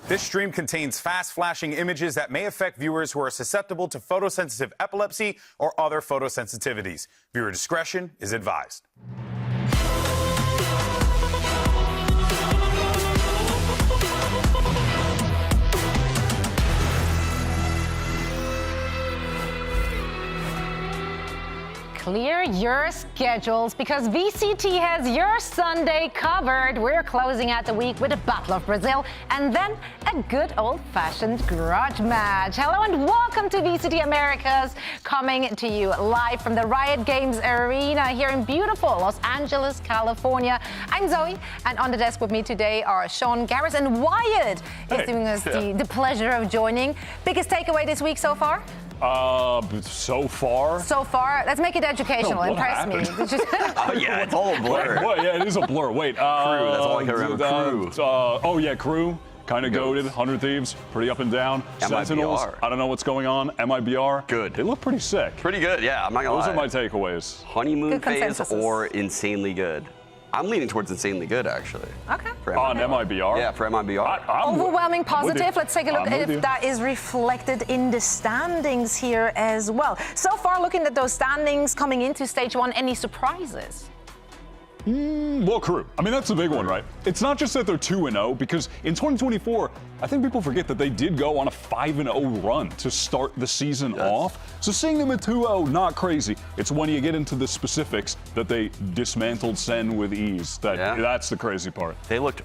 This stream contains fast flashing images that may affect viewers who are susceptible to photosensitive epilepsy or other photosensitivities. Viewer discretion is advised. Clear your schedules because VCT has your Sunday covered. We're closing out the week with a Battle of Brazil and then a good old-fashioned grudge match. Hello and welcome to VCT Americas, coming to you live from the Riot Games Arena here in beautiful Los Angeles, California. I'm Zoe, and on the desk with me today are Sean, Gareth, and Wyatt is doing us the pleasure of joining. Biggest takeaway this week so far? So far, let's make it educational. Impress me. Oh yeah, it's all a blur. Well, yeah, it is a blur. Wait, Crew, that's all I can remember. Crew. Crew. Kind of goated. 100 Thieves, pretty up and down. Sentinels, I don't know what's going on. MIBR, good. They look pretty sick. Pretty good, yeah. I'm not gonna lie. Those are my takeaways. Honeymoon phase or insanely good. I'm leaning towards insanely good, actually. Okay. On MIBR? Yeah, for MIBR. Overwhelming positive. Let's take a look if that is reflected in the standings here as well. So far, looking at those standings coming into stage one, any surprises? Well, Crew. I mean, that's the big one, right? It's not just that they're 2-0, because in 2024, I think people forget that they did go on a 5-0 run to start the season off. So seeing them at 2-0, not crazy. It's when you get into the specifics that they dismantled Sen with ease. That's the crazy part. They looked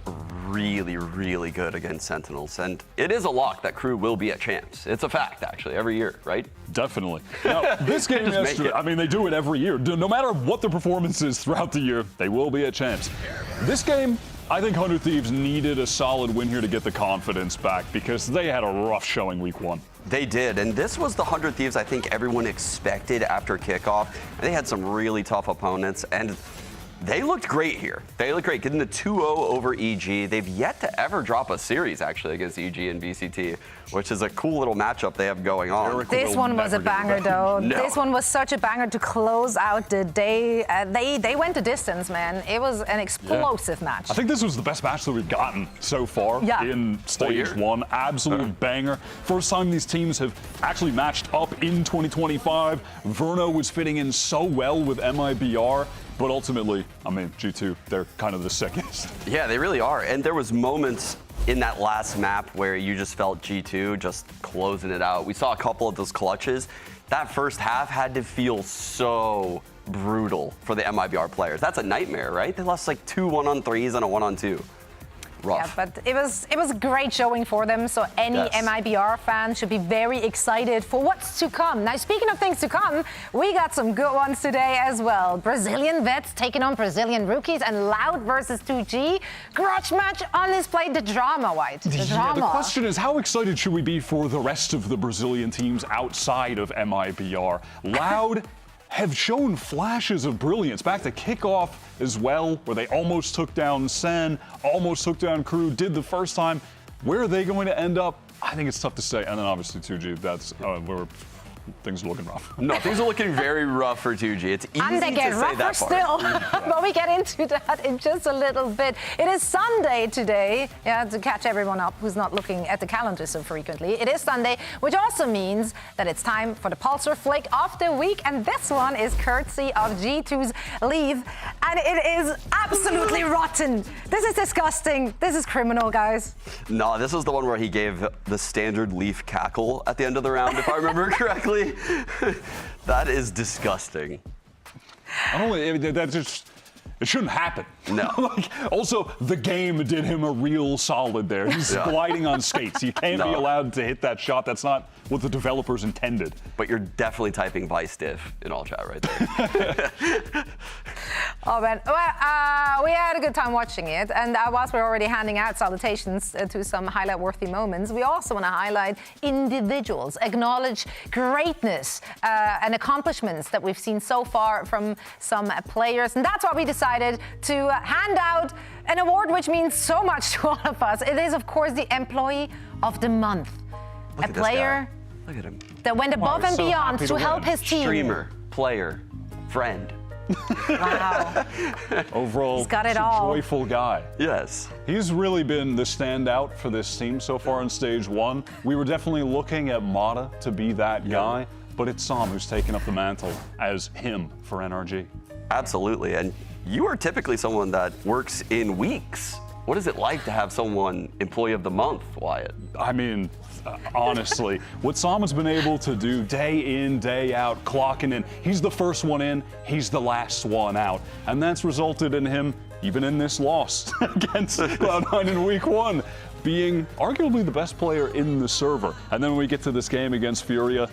really, really good against Sentinels, and it is a lock that Crew will be a champs. It's a fact, actually, every year, right? Definitely. Now, this game yesterday, I mean, they do it every year. No matter what the performance is throughout the year, they will be a champs. This game, I think 100 Thieves needed a solid win here to get the confidence back because they had a rough showing week one. They did, and this was the 100 Thieves I think everyone expected after kickoff. They had some really tough opponents, and They looked great here. They looked great, getting the 2-0 over EG. They've yet to ever drop a series, actually, against EG and VCT, which is a cool little matchup they have going on. This one was a banger, though. No. This one was such a banger to close out the day. They went the distance, man. It was an explosive match. I think this was the best match that we've gotten so far in Stage 1. Absolute banger. First time these teams have actually matched up in 2025. Verno was fitting in so well with MIBR. But ultimately, I mean, G2, they're kind of the sickest. Yeah, they really are. And there was moments in that last map where you just felt G2 just closing it out. We saw a couple of those clutches. That first half had to feel so brutal for the MIBR players. That's a nightmare, right? They lost like 2 1-on-3s and a 1-on-2. Rough. Yeah, but it was a great showing for them. So any MIBR fan should be very excited for what's to come. Now, speaking of things to come, we got some good ones today as well. Brazilian vets taking on Brazilian rookies and Loud versus 2G. Grudge match on display. The drama, White. The drama. The question is, how excited should we be for the rest of the Brazilian teams outside of MIBR? Loud have shown flashes of brilliance. Back to Kickoff as well, where they almost took down Sen, almost took down Crew, did the first time. Where are they going to end up? I think it's tough to say. And then obviously 2G, that's where things are looking rough. No, things are looking very rough for 2G. It's easy and they get to say rougher that part. still, but we get into that in just a little bit. It is Sunday today, to catch everyone up who's not looking at the calendar so frequently. It is Sunday, which also means that it's time for the Pulsar Flick of the week, and this one is courtesy of G2's LEV, and it is absolutely rotten. This is disgusting. This is criminal, guys. No, this is the one where he gave the standard Leaf cackle at the end of the round, if I remember correctly. That is disgusting. It shouldn't happen. No. Also, the game did him a real solid there. He's gliding on skates. You can't be allowed to hit that shot. That's not what the developers intended. But you're definitely typing Vice-Diff in all chat right there. Oh, man. Well, we had a good time watching it. And whilst we're already handing out salutations to some highlight-worthy moments, we also want to highlight individuals, acknowledge greatness and accomplishments that we've seen so far from some players. And that's why we decided to hand out an award which means so much to all of us. It is, of course, the Employee of the Month. Look a player Look at him. that went above and beyond to help his team. Streamer, player, friend. Wow. Overall, He's got it all. joyful guy. Yes. He's really been the standout for this team so far in Stage 1. We were definitely looking at Mata to be that guy, but it's Sam who's taken up the mantle as him for NRG. Absolutely. And you are typically someone that works in weeks. What is it like to have someone Employee of the Month, Wyatt? I mean, honestly, what Sam has been able to do day in, day out, clocking in, he's the first one in, he's the last one out. And that's resulted in him, even in this loss against Cloud9 in week 1, being arguably the best player in the server. And then when we get to this game against Furia,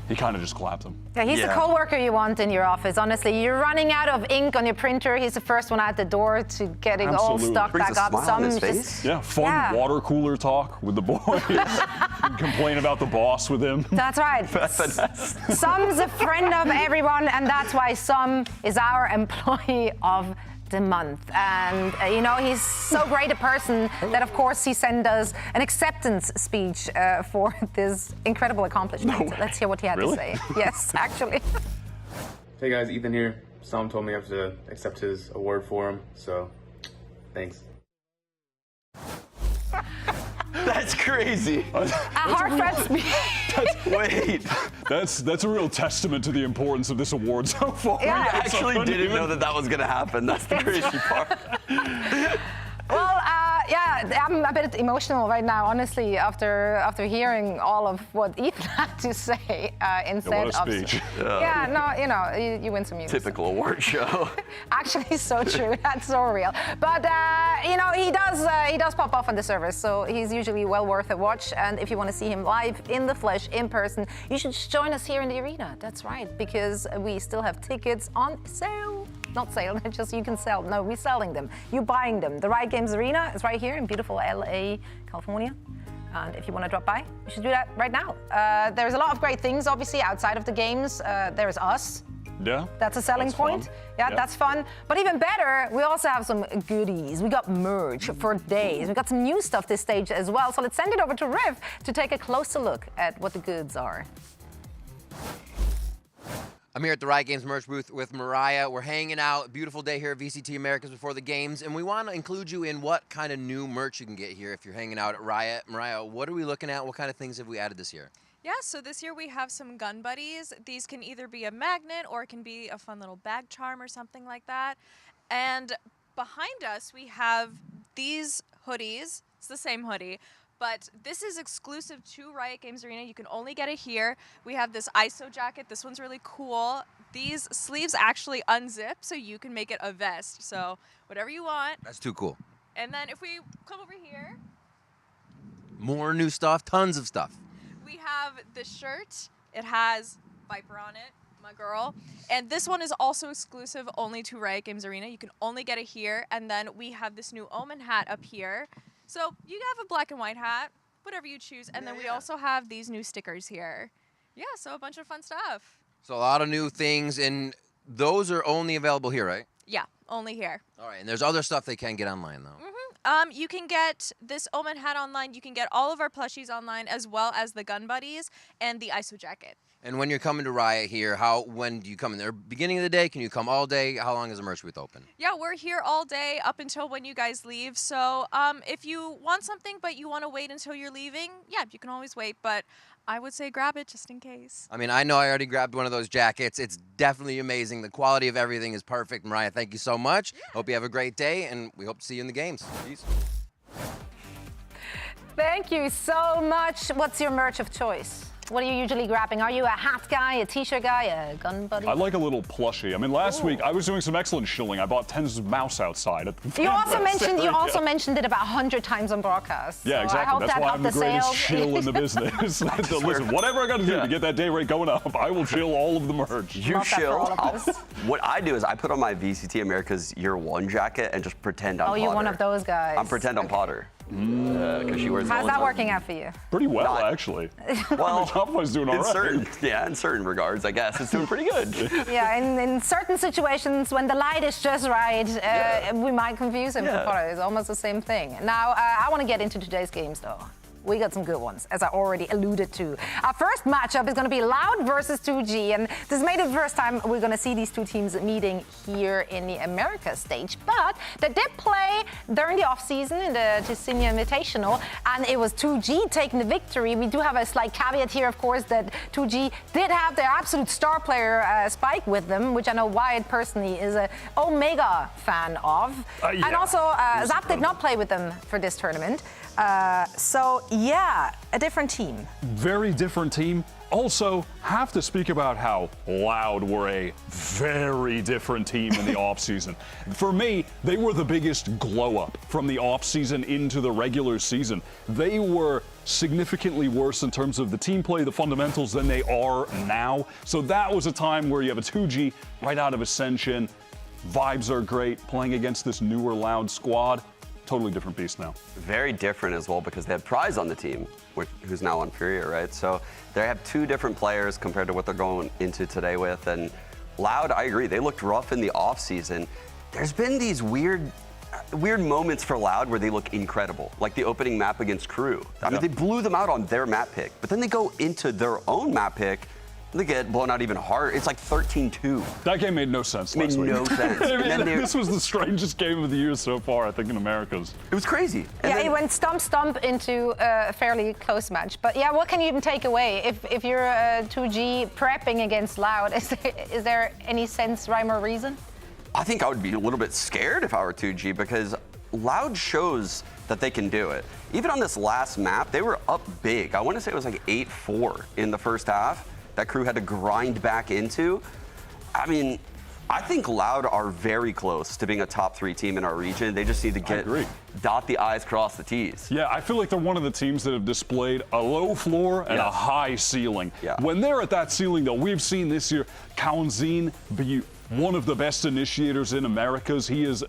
he kind of just clapped him. Yeah, he's the co-worker you want in your office. Honestly, you're running out of ink on your printer. He's the first one out the door to getting all stuck Brings back a up. smile on his face. Yeah, fun water cooler talk with the boys. Complain about the boss with him. That's right. Sum's a friend of everyone, and that's why Sum is our Employee of the Month. And you know, he's so great a person that of course he sent us an acceptance speech for this incredible accomplishment. Let's hear what he had to say. Yes, actually. Hey guys, Ethan here. Sam told me I have to accept his award for him, so thanks. That's crazy. A heartfelt speech. Wait. That's a real testament to the importance of this award so far. Yeah. I actually didn't know that was going to happen. That's the crazy part. Well, yeah, I'm a bit emotional right now, honestly, after hearing all of what Ethan had to say instead what a of. speech. Yeah, no, you know, you win some news. Typical award show. Actually, so true. That's so real. But you know, he does pop off on the servers, so he's usually well worth a watch. And if you want to see him live in the flesh, in person, you should join us here in the arena. That's right, because we still have tickets on sale. Not sale, just you can sell. No, we're selling them. You're buying them. The Riot Games Arena is right here in beautiful LA, California. And if you want to drop by, you should do that right now. There's a lot of great things, obviously, outside of the games. There's us. Yeah. That's a selling That's point. fun. Yeah, Yeah. that's fun. But even better, we also have some goodies. We got merch for days. We got some new stuff this stage as well. So let's send it over to Riv to take a closer look at what the goods are. I'm here at the Riot Games merch booth with Mariah. We're hanging out. Beautiful day here at VCT Americas before the games, and we want to include you in what kind of new merch you can get here if you're hanging out at Riot. Mariah, what are we looking at? What kind of things have we added this year? Yeah, so this year we have some gun buddies. These can either be a magnet or it can be a fun little bag charm or something like that. And behind us we have these hoodies. It's the same hoodie, but this is exclusive to Riot Games Arena. You can only get it here. We have this ISO jacket. This one's really cool. These sleeves actually unzip, so you can make it a vest. So whatever you want. That's too cool. And then if we come over here, More new stuff, tons of stuff. we have this shirt. It has Viper on it, my girl. And this one is also exclusive only to Riot Games Arena. You can only get it here. And then we have this new Omen hat up here. So you have a black and white hat, whatever you choose. And then we also have these new stickers here. Yeah, so a bunch of fun stuff. So a lot of new things, and those are only available here, right? Yeah, only here. All right, and there's other stuff they can get online, though. You can get this Omen hat online. You can get all of our plushies online, as well as the gun buddies and the ISO jacket. And when you're coming to Riot here, when do you come in there? Beginning of the day? Can you come all day? How long is the merch booth open? Yeah, we're here all day up until when you guys leave. So if you want something but you want to wait until you're leaving, yeah, you can always wait. But I would say grab it just in case. I mean, I know I already grabbed one of those jackets. It's definitely amazing. The quality of everything is perfect. Mariah, thank you so much. Hope you have a great day, and we hope to see you in the games. Peace. Thank you so much. What's your merch of choice? What are you usually grabbing? Are you a hat guy, a t-shirt guy, a gun buddy? I like a little plushie. I mean, last week I was doing some excellent shilling. I bought Tens mouse outside. At the You also Fest. mentioned it about 100 times on broadcast. Yeah, so exactly. I hope That's that why upped I'm the the greatest sales. shill in the business. Listen, whatever I got to do to get that day rate going up, I will shill all of the merch. You Love that for chill. all of us. What I do is I put on my VCT Americas Year 1 jacket and just pretend I'm Oh, Potter. you're one of those guys. I'm pretend I'm Potter. Because she wears it all How's the that time. working out for you? Pretty well, Not- actually. Well, Top-Boy's doing all in right. in certain regards, I guess it's doing pretty good. Yeah, in certain situations, when the light is just right, we might confuse him for Yeah. Potter. It's almost the same thing. Now, I want to get into today's games, though. We got some good ones, as I already alluded to. Our first matchup is going to be Loud versus 2G, and this may be the first time we're going to see these two teams meeting here in the Americas stage. But they did play during the off-season in the Ticino Invitational, and it was 2G taking the victory. We do have a slight caveat here, of course, that 2G did have their absolute star player, Spike, with them, which I know Wyatt personally is a Omega fan of. Yeah. And also, Zap did not play with them for this tournament. So, yeah, a different team. Very different team. Also, have to speak about how Loud were a very different team in the offseason. For me, they were the biggest glow up from the offseason into the regular season. They were significantly worse in terms of the team play, the fundamentals, than they are now. So that was a time where you have a 2G right out of Ascension. Vibes are great, playing against this newer Loud squad. Totally different beast now. Very different as well because they had Prize on the team, who's now on Furia, right? So they have two different players compared to what they're going into today with. And Loud, I agree, they looked rough in the offseason. There's been these weird moments for Loud where they look incredible, like the opening map against Crew. I mean, they blew them out on their map pick, but then they go into their own map pick, they get blown out even harder. It's like 13-2. That game made no sense last week. Made no sense. I mean, And then this was the strangest game of the year so far, I think, in Americas. it was crazy. And Yeah, then- it went stump into a fairly close match. But yeah, what can you even take away? If you're a 2G prepping against Loud, is there any sense, rhyme, or reason? I think I would be a little bit scared if I were 2G because Loud shows that they can do it. Even on this last map, they were up big. I want to say it was like 8-4 in the first half that Crew had to grind back into. I mean, I think Loud are very close to being a top 3 team in our region. They just need to dot the I's, cross the T's. Yeah, I feel like they're one of the teams that have displayed a low floor and a high ceiling. Yeah. When they're at that ceiling, though, we've seen this year Kaunzin be one of the best initiators in Americas. He is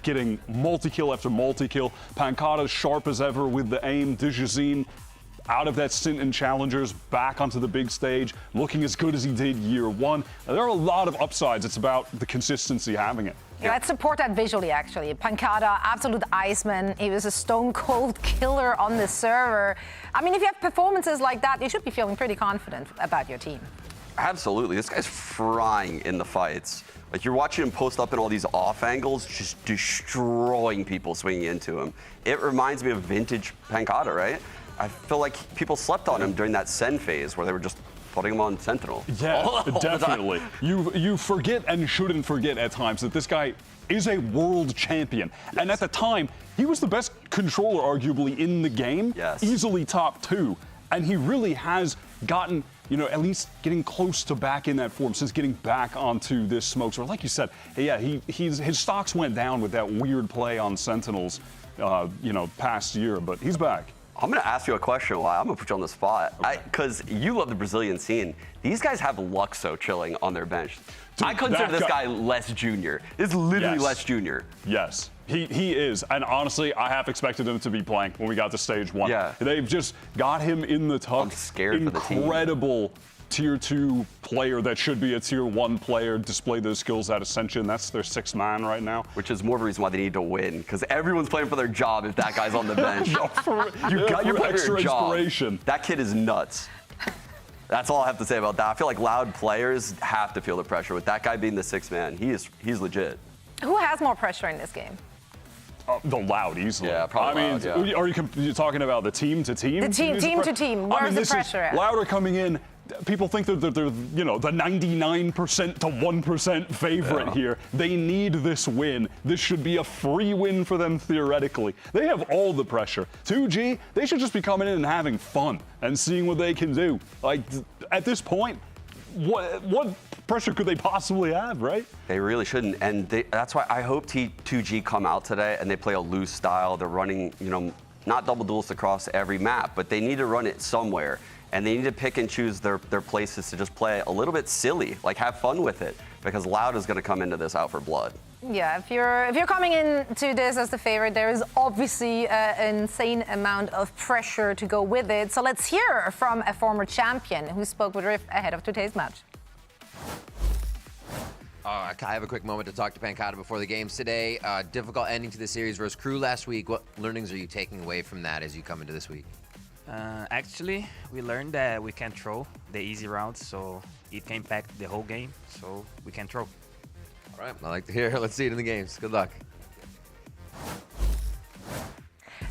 getting multi-kill after multi-kill. Pancata's sharp as ever with the aim. Dijazine out of that stint in Challengers, back onto the big stage, looking as good as he did year one. There are a lot of upsides. It's about the consistency having it. Yeah, let's support that visually, actually. Pancada, absolute iceman. He was a stone-cold killer on the server. I mean, if you have performances like that, you should be feeling pretty confident about your team. Absolutely. This guy's frying in the fights. Like, you're watching him post up in all these off angles, just destroying people swinging into him. It reminds me of vintage Pancada, right? I feel like people slept on him during that Sen phase where they were just putting him on Sentinel. Yeah, definitely. You forget and shouldn't forget at times that this guy is a world champion. Yes. And at the time, he was the best controller arguably in the game, easily top 2. And he really has gotten, you know, at least getting close to back in that form since getting back onto this smoke. So like you said, yeah, his stocks went down with that weird play on Sentinels, you know, past year, but he's back. I'm going to ask you a question. Why? I'm going to put you on the spot. Because you love the Brazilian scene. These guys have Luxo chilling on their bench. Dude, I consider this guy less junior. It's literally less junior. Yes, he is. And honestly, I half expected him to be playing when we got to stage 1. Yeah. They've just got him in the tuck. I'm scared for the team. Incredible tier 2 player that should be a tier 1 player, display those skills at Ascension. That's their 6th man right now. Which is more of a reason why they need to win, because everyone's playing for their job if that guy's on the bench. You're playing for extra your job. inspiration. That kid is nuts. That's all I have to say about that. I feel like Loud players have to feel the pressure. With that guy being the 6th man, he's legit. Who has more pressure in this game? The Loud, easily. Yeah, probably I mean, Loud, yeah. Are you talking about the team to team? The team to team. Where's the pressure at? Louder coming in. People think that they're, you know, the 99% to 1% favorite here. They need this win. This should be a free win for them theoretically. They have all the pressure. 2G, they should just be coming in and having fun and seeing what they can do. Like, at this point, what pressure could they possibly have, right? They really shouldn't, and that's why I hope 2G come out today and they play a loose style. They're running, you know, not double duels across every map, but they need to run it somewhere. And they need to pick and choose their places to just play a little bit silly, like have fun with it, because Loud is going to come into this out for blood. Yeah, if you're coming into this as the favorite, there is obviously an insane amount of pressure to go with it. So let's hear from a former champion who spoke with Rift ahead of today's match. I have a quick moment to talk to Pancada before the games today. Difficult ending to the series versus Crew last week. What learnings are you taking away from that as you come into this week? Actually, we learned that we can throw the easy rounds, so it can impact the whole game, so we can throw. All right, I like to hear. Let's see it in the games. Good luck.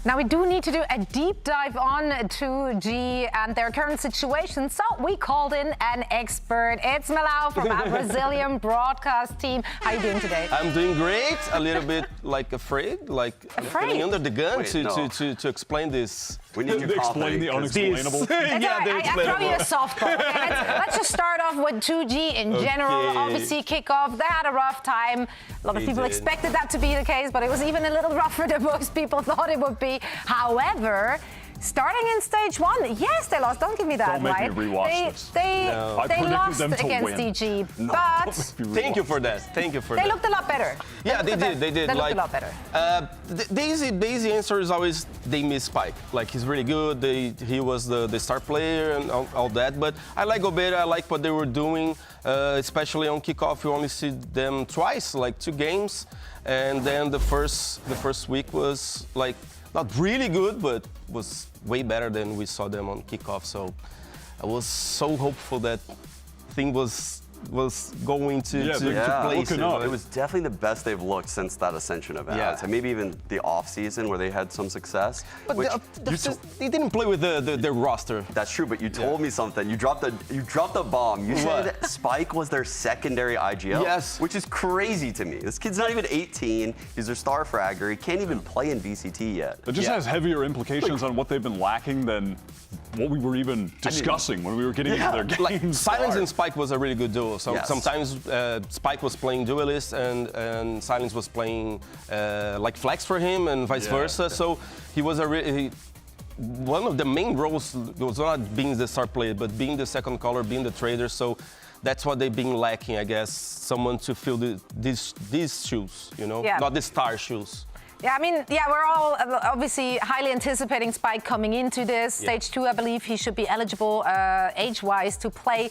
Now, we do need to do a deep dive on 2G and their current situation, so we called in an expert. It's Melau from our Brazilian broadcast team. How are you doing today? I'm doing great. A little bit like afraid, like I'm feeling under the gun to explain this. We need to explain the unexplainable. I throw you a softball. Okay? Let's just start off with 2G in general. Okay. Obviously, Kickoff, they had a rough time. A lot of people expected that to be the case, but it was even a little rougher than most people thought it would be. However, starting in stage 1, yes, they lost. Don't give me that, Don't make right? me rewatch this. They lost them to against win. DG, but Thank you for that. Thank you for that. they looked a lot better. Yeah, they did. They looked a lot better. The easy answer is always they miss Spike. Like, he's really good. He was the star player and all that. But I like Gobert. I like what they were doing, especially on Kickoff. You only see them twice, like 2 games. And then the first week was like not really good, but was way better than we saw them on Kickoff. So I was so hopeful that thing was going to place. It was definitely the best they've looked since that Ascension event. Yeah. And maybe even the off season where they had some success. But they didn't play with their roster. That's true, but you told me something. You dropped a bomb. You said Spike was their secondary IGL. Yes. Which is crazy to me. This kid's not even 18. He's their star fragger. He can't even play in VCT yet. It just has heavier implications on what they've been lacking than what we were even discussing when we were getting into their games. Like, Silence and Spike was a really good duo. So Yes. sometimes Spike was playing Duelist and Silence was playing like Flex for him and vice versa. So he was one of the main roles was not being the star player, but being the second caller, being the trader. So that's what they've been lacking, I guess. Someone to fill these shoes, you know, not the star shoes. Yeah, I mean, we're all obviously highly anticipating Spike coming into this. Stage 2, I believe he should be eligible age-wise to play.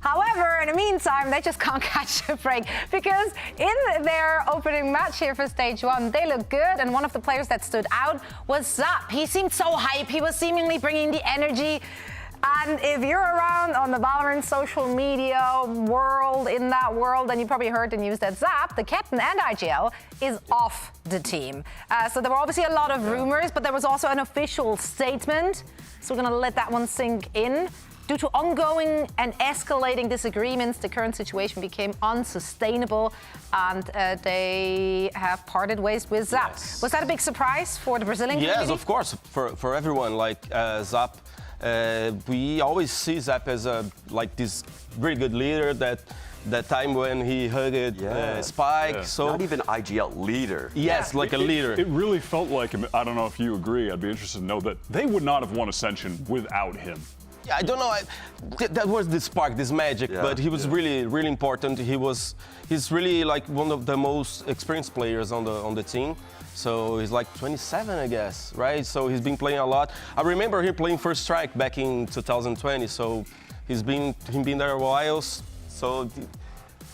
However, in the meantime, they just can't catch a break because in their opening match here for Stage 1, they look good, and one of the players that stood out was Zap. He seemed so hype. He was seemingly bringing the energy. And if you're around on the VALORANT social media world, in that world, then you probably heard the news that Zap, the captain and IGL, is off the team. So there were obviously a lot of rumors, but there was also an official statement. So we're going to let that one sink in. Due to ongoing and escalating disagreements, the current situation became unsustainable, and they have parted ways with Zap. Yes. Was that a big surprise for the Brazilian community? Yes, of course, for everyone. Like Zap, we always see Zap as this very good leader. That time when he hugged Spike, so not even IGL leader. Yes, like a leader. It really felt like him. I don't know if you agree. I'd be interested to know that they would not have won Ascension without him. I don't know. That was the spark, this magic. But he was really, really important. He's really like one of the most experienced players on the team. So he's like 27, I guess, right? So he's been playing a lot. I remember him playing First Strike back in 2020. So he's been there a while. So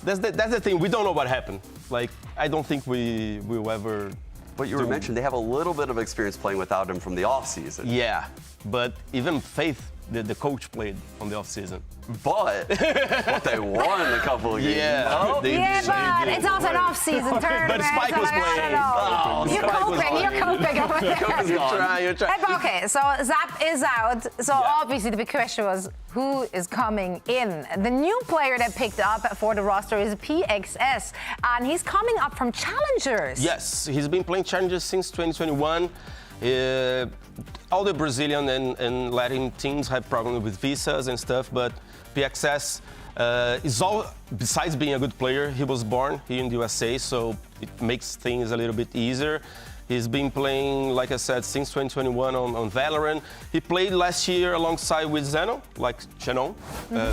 that's the thing. We don't know what happened. Like I don't think we will ever. But you were mentioning they have a little bit of experience playing without him from the off season. Yeah, but even Faith, the coach, played on the off season. But they won a couple of games. Yeah, but it's also an off-season tournament. But Spike was playing. You're coping over there. You're trying. Okay, so Zap is out. So obviously the big question was, who is coming in? The new player that picked up for the roster is PXS, and he's coming up from Challengers. Yes, he's been playing Challengers since 2021. All the Brazilian and Latin teams have problems with visas and stuff, but PXS is all, besides being a good player, he was born here in the USA, so it makes things a little bit easier. He's been playing, like I said, since 2021 on VALORANT. He played last year alongside with Zeno, like Shannon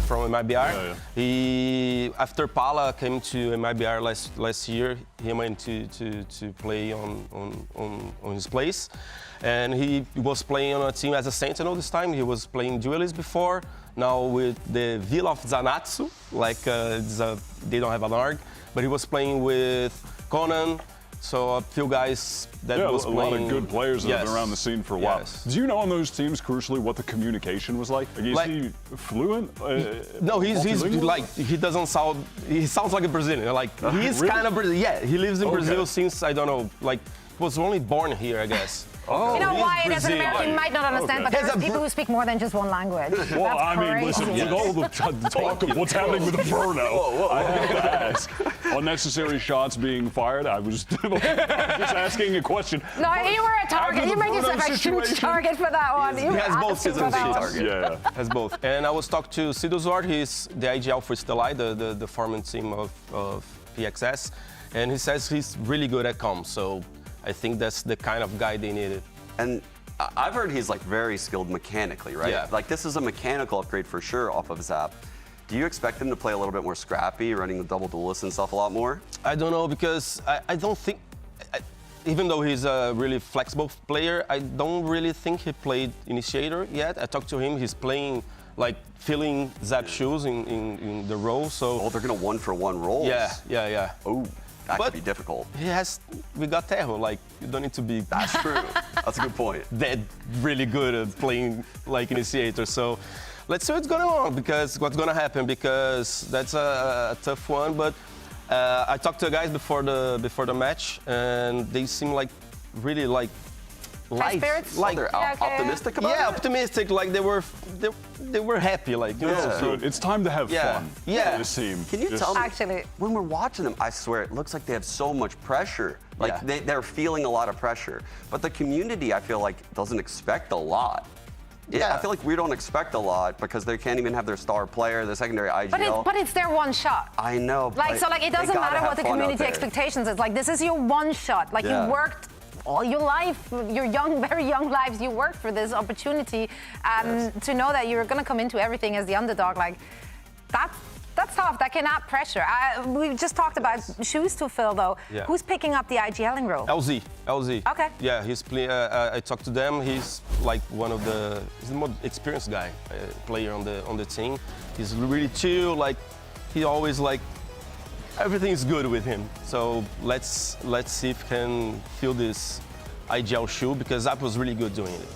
from MIBR. He, after Pala came to MIBR last year, he went to play on his place. And he was playing on a team as a Sentinel this time. He was playing Duelist before. Now with the Villa of Zanatsu, they don't have an ARG, but he was playing with Conan. So a few guys that was playing. A lot of good players that have been around the scene for a while. Yes. Do you know on those teams, crucially, what the communication was like? Is he fluent? No, he's like, he doesn't sound, he sounds like a Brazilian. Like, he's kind of Brazilian. Yeah, he lives in Brazil since, I don't know, like, was only born here, I guess. You know why, as an American, you might not understand, but there are people who speak more than just one language. Well, That's I mean, crazy. listen, with all the talk of what's happening with Inferno, I have to ask. Unnecessary shots being fired, I was just asking a question. No, you were a target. You made yourself a huge target for that one. He has both seasons. Yeah. Has both. And I was talking to Sidozor, he's the IGL for Stellai, the former team of PXS. And he says he's really good at comms, so I think that's the kind of guy they needed. And I've heard he's like very skilled mechanically, right? Yeah. Like this is a mechanical upgrade for sure off of Zap. Do you expect him to play a little bit more scrappy, running the double duelist and stuff a lot more? I don't know, because I don't think, even though he's a really flexible player, I don't really think he played Initiator yet. I talked to him, he's playing, like, filling Zap's shoes in the role, so... Oh, they're gonna 1-for-1 rolls. Yeah. Oh, that could be difficult. We got Terro, like, you don't need to be... That's true. That's a good point. That really good at playing, like, Initiator, so... Let's see what's going on, because what's going to happen, because that's a tough one. But I talked to the guys before the match, and they seem like really like life, like they're optimistic about it. Yeah, optimistic. Like they were happy. Like you know, so it's time to have fun. Yeah. This team. Can you tell me? Actually, when we're watching them, I swear it looks like they have so much pressure. Like they're feeling a lot of pressure. But the community, I feel like, doesn't expect a lot. Yeah, I feel like we don't expect a lot because they can't even have their star player, their secondary IGL. But it's their one shot. I know. Like, so like it doesn't matter what the community expectations is. Like, this is your one shot. Like, you worked all your life, your very young lives, you worked for this opportunity. To know that you're going to come into everything as the underdog, like, That's tough. That can add pressure. We just talked about shoes to fill, though. Yeah. Who's picking up the IGLing role? LZ. Okay. Yeah, he's playing. I talked to them. He's like he's the most experienced guy, player on the team. He's really chill. Like he always like everything is good with him. So let's see if he can fill this IGL shoe because Zap was really good doing it.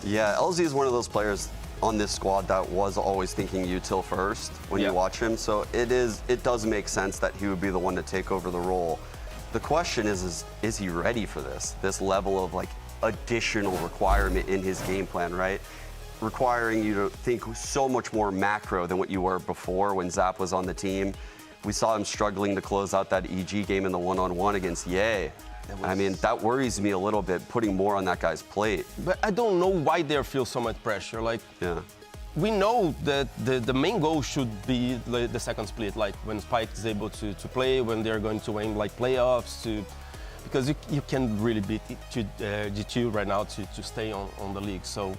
Yeah, LZ is one of those players on this squad that was always thinking util first when you watch him. So it does make sense that he would be the one to take over the role. The question is he ready for this level of like additional requirement in his game plan, right? Requiring you to think so much more macro than what you were before when Zap was on the team. We saw him struggling to close out that EG game in the one-on-one against Ye. I mean, that worries me a little bit, putting more on that guy's plate. But I don't know why they feel so much pressure. Like, we know that the main goal should be the second split, like when Spike is able to play, when they're going to aim like playoffs, because you can really beat G2 right now to stay on the league. So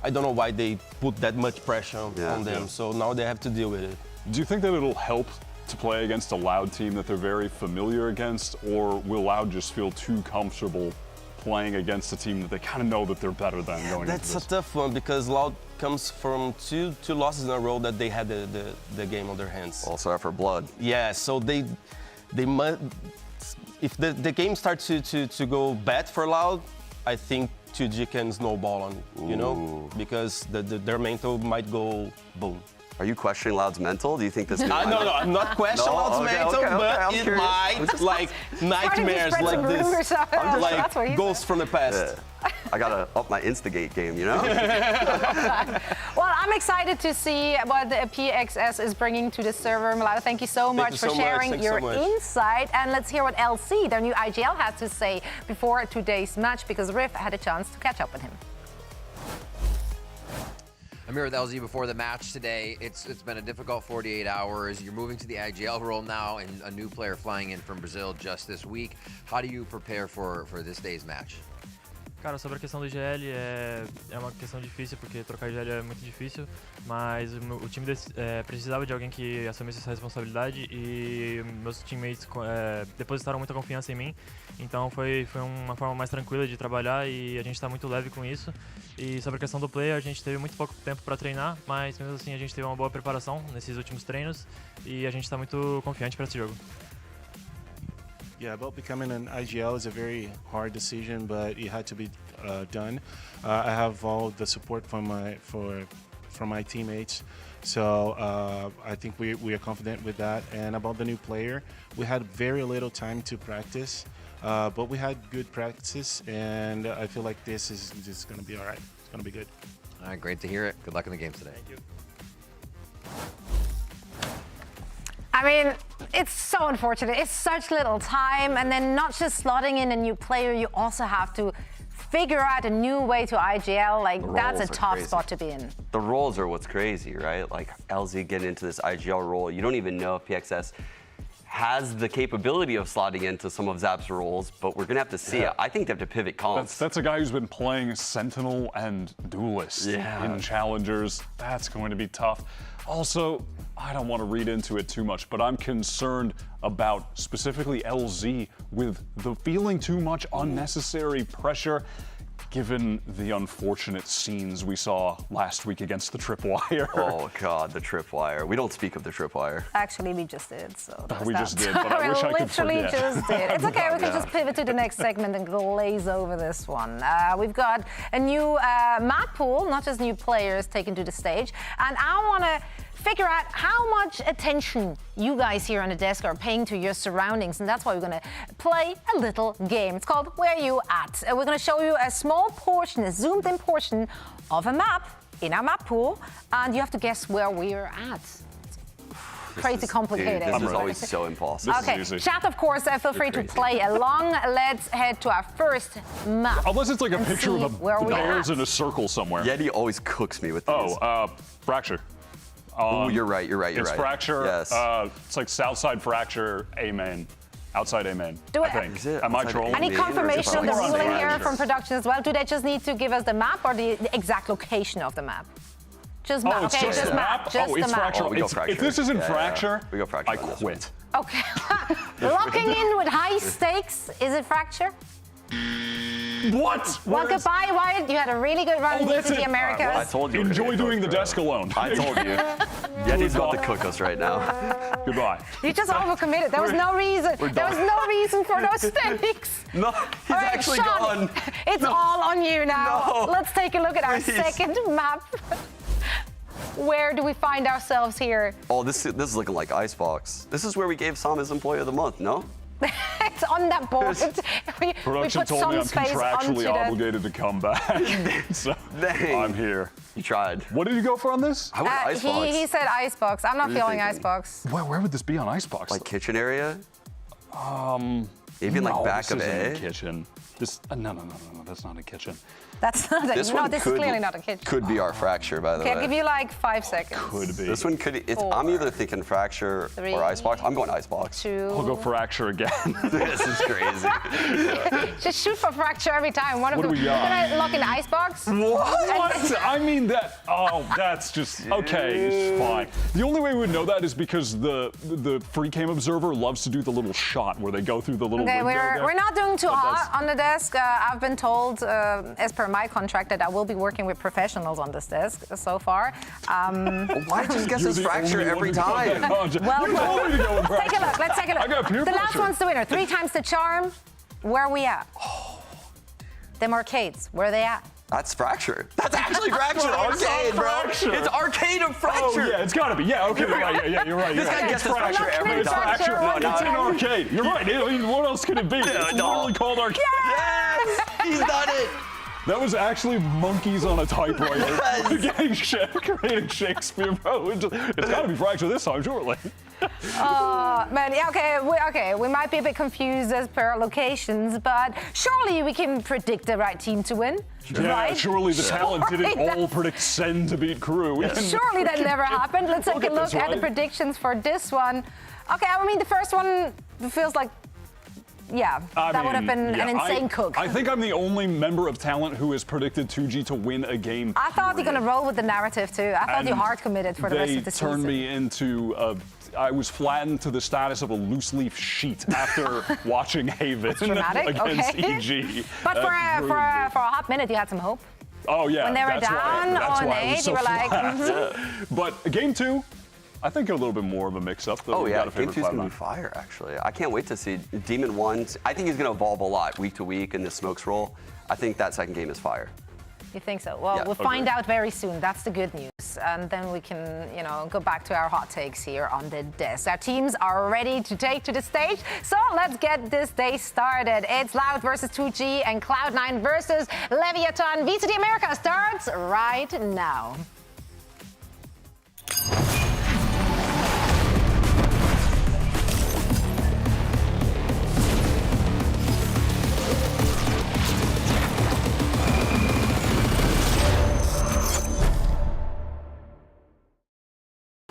I don't know why they put that much pressure on them. So now they have to deal with it. Do you think that it'll help to play against a Loud team that they're very familiar against, or will Loud just feel too comfortable playing against a team that they kind of know that they're better than going into this? That's a tough one because Loud comes from two losses in a row that they had the game on their hands. Also after blood. Yeah, so they must. If the game starts to go bad for Loud, I think 2G can snowball on, you know, because their mental might go boom. Are you questioning Loud's mental? Do you think this? No, I'm not questioning Loud's mental, but it might like nightmares like this, like ghosts from the past. I gotta up my instigate game, you know? Well, I'm excited to see what the PXS is bringing to the server. Malata, thank you so much for sharing your insight. And let's hear what LC, their new IGL, has to say before today's match, because Riff had a chance to catch up with him. I'm here with LZ before the match today. It's been a difficult 48 hours. You're moving to the IGL role now, and a new player flying in from Brazil just this week. How do you prepare for this day's match? Cara, sobre a questão do IGL, é uma questão difícil, porque trocar IGL é muito difícil, mas o time precisava de alguém que assumisse essa responsabilidade e meus teammates depositaram muita confiança em mim, então foi uma forma mais tranquila de trabalhar e a gente está muito leve com isso. E sobre a questão do play, a gente teve muito pouco tempo para treinar, mas mesmo assim a gente teve uma boa preparação nesses últimos treinos e a gente está muito confiante para esse jogo. Yeah, about becoming an IGL is a very hard decision, but it had to be done. I have all the support from my teammates, so I think we are confident with that. And about the new player, we had very little time to practice, but we had good practices, and I feel like this is just going to be all right. It's going to be good. All right, great to hear it. Good luck in the games today. Thank you. I mean, it's so unfortunate. It's such little time, and then not just slotting in a new player, you also have to figure out a new way to IGL. Like, that's a tough spot to be in. The roles are what's crazy, right? Like LZ getting into this IGL role. You don't even know if PXS has the capability of slotting into some of Zap's roles, but we're gonna have to see it. I think they have to pivot comps. That's a guy who's been playing Sentinel and Duelist in Challengers. That's going to be tough. Also, I don't want to read into it too much, but I'm concerned about specifically LZ with the feeling too much unnecessary pressure, given the unfortunate scenes we saw last week against the Tripwire. Oh God, the Tripwire. We don't speak of the Tripwire. Actually, we just did, so we just did, but I wish I could forget. We literally just did. It's okay, we can just pivot to the next segment and glaze over this one. We've got a new map pool, not just new players taken to the stage, and I want to figure out how much attention you guys here on the desk are paying to your surroundings, and that's why we're going to play a little game. It's called Where You At? We're going to show you a small portion, a zoomed-in portion of a map in our map pool, and you have to guess where we're at. Crazy complicated. Dude, this is always so impossible. Okay, chat, of course, feel free to play along. Let's head to our first map. Unless it's like a picture of the bears in a circle somewhere. Yeti always cooks me with these. Fracture. Oh, you're right. It's Fracture. Yes. It's like Southside Fracture, A main. Outside A main. I think. Am I trolling? Any confirmation of the ruling here from production as well? Do they just need to give us the map or the exact location of the map? Just map. it's Okay, just just a map. map? Just Oh, it's the map. fracture. Oh, we go If fracture. this isn't Yeah, fracture, we go fracture I on this quit. Okay. Locking in with high stakes. Is it fracture? What? Well, goodbye, Wyatt. You had a really good run in that's VCT it. Americas. I told you. Enjoy doing the desk alone. I told you. Yeti's about to cook us right now. Goodbye. You just overcommitted. There was no reason. There was no reason for those stakes. No, he's All right, actually Sean, gone. it's all on you now. No. Let's take a look at our Please. second map. Where do we find ourselves here? Oh, this is looking like Icebox. This is where we gave Sam his Employee of the Month, no? It's on that board. we Production put told some me I'm space onto contractually the... obligated to come back. So Dang. I'm here. You tried. What did you go for on this? I went Icebox. He said Icebox. I'm not What are you feeling thinking? Icebox. Where would this be on Icebox? Like kitchen area? Maybe in no, like back this of isn't A? a kitchen. This no, that's not a kitchen. That's not This no, one this could, is clearly not a kitchen. Could be our fracture, by the Okay, way. I'll give you like 5 seconds. Could be. This one could. I'm either thinking fracture 3, or Icebox. I'm going Icebox. 2. I'll go fracture again. This is crazy. Just shoot for fracture every time. One of What do them. we got? We're gonna lock in the Icebox. What? I mean that. Oh, that's just okay. It's fine. The only way we would know that is because the free cam observer loves to do the little shot where they go through the little Okay, window there. we're not doing too But hot on the desk. I've been told, as per my contract, that I will be working with professionals on this desk so far. Why just guess You're his the fracture only one every who got that time? contract. Well, You told me to go with let's take a fracture. look. Let's take a look. I got peer the last pressure. one's the winner. 3 times the charm. Where are we at? Them arcades. Where are they at? That's fracture. That's actually fracture. Well, it's not Arcade, bro. fracture. It's arcade of fracture. Oh yeah, it's got to be. Yeah, okay, yeah, you're right. This guy It's guesses fracture fracture. every It's time. fracture. No, It's no. an arcade. You're right. I mean, what else could it be? It's no. literally called arcade. Yes, he's done it. That was actually monkeys on a typewriter Yes. creating Shakespeare, bro. It's got to be fracture this time, surely. Man, yeah, okay, we might be a bit confused as per our locations, but surely we can predict the right team to win. Yeah, right? surely the talent didn't Surely all predict Sen to beat Crew. We can- Surely that never happened. Let's take a Look at look this, at the right? predictions for this one. Okay, I mean, the first one feels like, yeah, that would have been an insane cook. I think I'm the only member of talent who has predicted 2G to win a game. I thought you're going to roll with the narrative, too. I thought you And hard committed for the rest of the They season. turned me into I was flattened to the status of a loose leaf sheet after watching Haven dramatic, against okay. EG. But for That a ruined hot minute, you had some hope. it. Oh yeah, when they were that's down that's on why I was 8, so you were like, flat. But game 2, I think a little bit more of a mix-up. Oh We've yeah, got a game favorite 2's gonna be 5-9. fire. Actually, I can't wait to see Demon 1. I think he's gonna evolve a lot week to week in the smokes role. I think that second game is fire. You think so? Well, Yeah, we'll find agreed. out very soon. That's the good news. And then we can, go back to our hot takes here on the desk. Our teams are ready to take to the stage. So let's get this day started. It's Loud versus 2G and Cloud9 versus Leviathan. VCT America starts right now.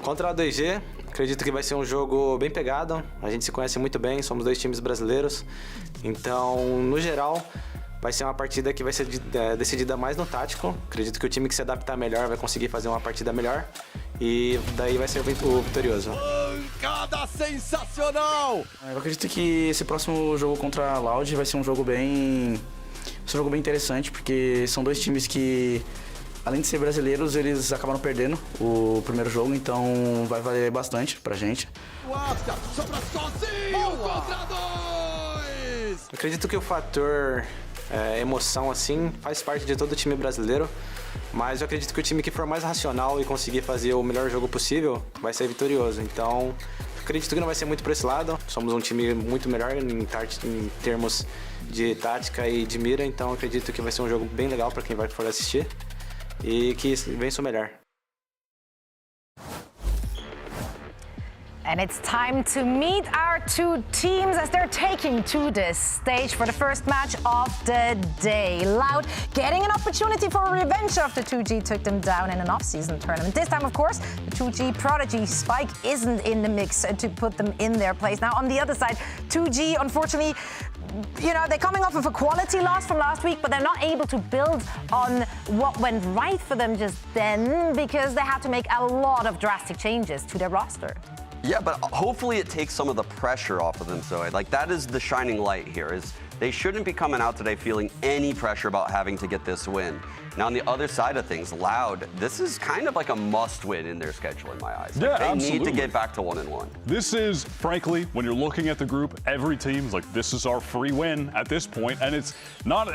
Contra a 2G, acredito que vai ser um jogo bem pegado. A gente se conhece muito bem, somos 2 times brasileiros. Então, no geral, vai ser uma partida que vai ser decidida mais no tático. Acredito que o time que se adaptar melhor vai conseguir fazer uma partida melhor. E daí vai ser o vitorioso. Pancada sensacional! Eu acredito que esse próximo jogo contra a Loud vai ser um jogo bem interessante, porque são 2 times que, além de ser brasileiros, eles acabaram perdendo o primeiro jogo, então vai valer bastante pra gente. O After sobra sozinho contra 2! Acredito que o fator emoção assim faz parte de todo time brasileiro, mas eu acredito que o time que for mais racional e conseguir fazer o melhor jogo possível vai ser vitorioso. Então, acredito que não vai ser muito por esse lado. Somos um time muito melhor em termos de tática e de mira, então acredito que vai ser um jogo bem legal para quem vai for assistir e que vença o melhor. And it's time to meet our 2 teams as they're taking to this stage for the first match of the day. Loud getting an opportunity for revenge after 2G took them down in an off-season tournament. This time, of course, the 2G prodigy Spike isn't in the mix to put them in their place. Now, on the other side, 2G, unfortunately, you know, they're coming off of a quality loss from last week, but they're not able to build on what went right for them just then because they had to make a lot of drastic changes to their roster. Yeah, but hopefully it takes some of the pressure off of them. So, like, that is the shining light here. Is they shouldn't be coming out today feeling any pressure about having to get this win. Now, on the other side of things, Loud, this is kind of like a must-win in their schedule in my eyes. Yeah, Like, they absolutely. need to get back to 1-1. This is, frankly, when you're looking at the group, every team's like, this is our free win at this point. And it's not,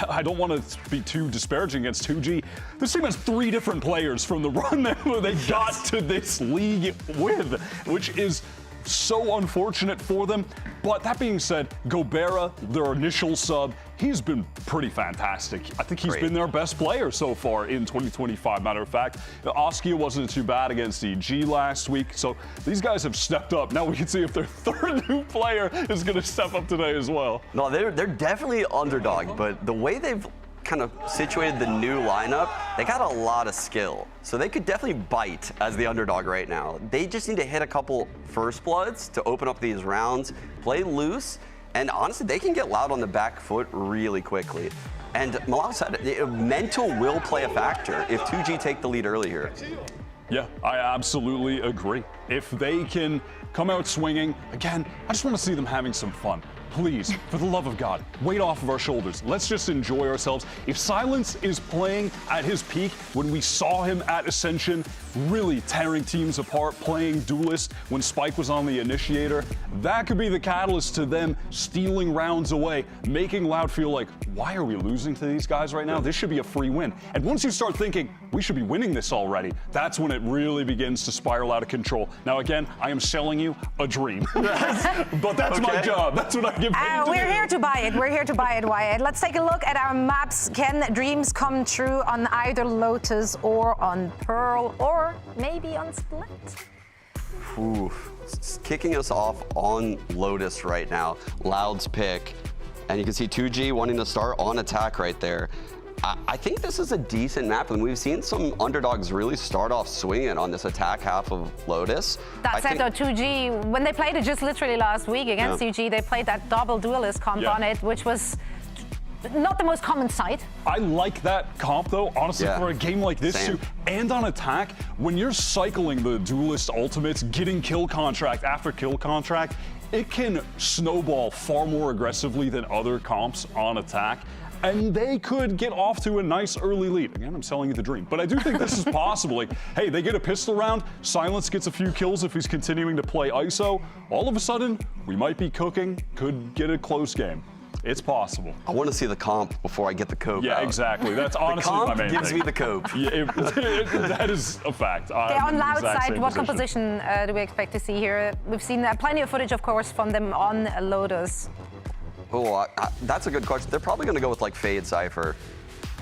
I don't want to be too disparaging against 2G. This team has 3 different players from the run that they got to this league with, which is so unfortunate for them. But that being said, Gobera, their initial sub, he's been pretty fantastic. I think he's been their best player so far in 2025, matter of fact. Oskia wasn't too bad against EG last week, so these guys have stepped up. Now we can see if their third new player is going to step up today as well. No, they're definitely underdog, but the way they've kind of situated the new lineup, they got a lot of skill. So they could definitely bite as the underdog right now. They just need to hit a couple first bloods to open up these rounds, play loose, and honestly, they can get Loud on the back foot really quickly. And Malal said mental will play a factor if 2G take the lead early here. Yeah, I absolutely agree. If they can come out swinging, again, I just want to see them having some fun. Please, for the love of God, weight off of our shoulders. Let's just enjoy ourselves. If Silence is playing at his peak, when we saw him at Ascension, really tearing teams apart, playing Duelist when Spike was on the initiator, that could be the catalyst to them stealing rounds away, making Loud feel like, why are we losing to these guys right now? This should be a free win. And once you start thinking, we should be winning this already, that's when it really begins to spiral out of control. Now, again, I am selling you a dream. But that's my job. That's what I give paid to We're do. here to buy it. We're here to buy it, Wyatt. Let's take a look at our maps. Can dreams come true on either Lotus or on Pearl or maybe on Split? Ooh, kicking us off on Lotus right now, Loud's pick. And you can see 2G wanting to start on attack right there. I think this is a decent map, and we've seen some underdogs really start off swinging on this attack half of Lotus. That said, though, 2G, when they played it just literally last week against EG, they played that double Duelist comp on it, which was not the most common sight. I like that comp, though, honestly, for a game like this, too. And on attack, when you're cycling the Duelist ultimates, getting kill contract after kill contract, it can snowball far more aggressively than other comps on attack. And they could get off to a nice early lead. Again, I'm selling you the dream. But I do think this is possible. Like, hey, they get a pistol round, Silence gets a few kills if he's continuing to play ISO. All of a sudden, we might be cooking, could get a close game. It's possible. I want to see the comp before I get the cope Yeah, out. exactly. That's honestly my main thing. The comp gives me the cope. Yeah, that is a fact. Okay, on Loud side, what composition do we expect to see here? We've seen plenty of footage, of course, from them on Lotus. Oh, that's a good question. They're probably going to go with like Fade Cypher.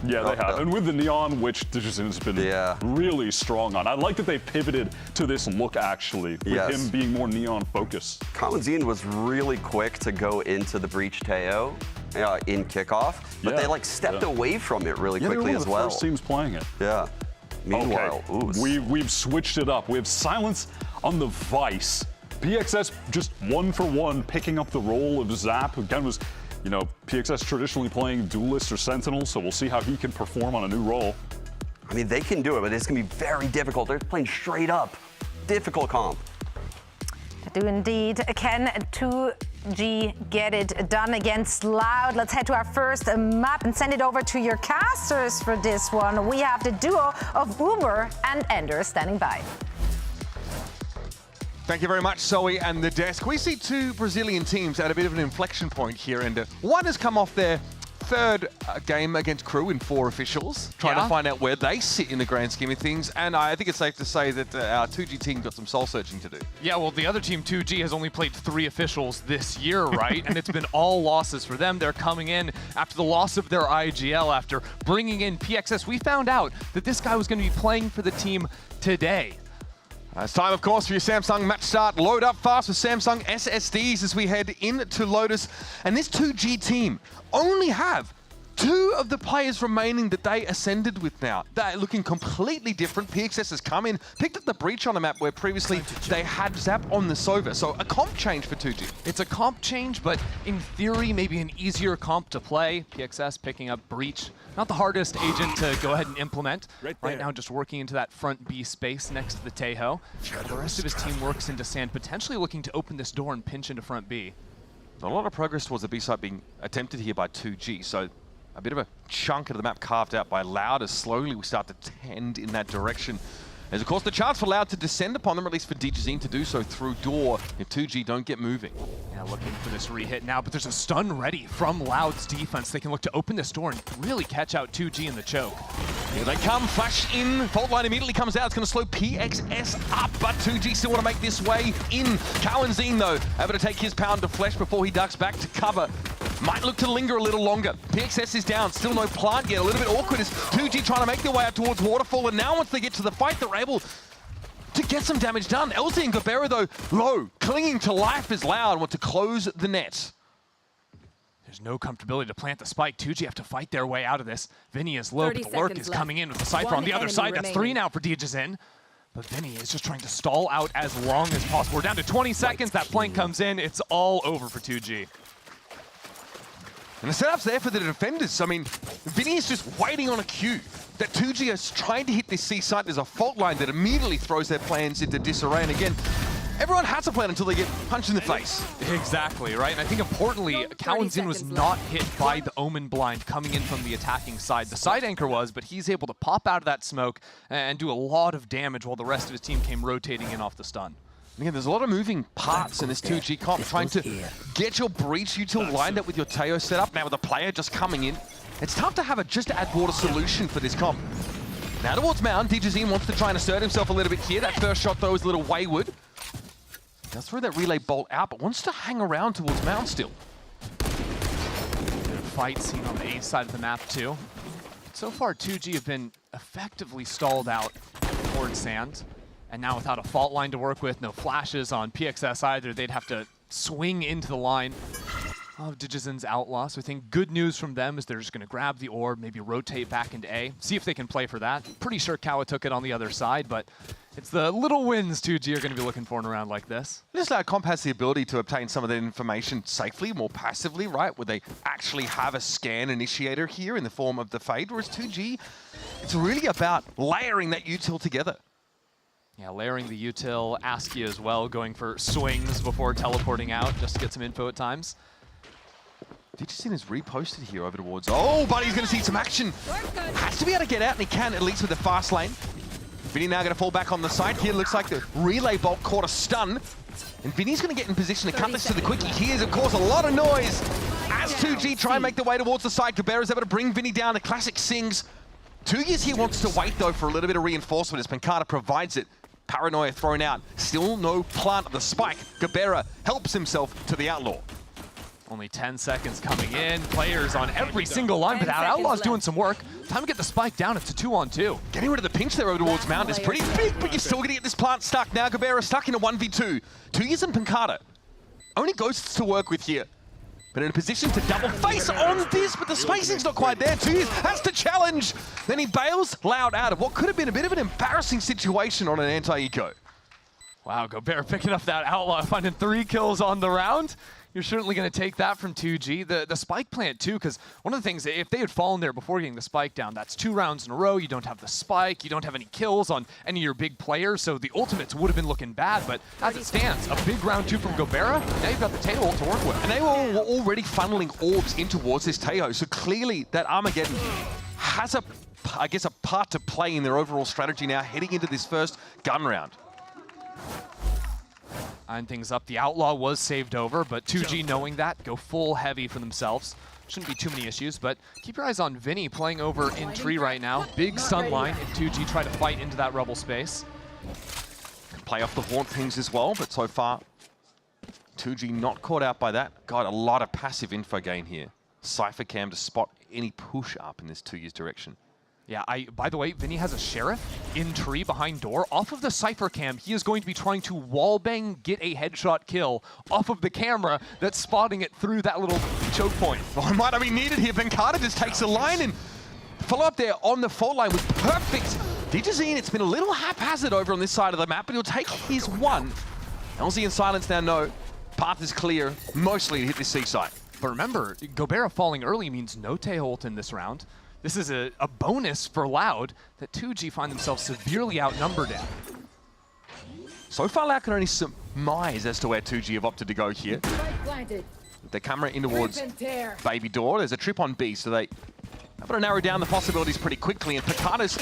Yeah, they have. And with the Neon, which Digison has been really strong on. I like that they pivoted to this look, actually, with him being more Neon focused. Common was really quick to go into the Breach Teo in Kickoff, but they like stepped away from it really quickly as well. They're one of the first teams playing it. Yeah. Meanwhile, we've switched it up. We have Silence on the Vice. PXS just 1-for-1 picking up the role of Zap. Again, was, you know, PXS traditionally playing Duelist or Sentinel, so we'll see how he can perform on a new role. I mean, they can do it, but it's going to be very difficult. They're playing straight up. Difficult comp. They do indeed. Can 2G get it done against Loud? Let's head to our first map and send it over to your casters for this one. We have the duo of Uber and Ender standing by. Thank you very much, Zoe and the desk. We see two Brazilian teams at a bit of an inflection point here, and one has come off their third game against Crew in 4 officials, trying to find out where they sit in the grand scheme of things, and I think it's safe to say that our 2G team got some soul-searching to do. Yeah, well, the other team, 2G, has only played 3 officials this year, right? And it's been all losses for them. They're coming in after the loss of their IGL, after bringing in PXS. We found out that this guy was going to be playing for the team today. It's time, of course, for your Samsung match start. Load up fast with Samsung SSDs as we head into Lotus. And this 2G team only have two of the players remaining that they ascended with now. They're looking completely different. PXS has come in, picked up the breach on a map where previously they had Zap on the Sova. So a comp change for 2G. It's a comp change, but in theory, maybe an easier comp to play. PXS picking up breach. Not the hardest agent to go ahead and implement. Right now, just working into that front B space next to the Tejo. The rest of his team works into sand, potentially looking to open this door and pinch into front B. A lot of progress towards the B site being attempted here by 2G. So a bit of a chunk of the map carved out by Loud as slowly we start to tend in that direction. There's, of course, the chance for Loud to descend upon them, or at least for DJZine to do so through door if 2G don't get moving. Yeah, looking for this re-hit now, but there's a stun ready from Loud's defense. They can look to open this door and really catch out 2G in the choke. Here they come, flash in, fault line immediately comes out. It's going to slow PXS up, but 2G still want to make this way in. Cowanzine, though, able to take his pound of flesh before he ducks back to cover. Might look to linger a little longer. PXS is down, still no plant yet. A little bit awkward as 2G trying to make their way out towards Waterfall, and now once they get to the fight, they're able to get some damage done. LZ and Gabera, though, low, clinging to life is Loud, want to close the net. There's no comfortability to plant the spike. 2G have to fight their way out of this. Vinny is low, but the lurk is coming in with the Cypher on the other side. That's 3 now for DJZine. But Vinny is just trying to stall out as long as possible. We're down to 20 seconds. That flank comes in. It's all over for 2G. And the setup's there for the defenders. I mean, Vinny is just waiting on a cue that 2G is trying to hit this C site. There's a fault line that immediately throws their plans into disarray. And again, everyone has a plan until they get punched in the face. Exactly, right? And I think importantly, Cowanzine was not hit by the Omen blind coming in from the attacking side. The side anchor was, but he's able to pop out of that smoke and do a lot of damage while the rest of his team came rotating in off the stun. Again, there's a lot of moving parts in this 2G comp, trying to get your breach util lined up with your Teo setup. Now with the player just coming in, it's tough to have a just add water solution for this comp. Now towards Mound, DJZine wants to try and assert himself a little bit here. That first shot, though, is a little wayward. Does throw that relay bolt out, but wants to hang around towards Mound still. Fight scene on the A side of the map, too. So far, 2G have been effectively stalled out towards sand. And now without a fault line to work with, no flashes on PXS either, they'd have to swing into the line of DJZine's Outlaw. So I think good news from them is they're just going to grab the orb, maybe rotate back into A, see if they can play for that. Pretty sure Kawa took it on the other side, but it's the little wins 2G are going to be looking for in a round like this. This comp has the ability to obtain some of that information safely, more passively, right? Where they actually have a scan initiator here in the form of the Fade, whereas 2G, it's really about layering that util together. Yeah, layering the util, Askia as well, going for swings before teleporting out just to get some info at times. DJZine is reposted here over towards... Oh, but he's going to see some action. Has to be able to get out, and he can, at least with the fast lane. Vinny now going to fall back on the side here. Looks like the relay bolt caught a stun. And Vinny's going to get in position to cut this to the quickie. He hears, of course, a lot of noise. As 2G try and make their way towards the side, Gabera's able to bring Vinny down. The classic sings. 2G's here wants to wait, though, for a little bit of reinforcement as Pancada provides it. Paranoia thrown out. Still no plant of the spike. Gabera helps himself to the Outlaw. Only 10 seconds coming in. Players on every single line, but that Outlaw's doing some work. Time to get the spike down. It's a 2-on-2. Getting rid of the pinch there over towards Mound is pretty big, but you're still going to get this plant stuck. Now Gabera stuck in a 1v2. 2G's and Pancada. Only ghosts to work with here. But in a position to double face on this, but the spacing's not quite there. 2G's has to challenge. Then he bails Loud out of what could have been a bit of an embarrassing situation on an anti-eco. Wow, Gobert picking up that Outlaw, finding 3 kills on the round. You're certainly going to take that from 2G. The spike plant, too, because one of the things, if they had fallen there before getting the spike down, that's 2 rounds in a row. You don't have the spike. You don't have any kills on any of your big players, so the ultimates would have been looking bad. But as it stands, a big round 2 from Gobera. Now you've got the Teo ult to work with. And they were already funneling orbs in towards this Teo, so clearly that Armageddon has a part to play in their overall strategy now, heading into this first gun round. Eyeing things up, the Outlaw was saved over, but 2G knowing that, go full heavy for themselves. Shouldn't be too many issues, but keep your eyes on Vinny playing over in tree right now. Big stun line if 2G try to fight into that rubble space. Can play off the haunt things as well, but so far, 2G not caught out by that. Got a lot of passive info gain here. Cypher cam to spot any push up in this 2G's direction. Yeah, by the way, Vinny has a Sheriff in tree behind door. Off of the Cypher cam, he is going to be trying to wallbang, get a headshot kill off of the camera that's spotting it through that little choke point. Oh, it might not be needed here. Venkata just takes a line and follow up there on the fault line was perfect. Digizine, it's been a little haphazard over on this side of the map, but he'll take his one. LZ and Silence now know path is clear, mostly to hit this seaside. But remember, Gobera falling early means no Tae ult in this round. This is a bonus for Loud that 2G find themselves severely outnumbered in. So far, Loud can only surmise as to where 2G have opted to go here. With their camera in towards Baby Door. There's a trip on B, so they have to narrow down the possibilities pretty quickly. And Picada's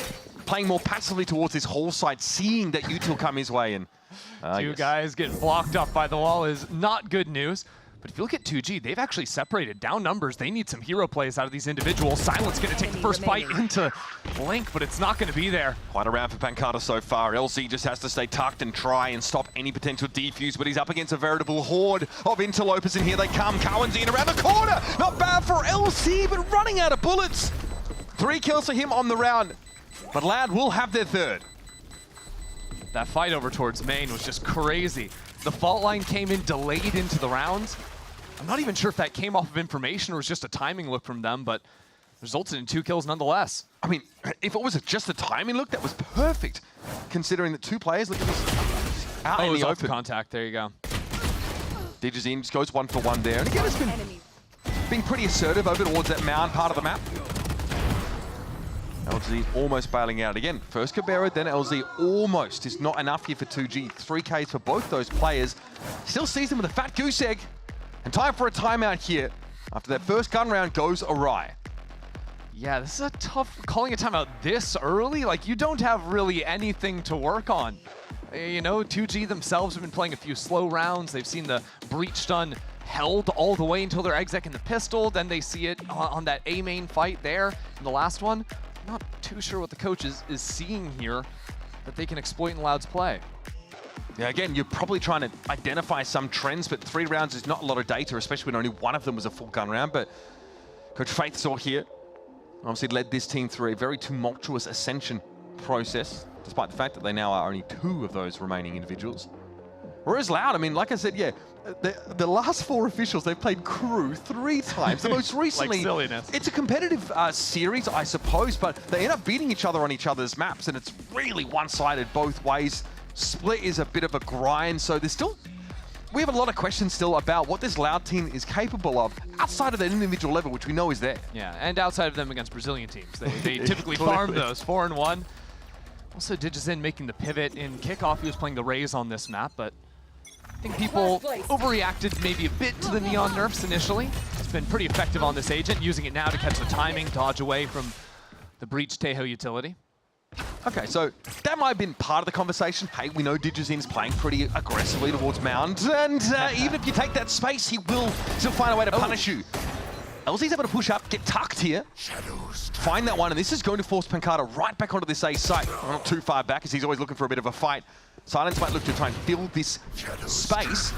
playing more passively towards this whole side, seeing that util come his way. And Two guys getting blocked off by the wall is not good news. But if you look at 2G, they've actually separated down numbers. They need some hero plays out of these individuals. Silence going to take the first bite into Link, but it's not going to be there. Quite a round for Pancata so far. LZ just has to stay tucked and try and stop any potential defuse, but he's up against a veritable horde of interlopers, and here they come. Cowan's in around the corner. Not bad for LZ, but running out of bullets. 3 kills for him on the round, but Loud will have their third. That fight over towards main was just crazy. The fault line came in delayed into the rounds. I'm not even sure if that came off of information or was just a timing look from them, but resulted in 2 kills nonetheless. I mean, if it was just a timing look, that was perfect, considering that 2 players, look at this, out in the open. Contact, there you go. Digizine just goes 1 for 1 there. And again, it's been pretty assertive over towards that mound part of the map. LZ almost bailing out again. First Cabrera, then LZ almost is not enough here for 2G. 3Ks for both those players. Still sees them with a fat goose egg. And time for a timeout here after that first gun round goes awry. Yeah, this is a tough, calling a timeout this early, like you don't have really anything to work on. You know, 2G themselves have been playing a few slow rounds. They've seen the breach stun held all the way until their exec in the pistol. Then they see it on that A main fight there in the last one. Not too sure what the coach is seeing here that they can exploit in Loud's play. Yeah, again, you're probably trying to identify some trends, but 3 rounds is not a lot of data, especially when only one of them was a full gun round. But Coach Faith saw here, obviously led this team through a very tumultuous ascension process, despite the fact that they now are only 2 of those remaining individuals. Whereas Loud, I mean, like I said, yeah, the last 4 officials, they've played crew 3 times. The most recently, like silliness. It's a competitive series, I suppose, but they end up beating each other on each other's maps, and it's really one-sided both ways. Split is a bit of a grind, so there's still, we have a lot of questions still about what this Loud team is capable of outside of that individual level, which we know is there. Yeah, and outside of them against Brazilian teams. They typically farm those 4-1. Also, Digizine making the pivot in Kickoff. He was playing the Raze on this map, but I think people overreacted maybe a bit to the Neon nerfs initially. It's been pretty effective on this agent, using it now to catch the timing, dodge away from the breach Tejo utility. Okay, so that might have been part of the conversation. Hey, we know Digizine's playing pretty aggressively towards Mound, and even if you take that space, he will still find a way to punish you. LZ's able to push up, get tucked here, find that one, and this is going to force Pancata right back onto this A site. Well, not too far back, as he's always looking for a bit of a fight. Silence might look to try and fill this space.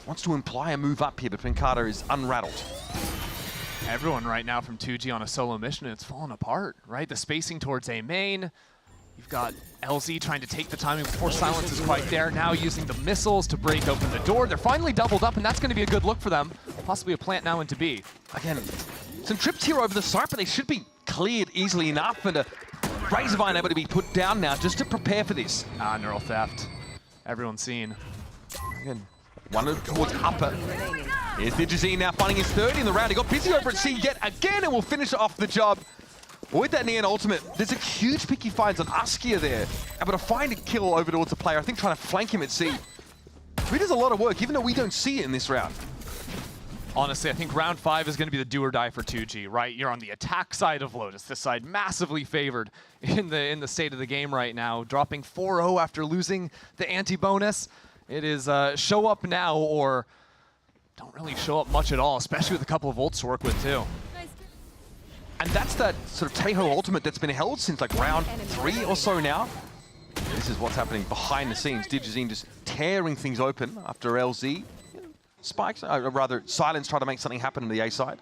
Wants to imply a move up here, but Pancata is unrattled. Everyone right now from 2G on a solo mission, and it's falling apart, right? The spacing towards A main. You've got LZ trying to take the timing before Silence is quite there. Now using the missiles to break open the door. They're finally doubled up, and that's going to be a good look for them. Possibly a plant now into B. Again, some trips here over the site, but they should be cleared easily enough. And a Razorvine able to be put down now just to prepare for this. Neural theft. Everyone's seen. Again, one towards upper. Here's Digizine now finding his 3rd in the round. He got busy over at C yet again, and will finish off the job. With that Neon ultimate, there's a huge pick he finds on Askia there. Able to find a kill over towards the player, I think trying to flank him at C. He does a lot of work, even though we don't see it in this round. Honestly, I think round 5 is going to be the do or die for 2G, right? You're on the attack side of Lotus, this side massively favored in the state of the game right now, dropping 4-0 after losing the anti-bonus. It is show up now or don't really show up much at all, especially with a couple of ults to work with too. And that's that sort of Tejo ultimate that's been held since like round 3 or so now. This is what's happening behind the scenes. Digizine just tearing things open after LZ spikes, rather Silence try to make something happen in the A side.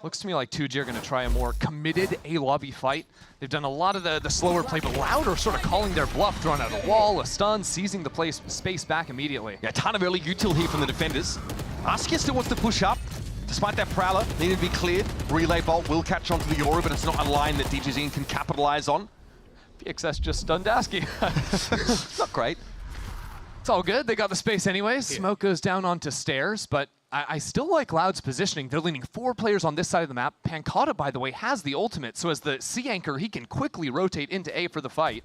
Looks to me like 2G are going to try a more committed A-lobby fight. They've done a lot of the slower play, but Loud are sort of calling their bluff, drawing out a wall, a stun, seizing the space back immediately. Yeah, a ton of early util here from the defenders. Askia still wants to push up, despite that Prowler needing to be cleared. Relay Bolt will catch onto the Aura, but it's not a line that DJZ can capitalize on. PXS just stunned Askia. Not great. It's all good. They got the space anyways. Yeah. Smoke goes down onto stairs, but I still like Loud's positioning. They're leaning 4 players on this side of the map. Pancata, by the way, has the ultimate, so as the C anchor, he can quickly rotate into A for the fight.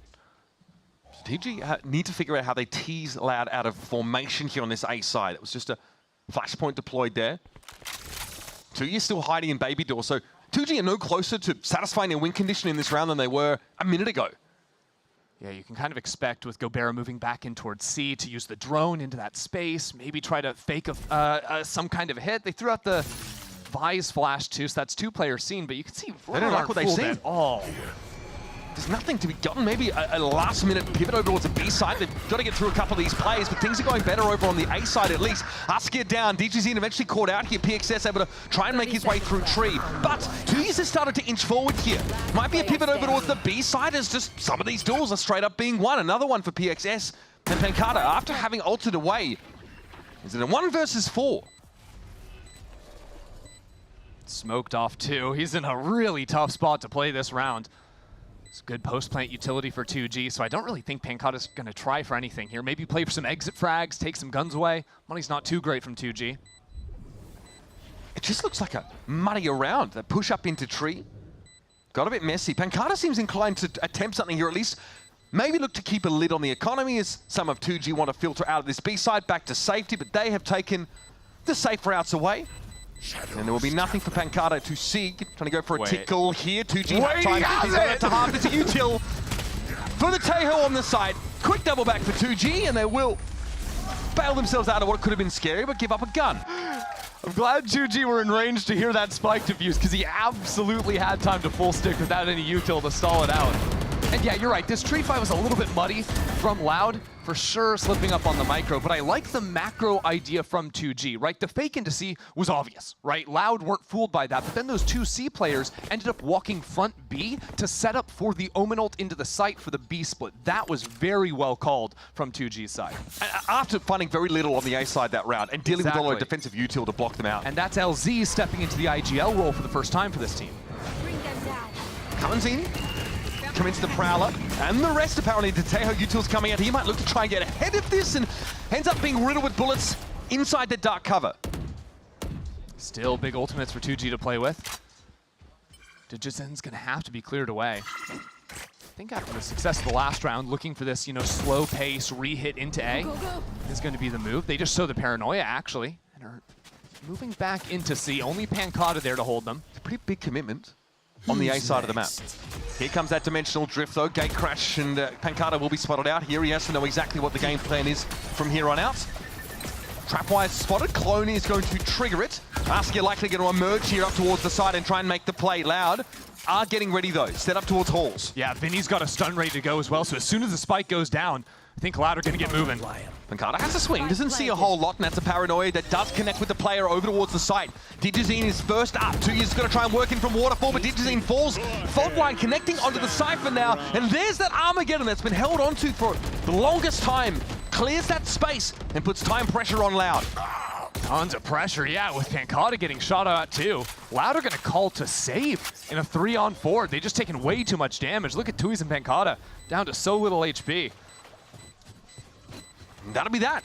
DG need to figure out how they tease Loud out of formation here on this A side. It was just a flashpoint deployed there. 2G is still hiding in Baby Door, so 2G are no closer to satisfying their win condition in this round than they were a minute ago. Yeah, you can kind of expect with Gobera moving back in towards C to use the drone into that space, maybe try to fake some kind of hit. They threw out the Vise flash too, so that's 2 players seen, but you can see they don't like what they've seen at all. There's nothing to be gotten. Maybe a last-minute pivot over towards the B side. They've got to get through a couple of these plays, but things are going better over on the A side at least. Askia down. DGZ eventually caught out here. PXS able to try and make his way through tree. But 2G's has started to inch forward here. Might be a pivot over towards the B side as just some of these duels are straight up being won. Another one for PXS. And Pancata, after having ulted away, is it a 1 versus 4? Smoked off too. He's in a really tough spot to play this round. It's good post-plant utility for 2G, so I don't really think Pancata's going to try for anything here. Maybe play for some exit frags, take some guns away. Money's not too great from 2G. It just looks like a muddy around. That push up into tree. Got a bit messy. Pancata seems inclined to attempt something here, at least maybe look to keep a lid on the economy as some of 2G want to filter out of this B side back to safety, but they have taken the safe routes away. And there will be nothing for Pancata to see. Trying to go for a tickle here. 2G time. He's got it to half. It's a util for the Tejo on the side. Quick double back for 2G, and they will bail themselves out of what could have been scary, but give up a gun. I'm glad 2G were in range to hear that spike defuse, because he absolutely had time to full stick without any util to stall it out. And yeah, you're right, this tree fight was a little bit muddy from Loud, for sure slipping up on the micro, but I like the macro idea from 2G, right? The fake into C was obvious, right? Loud weren't fooled by that, but then those 2 C players ended up walking front B to set up for the Omen ult into the site for the B split. That was very well called from 2G's side. After finding very little on the A side that round and dealing with a lot of defensive util to block them out. And that's LZ stepping into the IGL role for the first time for this team. Comes in. Comes into the Prowler, and the rest apparently, the Tejo util's coming out. He might look to try and get ahead of this and ends up being riddled with bullets inside the dark cover. Still big ultimates for 2G to play with. Digizen's gonna have to be cleared away. I think after the success of the last round, looking for this, slow pace re-hit into A is going to be the move. They just show the paranoia actually, and are moving back into C. Only Pancata there to hold them. It's a pretty big commitment on the A side of the map. Here comes that dimensional drift though, gate crash, and Pancata will be spotted out here. He has to know exactly what the game plan is from here on out. Trapwire spotted, Clone is going to trigger it. Askia likely going to emerge here up towards the side and try and make the play. Loud are getting ready though, set up towards halls. Yeah, Vinny's got a stun ready to go as well, so as soon as the spike goes down, I think Loud are going to get moving. Pancata has a swing, doesn't see a whole lot, and that's a paranoia that does connect with the player over towards the site. Digizine is first up. 2G's going to try and work in from Waterfall, but Digizine falls. Fault line connecting onto the Cypher now, and there's that Armageddon that's been held onto for the longest time. Clears that space and puts time pressure on Loud. Tons of pressure, yeah, with Pancata getting shot out too. Loud are going to call to save in a 3-on-4. They've just taken way too much damage. Look at Tui's and Pancata down to so little HP. That'll be that.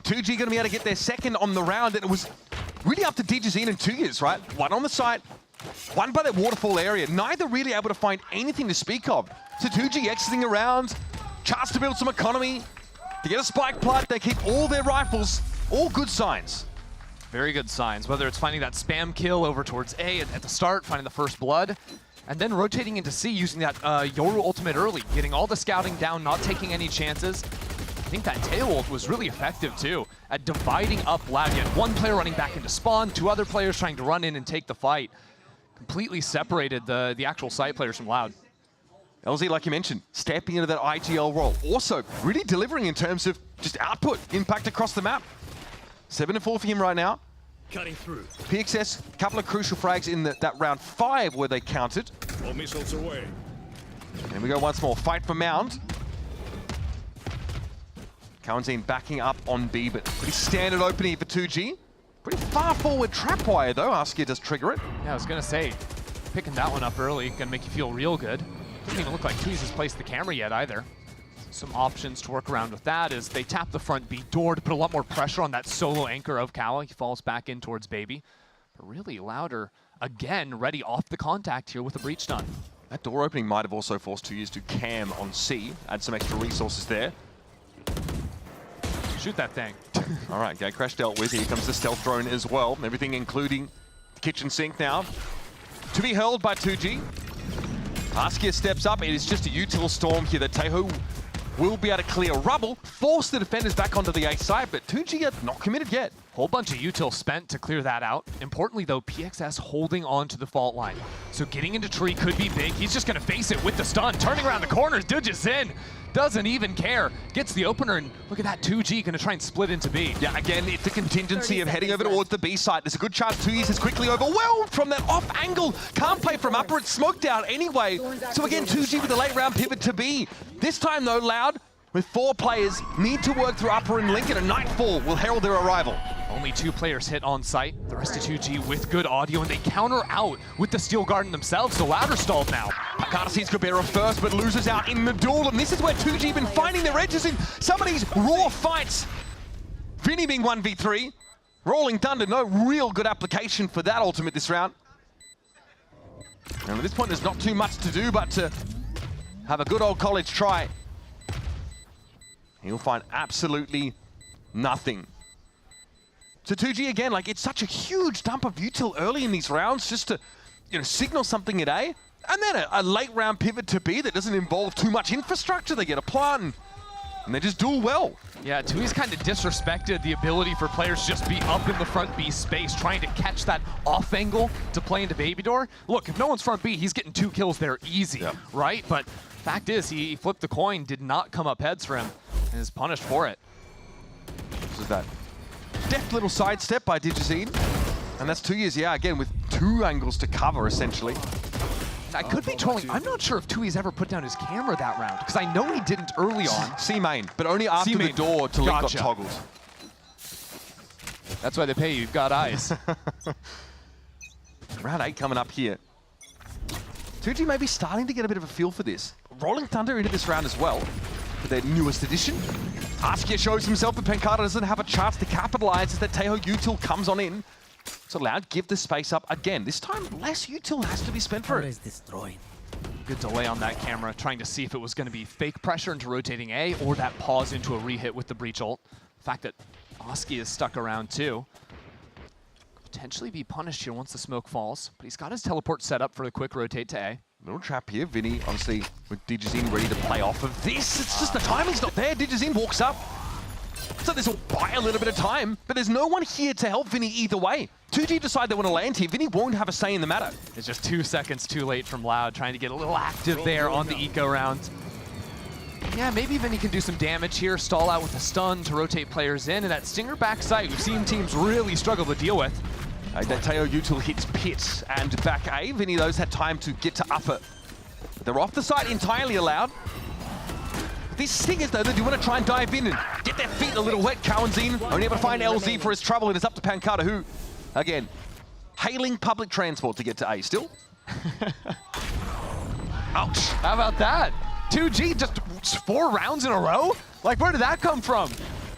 2G going to be able to get their second on the round, and it was really up to DJZ and 2G's, right? One on the site, one by that waterfall area. Neither really able to find anything to speak of. So 2G exiting around, chance to build some economy, to get a spike plant. They keep all their rifles. All good signs. Very good signs, whether it's finding that spam kill over towards A at the start, finding the first blood, and then rotating into C using that Yoru ultimate early, getting all the scouting down, not taking any chances. I think that tail ult was really effective too at dividing up Loud. You had one player running back into spawn, 2 other players trying to run in and take the fight. Completely separated the actual site players from Loud. LZ, like you mentioned, stepping into that IGL role. Also, really delivering in terms of just output, impact across the map. 7-4 for him right now. Cutting through. PXS, a couple of crucial frags in that round 5 where they counted. All missiles away. And we go once more. Fight for Mound. Kawanzine backing up on B, but pretty standard opening for 2G. Pretty far forward trap wire though. Askia does trigger it. Yeah, I was gonna say, picking that one up early, gonna make you feel real good. Doesn't even look like Tweez has placed the camera yet either. Some options to work around with that is they tap the front B door to put a lot more pressure on that solo anchor of Kawa. He falls back in towards Baby. But really Louder, again, ready off the contact here with a breach stun. That door opening might have also forced 2U's to cam on C. Add some extra resources there. Shoot that thing. All right, Gate Crash dealt with. Here comes the stealth drone as well. Everything including the kitchen sink now. To be held by 2G. Askia steps up. It is just a util storm here that Teho will be able to clear rubble, force the defenders back onto the A side, but 2G are not committed yet. Whole bunch of util spent to clear that out. Importantly though, PXS holding on to the fault line. So getting into tree could be big. He's just gonna face it with the stun. Turning around the corners, Dudges in. Doesn't even care. Gets the opener, and look at that, 2G gonna try and split into B. Yeah, again, it's the contingency of heading over towards the B side. There's a good chance 2U's is quickly overwhelmed from that off angle. Can't play from upper, it's smoked out anyway. So again, 2G with a late round pivot to B. This time though, Loud, with 4 players, need to work through upper and Lincoln, and Nightfall will herald their arrival. Only 2 players hit on site. The rest of 2G with good audio, and they counter out with the Steel Garden themselves. So Louder stalled now. Hakata sees Cabrera first, but loses out in the duel, and this is where 2G been finding their edges in some of these raw fights. Vinny being 1v3. Rolling Thunder, no real good application for that ultimate this round. And at this point, there's not too much to do but to have a good old college try. He'll find absolutely nothing. So 2G again, like it's such a huge dump of util early in these rounds just to, you know, signal something at A, and then a late round pivot to B that doesn't involve too much infrastructure. They get a plant and they just duel well. Yeah, 2U's kind of disrespected the ability for players to just be up in the front B space, trying to catch that off angle to play into Baby Door. Look, if no one's front B, he's getting 2 kills there easy, right? But fact is, he flipped the coin, did not come up heads for him, and is punished for it. This is that deft little sidestep by Digizine. And that's 2U's, yeah, again, with 2 angles to cover, essentially. I could be trolling. I'm not sure if 2U's ever put down his camera that round, because I know he didn't early on. C main, but only after the door to link got toggled. That's why they pay you. You've got eyes. Round 8 coming up here. 2G may be starting to get a bit of a feel for this. Rolling Thunder into this round as well, for their newest edition. Askia shows himself, but Pancada doesn't have a chance to capitalize as that Teho util comes on in. So Loud give the space up again. This time, less util has to be spent for it. Good delay on that camera, trying to see if it was going to be fake pressure into rotating A or that pause into a rehit with the breach ult. The fact that Askia is stuck around too. Potentially be punished here once the smoke falls, but he's got his teleport set up for a quick rotate to A. Little trap here. Vinny, honestly, with Digizine ready to play off of this. It's just the timing's not there. Digizine walks up. So this will buy a little bit of time, but there's no one here to help Vinny either way. 2G decide they want to land here. Vinny won't have a say in the matter. It's just 2 seconds too late from Loud, trying to get a little active there on the eco round. Yeah, maybe Vinny can do some damage here, stall out with a stun to rotate players in, and that Stinger back sight we've seen teams really struggle to deal with. That Teho util hits pit and back A. Vinny, those had time to get to upper. But they're off the site entirely allowed. These Stingers, though, they do want to try and dive in and get their feet a little wet. Cowanzine only able to find LZ for his trouble, and it's up to Pancada, who, again, hailing public transport to get to A still. Ouch. How about that? 2G just 4 rounds in a row? Like, where did that come from?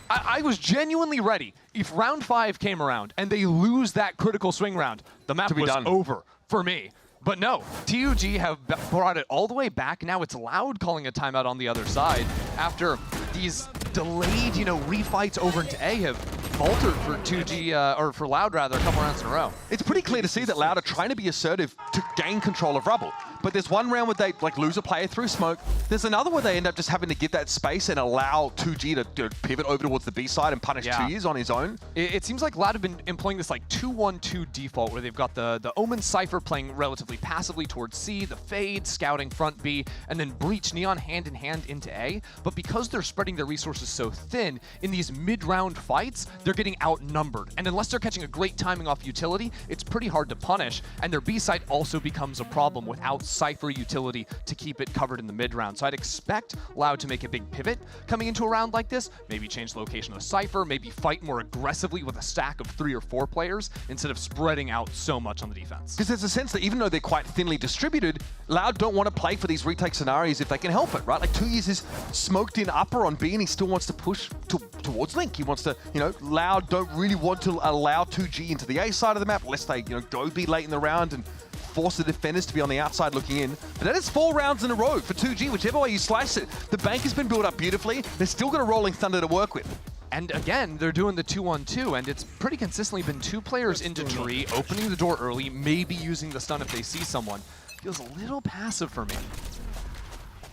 I was genuinely ready. If round 5 came around and they lose that critical swing round, the map was over for me. But no, TUG have brought it all the way back. Now it's Loud calling a timeout on the other side after these delayed, refights over into A have faltered for 2G, or for Loud rather, a couple rounds in a row. It's pretty clear to see that Loud are trying to be assertive to gain control of rubble. but there's one round where they like lose a player through smoke. There's another where they end up just having to give that space and allow 2G to pivot over towards the B side and punish 2Ys on his own. It seems like Loud have been employing this like 2-1-2 default where they've got the Omen Cypher playing relatively passively towards C, the Fade scouting front B, and then Breach Neon hand in hand into A. But because they're spreading their resources so thin, in these mid-round fights, they're getting outnumbered. And unless they're catching a great timing off utility, it's pretty hard to punish. And their B side also becomes a problem without Cypher utility to keep it covered in the mid-round. So I'd expect Loud to make a big pivot coming into a round like this, maybe change the location of the Cypher, maybe fight more aggressively with a stack of 3 or 4 players instead of spreading out so much on the defense. Because there's a sense that even though they're quite thinly distributed, Loud don't want to play for these retake scenarios if they can help it, right? Like 2Ys is smoked in upper on B and he still wants to push towards Link. He wants to, you know, Loud don't really want to allow 2G into the A side of the map lest they, you know, go B late in the round and force the defenders to be on the outside looking in. But that is 4 rounds in a row for 2G, whichever way you slice it. The bank has been built up beautifully. They're still got a Rolling Thunder to work with. And again, they're doing the 2-1-2, and it's pretty consistently been 2 players into tree, opening the door early, maybe using the stun if they see someone. Feels a little passive for me.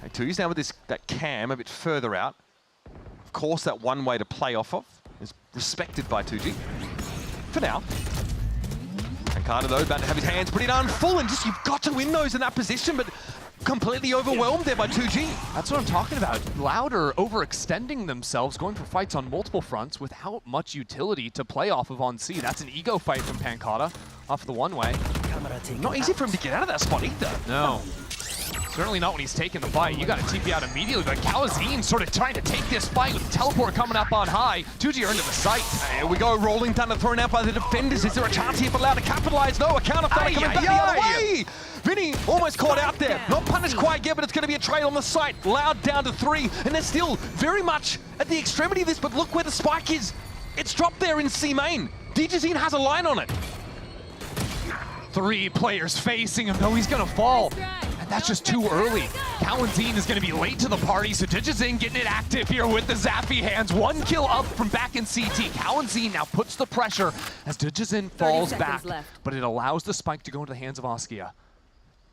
Okay, 2Ys now with that cam a bit further out. Of course, that one way to play off of is respected by 2G. For now. And Carter, though, about to have his hands pretty darn full, and just you've got to win those in that position, but completely overwhelmed there by 2G. That's what I'm talking about. Loud are overextending themselves, going for fights on multiple fronts without much utility to play off of on C. That's an ego fight from Pancata off the one-way. Not easy for him to get out of that spot either. No. Certainly not when he's taking the fight. You got to TP out immediately, but Kalazine sort of trying to take this fight with teleport coming up on high. 2G are into the site. Here we go, Rolling Thunder thrown out by the defenders. Is there a chance here for Loud to capitalize? No, a counter thunder coming back the other way. Vinny almost caught out there. Not punished quite yet, but it's going to be a trade on the site. Loud down to 3, and they're still very much at the extremity of this, but look where the spike is. It's dropped there in C main. Digizine has a line on it. 3 players facing him, though he's going to fall. And that's just too early. Kalazine is going to be late to the party, so Digizine getting it active here with the Zappy hands. 1 kill up from back in CT. Kalazine now puts the pressure as Digizine falls back, but it allows the spike to go into the hands of Askia.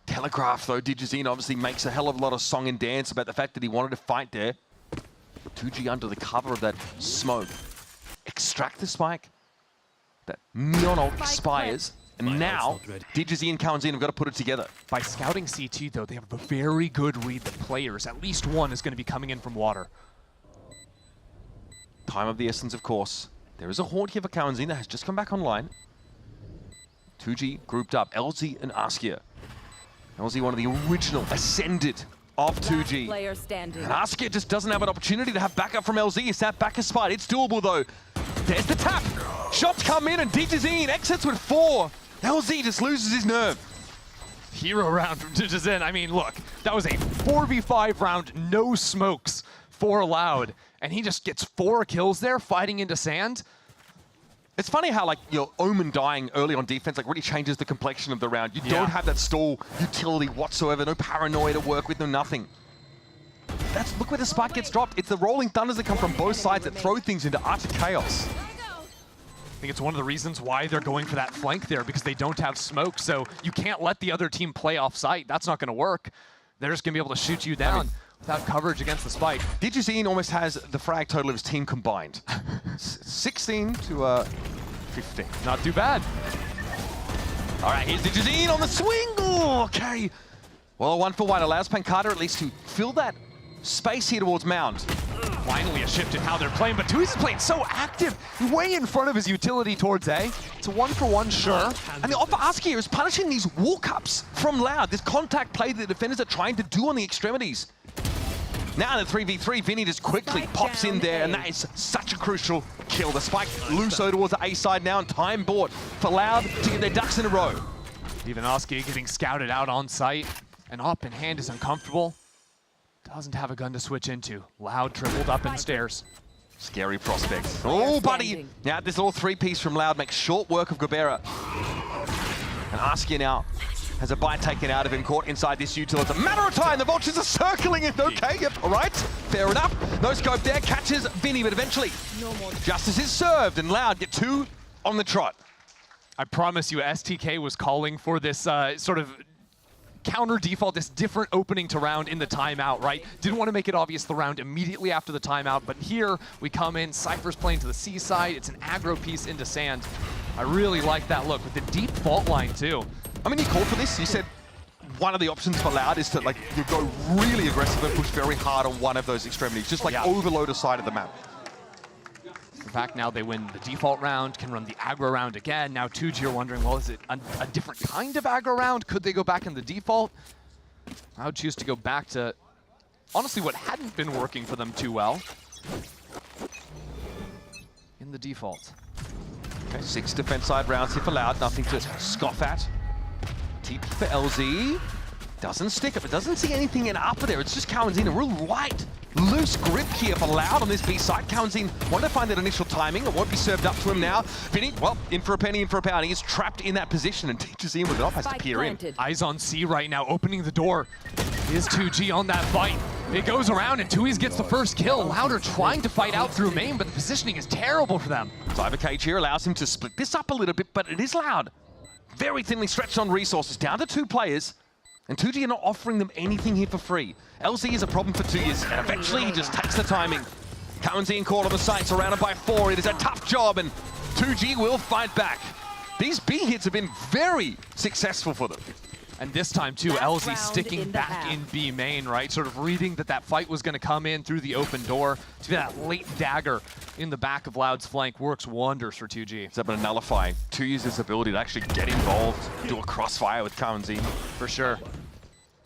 Telegraph, though, Digizine obviously makes a hell of a lot of song and dance about the fact that he wanted to fight there. 2G under the cover of that smoke. Extract the spike. That neon ult expires. And now, Digizine and Kalazine have got to put it together. By scouting CT, though, they have a very good read that players, at least one, is going to be coming in from water. Time of the essence, of course. There is a haunt here for Kalazine that has just come back online. 2G grouped up, LZ and Askia. LZ, one of the original Ascended of 2G. And Askia just doesn't have an opportunity to have backup from LZ. It's that back of spot. It's doable, though. There's the tap. Shots come in, and Digizine exits with 4. LZ just loses his nerve. Hero round from Digizine. I mean, look, that was a 4v5 round, no smokes for Loud. And he just gets 4 kills there, fighting into sand. It's funny how, like, your Omen dying early on defense, like, really changes the complexion of the round. You don't have that stall utility whatsoever, no paranoia to work with, no nothing. Look where the spike gets dropped. It's the Rolling Thunders that come from both sides that throw things into utter chaos. I think it's one of the reasons why they're going for that flank there, because they don't have smoke, so you can't let the other team play off site. That's not going to work. They're just going to be able to shoot you down without coverage against the spike. Digizine almost has the frag total of his team combined. 16 to 15. Not too bad. All right, here's Digizine on the swing. Oh, okay. Well, 1-for-1 allows Pancata at least to fill that space here towards Mound. Finally a shift in how they're playing, but 2Ys is playing so active, way in front of his utility towards A. It's a 1-for-1, sure. And the offer Askia is punishing these walk-ups from Loud, this contact play that the defenders are trying to do on the extremities. Now in the 3v3, Vinny just quickly pops in there, and that is such a crucial kill. The spike loose towards the A side now, and time bought for Loud to get their ducks in a row. Even Askia getting scouted out on site, and up in hand is uncomfortable. Doesn't have a gun to switch into. Loud tripled up in stairs. Scary prospects. Oh, buddy! Now this little 3-piece from Loud makes short work of Gobera. And Askia now has a bite taken out of him, caught inside this util. It's a matter of time. The Vultures are circling it. Okay, yep, all right. Fair enough. No scope there. Catches Vinny, but eventually justice is served, and Loud get 2 on the trot. I promise you, STK was calling for this sort of counter default, this different opening to round in the timeout, right? Didn't want to make it obvious the round immediately after the timeout, but here we come in, Cypher's playing to the C side, it's an aggro piece into sand. I really like that look with the deep fault line too. I mean, you called for this, you said one of the options for Loud is to like you go really aggressive and push very hard on one of those extremities, just like overload a side of the map. In fact, now they win the default round, can run the aggro round again. Now 2G are wondering, well, is it a different kind of aggro round? Could they go back in the default? I would choose to go back to, honestly, what hadn't been working for them too well. In the default. Okay, 6 defense side rounds here for Loud, nothing to scoff at. TP for LZ. Doesn't stick up, it doesn't see anything in upper there. It's just Cowanzin, a real light, loose grip here for Loud on this B side. Cowanzin wanted to find that initial timing. It won't be served up to him now. Vinny, well, in for a penny, in for a pound. He is trapped in that position and teaches him with it off, has to peer in. Eyes on C right now, opening the door. Is 2G on that fight. It goes around and Tui's gets the first kill. Louder trying to fight out through main, but the positioning is terrible for them. Cyber Cage here allows him to split this up a little bit, but it is Loud. Very thinly stretched on resources, down to 2 players. And 2G are not offering them anything here for free. LZ is a problem for 2 years, and eventually he just takes the timing. Cowanzin caught on the site, surrounded by 4. It is a tough job, and 2G will fight back. These B hits have been very successful for them. And this time too, LZ sticking back in B main, right? Sort of reading that that fight was going to come in through the open door. To that late dagger in the back of Loud's flank works wonders for 2G. It's able to nullify 2U's ability to actually get involved, do a crossfire with Cowanzin. For sure.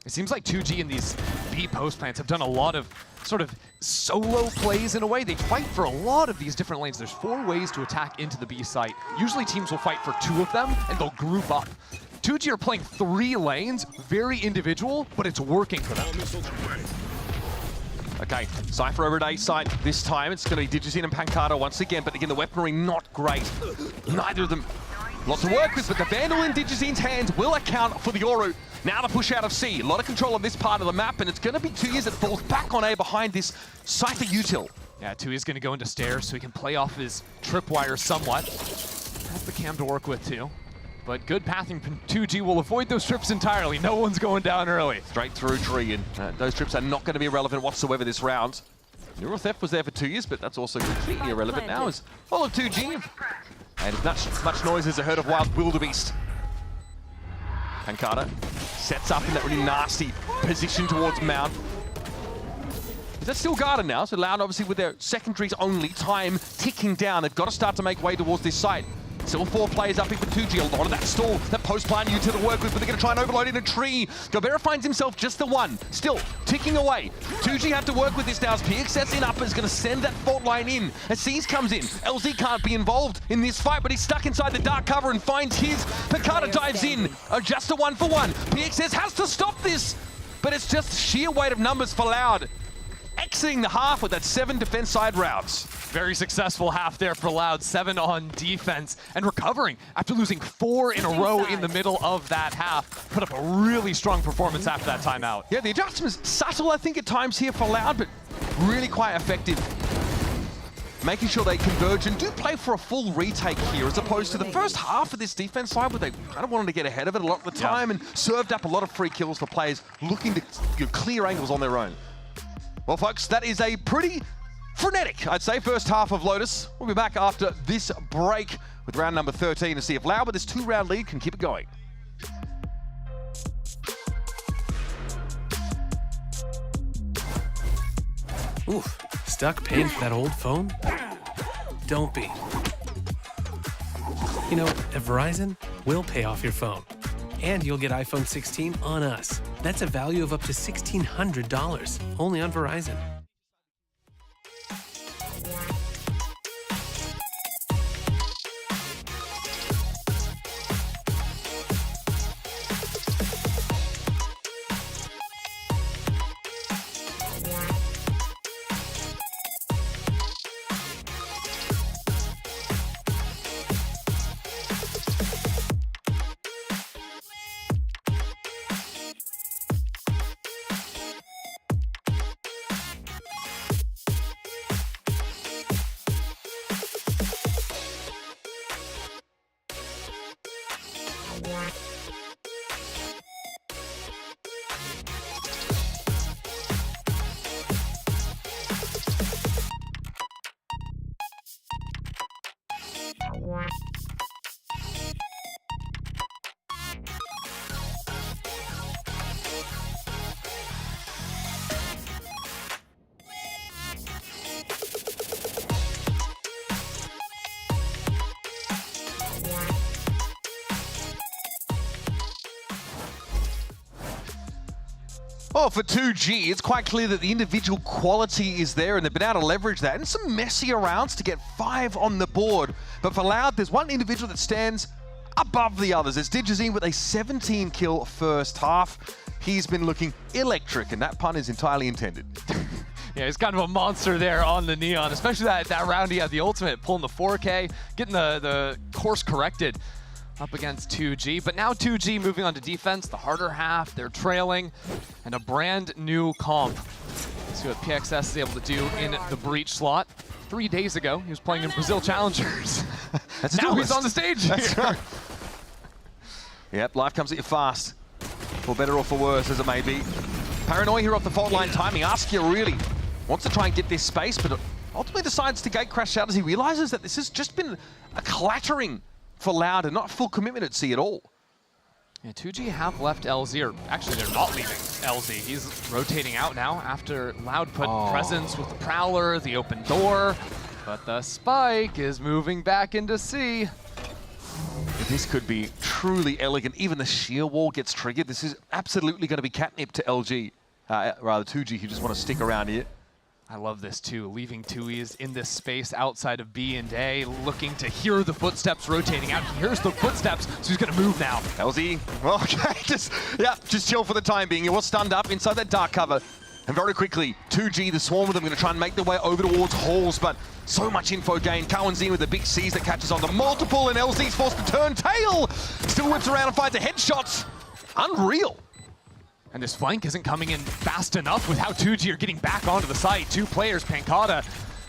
It seems like 2G in these B post plants have done a lot of sort of solo plays in a way. They fight for a lot of these different lanes. There's 4 ways to attack into the B site. Usually teams will fight for 2 of them and they'll group up. 2G are playing 3 lanes, very individual, but it's working for them. Okay, Cypher over at A side. This time it's going to be Digizin and Pancada once again, but again, the weaponry not great. Neither of them. Lots to work with, but the Vandal in Digizin's hands will account for the Oru. Now the push out of C. A lot of control on this part of the map, and it's going to be 2 years that falls back on A behind this Cypher util. Yeah, 2 is going to go into stairs so he can play off his tripwire somewhat. Has the cam to work with too. But good pathing from 2G will avoid those trips entirely. No one's going down early. Straight through tree, and those trips are not going to be relevant whatsoever this round. Neural Theft was there for 2 years, but that's also completely irrelevant now as all of 2G. And as much noise as I heard of Wild Wildebeest. Pancada sets up in that really nasty position towards Mount. Is that still guarded now? So Loud obviously with their secondaries only, time ticking down. They've got to start to make way towards this site. Still 4 players up here for 2G. A lot of that stall, that post-plant util to work with, but they're going to try and overload in a tree. Gobera finds himself just the one. Still ticking away. 2G have to work with this now as PXS in upper is going to send that fault line in. As C's comes in, LZ can't be involved in this fight, but he's stuck inside the dark cover and finds his. Picard dives in. Just a 1-for-1. PXS has to stop this, but it's just sheer weight of numbers for Loud. Exiting the half with that 7 defense side rounds. Very successful half there for Loud, 7 on defense, and recovering after losing 4 in a row in the middle of that half. Put up a really strong performance after that timeout. Yeah, the adjustment's subtle, I think, at times here for Loud, but really quite effective. Making sure they converge and do play for a full retake here, as opposed to the first half of this defense side where they kind of wanted to get ahead of it a lot of the time and served up a lot of free kills for players looking to clear angles on their own. Well, folks, that is a pretty frenetic, I'd say, first half of Lotus. We'll be back after this break with round number 13 to see if Loud with this 2-round lead can keep it going. Oof, stuck paying for that old phone? Don't be. You know, at Verizon, we'll pay off your phone. And you'll get iPhone 16 on us. That's a value of up to $1,600, only on Verizon. Well, for 2G, it's quite clear that the individual quality is there, and they've been able to leverage that in some messier rounds to get 5 on the board. But for Loud, there's one individual that stands above the others. It's Digizine with a 17-kill first half. He's been looking electric, and that pun is entirely intended. Yeah, he's kind of a monster there on the Neon, especially that round he had the ultimate, pulling the 4K, getting the course corrected up against 2G. But now 2G moving on to defense, the harder half, they're trailing, and a brand new comp. Let's see what PXS is able to do in the breach slot. 3 days ago, he was playing in Brazil Challengers. That's now he's on the stage. That's right. Yep, life comes at you fast. For better or for worse, as it may be. Paranoia here off the fault line timing. Askia really wants to try and get this space, but ultimately decides to gate crash out as he realizes that this has just been a clattering for Loud and not full commitment at C at all. Yeah, 2G have left LZ, or actually they're not leaving LZ. He's rotating out now after Loud put presence with the Prowler, the open door, but the spike is moving back into C. This could be truly elegant. Even the sheer wall gets triggered. This is absolutely going to be catnip to LG. Rather 2G who just want to stick around here. I love this too, leaving Tui's in this space outside of B and A, looking to hear the footsteps rotating out. He hears the footsteps, so he's gonna move now. LZ, well, okay, just chill for the time being. He was stunned up inside that dark cover. And very quickly, 2G, the swarm of them, going to try and make their way over towards halls, but so much info gained. Kawanzine with the big C's that catches on to multiple, and LZ's forced to turn tail. Still whips around and finds the headshots. Unreal. And this flank isn't coming in fast enough with how 2G are getting back onto the site. 2 players, Pancata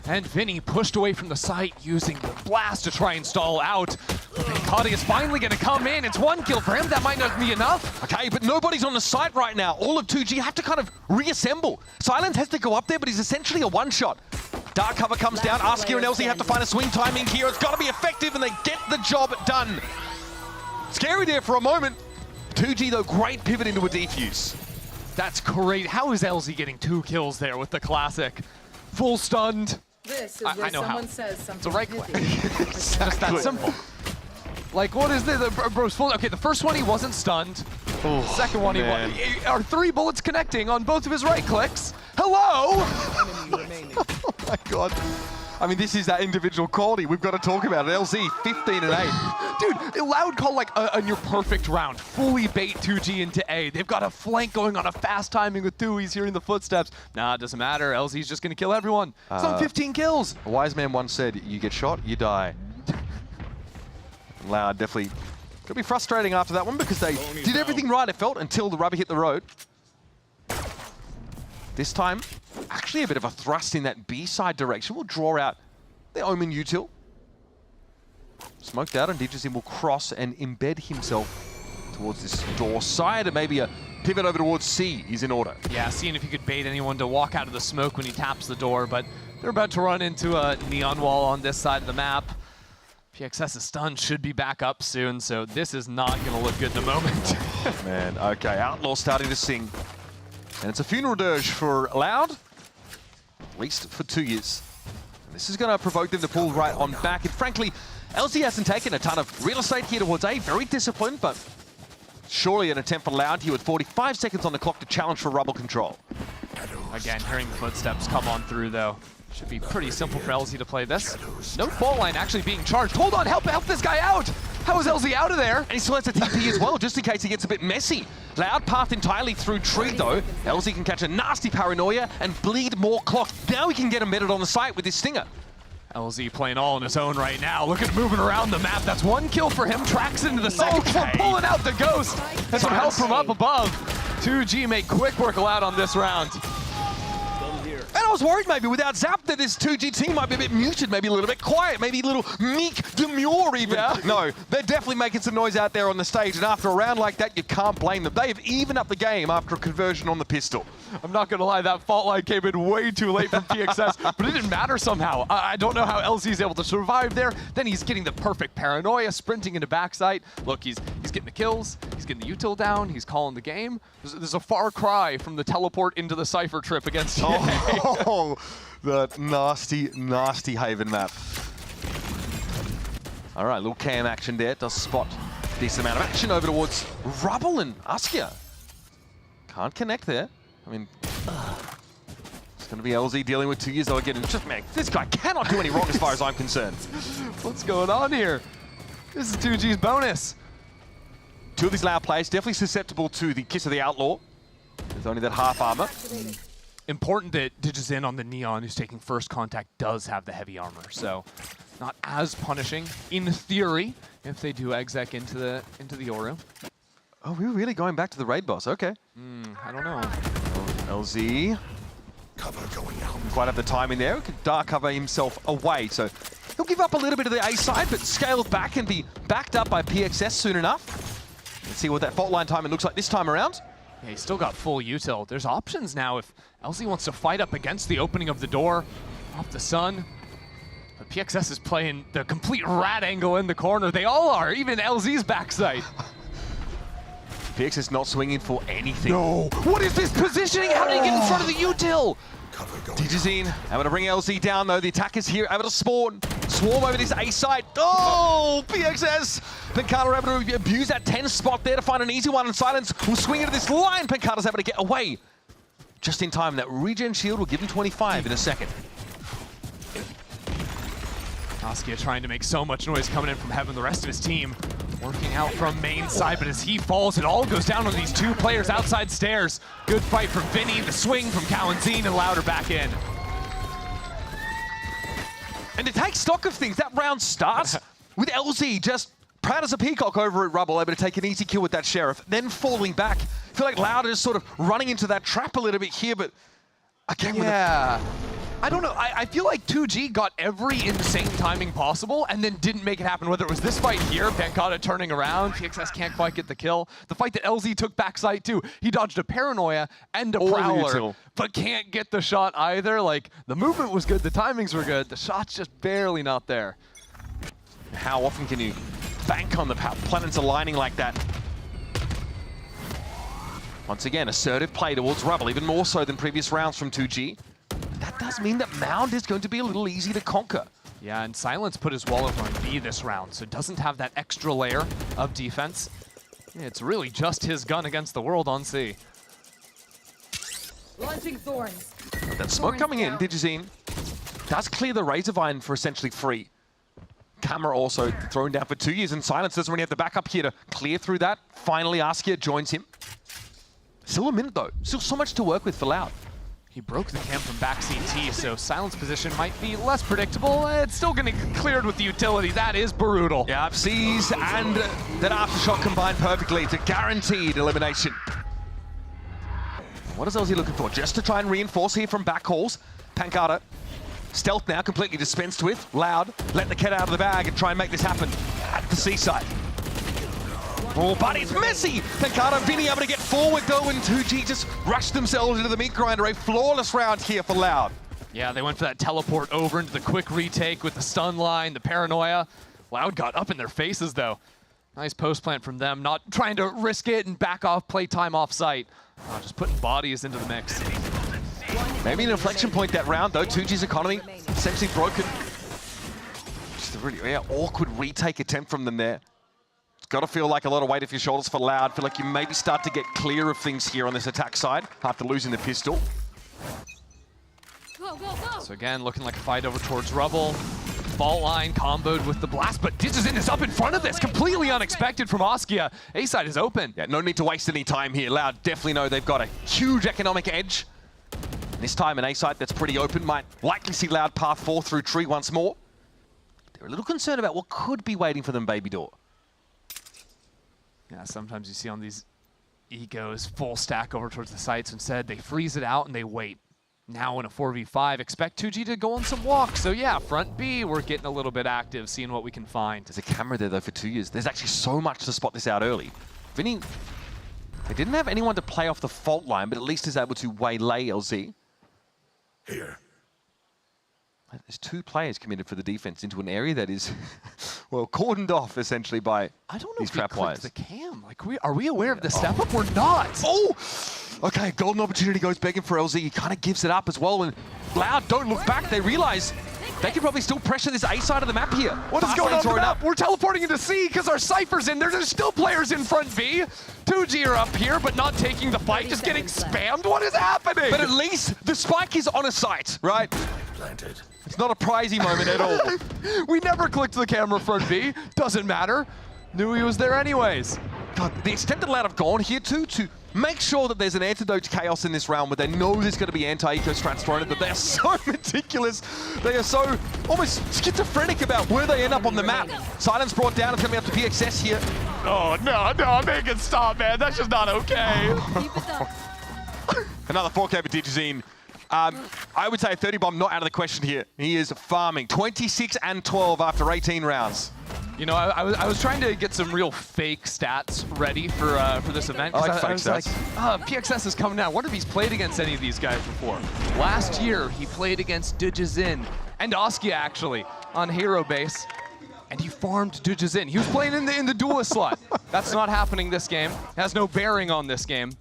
and Vinny, pushed away from the site using the blast to try and stall out. Pancata is finally going to come in. It's 1 kill for him. That might not be enough. Okay, but nobody's on the site right now. All of 2G have to kind of reassemble. Silence has to go up there, but he's essentially a one-shot. Dark cover comes down. Askia and LZ have to find a swing timing here. It's got to be effective, and they get the job done. Scary there for a moment. 2G, though, great pivot into a defuse. That's great. How is LZ getting 2 kills there with the classic? Full stunned. This is where someone says something. It's a right click. It's just that simple. Like, what is the bro's full? Okay, the first one he wasn't stunned. Oh, second one he was. Are 3 bullets connecting on both of his right clicks? Hello! Oh my god. I mean, this is that individual quality we've got to talk about. LZ, 15 and 8. Dude, Loud call like a near perfect round. Fully bait 2G into A. They've got a flank going on, a fast timing with Tui. He's hearing the footsteps. Nah, it doesn't matter. LZ's just going to kill everyone. It's on 15 kills. A wise man once said, you get shot, you die. Loud definitely could be frustrating after that one because they did everything right, it felt, until the rubber hit the road. This time, actually a bit of a thrust in that B-side direction. We'll draw out the Omen util. Smoked out, and Digizine will cross and embed himself towards this door side, and maybe a pivot over towards C is in order. Yeah, seeing if he could bait anyone to walk out of the smoke when he taps the door, but they're about to run into a neon wall on this side of the map. PXS's stun should be back up soon, so this is not going to look good in a moment. Man, okay, Outlaw starting to sing. And it's a funeral dirge for Loud, at least for 2 years. And this is going to provoke them to pull right on back. And frankly, LZ hasn't taken a ton of real estate here towards A. Very disciplined, but surely an attempt for Loud here with 45 seconds on the clock to challenge for rubble control. Again, hearing the footsteps come on through, though. Should be pretty simple for LZ to play this. No ball line actually being charged. Hold on, help this guy out! How is LZ out of there? And he still has a TP as well, just in case he gets a bit messy. Loud path entirely through tree, though. LZ can catch a nasty paranoia and bleed more clock. Now he can get embedded on the site with his stinger. LZ playing all on his own right now. Look at moving around the map. That's 1 kill for him. Tracks into the second floor, pulling out the ghost. And some help from up above. 2G make quick work Loud on this round. And I was worried maybe without Zap that this 2G team might be a bit muted, maybe a little bit quiet, maybe a little meek, demure even. Yeah. No, they're definitely making some noise out there on the stage, and after a round like that, you can't blame them. They have evened up the game after a conversion on the pistol. I'm not going to lie, that fault line came in way too late from PXS, but it didn't matter somehow. I don't know how LZ is able to survive there. Then he's getting the perfect paranoia, sprinting into backside. Look, he's getting the kills, he's getting the util down, he's calling the game. There's a far cry from the teleport into the Cypher trip against TA. Oh, the nasty, nasty Haven map. All right, little cam action there. Does spot a decent amount of action over towards Rubble and Askia. Can't connect there. I mean, it's going to be LZ dealing with 2 years though again. And just, man, this guy cannot do any wrong as far as I'm concerned. What's going on here? This is 2G's bonus. Two of these Loud players definitely susceptible to the Kiss of the Outlaw. There's only that half armor. Important that Digizin on the Neon, who's taking first contact, does have the heavy armor. So not as punishing, in theory, if they do exec into the Yoru. Oh, we're really going back to the raid boss. Okay. I don't know. LZ. Cover going out. Quite have the timing there. Could dark cover himself away. So he'll give up a little bit of the A side, but scale back and be backed up by PXS soon enough. Let's see what that fault line timing looks like this time around. Yeah, he's still got full util. There's options now if LZ wants to fight up against the opening of the door off the sun. But PXS is playing the complete rat angle in the corner. They all are, even LZ's backside. PXS not swinging for anything. No! What is this positioning? How did he get in front of the util? Digizin able to bring LZ down though. The attackers here able to swarm over this A side. Oh, PXS! Pancada able to abuse that 10 spot there to find an easy one, and Silence will swing into this line. Pancada's able to get away just in time. That regen shield will give him 25 in a second. Askia trying to make so much noise coming in from Heaven. The rest of his team working out from main side, but as he falls, it all goes down on these two players outside stairs. Good fight from Vinny, the swing from Cowanzine, and Louder back in. And to take stock of things, that round starts with LZ just proud as a peacock over at Rubble, able to take an easy kill with that Sheriff, then falling back. I feel like Louder is sort of running into that trap a little bit here, but again, yeah. I don't know. I feel like 2G got every insane timing possible and then didn't make it happen. Whether it was this fight here, Pancada turning around, PXS can't quite get the kill. The fight that LZ took backside too. He dodged a Paranoia and a Prowler, but can't get the shot either. Like, the movement was good, the timings were good, the shot's just barely not there. How often can you bank on the planets aligning like that? Once again, assertive play towards Rubble, even more so than previous rounds from 2G. That does mean that Mound is going to be a little easy to conquer. Yeah, and Silence put his wall over on B this round, so doesn't have that extra layer of defense. Yeah, it's really just his gun against the world on C. Launching thorns. That smoke coming in, Digizin does clear the Razorvine for essentially free. Camera also thrown down for 2 years, and Silence doesn't really have the backup here to clear through that. Finally, Askia joins him. Still a minute though, still so much to work with for Loud. He broke the cam from back CT, so Silence position might be less predictable. It's still going to get cleared with the utility. That is brutal. Yeah, Seas and that aftershock combined perfectly to guaranteed elimination. What is LZ looking for? Just to try and reinforce here from back halls. Pancada, stealth now completely dispensed with. Loud, let the cat out of the bag and try and make this happen at the seaside. Oh, but it's messy! Pancada, Vinny able to get forward though, and 2G just rushed themselves into the meat grinder. A flawless round here for Loud. Yeah, they went for that teleport over into the quick retake with the stun line, the Paranoia. Loud got up in their faces though. Nice post plant from them, not trying to risk it and back off playtime off site. Just putting bodies into the mix. Maybe an inflection point that round though. 2G's economy essentially broken. Just a really awkward retake attempt from them there. It's got to feel like a lot of weight off your shoulders for Loud. Feel like you maybe start to get clear of things here on this attack side after losing the pistol. Go, go, go. So again, looking like a fight over towards Rubble. Fault line comboed with the blast, but Digizin is up in front of this. Completely unexpected from Askia. A-side is open. Yeah, no need to waste any time here. Loud definitely know they've got a huge economic edge. This time an A-side that's pretty open might likely see Loud path 4 through tree once more. They're a little concerned about what could be waiting for them, Baby Door. Yeah, sometimes you see on these egos full stack over towards the sites. Instead, they freeze it out and they wait. Now in a 4v5, expect 2G to go on some walks. So yeah, front B, we're getting a little bit active, seeing what we can find. There's a camera there though for 2 years. There's actually so much to spot this out early. Vinny, they didn't have anyone to play off the fault line, but at least is able to waylay LZ. Here. There's 2 players committed for the defense into an area that is, well, cordoned off essentially by these trap wires. The cam, like, are we aware of the step up? We're not. Oh, okay, golden opportunity goes begging for LZ. He kind of gives it up as well, and Loud don't look back. They realize They could probably still pressure this A side of the map here. What is going on with the map? We're teleporting into C because our Cypher's in there. There's still players in front V. 2G are up here, but not taking the fight, just getting spammed. What is happening? But at least the spike is on a site, right? Planted. It's not a prizey moment at all. We never clicked the camera front V. Doesn't matter. Knew he was there anyways. God, the extent that Loud have gone here to make sure that there's an antidote to chaos in this round where they know there's going to be anti-eco strats thrown at them. They are so meticulous. They are so almost schizophrenic about where they end up on the map. Silence brought down. It's coming up to PXS here. Oh, no, make it stop, man. That's just not okay. Another 4K for Digizine. I would say a 30 bomb not out of the question here. He is farming 26 and 12 after 18 rounds. You know, I was trying to get some real fake stats ready for this event. I like fake was stats. like, PXS is coming out. I wonder if he's played against any of these guys before. Last year, he played against Digizin and Oskia, actually, on Hero Base. And he farmed Digizin. He was playing in the duelist slot. That's not happening this game. It has no bearing on this game.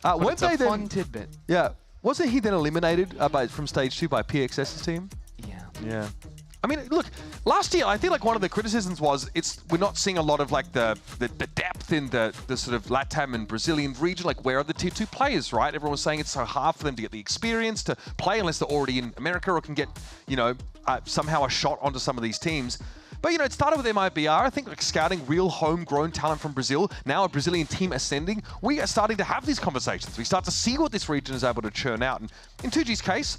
It's a fun tidbit. Yeah. Wasn't he then eliminated from stage 2 by PXS's team? Yeah. Yeah. I mean, look, last year, I think like one of the criticisms was we're not seeing a lot of like the depth in the sort of LATAM and Brazilian region. Like, where are the tier 2 players, right? Everyone was saying it's so hard for them to get the experience to play unless they're already in America or can get, you know, somehow a shot onto some of these teams. But, you know, it started with MIBR, I think, like scouting real homegrown talent from Brazil. Now a Brazilian team ascending. We are starting to have these conversations. We start to see what this region is able to churn out. And in 2G's case,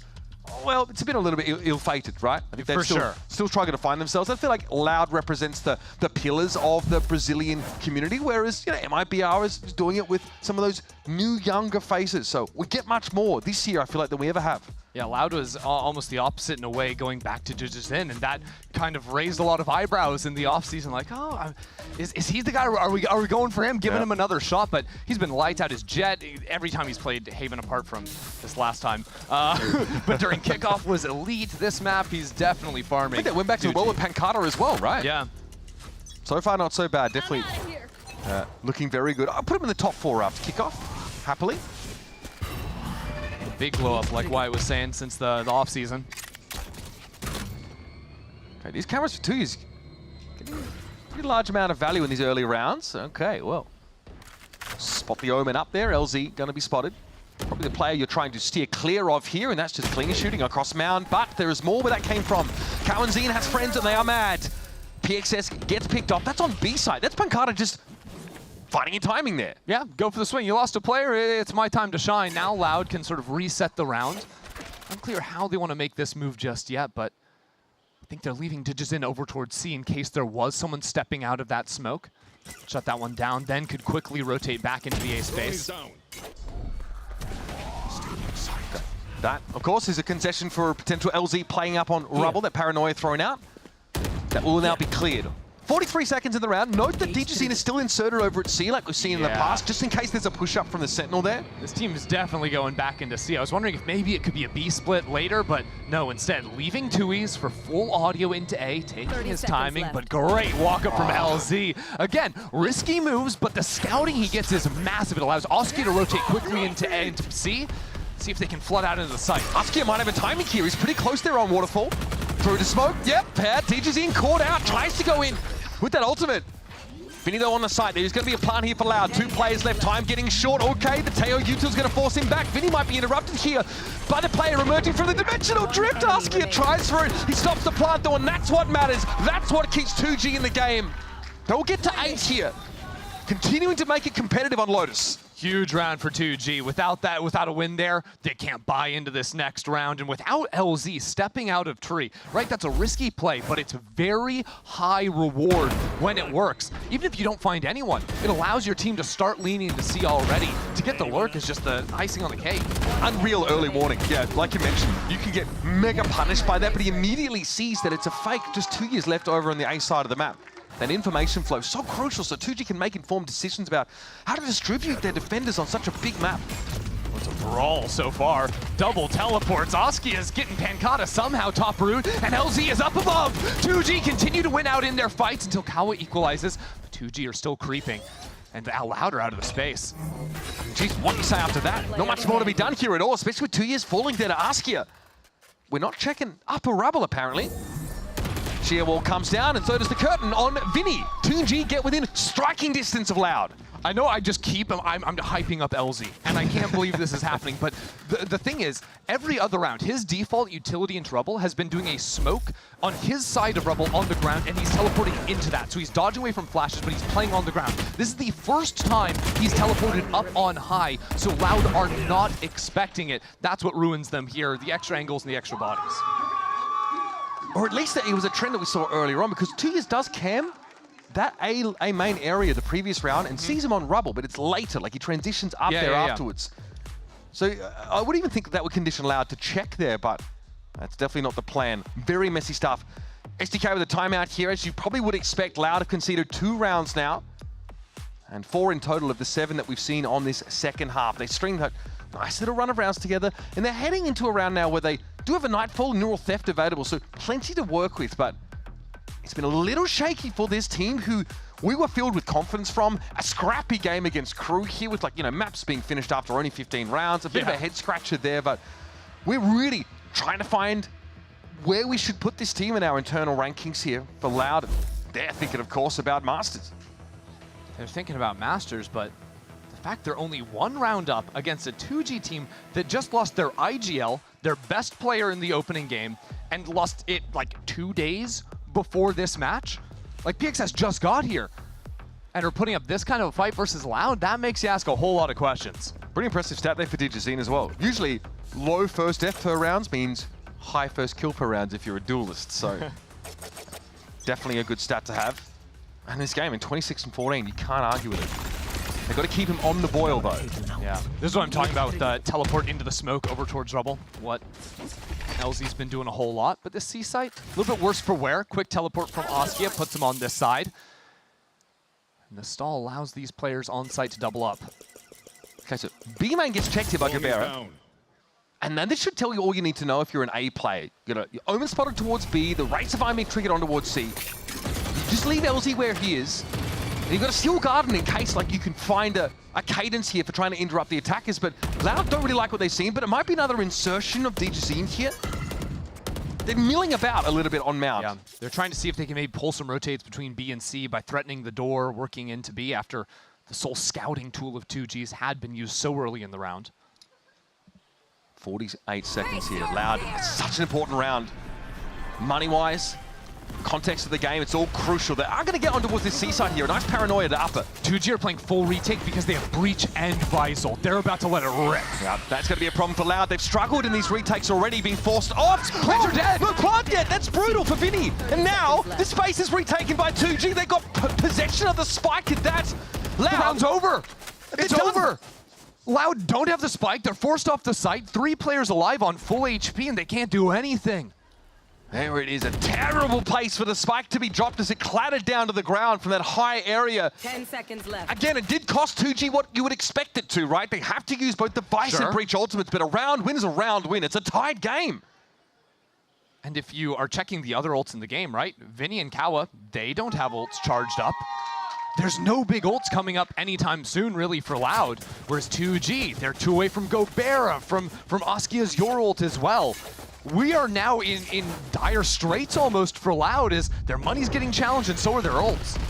well, it's been a little bit ill-fated, right? I think they're still trying to find themselves. I feel like Loud represents the pillars of the Brazilian community, whereas, you know, MIBR is doing it with some of those new, younger faces. So we get much more this year, I feel like, than we ever have. Yeah, Loud was almost the opposite in a way, going back to Digizin, and that kind of raised a lot of eyebrows in the offseason. Like, oh, is he the guy? Are we going for him, giving him another shot? But he's been lights out. His jet every time he's played Haven, apart from this last time. But during Kickoff was elite. This map, he's definitely farming. I think that went back to well with Pancata as well, right? Yeah. So far, not so bad. Definitely looking very good. I'll put him in the top 4 after Kickoff, happily. Big blow up, like Wyatt was saying, since the off season. Okay, these cameras for 2 is getting a pretty large amount of value in these early rounds. Okay, well, spot the Omen up there. LZ going to be spotted. Probably the player you're trying to steer clear of here, and that's just clean shooting across Mound. But there is more where that came from. Cowanzine has friends, and they are mad. PXS gets picked off. That's on B side. That's Pancata just finding your timing there. Yeah, go for the swing. You lost a player, it's my time to shine. Now Loud can sort of reset the round. Unclear how they want to make this move just yet, but I think they're leaving Digizin over towards C in case there was someone stepping out of that smoke. Shut that one down, then could quickly rotate back into the A space. That, of course, is a concession for potential LZ playing up on Rubble, that paranoia thrown out. That will now be cleared. 43 seconds in the round. Note that Digizine is still inserted over at C like we've seen in the past, just in case there's a push-up from the Sentinel there. This team is definitely going back into C. I was wondering if maybe it could be a B split later, but no, instead, leaving 2Es for full audio into A, taking his timing, but great walk-up from LZ. Again, risky moves, but the scouting he gets is massive. It allows Oskia to rotate quickly into A, into C. See if they can flood out into the site. Oskia might have a timing here. He's pretty close there on Waterfall. Through to smoke. Yep, Digizine caught out. Tries to go in with that ultimate. Vinny though on the side. There's going to be a plan here for Loud. 2 players left. Time getting short. Okay, the Teo Util's going to force him back. Vinny might be interrupted here by the player emerging from the dimensional drift. Oskia tries for it. He stops the plant though, and that's what matters. That's what keeps 2G in the game. They'll get to 8 here. Continuing to make it competitive on Lotus. Huge round for 2G. Without a win there, they can't buy into this next round. And without LZ stepping out of tree, right, that's a risky play, but it's a very high reward when it works. Even if you don't find anyone, it allows your team to start leaning to C already. To get the lurk is just the icing on the cake. Unreal early warning. Yeah, like you mentioned, you can get mega punished by that, but he immediately sees that it's a fake. Just 2 years left over on the A side of the map. That information flow is so crucial so 2G can make informed decisions about how to distribute their defenders on such a big map. It's a brawl so far. Double teleports. Oskia is getting Pancata somehow top root, and LZ is up above. 2G continue to win out in their fights until Kawa equalizes, but 2G are still creeping. And Loud are out of the space. Jeez, what do you say after that? Not much more to be done here at all, especially with 2 years falling there to Oskia. We're not checking upper rubble, apparently. Sheer wall comes down, and so does the curtain on Vinny. 2G get within striking distance of Loud. I know I just keep him, I'm hyping up LZ, and I can't believe this is happening, but the thing is, every other round, his default utility into Rubble has been doing a smoke on his side of Rubble on the ground, and he's teleporting into that. So he's dodging away from flashes, but he's playing on the ground. This is the first time he's teleported up on high, so Loud are not expecting it. That's what ruins them here, the extra angles and the extra bodies. Or at least it was a trend that we saw earlier on, because 2 years does cam that A main area the previous round and sees him on Rubble, but it's later, like he transitions up there afterwards. So I would even think that would condition Loud to check there, but that's definitely not the plan. Very messy stuff. SDK with a timeout here, as you probably would expect. Loud have conceded 2 rounds now, and 4 in total of the 7 that we've seen on this second half. They string that nice little run of rounds together, and they're heading into a round now where they do have a Nightfall Neural Theft available, so plenty to work with, but it's been a little shaky for this team who we were filled with confidence from. A scrappy game against Crew here with, like, you know, maps being finished after only 15 rounds. A bit of a head scratcher there, but we're really trying to find where we should put this team in our internal rankings here for Loud. They're thinking, of course, about Masters. They're thinking about Masters, but the fact they're only 1 round up against a 2G team that just lost their IGL, their best player in the opening game, and lost it like 2 days before this match. Like, PXS just got here and are putting up this kind of a fight versus Loud. That makes you ask a whole lot of questions. Pretty impressive stat there for Digizine as well. Usually low first death per rounds means high first kill per rounds if you're a duelist, so definitely a good stat to have. And this game in 26 and 14, you can't argue with it. They've got to keep him on the boil though. Yeah, this is what I'm talking about with the teleport into the smoke over towards Rubble. What LZ's been doing a whole lot, but this C site, a little bit worse for wear. Quick teleport from Oskia puts him on this side. And the stall allows these players on site to double up. Okay, so B-main gets checked here by Gabera. And then this should tell you all you need to know if you're an A player. Your Omen spotted towards B, the Rights of Iron being triggered on towards C. You just leave LZ where he is. And you've got a Steel Garden in case, like, you can find a cadence here for trying to interrupt the attackers, but Loud don't really like what they've seen, but it might be another insertion of Digizine here. They're milling about a little bit on Mount. Yeah, they're trying to see if they can maybe pull some rotates between B and C by threatening the door, working into B after the sole scouting tool of 2Gs had been used so early in the round. 48 seconds here. Loud, such an important round. Money-wise, context of the game, it's all crucial. They are going to get on towards this C side here. A nice paranoia to up it. 2G are playing full retake because they have Breach and Visal. They're about to let it rip. Yeah, that's going to be a problem for Loud. They've struggled in these retakes already, being forced off. Plays are dead. No plant yet. That's brutal for Vinny. And now the space is retaken by 2G. They got possession of the spike at that. Loud. The round's over. It's over. Loud don't have the spike. They're forced off the site. 3 players alive on full HP, and they can't do anything. There it is, a terrible place for the spike to be dropped as it clattered down to the ground from that high area. 10 seconds left. Again, it did cost 2G what you would expect it to, right? They have to use both the Vice and Breach ultimates, but a round win is a round win. It's a tied game. And if you are checking the other ults in the game, right? Vinny and Kawa, they don't have ults charged up. There's no big ults coming up anytime soon, really, for Loud. Whereas 2G, they're 2 away from Gobera, from Oskia's Your ult as well. We are now in dire straits almost for Loud as their money's getting challenged and so are their ults.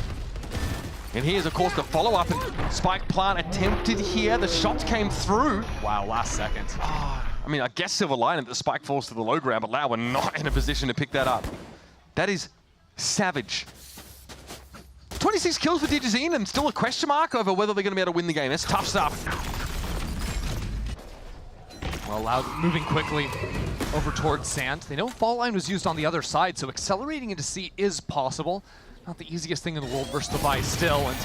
And here's, of course, the follow-up and spike plant attempted here. The shots came through. Wow, last second. I mean, I guess silver lining that the spike falls to the low ground, but Loud were not in a position to pick that up. That is savage. 26 kills for Digizine and still a question mark over whether they're going to be able to win the game. That's tough stuff. Well, Loud moving quickly over towards Sand. They know Fall Line was used on the other side, so accelerating into C is possible. Not the easiest thing in the world versus the Vice still, and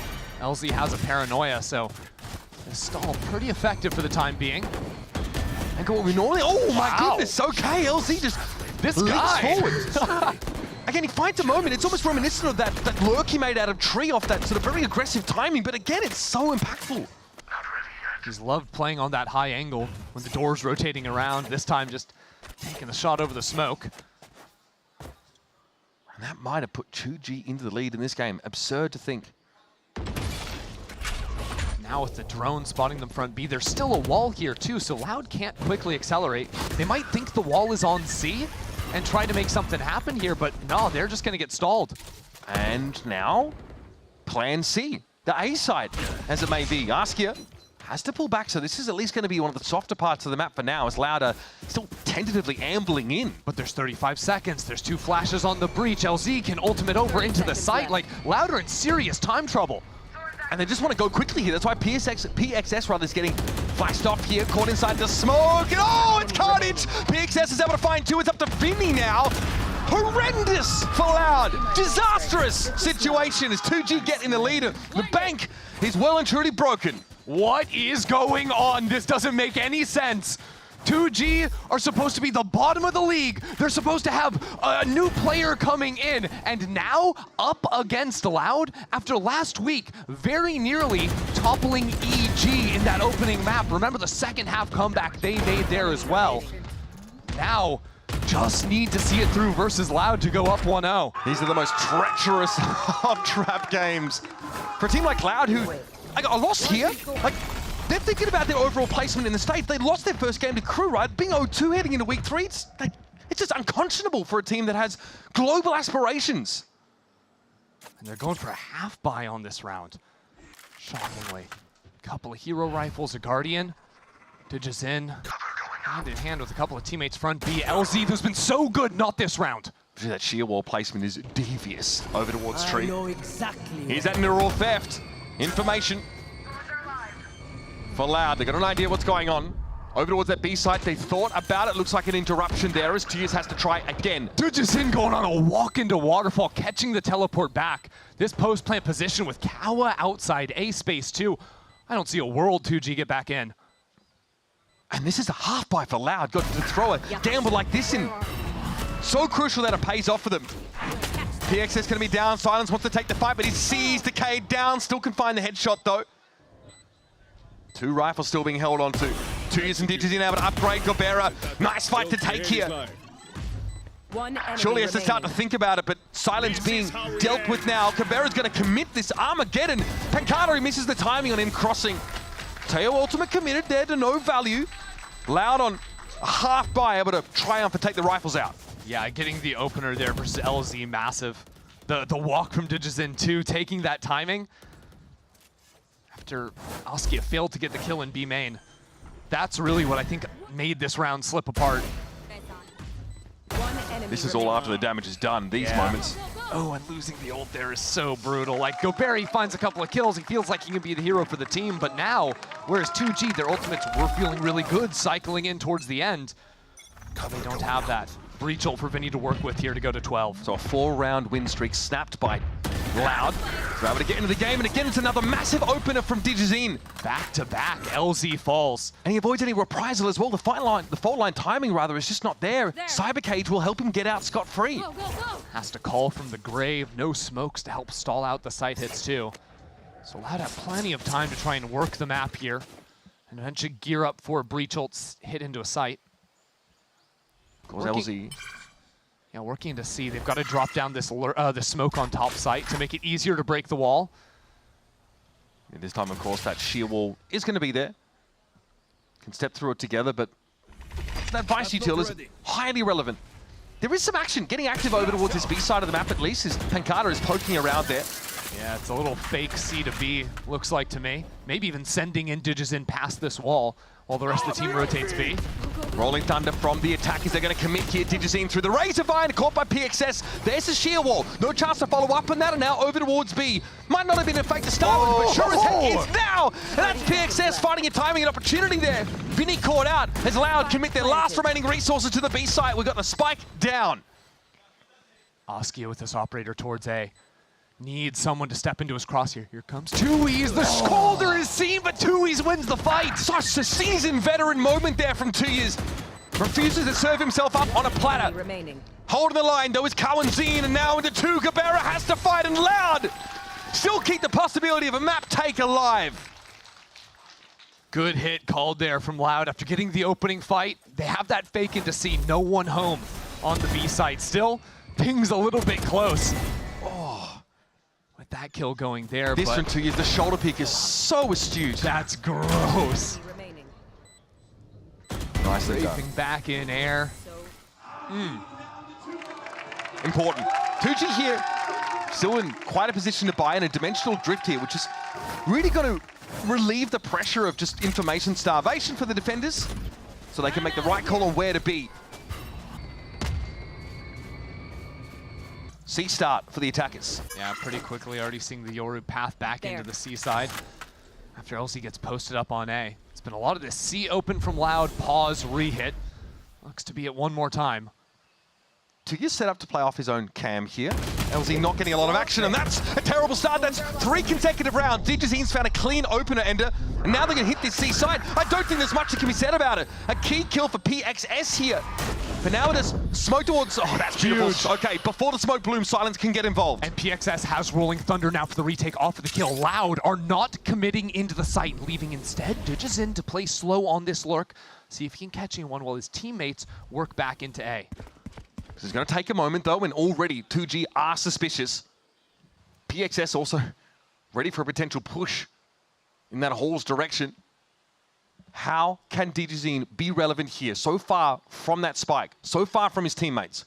LZ has a paranoia, so the stall pretty effective for the time being. And what we normally, oh my goodness, okay, LZ just this leaps guy forward. Again, he finds a moment, it's almost reminiscent of that lurk he made out of tree off that sort of very aggressive timing, but again, it's so impactful. He's loved playing on that high angle when the door's rotating around, this time just taking the shot over the smoke. And that might have put 2G into the lead in this game. Absurd to think. Now with the drone spotting them front B, there's still a wall here too, so Loud can't quickly accelerate. They might think the wall is on C, and try to make something happen here, but no, they're just going to get stalled. And now, plan C, the A side, as it may be. Askia has to pull back, so this is at least going to be one of the softer parts of the map for now, as Lauda still tentatively ambling in. But there's 35 seconds, there's 2 flashes on the breach. LZ can ultimate over into the site, like Lauda in serious time trouble. And they just want to go quickly here. That's why PXS rather is getting flashed off here, caught inside the smoke. And oh, it's Carnage! PXS is able to find 2. It's up to Vinny now. Horrendous for Loud. Disastrous situation as 2G get in the lead. The bank is well and truly broken. What is going on? This doesn't make any sense. 2G are supposed to be the bottom of the league. They're supposed to have a new player coming in, and now up against Loud after last week very nearly toppling EG in that opening map. Remember the second half comeback they made there as well. Now, just need to see it through versus Loud to go up 1-0. These are the most treacherous of trap games. For a team like Loud, who are lost here, like, they're thinking about their overall placement in the States. They lost their first game to Crew, right? Being 0-2 heading into week 3, it's just unconscionable for a team that has global aspirations. And they're going for a half buy on this round. Shockingly. Couple of hero rifles, a Guardian. Digizin hand in hand with a couple of teammates front B. LZ, who's been so good, not this round. That sheer wall placement is devious over towards Tree. I know exactly. Here's that mirror theft. Information for Loud. They got an idea what's going on. Over towards that B site, they thought about it. Looks like an interruption there as Tears has to try again. Digizin going on a walk into Waterfall, catching the teleport back. This post-plant position with Kawa outside A space too. I don't see a world 2G get back in. And this is a half buy for Loud. Got to throw a gamble like this in. So crucial that it pays off for them. PXS going to be down. Silence wants to take the fight, but he sees Decade down. Still can find the headshot, though. 2 rifles still being held on to. 2 years and Digizin able to upgrade Gobera. Nice fight to take here. Surely has to start to think about it, but Silence being dealt with now. Gobera's going to commit this Armageddon. Pancada, he misses the timing on him crossing. Teo ultimate committed there to no value. Loud on a half buy, able to triumph and take the rifles out. Yeah, getting the opener there versus LZ, massive. The walk from Digizin too, taking that timing. After Askia failed to get the kill in B main. That's really what I think made this round slip apart. This is all after the damage is done, these moments. Oh, and losing the ult there is so brutal. Like, Gobert finds a couple of kills. He feels like he can be the hero for the team, but now, whereas 2G, their ultimates were feeling really good cycling in towards the end. They don't have that. Breach ult for Vinny to work with here to go to 12. So a 4-round win streak snapped by Loud. They're able to get into the game, and again, it's another massive opener from Digizin. Back-to-back, LZ falls. And he avoids any reprisal as well. The fault line timing, rather, is just not there. Cybercage will help him get out scot-free. Has to call from the grave. No smokes to help stall out the site hits, too. So Loud have plenty of time to try and work the map here. And eventually gear up for a breach ult hit into a site. Goes LZ. Yeah, working to C. They've got to drop down this the smoke on top site to make it easier to break the wall. And this time, of course, that sheer wall is going to be there. Can step through it together, but that Vice util is highly relevant. There is some action. Getting active over towards this B side of the map, at least, as Pancada is poking around there. Yeah, it's a little fake C to B, looks like to me. Maybe even sending in Digizin past this wall while the rest of the team rotates B. Rolling Thunder from the attackers. They're going to commit here. Digizin through the Razor Vine, caught by PXS. There's the sheer wall. No chance to follow up on that, and now over towards B. Might not have been a fake to start with, but sure as heck is now. And that's PXS finding a timing and opportunity there. Vinny caught out as Loud commit their last remaining resources to the B site. We've got the spike down. Askia with this operator towards A. Needs someone to step into his crosshair. Here comes Tui's. The shoulder is seen, but Tui's wins the fight. Such a seasoned veteran moment there from 2 years. Refuses to serve himself up on a platter. Holding the line, though, is Kawanzine, and now into 2. Gobera has to fight, and Loud still keep the possibility of a map take alive. Good hit called there from Loud after getting the opening fight. They have that fake into C. No one home on the B side. Still, ping's a little bit close. With that kill going there, this from 2 years, the shoulder peek is so astute. That's gross. Nicely done. Back in air. important. 2G here, still in quite a position to buy in a dimensional drift here, which is really going to relieve the pressure of just information starvation for the defenders, so they can make the right call on where to be. C start for the attackers. Yeah, pretty quickly already seeing the Yoru path back into the C side after LZ gets posted up on A. It's been a lot of this C open from Loud, pause, re-hit. Looks to be it one more time. Tugi's set up to play off his own cam here. LZ not getting a lot of action, and that's a terrible start. That's 3 consecutive rounds. Digizine's found a clean opener ender, and now they're going to hit this C side. I don't think there's much that can be said about it. A key kill for PXS here. But now it is smoke towards... Oh, that's beautiful. Huge. Okay, before the smoke bloom, Silence can get involved. And PXS has Rolling Thunder now for the retake off of the kill. Loud are not committing into the site, leaving instead Digizin to play slow on this lurk. See if he can catch anyone while his teammates work back into A. This is going to take a moment, though, and already 2G are suspicious. PXS also ready for a potential push in that Hall's direction. How can Digizine be relevant here? So far from that spike, so far from his teammates.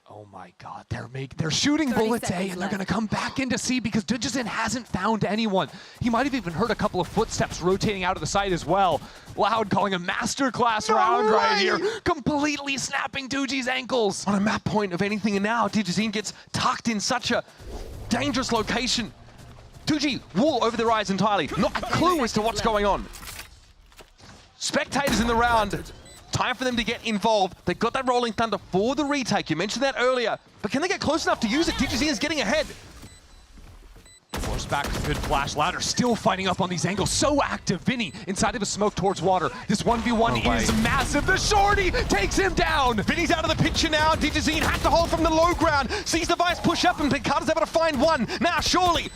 Oh my God, they're shooting bullets A, and they're gonna come back into C because Digizin hasn't found anyone. He might have even heard a couple of footsteps rotating out of the site as well. Loud calling a masterclass round right here, completely snapping 2G's ankles. On a map point of anything, and now Digizine gets tucked in such a dangerous location. 2G wool over their eyes entirely, not a clue as to what's going on. Spectators in the round. Time for them to get involved. They got that Rolling Thunder for the retake. You mentioned that earlier. But can they get close enough to use it? Digizine is getting ahead. Force back, good flash. Louder still fighting up on these angles. So active. Vinny inside of a smoke towards water. This 1v1 is massive. The shorty takes him down. Vinny's out of the picture now. Digizine had to hold from the low ground. Sees the Vice push up, and Picardo's able to find one. Now, surely.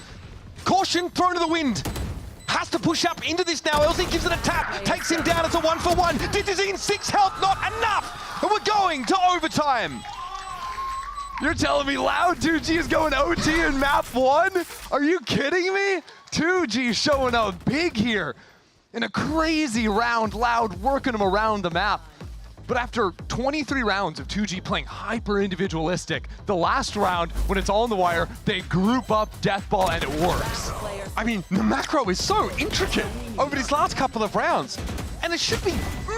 Caution thrown to the wind. Has to push up into this now. LZ gives it a tap, takes him down. It's a 1-for-1. Digizine 6 health, not enough. And we're going to overtime. You're telling me Loud 2G is going OT in map 1? Are you kidding me? 2G showing up big here. In a crazy round, Loud working them around the map. But after 23 rounds of 2G playing hyper-individualistic, the last round, when it's all on the wire, they group up Deathball and it works. I mean, the macro is so intricate over these last couple of rounds. And it should be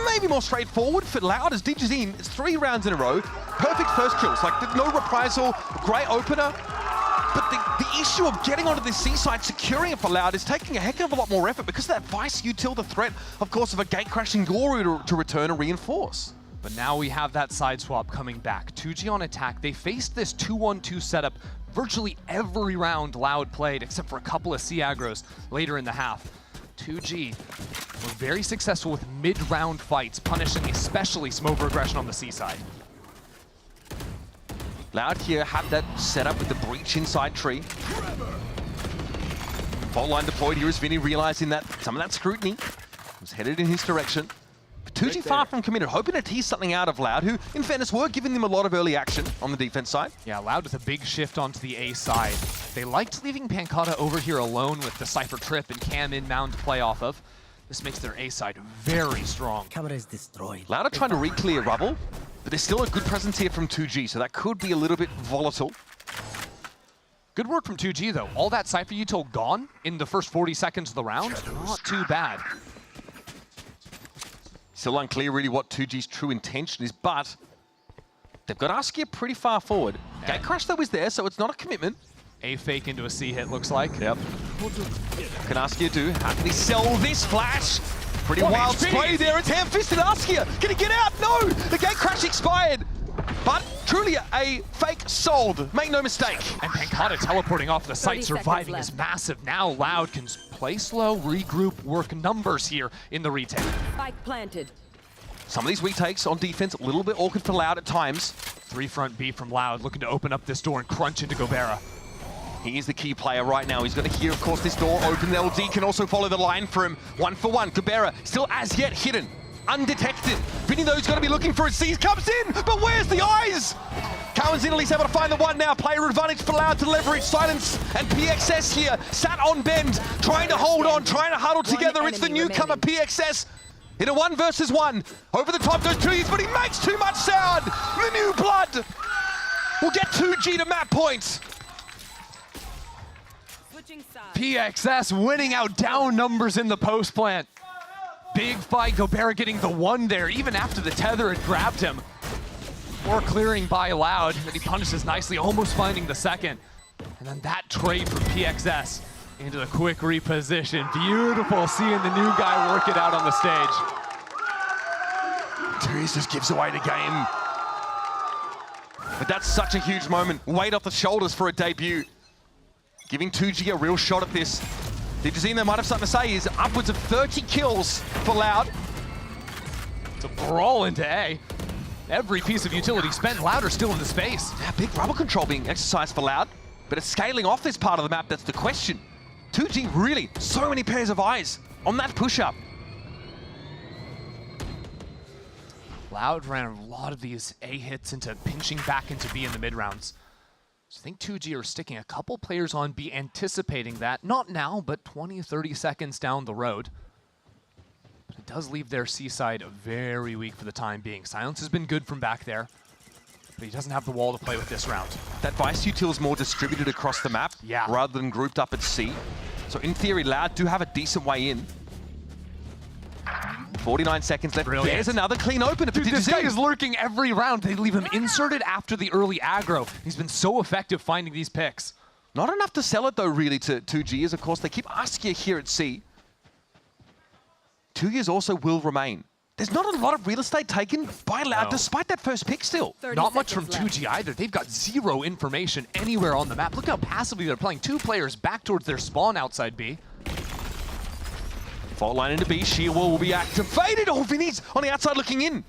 maybe more straightforward for Loud as Digizine. It's 3 rounds in a row. Perfect first kills, like no reprisal, great opener. But the issue of getting onto this seaside, securing it for Loud, is taking a heck of a lot more effort because of that Vice util, the threat, of course, of a gate-crashing Yoru to return and reinforce. But now we have that side swap coming back. 2G on attack. They faced this 2-1-2 setup virtually every round Loud played, except for a couple of C aggros later in the half. 2G were very successful with mid-round fights, punishing especially Smoke aggression on the C side. Loud here had that set up with the breach inside tree. Fault line deployed here as Vinny realizing that some of that scrutiny was headed in his direction. 2G far from committed, hoping to tease something out of Loud, who, in fairness, were giving them a lot of early action on the defense side. Yeah, Loud with a big shift onto the A side. They liked leaving Pancata over here alone with the Cypher Trip and Cam inbound to play off of. This makes their A side very strong. Camera is destroyed. Loud are trying to re-clear rubble, but there's still a good presence here from 2G, so that could be a little bit volatile. Good work from 2G, though. All that Cypher util gone in the first 40 seconds of the round. Not too bad. Still unclear really what 2G's true intention is, but they've got Askia pretty far forward. Yeah. Gate crash though is there, so it's not a commitment. A fake into a C hit, looks like. Yep. What can Askia do? How can he sell this flash? Pretty wild spray there. It's ham-fisted Askia. Can he get out? No! The gate crash expired. But truly a fake sold. Make no mistake. And Pancata teleporting off the site, surviving is massive. Now Loud can play slow, regroup, work numbers here in the retake. Spike planted. Some of these retakes on defense, a little bit awkward for Loud at times. 3 front B from Loud, looking to open up this door and crunch into Gobera. He is the key player right now. He's going to hear, of course, this door open. LD can also follow the line for him. 1-for-1. Gobera still as yet hidden. Undetected. Vinny, though, is going to be looking for his C's. Comes in, but where's the eyes? Cowan's in, at least able to find the one now. Player advantage for Loud to leverage. Silence and PXS here, sat on bend, trying to hold on, trying to huddle together. It's the newcomer PXS. In a 1 versus 1. Over the top goes 2Gs, but he makes too much sound. The new blood will get 2G to map points. PXS winning out down numbers in the post plant. Big fight, Gobert getting the 1 there, even after the tether had grabbed him. More clearing by Loud, and he punishes nicely, almost finding the second. And then that trade from PXS into the quick reposition. Beautiful seeing the new guy work it out on the stage. Therese just gives away the game. But that's such a huge moment. Weight off the shoulders for a debut. Giving 2G a real shot at this. Digizino might have something to say. Is upwards of 30 kills for Loud. It's a brawl into A. Every piece of utility spent, Loud are still in the space. Yeah, big rubber control being exercised for Loud, but it's scaling off this part of the map. That's the question. 2G really, so many pairs of eyes on that push-up. Loud ran a lot of these A hits into pinching back into B in the mid-rounds. So I think 2G are sticking a couple players on B, anticipating that. Not now, but 20, 30 seconds down the road. But it does leave their C side very weak for the time being. Silence has been good from back there, but he doesn't have the wall to play with this round. That Vice util is more distributed across the map rather than grouped up at C. So in theory, Loud do have a decent way in. 49 seconds left. Brilliant. There's another clean open. Dude, this guy is lurking every round. They leave him inserted after the early aggro. He's been so effective finding these picks. Not enough to sell it though, really, to 2G, as of course they keep asking you here at C. 2 years also will remain. There's not a lot of real estate taken by Loud, despite that first pick still. Not much from 2G either. They've got zero information anywhere on the map. Look how passively they're playing. 2 players back towards their spawn outside B. Fault line into B, sheer wall will be activated. Oh, Vinny's on the outside looking in.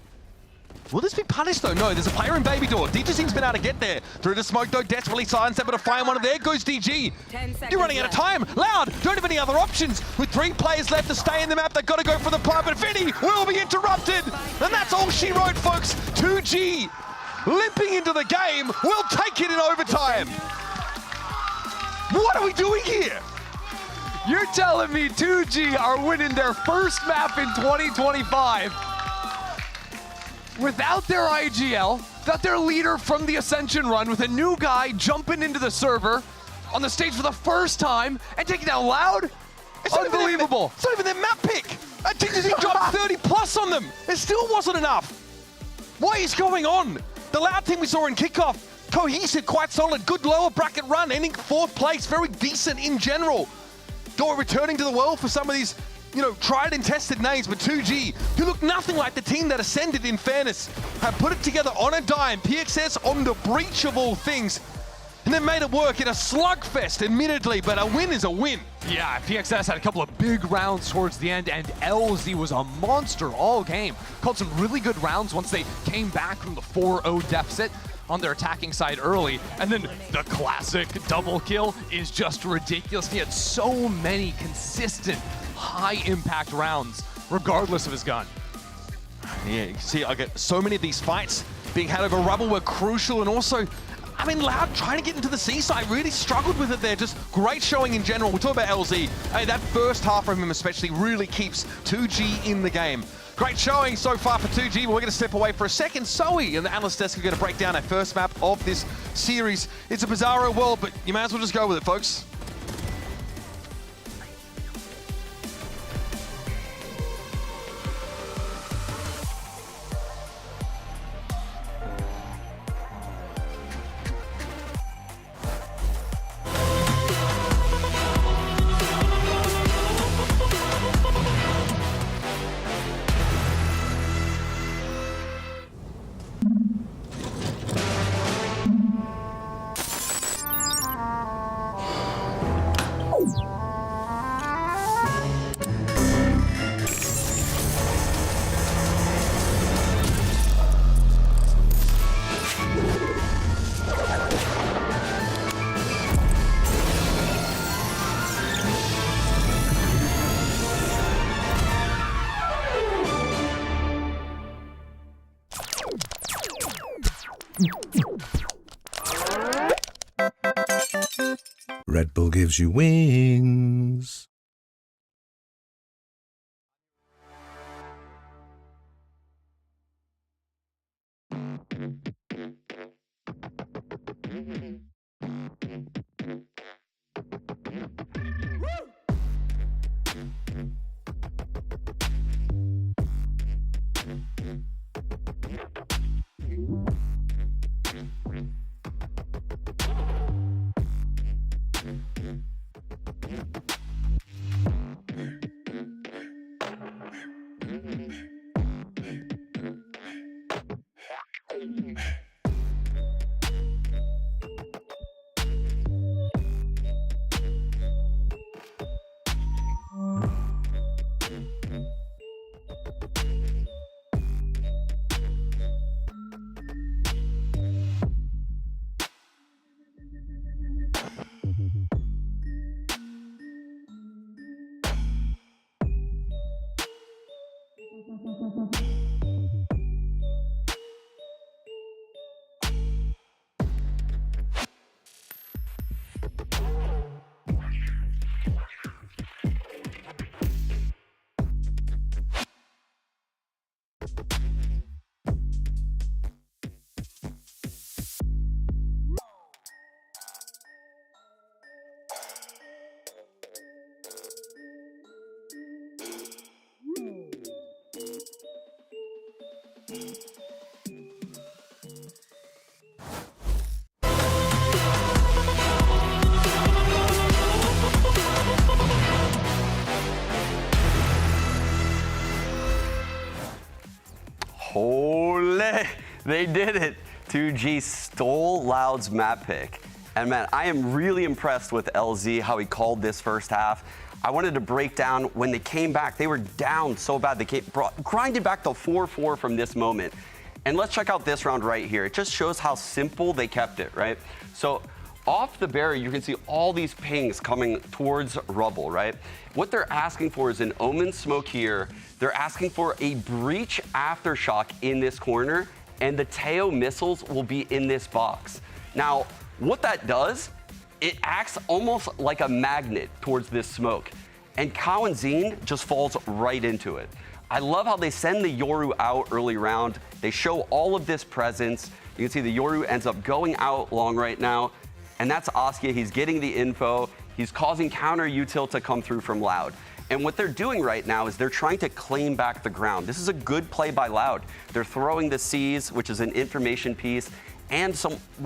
Will this be punished though? No, there's a player in Baby Door. DG's been able to get there. Through the smoke though, desperately silenced, able to find one of there. Goes DG. You're running out of time. Loud, don't have any other options. With 3 players left to stay in the map, they've got to go for the plant, but Vinny will be interrupted. And that's all she wrote, folks. 2G limping into the game. We'll take it in overtime. What are we doing here? You're telling me 2G are winning their first map in 2025 without their IGL, without their leader from the Ascension run, with a new guy jumping into the server on the stage for the first time and taking down Loud? It's unbelievable. It's not even their map pick. DGZ dropped 30 plus on them. It still wasn't enough. What is going on? The Loud team we saw in Kickoff, cohesive, quite solid, good lower bracket run, ending 4th place, very decent in general. Door returning to the world for some of these, tried and tested names, but 2G, who look nothing like the team that ascended in fairness, have put it together on a dime. PXS on the breach of all things, and then made it work in a slugfest, admittedly, but a win is a win. Yeah, PXS had a couple of big rounds towards the end, and LZ was a monster all game. Called some really good rounds once they came back from the 4-0 deficit on their attacking side early, and then the classic double kill is just ridiculous. He had so many consistent, high-impact rounds, regardless of his gun. Yeah, you can see I get so many of these fights being had over rubble were crucial, and also, Loud trying to get into the seaside really struggled with it there. Just great showing in general. We'll talk about LZ. Hey, that first half from him especially really keeps 2G in the game. Great showing so far for 2G, but we're going to step away for a second. Zoe and the analyst desk are going to break down our first map of this series. It's a bizarro world, but you may as well just go with it, folks. Red Bull gives you wings. Ole! They did it. 2G stole Loud's map pick. And man, I am really impressed with LZ, how he called this first half. I wanted to break down when they came back. They were down so bad. They grinded back to 4-4 from this moment. And let's check out this round right here. It just shows how simple they kept it, right? So off the barrier, you can see all these pings coming towards Rubble, right? What they're asking for is an Omen smoke here. They're asking for a breach aftershock in this corner, and the Teo missiles will be in this box. Now, what that does, it acts almost like a magnet towards this smoke, and Kao and Zine just falls right into it. I love how they send the Yoru out early round. They show all of this presence. You can see the Yoru ends up going out long right now, and that's Askia. He's getting the info. He's causing counter util to come through from Loud. And what they're doing right now is they're trying to claim back the ground. This is a good play by Loud. They're throwing the C's, which is an information piece, and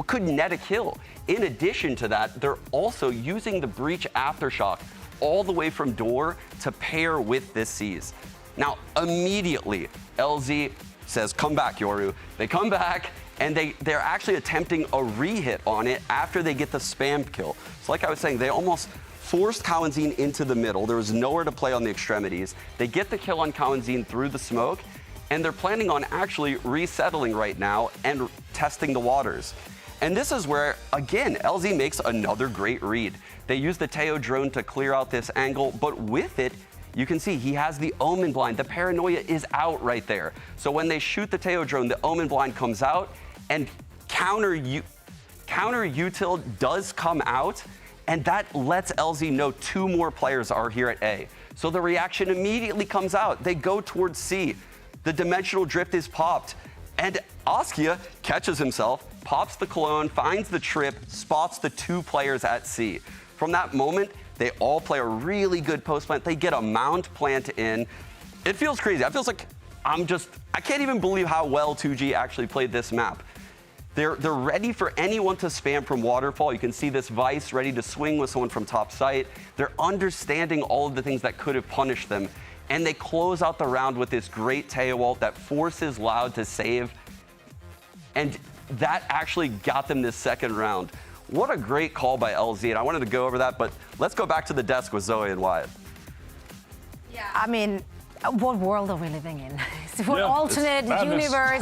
could net a kill. In addition to that, they're also using the breach aftershock all the way from door to pair with this C's. Now, immediately, LZ says, come back, Yoru. They come back, and they're actually attempting a re-hit on it after they get the spam kill. So like I was saying, they almost forced Kao and Zine into the middle. There was nowhere to play on the extremities. They get the kill on Kao and Zine through the smoke, and they're planning on actually resettling right now and testing the waters. And this is where, again, LZ makes another great read. They use the Teo drone to clear out this angle, but with it, you can see he has the Omen blind. The paranoia is out right there. So when they shoot the Teo drone, the Omen blind comes out, and counter util does come out, and that lets LZ know 2 more players are here at A. So the reaction immediately comes out. They go towards C. The dimensional drift is popped, and Askia catches himself, pops the clone, finds the trip, spots the 2 players at C. From that moment, they all play a really good post plant. They get a mount plant in. It feels crazy. It feels like I can't even believe how well 2G actually played this map. They're ready for anyone to spam from waterfall. You can see this Vice ready to swing with someone from top site. They're understanding all of the things that could have punished them. And they close out the round with this great Teo ult that forces Loud to save. And that actually got them this second round. What a great call by LZ. And I wanted to go over that, but let's go back to the desk with Zoe and Wyatt. Yeah, I mean, what world are we living in? What alternate universe?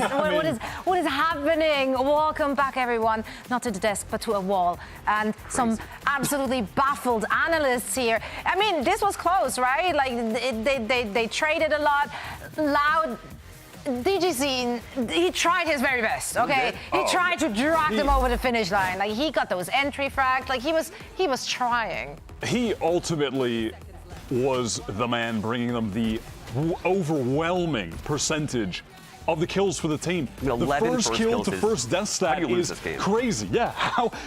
What is happening? Welcome back, everyone. Not to the desk, but to a wall. And some absolutely baffled analysts here. I mean, this was close, right? Like, they traded a lot. Loud. DGC, he tried his very best, okay? He tried to drag them over the finish line. Like, he got those entry frags. Like, he was trying. He ultimately was the man bringing them the overwhelming percentage of the kills for the team. The 11 first kill to first death stat is crazy. Yeah,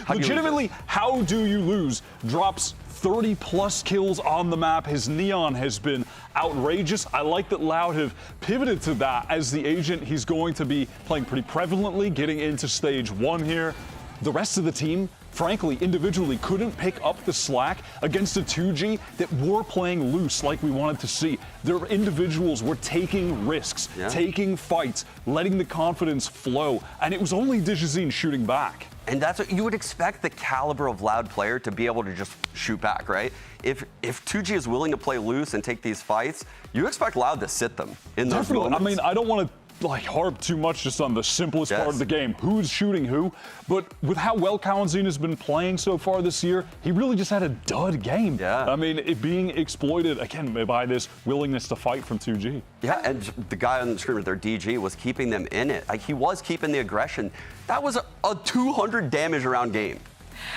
legitimately, how do you lose? Drops 30 plus kills on the map. His neon has been outrageous. I like that Loud have pivoted to that as the agent. He's going to be playing pretty prevalently, getting into stage 1 here. The rest of the team, frankly, individually couldn't pick up the slack against a 2G that were playing loose like we wanted to see. Their individuals were taking risks, taking fights, letting the confidence flow, and it was only Digizine shooting back. And that's what you would expect the caliber of Loud player to be able to just shoot back, right? If 2G is willing to play loose and take these fights, you expect Loud to sit them in those moments. I mean, I don't want to harp too much just on the simplest part of the game, who's shooting who, but with how well Kawanzine has been playing so far this year, he really just had a dud game. I mean, it being exploited, again, by this willingness to fight from 2G. Yeah, and the guy on the screen with their DG was keeping them in it. Like, he was keeping the aggression. That was a 200 damage around game.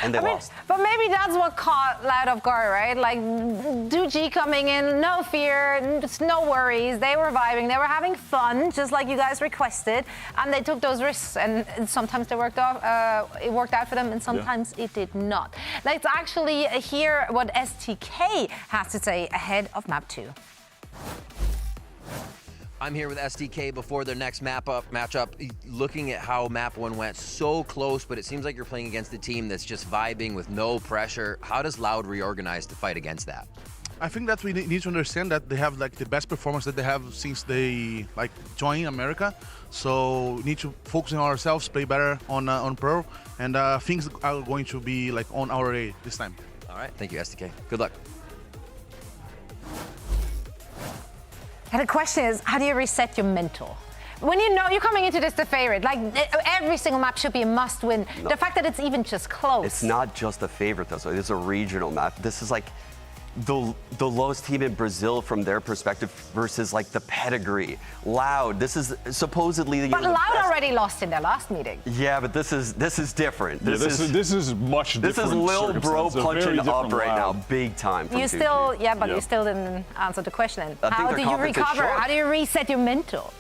And they lost. But maybe that's what caught Loud off guard, right? Like, 2G coming in, no fear, just no worries. They were vibing, they were having fun, just like you guys requested, and they took those risks. And sometimes they worked out. It worked out for them, and sometimes it did not. Let's actually hear what STK has to say ahead of Map 2. I'm here with SDK before their next matchup, looking at how Map 1 went so close, but it seems like you're playing against a team that's just vibing with no pressure. How does Loud reorganize to fight against that? I think that we need to understand that they have like the best performance that they have since they joined America. So we need to focus on ourselves, play better on Pearl, and things are going to be like on our way this time. All right, thank you, SDK. Good luck. And the question is, how do you reset your mental? When you know you're coming into this the favorite, like every single map should be a must win. No. The fact that it's even just close. It's not just a favorite though, so it is a regional map. This is like the lowest team in Brazil from their perspective versus like the pedigree. Loud, this is supposedly But Loud already lost in their last meeting. Yeah, but this is different. This is much different. This is Lil Bro punching up right now, big time. You still, you still didn't answer the question. How do you recover? How do you reset your mental?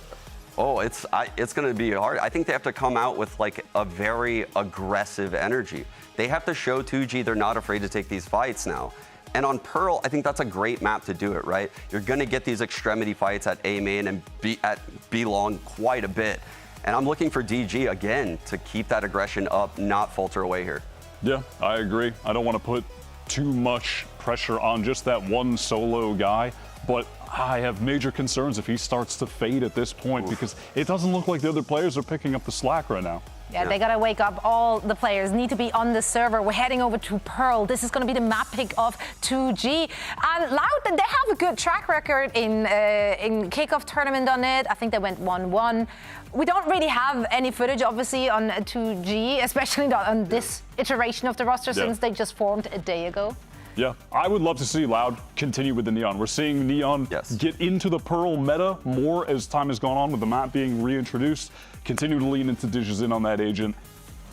Oh, it's going to be hard. I think they have to come out with like a very aggressive energy. They have to show 2G they're not afraid to take these fights now. And on Pearl, I think that's a great map to do it, right? You're going to get these extremity fights at A main and at B long quite a bit. And I'm looking for DG, again, to keep that aggression up, not falter away here. Yeah, I agree. I don't want to put too much pressure on just that one solo guy, but I have major concerns if he starts to fade at this point because it doesn't look like the other players are picking up the slack right now. Yeah, they gotta wake up. All the players need to be on the server. We're heading over to Pearl. This is gonna be the map pick of 2G. And Loud, they have a good track record in Kickoff tournament on it. I think they went 1-1. We don't really have any footage, obviously, on 2G, especially not on this iteration of the roster since they just formed a day ago. Yeah, I would love to see Loud continue with the Neon. We're seeing Neon get into the Pearl meta more as time has gone on with the map being reintroduced. Continue to lean into Digizine on that agent.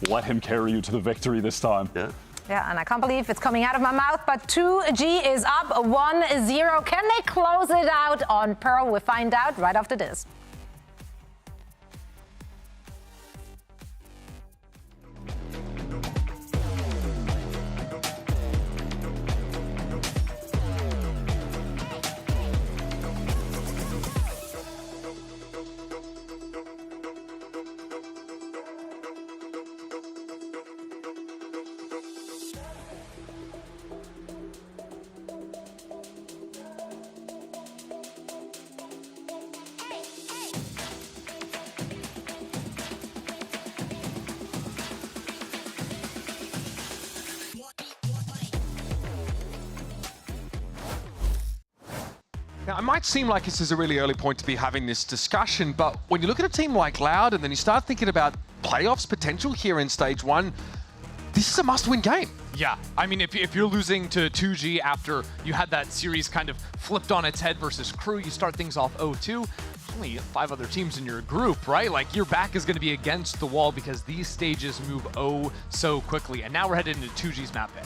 Let him carry you to the victory this time. Yeah, and I can't believe it's coming out of my mouth, but 2G is up 1-0. Can they close it out on Pearl? We'll find out right after this. Now, it might seem like this is a really early point to be having this discussion, but when you look at a team like Loud and then you start thinking about playoffs potential here in Stage 1, this is a must-win game. Yeah, I mean, if you're losing to 2G after you had that series kind of flipped on its head versus Crew, you start things off 0-2. only 5 other teams in your group, right? Like, your back is going to be against the wall because these stages move oh so quickly. And now we're headed into 2G's map pick.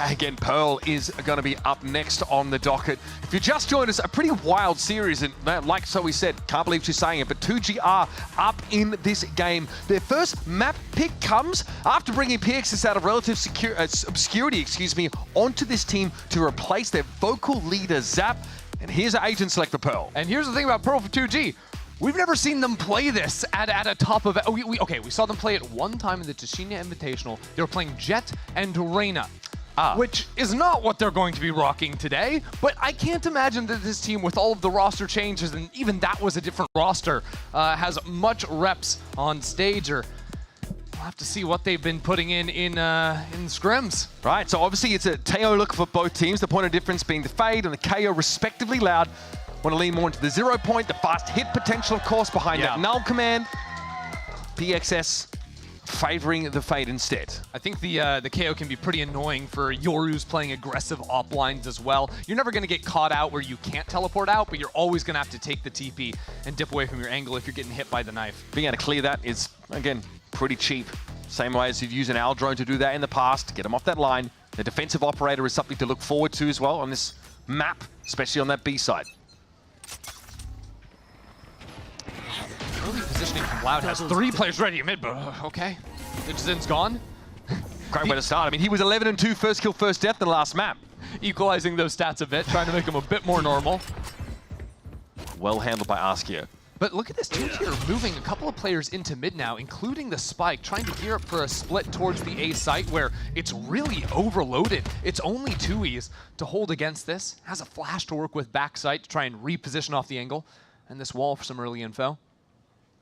Again, Pearl is going to be up next on the docket. If you just joined us, a pretty wild series, and like so we said, can't believe she's saying it, but 2G are up in this game. Their first map pick comes after bringing PXS out of relative obscurity, onto this team to replace their vocal leader, Zap. And here's an agent select for Pearl. And here's the thing about Pearl for 2G. We've never seen them play this at a top of... Okay, we saw them play it one time in the Tashina Invitational. They were playing Jet and Reina. Which is not what they're going to be rocking today, but I can't imagine that this team, with all of the roster changes, and even that was a different roster, has much reps on stage, or we'll have to see what they've been putting in scrims. Right, so obviously it's a Teo look for both teams, the point of difference being the Fade and the KO respectively. Loud want to lean more into the 0 point, the fast hit potential, of course, behind that null command. PXS favoring the Fade instead. I think the KO can be pretty annoying for Yoru's playing aggressive op lines as well. You're never going to get caught out where you can't teleport out, but you're always going to have to take the TP and dip away from your angle if you're getting hit by the knife. Being able to clear that is, again, pretty cheap. Same way as you'd use an Owl drone to do that in the past, to get them off that line. The defensive operator is something to look forward to as well on this map, especially on that B side. Early positioning from Loud has 3 players ready at mid, but okay. Zin's gone. Great way to start. I mean, he was 11-2 first kill, first death in the last map. Equalizing those stats a bit, trying to make him a bit more normal. Well handled by Askia. But look at this team here, moving a couple of players into mid now, including the Spike, trying to gear up for a split towards the A site where it's really overloaded. It's only 2Es to hold against this. Has a flash to work with backside to try and reposition off the angle. And this wall for some early info.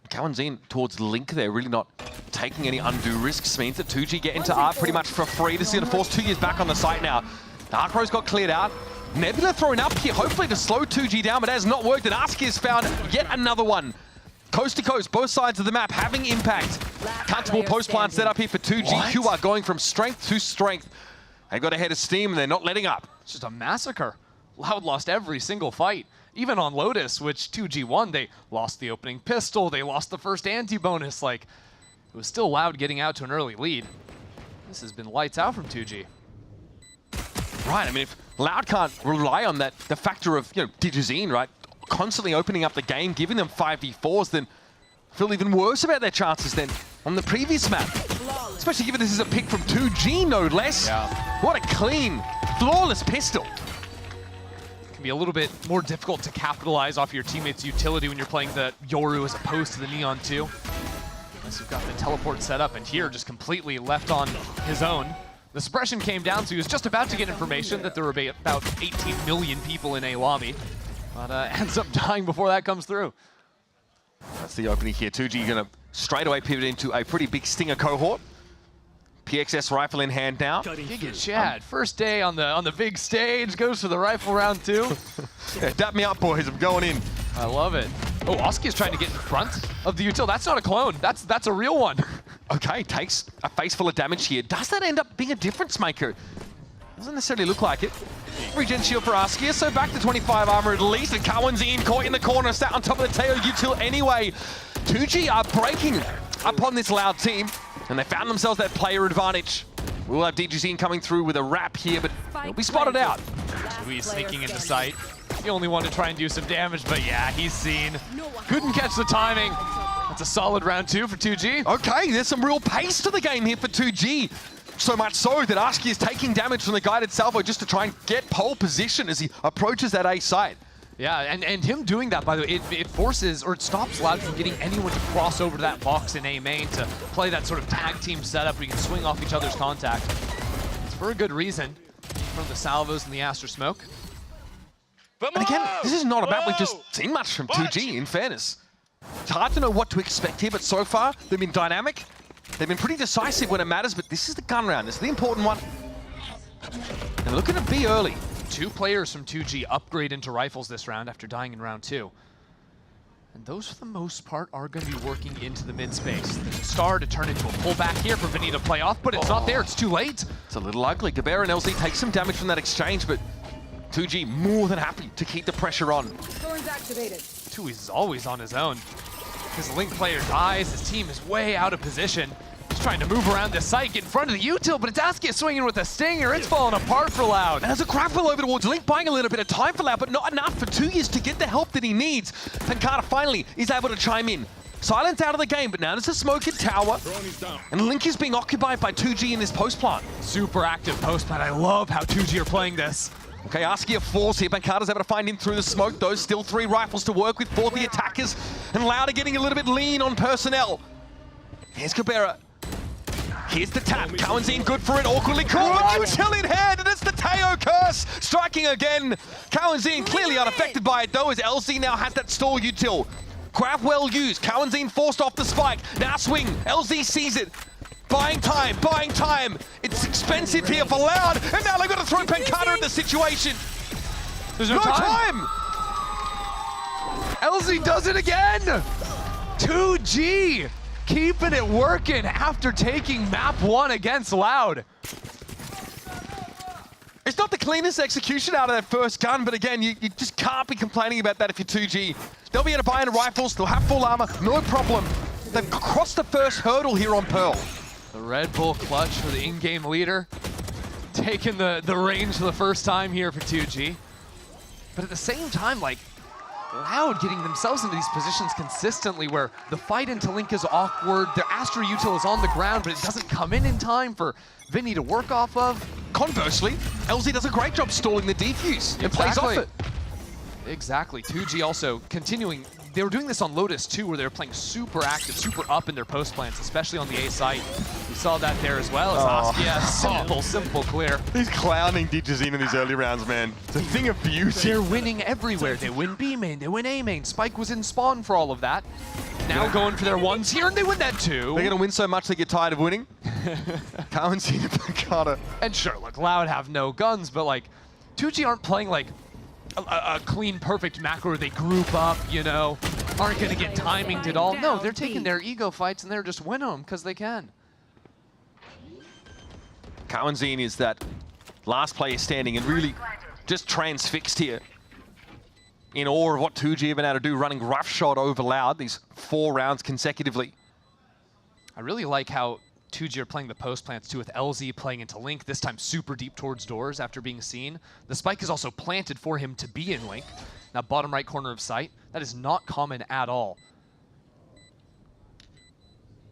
Kawanzin towards Link there, really not taking any undue risks. Means that 2G get into Art pretty much for free. This is going to force 2 years back on the site now. Dark Rose got cleared out. Nebula thrown up here, hopefully to slow 2G down, but it has not worked. And Aski has found yet another one. Coast to coast, both sides of the map having impact. Comfortable post plant set up here for 2G, who are going from strength to strength. They got ahead of steam and they're not letting up. It's just a massacre. Loud lost every single fight. Even on Lotus, which 2G won, they lost the opening pistol, they lost the first anti-bonus. Like, it was still Loud getting out to an early lead. This has been lights out from 2G. Right, I mean, if Loud can't rely on that, the factor of, Digizine, right, constantly opening up the game, giving them 5v4s, then feel even worse about their chances than on the previous map. Especially given this is a pick from 2G, no less. Yeah. What a clean, flawless pistol. Be a little bit more difficult to capitalize off your teammates' utility when you're playing the Yoru as opposed to the Neon 2. Unless you've got the teleport set up, and here just completely left on his own. The suppression came down, so he was just about to get information that there were about 18 million people in a lobby, but ends up dying before that comes through. That's the opening here. 2G going to straight away pivot into a pretty big Stinger cohort. PXS rifle in hand now. Giga Chad, first day on the big stage, goes for the rifle round 2. Yeah, dap me up, boys. I'm going in. I love it. Oh, Oski is trying to get in front of the util. That's not a clone. That's a real one. Okay, takes a face full of damage here. Does that end up being a difference maker? Doesn't necessarily look like it. Regen shield for Askia, so back to 25 armor at least. And Kawanzin caught in the corner, sat on top of the Teo util anyway. 2G are breaking upon this Loud team. And they found themselves that player advantage. We'll have DGZ coming through with a wrap here, but he'll be spotted out. He's sneaking into sight. The only one to try and do some damage, but yeah, he's seen. Couldn't catch the timing. That's a solid round 2 for 2G. Okay, there's some real pace to the game here for 2G. So much so that Aski is taking damage from the guided salvo just to try and get pole position as he approaches that A site. Yeah, and him doing that, by the way, it forces, or it stops Loud from getting anyone to cross over to that box in A main to play that sort of tag team setup where you can swing off each other's contact. It's for a good reason, from the salvos and the Aster smoke. And again, this is not a map we've just seen much from 2G, in fairness. It's hard to know what to expect here, but so far, they've been dynamic. They've been pretty decisive when it matters, but this is the gun round. This is the important one. And looking to be early. 2 players from 2G upgrade into rifles this round after dying in round 2. And those, for the most part, are going to be working into the mid space. There's a star to turn into a pullback here for Vinny to play off, but it's not there. It's too late. It's a little ugly. Gaber and LZ take some damage from that exchange, but 2G more than happy to keep the pressure on. Thorns activated. He's always on his own. His Link player dies, his team is way out of position. He's trying to move around the site, get in front of the util, but it's Askia swinging with a stinger. It's falling apart for Loud. And there's a grapple over towards Link, buying a little bit of time for Loud, but not enough for 2 years to get the help that he needs. Pancada finally is able to chime in. Silence out of the game, but now there's a smoke in tower. And Link is being occupied by 2G in this post plant. Super active post plant. I love how 2G are playing this. Okay, Askia falls here. Pancada's able to find him through the smoke, though. Still 3 rifles to work with for the attackers. And Loud are getting a little bit lean on personnel. Here's Cabrera. Here's the tap. Cowan's in, good for it. Awkwardly caught, but util in hand, and it's the Teo curse striking again. Cowan's in, clearly unaffected by it, though, as LZ now has that stall util. Grab well used. Cowan's in, forced off the spike. Now swing. LZ sees it. Buying time, buying time. It's expensive here for Loud, and now they've got to throw Pancada in the situation. There's no time. LZ does it again. 2G keeping it working after taking map 1 against Loud. It's not the cleanest execution out of that first gun, but again, you just can't be complaining about that if you're 2G. They'll be able to buy in rifles, they'll have full armor, no problem. They've crossed the first hurdle here on Pearl. The Red Bull clutch for the in-game leader. Taking the range for the first time here for 2G. But at the same time, like, Loud getting themselves into these positions consistently where the fight into Link is awkward, their Astra util is on the ground, but it doesn't come in time for Vinny to work off of. Conversely, LZ does a great job stalling the defuse. It plays off it. Exactly. 2G also continuing. They were doing this on Lotus too, where they were playing super active, super up in their post plants, especially on the A site. We saw that there as well as Askia. Simple clear. He's clowning Digizine in these early rounds, man. It's a thing of beauty. They're winning everywhere. They win B main, they win A main. Spike was in spawn for all of that. Now going for their ones here, and they win that too. They're gonna win so much they get tired of winning. Cowan's in Pancada. And sure, look, Loud have no guns, but like, 2G aren't playing like a clean, perfect macro where they group up, you know, aren't going to get timinged at all. No, they're taking their ego fights and they're just winning them because they can. Cowanzine is that last player standing and really just transfixed here. In awe of what 2G have been able to do, running roughshod over Loud these 4 rounds consecutively. I really like how 2G are playing the post plants too, with LZ playing into Link, this time super deep towards doors after being seen. The spike is also planted for him to be in Link. Now bottom right corner of sight, that is not common at all.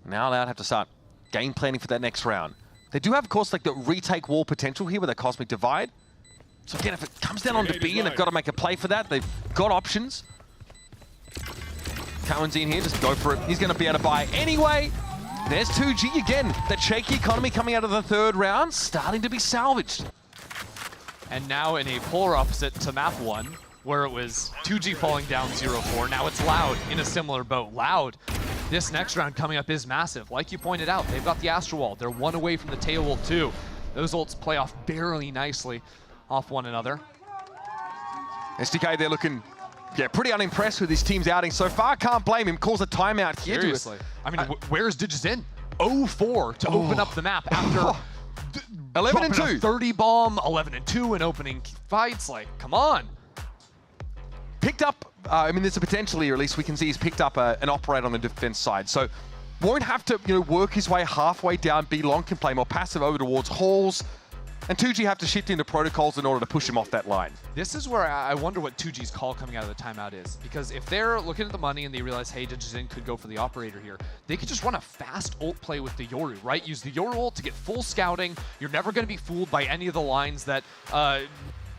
Now Loud have to start game planning for that next round. They do have, of course, like the retake wall potential here with their Cosmic Divide. So again, if it comes down onto B and they've got to make a play for that, they've got options. Cowan's in here, just go for it. He's going to be able to buy anyway. There's 2G again. That shaky economy coming out of the 3rd round, starting to be salvaged. And now in a polar opposite to map 1, where it was 2G falling down 0-4, now it's Loud in a similar boat. Loud, this next round coming up is massive. Like you pointed out, they've got the Astral Wall. They're 1 away from the Tail Ult too. Those ults play off barely nicely off one another. SDK, they're looking pretty unimpressed with his team's outing so far. Can't blame him. Calls a timeout here. Seriously. I mean, where's Digizin? 0-4 to open up the map after 11-2. 30 bomb, 11-2 in opening fights. Like, come on. Picked up, I mean, there's a potential here, at least we can see he's picked up an operator on the defense side. So won't have to, work his way halfway down B long, can play more passive over towards halls. And 2G have to shift into protocols in order to push him off that line. This is where I wonder what 2G's call coming out of the timeout is. Because if they're looking at the money and they realize, hey, Digizin could go for the operator here, they could just run a fast ult play with the Yoru, right? Use the Yoru ult to get full scouting. You're never going to be fooled by any of the lines that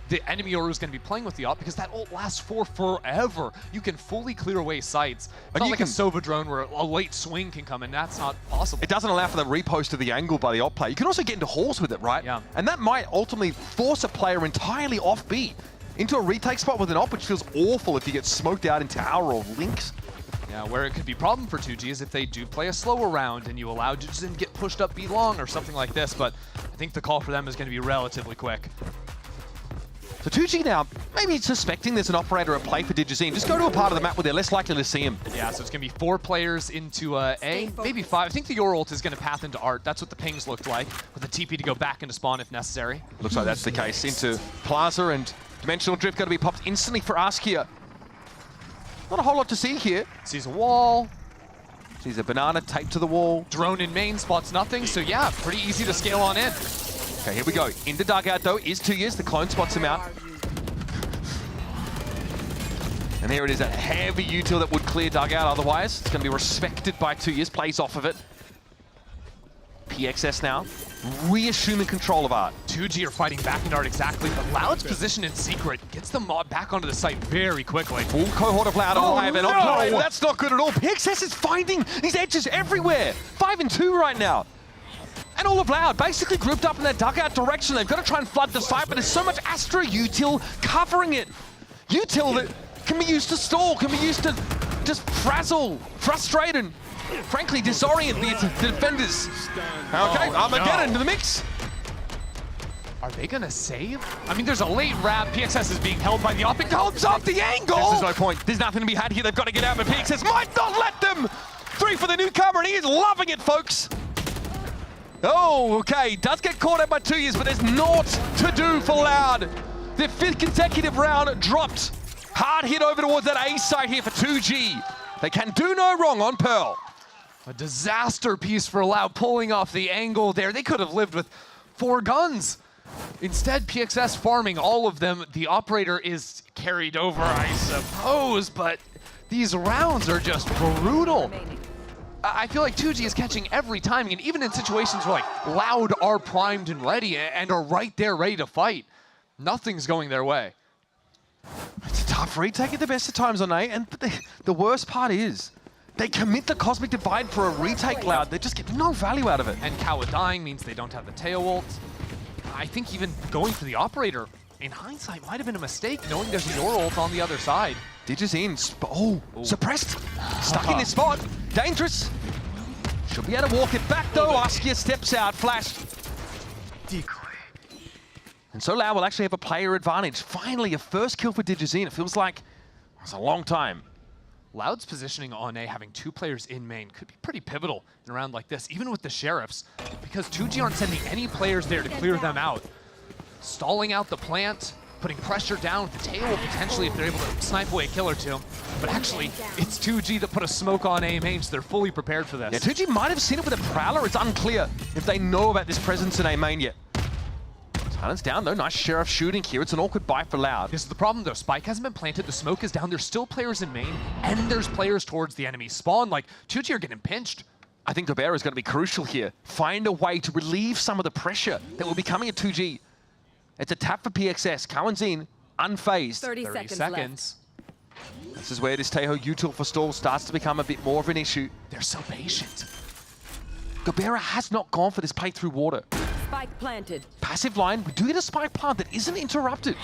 the enemy Yoru is going to be playing with the ult, because that ult lasts for forever. You can fully clear away sites. It's not like a Sova drone where a late swing can come in. That's not possible. It doesn't allow for the repost of the angle by the ult player. You can also get into halls with it, right? Yeah. And that might ultimately force a player entirely off B into a retake spot with an ult, which feels awful if you get smoked out in tower or links. Yeah, where it could be a problem for 2G is if they do play a slower round and you allow Digizin to get pushed up B long or something like this, but I think the call for them is going to be relatively quick. So 2G now, maybe suspecting there's an operator at play for Digizin. Just go to a part of the map where they're less likely to see him. Yeah, so it's going to be 4 players into A, maybe 5. I think the Yoru ult is going to path into Art. That's what the pings looked like, with a TP to go back into spawn if necessary. Looks like that's the case. Into Plaza, and Dimensional Drift going to be popped instantly for Askia. Not a whole lot to see here. Sees a wall. Sees a banana taped to the wall. Drone in main, spots nothing. So yeah, pretty easy to scale on in. Okay, here we go. In the dugout, though, is 2 years. The clone spots him out. And here it is, a heavy util that would clear dugout otherwise. It's going to be respected by 2 years. Plays off of it. PXS now, reassuming control of Art. 2G are fighting back in Art exactly, but Loud's position in secret gets the mob back onto the site very quickly. Full cohort of Loud alive and on play. That's not good at all. PXS is finding these edges everywhere. 5 and 2 right now. And all of Loud basically grouped up in that dugout direction. They've got to try and flood the site, but there's so much Astra util covering it. Util that can be used to stall, can be used to just frazzle, frustrate, and frankly disorient the defenders. Okay, Armageddon into the mix. Are they gonna save? I mean, there's a late wrap. PXS is being held by the op. It comes off the angle! There's no point. There's nothing to be had here. They've got to get out, but PXS might not let them. 3 for the newcomer, and he is loving it, folks. Oh, okay. Does get caught out by 2 years, but there's naught to do for Loud. Their 5th consecutive round dropped. Hard hit over towards that A site here for 2G. They can do no wrong on Pearl. A disaster piece for Loud, pulling off the angle there. They could have lived with 4 guns. Instead, PXS farming all of them. The operator is carried over, I suppose, but these rounds are just brutal. I feel like 2G is catching every timing, and even in situations where like Loud are primed and ready and are right there ready to fight, nothing's going their way. It's a tough retake at the best of times on A, and the worst part is they commit the Cosmic Divide for a retake, Loud. They just get no value out of it. And Kawa dying means they don't have the tail ult. I think even going for the operator, in hindsight, might have been a mistake, knowing there's a Yor ult on the other side. Digis in. Suppressed. Stuck in this spot. Dangerous. Should be able to walk it back, though. Askia steps out. Flash. Decoy. And so Loud will actually have a player advantage. Finally, a first kill for Digizine. It feels like it's a long time. Loud's positioning on A, having 2 players in main, could be pretty pivotal in a round like this, even with the Sheriffs, because 2G aren't sending any players there to clear them out. Stalling out the plant, putting pressure down with the tail potentially if they're able to snipe away a kill or 2. But actually, it's 2G that put a smoke on A main, so they're fully prepared for this. Yeah, 2G might have seen it with a Prowler. It's unclear if they know about this presence in A main yet. Silence down though, nice Sheriff shooting here. It's an awkward buy for Loud. This is the problem though, Spike hasn't been planted, the smoke is down, there's still players in main, and there's players towards the enemy spawn. Like, 2G are getting pinched. I think Gobera is going to be crucial here. Find a way to relieve some of the pressure that will be coming at 2G. It's a tap for PXS. Kawanzin, unfazed. 30 seconds. This is where this Teho util for stall starts to become a bit more of an issue. They're so patient. Gobera has not gone for this play through water. Spike planted. Passive line, we do get a spike plant that isn't interrupted.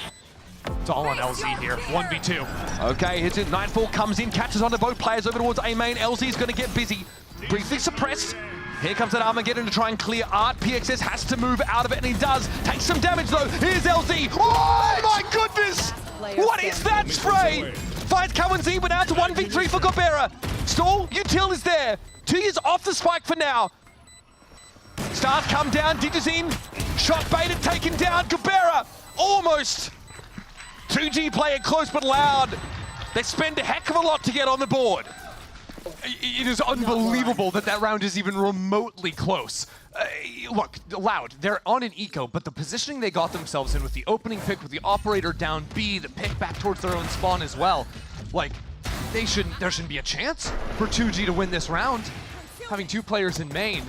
It's all on LZ here, 1v2. Okay, here's it. Nightfall comes in, catches onto both players over towards A main. LZ is going to get busy. Briefly suppressed. Here comes that Armageddon to try and clear Art. PXS has to move out of it, and he does. Takes some damage though. Here's LZ. Oh my goodness! What is that spray? Finds Kawanzi, but out to 1v3 for Gobera. Stall, util is there. 2 years off the spike for now. Stars come down, Digizine, shot baited, taken down, Gobera, almost. 2G playing close but Loud. They spend a heck of a lot to get on the board. It is unbelievable that that round is even remotely close. Look, Loud, they're on an eco, but the positioning they got themselves in with the opening pick, with the operator down B, the pick back towards their own spawn as well, like, there shouldn't be a chance for 2G to win this round. Having 2 players in main.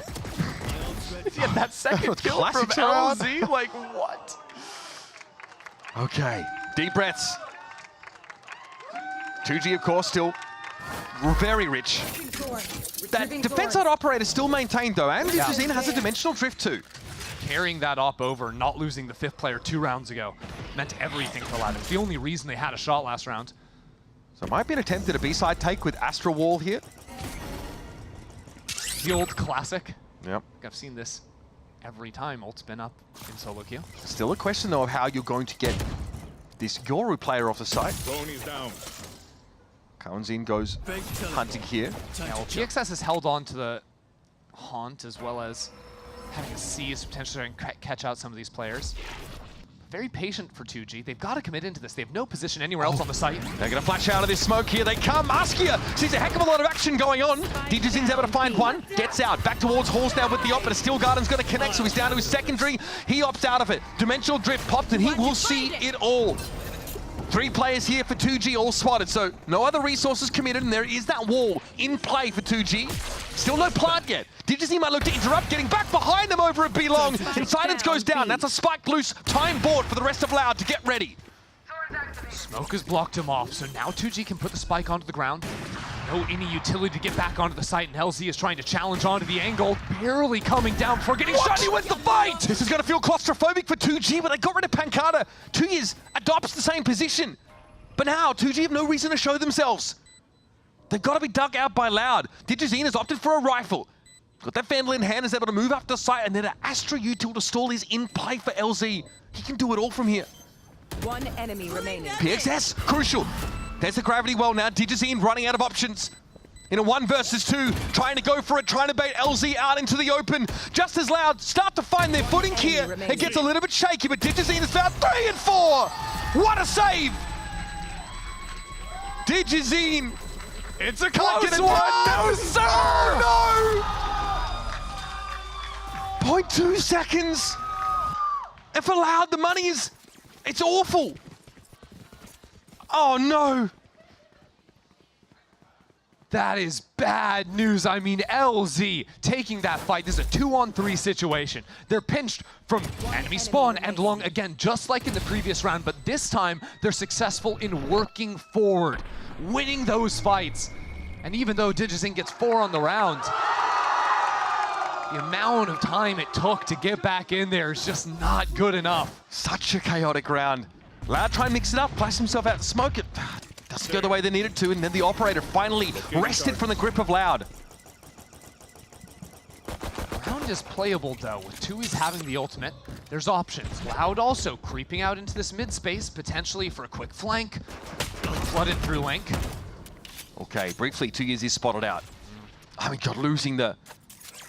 Yeah, that second kill from LZ, like what? Okay, deep breaths. 2G, of course, still very rich. That defense side operator still maintained though, and Digizine has a dimensional drift too. Carrying that op over, not losing the 5th player 2 rounds ago, meant everything for Loud. It's the only reason they had a shot last round. So it might be an attempt at a B-side take with Astra Wall here. The old classic. Yep. I've seen this every time ult's been up in solo queue. Still a question though of how you're going to get this Yoru player off the site. Down. Kawanzin goes hunting here. Yeah, well, PXS has held on to the Haunt as well as having a Seize potentially catch out some of these players. very patient for 2G. They've got to commit into this. They have no position anywhere else on the site. They're going to flash out of this smoke here. They come. Askia sees a heck of a lot of action going on. DJZin's able to find one. Gets out. Back towards Halls now with the op, but a Steel Garden's going to connect, so he's down to his secondary. He opts out of it. Dimensional Drift popped, and he will see it all. 3 players here for 2G, all spotted, so no other resources committed, and there is that wall in play for 2G. Still no plant yet. DJZ might look to interrupt, getting back behind them over at B-Long, and Silence goes down. That's a spike loose, time bought for the rest of Loud to get ready. Smoke has blocked him off, so now 2G can put the spike onto the ground. No any utility to get back onto the site, and LZ is trying to challenge onto the angle, barely coming down before getting shot. He wins the fight! This is going to feel claustrophobic for 2G, but they got rid of Pancada. 2 years adopts the same position. But now, 2G have no reason to show themselves. They've got to be dug out by Loud. DJZ has opted for a rifle. Got that Vandal in hand, is able to move up the site, and then an Astra util to stall is in play for LZ. He can do it all from here. One enemy remaining. PXS, crucial. There's the gravity well now. DJZ running out of options. In a 1 versus 2, trying to go for it, trying to bait LZ out into the open. Just as Loud start to find their footing here. It gets a little bit shaky, but DJZ is found 3 and 4. What a save! DJZ. It's a close one! No, sir! Oh, no! 0.2 seconds. And for Loud, the money is... It's awful. Oh, no. That is bad news. I mean, LZ taking that fight. This is a 2-on-3 situation. They're pinched from enemy spawn and long again, just like in the previous round, but this time they're successful in working forward, winning those fights. And even though DJZ gets 4 on the round, the amount of time it took to get back in there is just not good enough. Such a chaotic round. Loud try and mix it up, place himself out, smoke it. Doesn't go the way they needed to, and then the operator finally wrested from the grip of Loud. Round is playable though, with 2E's having the ultimate. There's options. Loud also creeping out into this mid space, potentially for a quick flank. Flooded through Link. Okay, briefly, 2 years is spotted out. Oh my god, losing the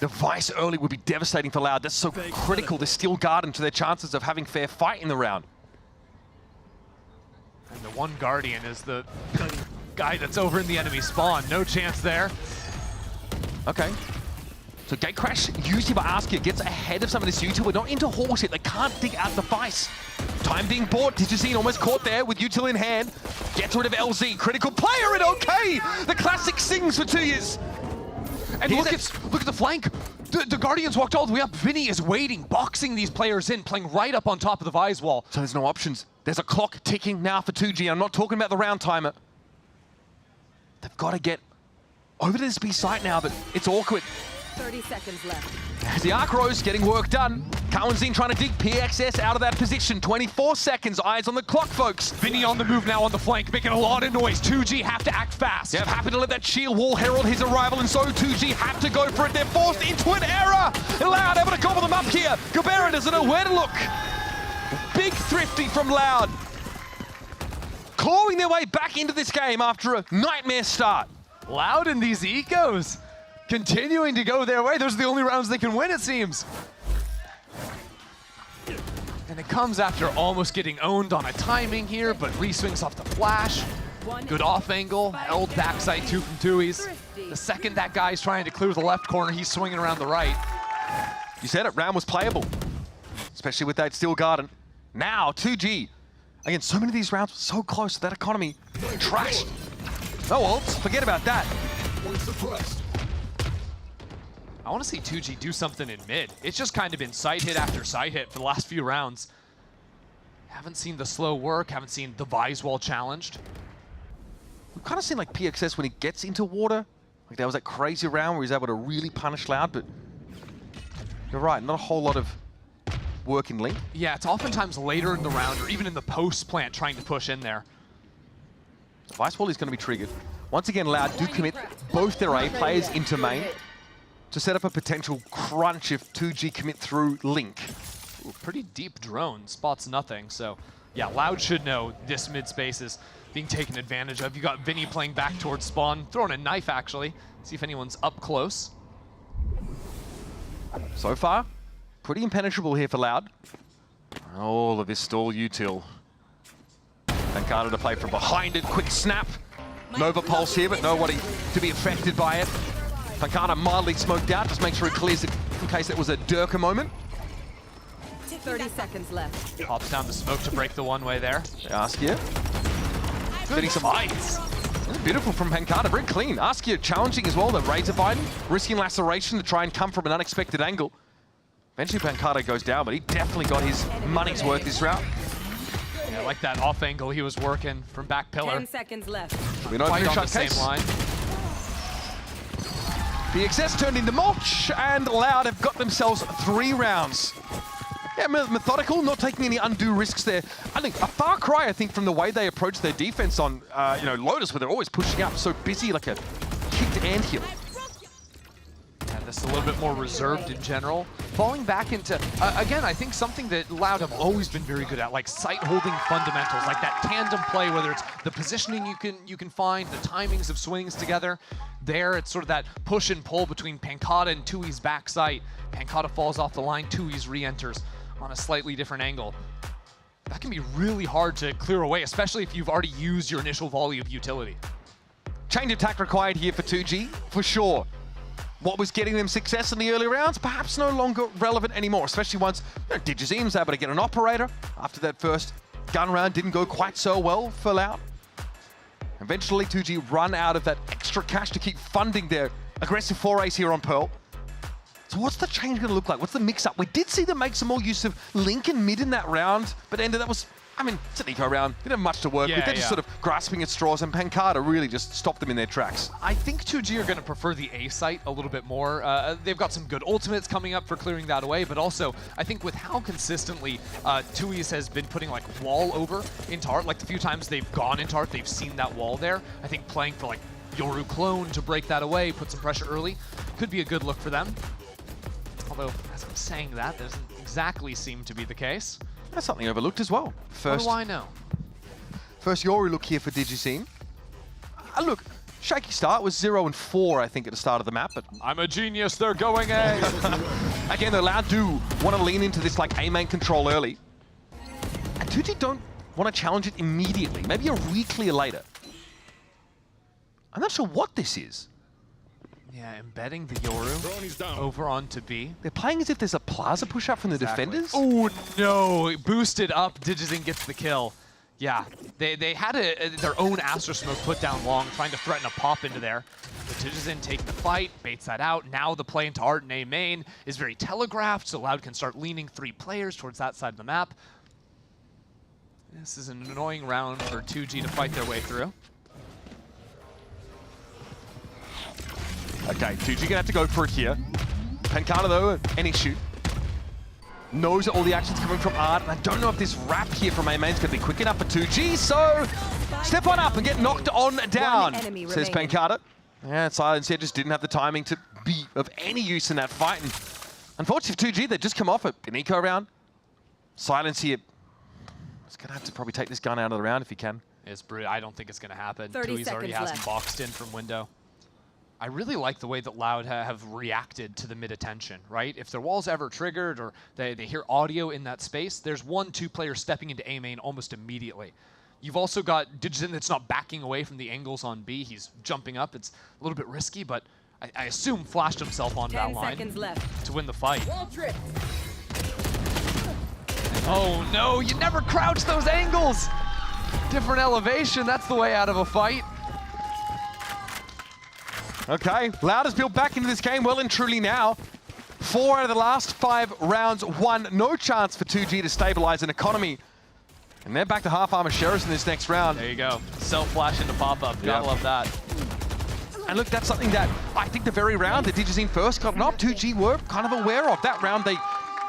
Vice early would be devastating for Loud. That's so critical, the Steel Garden, to their chances of having fair fight in the round. And the one Guardian is the guy that's over in the enemy spawn. No chance there. Okay. So Gate Crash, used here by Askia, gets ahead of some of this util. We're not into Horse yet. They can't dig out the Vice. Time being bought. DJZ almost caught there with util in hand. Gets rid of LZ. Critical player and okay! The classic sings for 2 years. And look at the flank. The Guardians walked all the way up. Vinny is waiting, boxing these players in, playing right up on top of the Vise wall. So there's no options. There's a clock ticking now for 2G. I'm not talking about the round timer. They've got to get over to this B site now, but it's awkward. 30 seconds left. As the Arc Rose getting work done. Cowanzine trying to dig PXS out of that position. 24 seconds, eyes on the clock, folks. Vinny on the move now on the flank, making a lot of noise. 2G have to act fast. Yeah, happy to let that shield wall herald his arrival, and so 2G have to go for it. They're forced into an error. Loud able to gobble them up here. Gobera doesn't know where to look. Big thrifty from Loud. Clawing their way back into this game after a nightmare start. Loud in these ecos. Continuing to go their way. Those are the only rounds they can win, it seems. And it comes after almost getting owned on a timing here, but re-swings off the flash. Good off angle, held backside 2 from 2E's. The second that guy's trying to clear the left corner, he's swinging around the right. You said it, round was playable. Especially with that Steel Garden. Now, 2G. Again, so many of these rounds were so close to that economy. Trashed. No ults, forget about that. I want to see 2G do something in mid. It's just kind of been side hit after side hit for the last few rounds. Haven't seen the slow work, haven't seen the Vise wall challenged. We've kind of seen like PXS when he gets into water. Like there was that crazy round where he's able to really punish Loud, but you're right, not a whole lot of work in Link. Yeah, it's oftentimes later in the round or even in the post plant trying to push in there. The Vice wall is going to be triggered. Once again, Loud do commit both their A players into main to set up a potential crunch if 2G commit through Link. Ooh, pretty deep drone, spots nothing, so yeah, Loud should know this mid space is being taken advantage of. You got Vinny playing back towards spawn, throwing a knife actually, see if anyone's up close. So far, pretty impenetrable here for Loud. All of this stall util. Pancada to play from behind it, quick snap. Nova pulse here, but nobody to be affected by it. Pancada mildly smoked out, just make sure he clears it in case it was a Durka moment. 30 seconds left. Pops down the smoke to break the one-way there. Askia. Getting some ice. Beautiful from Pancada, very clean. Askia challenging as well, the Razor Biden, risking laceration to try and come from an unexpected angle. Eventually Pancada goes down, but he definitely got his money's worth this round. Yeah, like that off angle he was working from back pillar. 10 seconds left. We know Quite on shot the same case. line. PXS turned into Mulch, and Loud have got themselves 3 rounds. Yeah, methodical, not taking any undue risks there. I think a far cry, I think, from the way they approach their defense on, Lotus, where they're always pushing up so busy like a kicked anthill. Yeah, this is a little bit more reserved in general. Falling back into, again, I think something that Loud have always been very good at, like sight-holding fundamentals, like that tandem play, whether it's the positioning you can find, the timings of swings together. There, it's sort of that push and pull between Pancada and Tui's back sight. Pancada falls off the line, Tui's re-enters on a slightly different angle. That can be really hard to clear away, especially if you've already used your initial volley of utility. Change of tack required here for 2G, for sure. What was getting them success in the early rounds, perhaps no longer relevant anymore, especially once Digizim's able to get an operator after that first gun round didn't go quite so well for Loud. Eventually 2G run out of that extra cash to keep funding their aggressive forays here on Pearl. So what's the change going to look like? What's the mix-up? We did see them make some more use of Lincoln mid in that round, but ended that was, it's an eco round. Didn't have much to work with. They're just sort of grasping at straws, and Pancada really just stopped them in their tracks. I think 2G are going to prefer the A site a little bit more. They've got some good ultimates coming up for clearing that away, but also I think with how consistently Tui's has been putting like wall over into Art, like the few times they've gone into Art, they've seen that wall there. I think playing for like Yoru clone to break that away, put some pressure early, could be a good look for them. Although, as I'm saying that doesn't exactly seem to be the case. That's something overlooked as well. What do I know? First Yoru look here for Digizim. Look, shaky start was 0-4, I think, at the start of the map, but I'm a genius, they're going A. Again, the Loud do want to lean into this like A-main control early. And 2G don't want to challenge it immediately, maybe a re-clear later. I'm not sure what this is. Yeah, embedding the Yoru over onto B. They're playing as if there's a plaza push-up from the defenders. Oh no, boosted up, Digizim gets the kill. Yeah, they had their own Astro Smoke put down long, trying to threaten a pop into there. But Digizim take the fight, baits that out. Now the play into Art and A main is very telegraphed, so Loud can start leaning 3 players towards that side of the map. This is an annoying round for 2G to fight their way through. Okay, 2G gonna have to go for it here. Pancada though, any shoot. Knows that all the action's coming from Art, and I don't know if this wrap here from A-main's gonna be quick enough for 2G, so step on up and get knocked on down, says Pancada. Yeah, Silence here just didn't have the timing to be of any use in that fight, and unfortunately for 2G, they just come off an eco round. Silence here. He's gonna have to probably take this gun out of the round if he can. I don't think it's gonna happen. 30 Tui's already has him boxed in from window. I really like the way that Loud have reacted to the mid-attention, right? If their wall's ever triggered or they hear audio in that space, there's 1-2 players stepping into A main almost immediately. You've also got Digizim that's not backing away from the angles on B. He's jumping up. It's a little bit risky, but I assume flashed himself onto that line to win the fight. Oh no, you never crouch those angles! Different elevation, that's the way out of a fight. Okay, Loud has built back into this game well and truly now. 4 out of the last 5 rounds won. No chance for 2G to stabilize an economy. And they're back to half armor Sheriffs in this next round. There you go. Self-flash into pop-up. Gotta love that. And look, that's something that I think the very round that Digizim first got up, 2G were kind of aware of. That round they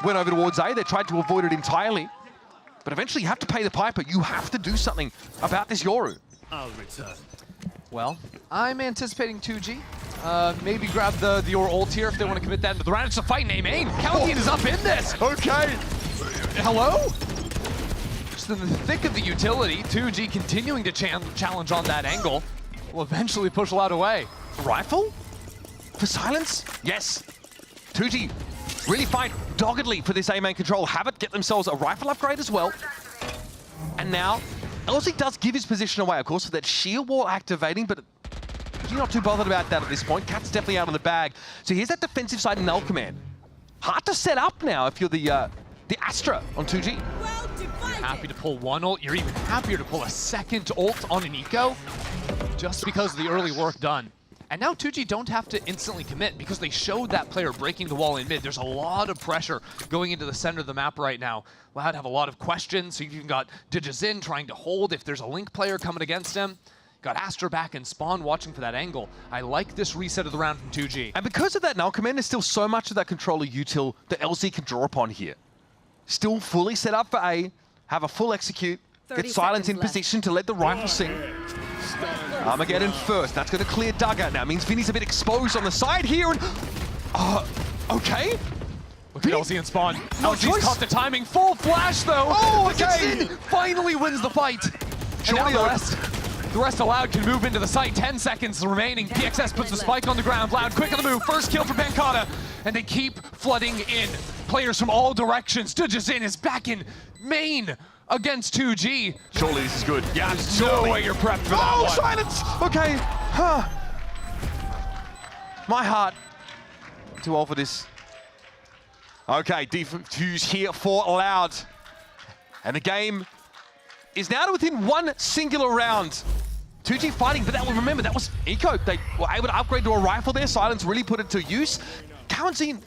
went over towards A. They tried to avoid it entirely. But eventually you have to pay the piper. You have to do something about this Yoru. I'll return. Well, I'm anticipating 2G. Maybe grab the Yoru ult here if they want to commit that into the round. It's a fight in A-main. Caliente is up in this. Okay. Hello? Just in the thick of the utility, 2G continuing to challenge on that angle. Will eventually push Loud away. Rifle? For Silence? Yes. 2G really fight doggedly for this A-main control. Have it get themselves a rifle upgrade as well. And now, LZ does give his position away, of course, with that shield wall activating, but you're not too bothered about that at this point. Cat's definitely out of the bag. So here's that defensive side in Null Command. Hard to set up now if you're the Astra on 2G. You're happy to pull one ult. You're even happier to pull a second ult on an eco just because of the early work done. And now 2G don't have to instantly commit because they showed that player breaking the wall in mid. There's a lot of pressure going into the center of the map right now. Loud have a lot of questions. So you've even got Digizin trying to hold if there's a Link player coming against him. Got Astra back and Spawn watching for that angle. I like this reset of the round from 2G. And because of that, Null Command, there's still so much of that controller util that LZ can draw upon here. Still fully set up for A, have a full execute, get Silence in position to let the rifle sing. Armageddon first, that's going to clear Dugout now. Means Vinny's a bit exposed on the side here, and... okay. Look at LZ and Spawn. LZ's caught the timing. Full flash, though. Oh, okay. Finally wins the fight. Surely the rest of Loud can move into the site. 10 seconds remaining. PXS puts the spike on the ground. Loud quick on the move. First kill for Bankata. And they keep flooding in. Players from all directions. Digizin is back in main against 2G. Surely this is good. Yeah, there's no way you're prepped for that one. Silence! Okay. Huh. My heart. Too old for this. Okay, defuse here for Loud. And the game is now within one singular round. 2G fighting, but remember, that was Eco. They were able to upgrade to a rifle there. Silence really put it to use. Kawanzin,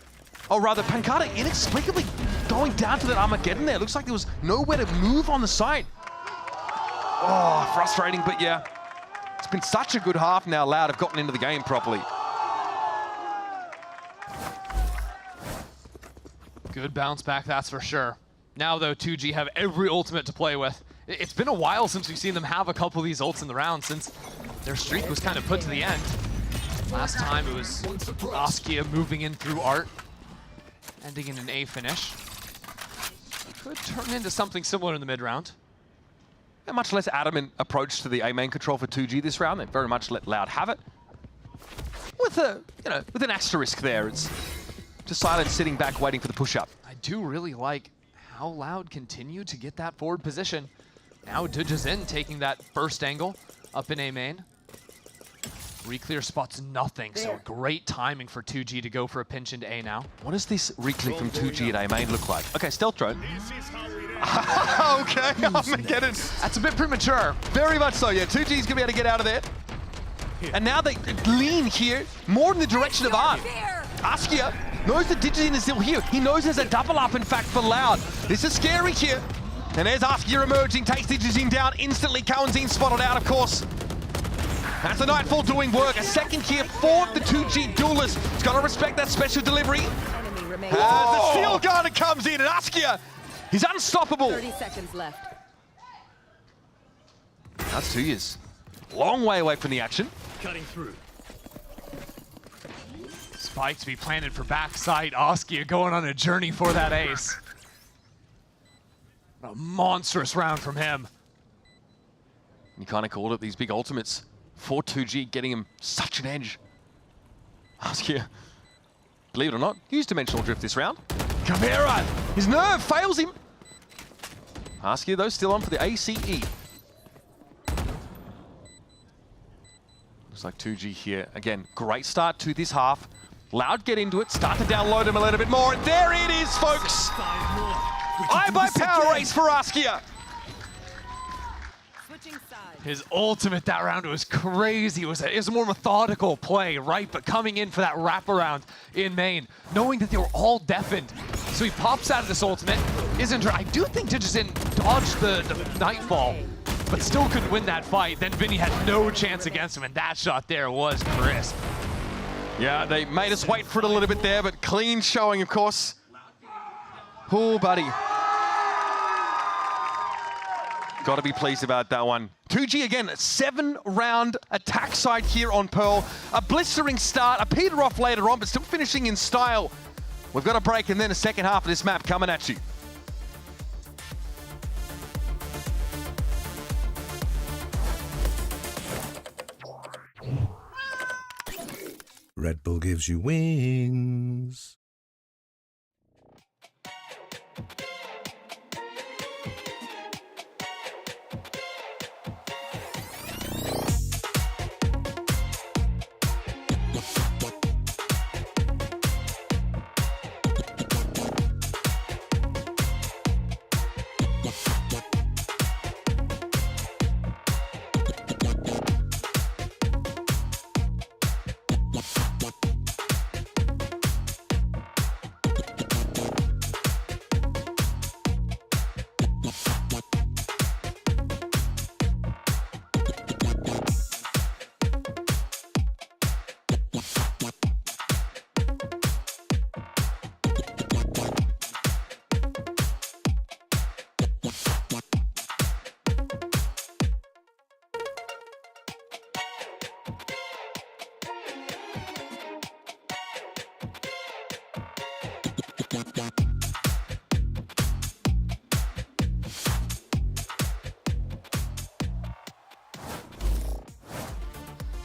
or rather, Pankata inexplicably going down to that Armageddon there. Looks like there was nowhere to move on the side. Oh, frustrating, but yeah. It's been such a good half now. Loud have gotten into the game properly. Good bounce back, that's for sure. Now, though, 2G have every ultimate to play with. It's been a while since we've seen them have a couple of these ults in the round, since their streak was kind of put to the end. Last time it was Askia moving in through Art, ending in an A finish. Could turn into something similar in the mid-round. A much less adamant approach to the A-main control for 2G this round. They very much let Loud have it. With with an asterisk there. It's just Silence sitting back waiting for the push-up. I do really like how Loud continue to get that forward position. Now Digizin taking that first angle up in A main. Reclear spots nothing, so great timing for 2G to go for a pinch into A now. What does this reclear from 2G at A main look like? Okay, stealth drone. Okay, Armageddon. That's a bit premature. Very much so, yeah. 2G's gonna be able to get out of there. And now they lean here, more in the direction of Art. Askia knows the Digizin is still here. He knows there's a double up, in fact, for Loud. This is scary here. And there's Askia emerging, takes Digizin down instantly. Kawanzin spotted out, of course. That's the Nightfall doing work. A second here for the 2G duelist. He's got to respect that special delivery. As the Steel Garden comes in, and Askia, he's unstoppable. 30 seconds left. That's 2 years. Long way away from the action. Cutting through. Spike to be planted for backside. Askia going on a journey for that ace. A monstrous round from him. You kind of called it, these big ultimates for 2G, getting him such an edge. Askia, believe it or not, used dimensional drift this round. Caveira, his nerve fails him. Askia, though, still on for the ACE. Looks like 2G here. Again, great start to this half. Loud get into it, start to download him a little bit more. And there it is, folks. I by power race for Askia. His ultimate that round was crazy. It was a more methodical play, right? But coming in for that wraparound in main, knowing that they were all deafened. So he pops out of this ultimate. I do think Digizin dodged the Nightfall, but still couldn't win that fight. Then Vinny had no chance against him, and that shot there was crisp. Yeah, they made us wait for it a little bit there, but clean showing, of course. Oh, buddy. Got to be pleased about that one. 2G again, 7-round attack side here on Pearl. A blistering start, a peter off later on, but still finishing in style. We've got a break and then a second half of this map coming at you. Red Bull gives you wings.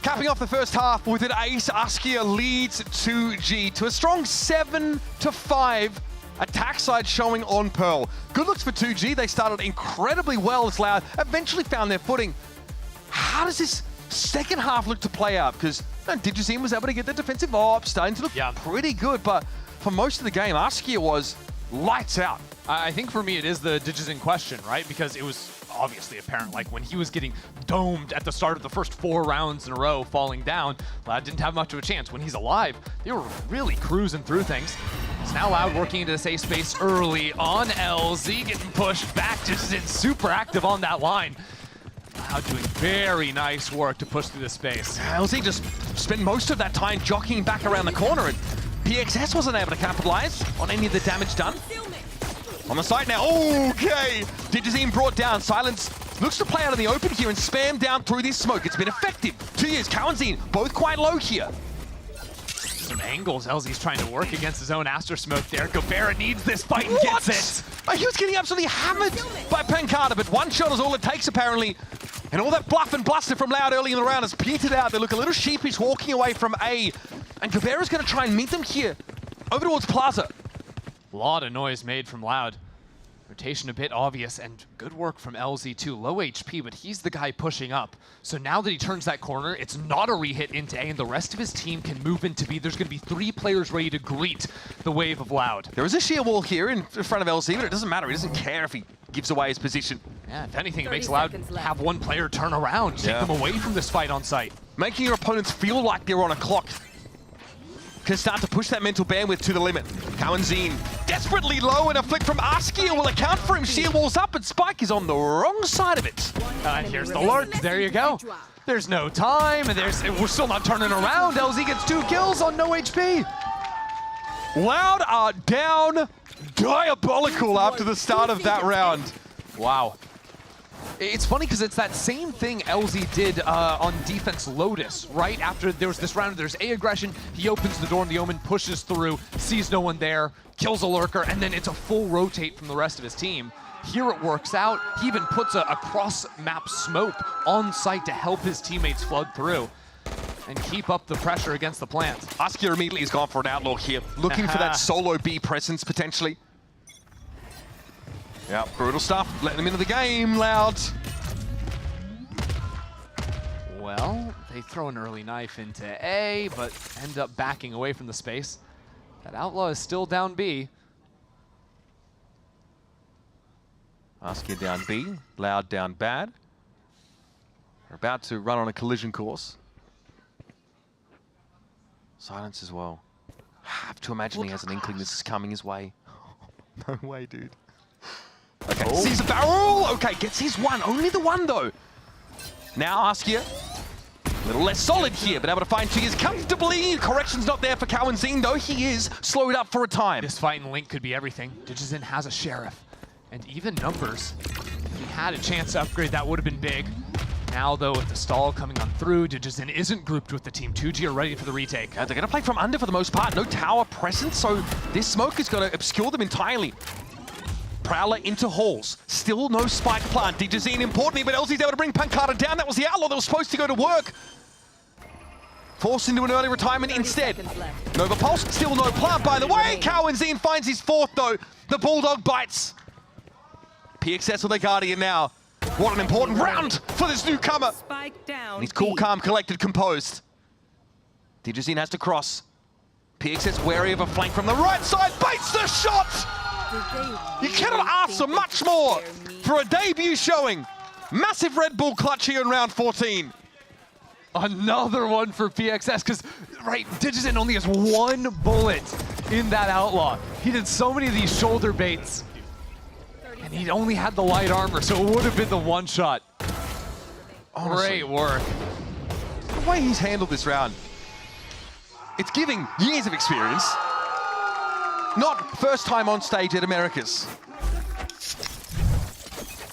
Capping off the first half with an ace, Askia leads 2G to a strong 7-5. Attack side showing on Pearl. Good looks for 2G. They started incredibly well as Loud eventually found their footing. How does this second half look to play out? Because Digizine was able to get the defensive op, starting to look pretty good, but for most of the game, Askia was lights out. I think for me it is the Digizine question, right? Because it was obviously apparent, like when he was getting domed at the start of the first 4 rounds in a row, falling down, Loud didn't have much of a chance. When he's alive, they were really cruising through things. It's now Loud working into the safe space early on. LZ getting pushed back, Digizine super active on that line. Loud doing very nice work to push through the space. LZ just spent most of that time jockeying back around the corner, and PXS wasn't able to capitalize on any of the damage done. On the side now, okay! Digizine brought down. Silence looks to play out in the open here and spam down through this smoke. It's been effective. 2 years, Cowanzine, both quite low here. Some angles LZ's trying to work against his own Aster Smoke there. Gobera needs this fight and gets it. He was getting absolutely hammered by Pancada, but one shot is all it takes apparently. And all that bluff and bluster from Loud early in the round has petered out. They look a little sheepish walking away from A. And Gobera's going to try and meet them here over towards Plaza. A lot of noise made from Loud. Rotation a bit obvious, and good work from LZ too. Low HP, but he's the guy pushing up. So now that he turns that corner, it's not a re-hit into A, and the rest of his team can move into B. There's going to be 3 players ready to greet the wave of Loud. There is a sheer wall here in front of LZ, but it doesn't matter. He doesn't care if he gives away his position. Yeah, if anything, it makes Loud have one player turn around, take them away from this fight on site. Making your opponents feel like they're on a clock. Can start to push that mental bandwidth to the limit. Cowanzine desperately low, and a flick from Askia will account for him. Sheer wall's up, and Spike is on the wrong side of it. And here's the lurk. There you go. There's no time, and we're still not turning around. LZ gets 2 kills on no HP. Loud are down diabolical after the start of that round. Wow. It's funny because it's that same thing LZ did on defense Lotus, right? After there was this round, there's A aggression, he opens the door and the Omen pushes through, sees no one there, kills a lurker, and then it's a full rotate from the rest of his team. Here it works out. He even puts a cross-map smoke on site to help his teammates flood through and keep up the pressure against the plant. Askia immediately has gone for an outlaw here, looking for that solo B presence potentially. Yeah, brutal stuff. Letting him into the game, Loud. Well, they throw an early knife into A, but end up backing away from the space. That outlaw is still down B. Askia down B, Loud down bad. They're about to run on a collision course. Silence as well. I have to imagine he has an inkling this is coming his way. No way, dude. Okay, sees a barrel. Okay, gets his one. Only the one, though. Now Askia, a little less solid here, but able to find 2 years comfortably. Correction's not there for Cowanzine, though. He is slowed up for a time. This fight in Link could be everything. Digizine has a Sheriff. And even numbers. If he had a chance to upgrade, that would have been big. Now, though, with the stall coming on through, Digizine isn't grouped with the team. 2G are ready for the retake. They're going to play from under for the most part. No tower presence, so this smoke is going to obscure them entirely. Prowler into halls. Still no spike plant. Digizine importantly, but LZ's able to bring Pancada down. That was the outlaw that was supposed to go to work. Forced into an early retirement instead. Nova Pulse, still no plant, by the way. Cowanzine finds his 4th, though. The Bulldog bites. PXS with their Guardian now. What an important round for this newcomer. And he's cool, calm, collected, composed. Digizine has to cross. PXS wary of a flank from the right side. Baits the shot! You cannot ask for much more for a debut showing. Massive Red Bull clutch here in round 14. Another one for PXS, because, right, Digizine only has 1 bullet in that outlaw. He did so many of these shoulder baits, and he only had the light armor, so it would have been the 1 shot. Great work. The way he's handled this round, it's giving years of experience. Not first time on stage at Americas.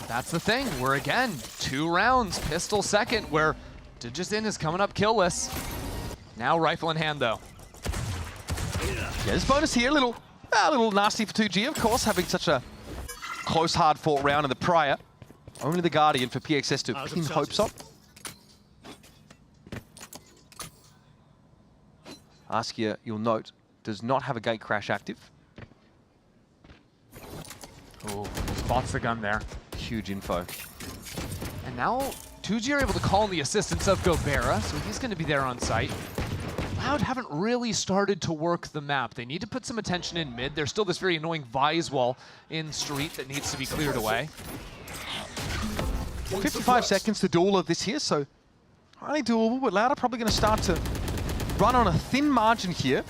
That's the thing. We're again 2 rounds, pistol second, where Digizine is coming up killless. Now rifle in hand, though. Yeah, there's bonus here, a little A little nasty for 2G, of course, having such a close, hard-fought round in the prior. Only the Guardian for PXS to pin hopes up. Askia, you'll note, does not have a gate crash active. Oh, spots the gun there. Huge info. And now 2G are able to call in the assistance of Gobera, so he's going to be there on site. Loud haven't really started to work the map. They need to put some attention in mid. There's still this very annoying Vise wall in street that needs to be cleared away. 55 seconds to do all of this here, so highly doable, but Loud are probably going to start to run on a thin margin here.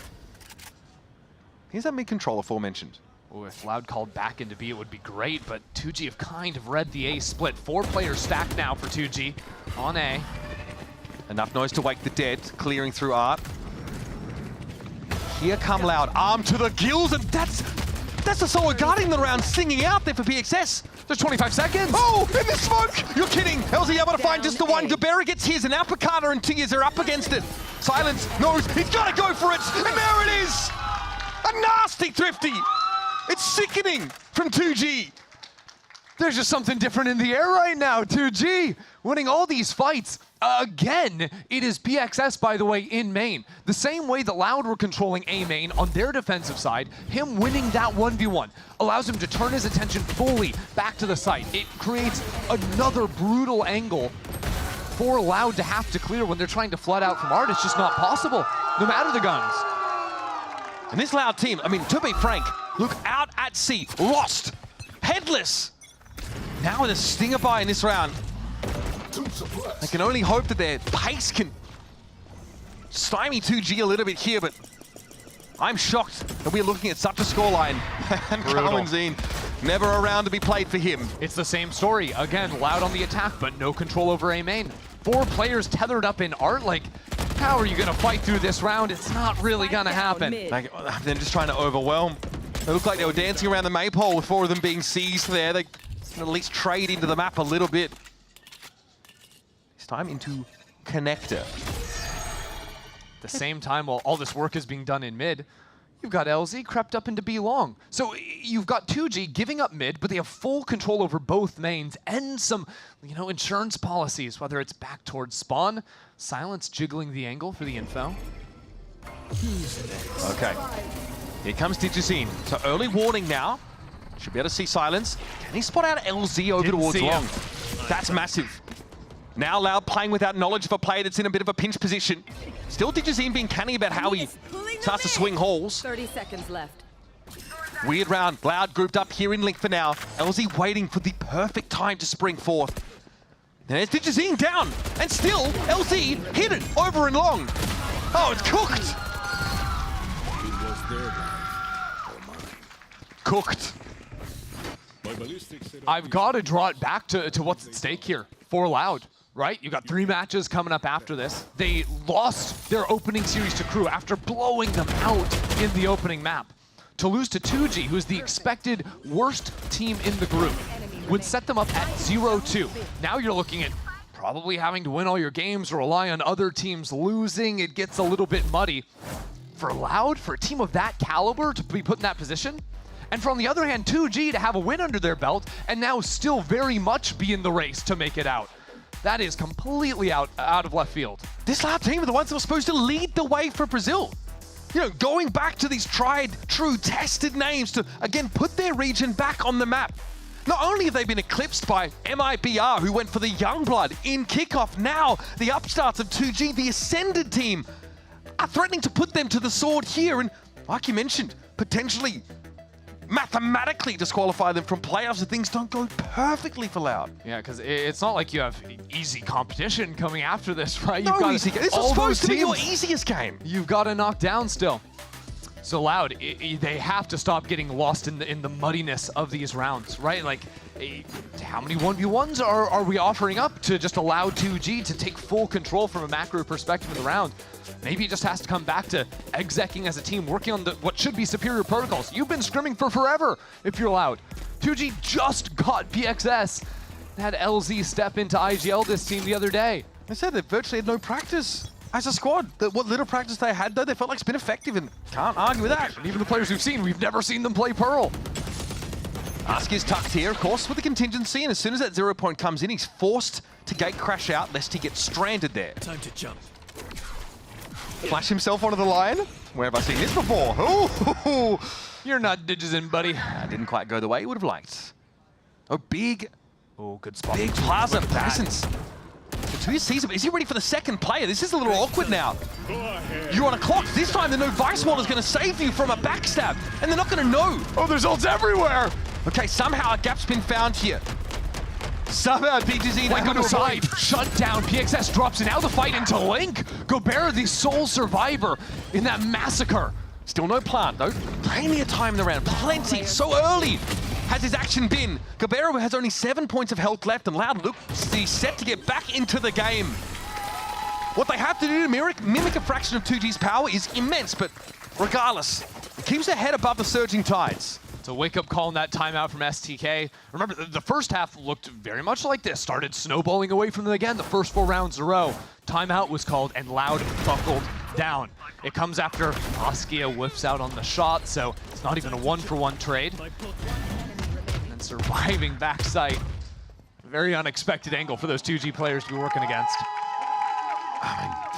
Here's that mid-control aforementioned. Oh, if Loud called back into B, it would be great, but 2G have kind of read the A split. 4 players stacked now for 2G on A. Enough noise to wake the dead, clearing through Art. Here come Loud, arm to the gills, and that's the solo guarding the round, singing out there for PXS. There's 25 seconds. Oh, in the smoke! You're kidding. LZ able to find just the one. Gobera gets his, and Apicata and Tiers are up against it. Silence knows he's got to go for it, and there it is! A nasty thrifty! It's sickening from 2G. There's just something different in the air right now. 2G winning all these fights. Again, it is PXS, by the way, in main. The same way that Loud were controlling A main on their defensive side, him winning that 1v1 allows him to turn his attention fully back to the site. It creates another brutal angle for Loud to have to clear when they're trying to flood out from Art. It's just not possible, no matter the guns. And this Loud team, I mean, to be frank, look out at sea, lost, headless. Now with a stinger buy in this round. I can only hope that their pace can stymie 2G a little bit here, but I'm shocked that we're looking at such a scoreline. And Kalmanzine, never around to be played for him. It's the same story. Again, Loud on the attack, but no control over A main. 4 players tethered up in Art. Like, how are you going to fight through this round? It's not really going to happen. Like, they're just trying to overwhelm. It looked like they were dancing around the maypole with 4 of them being seized there. They can at least trade into the map a little bit. Time into Connector. At the same time, while all this work is being done in mid, you've got LZ crept up into B long. So you've got 2G giving up mid, but they have full control over both mains and some, insurance policies, whether it's back towards spawn, Silence jiggling the angle for the info. Okay. Here comes Digicine. So early warning now. Should be able to see Silence. Can he spot out LZ over towards long? That's massive. Now Loud playing without knowledge of a player that's in a bit of a pinch position. Still Digicine being canny about how he starts to swing halls. 30 seconds left. Weird round. Loud grouped up here in link for now. LZ waiting for the perfect time to spring forth. There's Digicine down. And still, LZ hit it over and long. Oh, it's cooked. Cooked. I've got to draw it back to what's at stake here for Loud, right? You've got 3 matches coming up after this. They lost their opening series to Crew after blowing them out in the opening map. To lose to 2G, who's the expected worst team in the group, would set them up at 0-2. Now you're looking at probably having to win all your games or rely on other teams losing. It gets a little bit muddy. For Loud, for a team of that caliber to be put in that position, and from the other hand, 2G to have a win under their belt and now still very much be in the race to make it out. That is completely out of left field. This Loud team are the ones that were supposed to lead the way for Brazil. Going back to these tried, true, tested names to, again, put their region back on the map. Not only have they been eclipsed by MIBR, who went for the Youngblood in Kickoff, now the upstarts of 2G, the Ascended team, are threatening to put them to the sword here. And like you mentioned, potentially mathematically disqualify them from playoffs if things don't go perfectly for Loud. Yeah, because it's not like you have easy competition coming after this, right? No, easy. This is supposed to be your easiest game. You've got to knock down still. So Loud, they have to stop getting lost in the muddiness of these rounds, right? Like, how many 1v1s are we offering up to just allow 2G to take full control from a macro perspective of the round? Maybe it just has to come back to execing as a team, working on what should be superior protocols. You've been scrimming for forever if you're Loud. 2G just got PXS. Had LZ step into IGL this team the other day. They said they virtually had no practice as a squad. What little practice they had, though, they felt like it's been effective, and can't argue with that. And even the players we've never seen them play Pearl. Askia's tucked here, of course, with the contingency, and as soon as that 0 point comes in, he's forced to gate crash out lest he gets stranded there. Time to jump. Flash himself onto the line. Where have I seen this before? Ooh, you're not Digizen, buddy. Didn't quite go the way he would have liked. Oh, big. Oh, good spot. Big plaza presence. Tuya sees him. Is he ready for the second player? This is a little awkward now. You're on a clock. This time, the no Vice Wall is going to save you from a backstab, and they're not going to know. Oh, there's ults everywhere. Okay, somehow a gap's been found here. Somehow PGZ Link on the side, shut down. PXS drops it. Now the fight into Link. Gobert, the sole survivor in that massacre. Still no plant, though. Plenty of time in the round. Plenty. So early has his action been. Gobert has only 7 points of health left, and Loud looks set to get back into the game. What they have to do to mimic a fraction of 2G's power is immense, but regardless, it keeps their head above the surging tides. It's a wake-up call in that timeout from STK. Remember, the first half looked very much like this. Started snowballing away from them again the first 4 rounds in a row. Timeout was called, and Loud buckled down. It comes after Askia whiffs out on the shot, so it's not even a 1-for-1 trade. And then surviving backside. Very unexpected angle for those 2G players to be working against.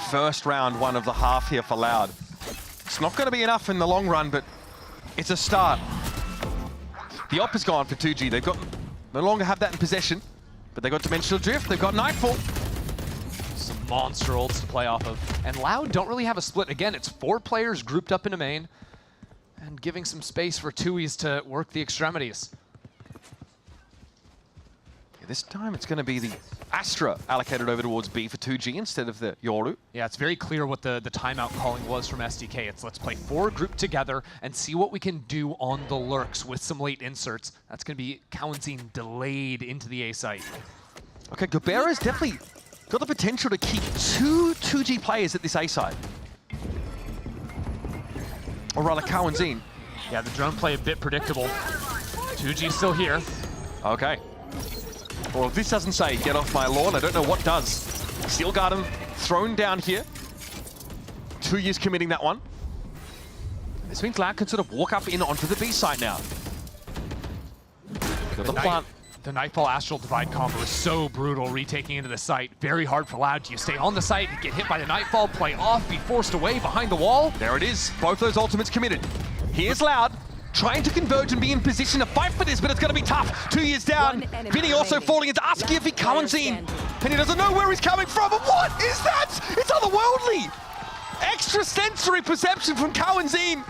First round, one of the half here for Loud. It's not going to be enough in the long run, but it's a start. The op is gone for 2G. They've got no longer have that in possession, but they've got Dimensional Drift, they've got Nightfall. Some monster ults to play off of. And Loud don't really have a split. Again, it's 4 players grouped up in a main and giving some space for Tui's to work the extremities. Yeah, this time it's going to be the Astra allocated over towards B for 2G instead of the Yoru. Yeah, it's very clear what the timeout calling was from SDK. It's let's play 4 grouped together and see what we can do on the lurks with some late inserts. That's going to be Cowanzine delayed into the A site. Okay, Gobert has definitely got the potential to keep 2 2G players at this A side. Or rather, Cowanzine. Yeah, the drone play a bit predictable. 2G still here. Okay. Well, if this doesn't say, get off my lawn, I don't know what does. Steel Garden thrown down here. 2 years committing that one. This means Loud can sort of walk up in onto the B side now. Got the plant. The Nightfall Astral Divide combo is so brutal, retaking into the site. Very hard for Loud. Do you stay on the site, get hit by the Nightfall, play off, be forced away behind the wall? There it is. Both those ultimates committed. Here's Loud, trying to converge and be in position to fight for this, but it's going to be tough. 2 years down. Vinny also falling into Askia for Cowanzine. And he doesn't know where he's coming from. But what is that? It's otherworldly. Extrasensory perception from Cowanzine.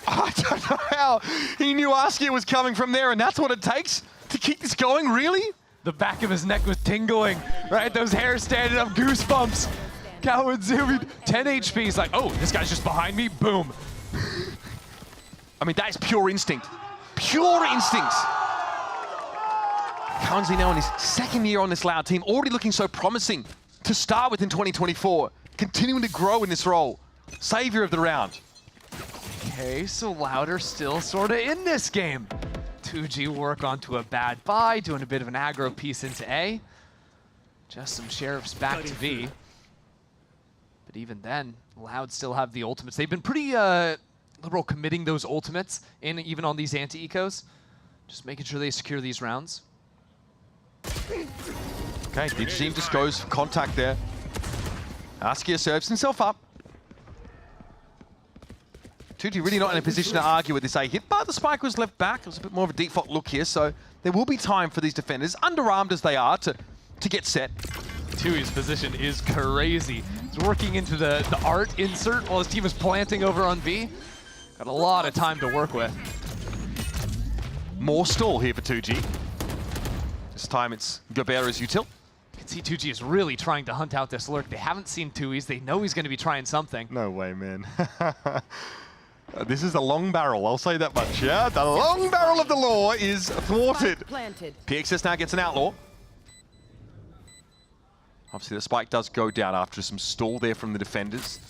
I don't know how he knew Askia was coming from there, and that's what it takes to keep this going, really? The back of his neck was tingling, right? Those hairs standing up, goosebumps. Cowanzine, 10 HP. He's like, oh, this guy's just behind me. Boom. I mean, that is pure instinct. Pure instinct. Cowanzine now in his 2nd year on this Loud team, already looking so promising to start with in 2024. Continuing to grow in this role. Savior of the round. Okay, so Louder still sort of in this game. 2G work onto a bad buy, doing a bit of an aggro piece into A. Just some Sheriffs back to B. But even then, Loud still have the ultimates. They've been pretty liberal committing those ultimates in even on these anti-ecos. Just making sure they secure these rounds. Okay, Digiteam just goes for contact there. Askia serves himself up. 2G really not in a position to argue with this A hit, but the spike was left back. It was a bit more of a default look here, so there will be time for these defenders, underarmed as they are, to get set. Tui's position is crazy. He's working into the art insert while his team is planting over on B. Got a lot of time to work with. More stall here for 2G. This time it's Gobert as util. You can see 2G is really trying to hunt out this lurk. They haven't seen Tui's. They know he's going to be trying something. No way, man. This is the long barrel, I'll say that much, yeah? The long barrel of the law is thwarted. PXS now gets an outlaw. Obviously the spike does go down after some stall there from the defenders.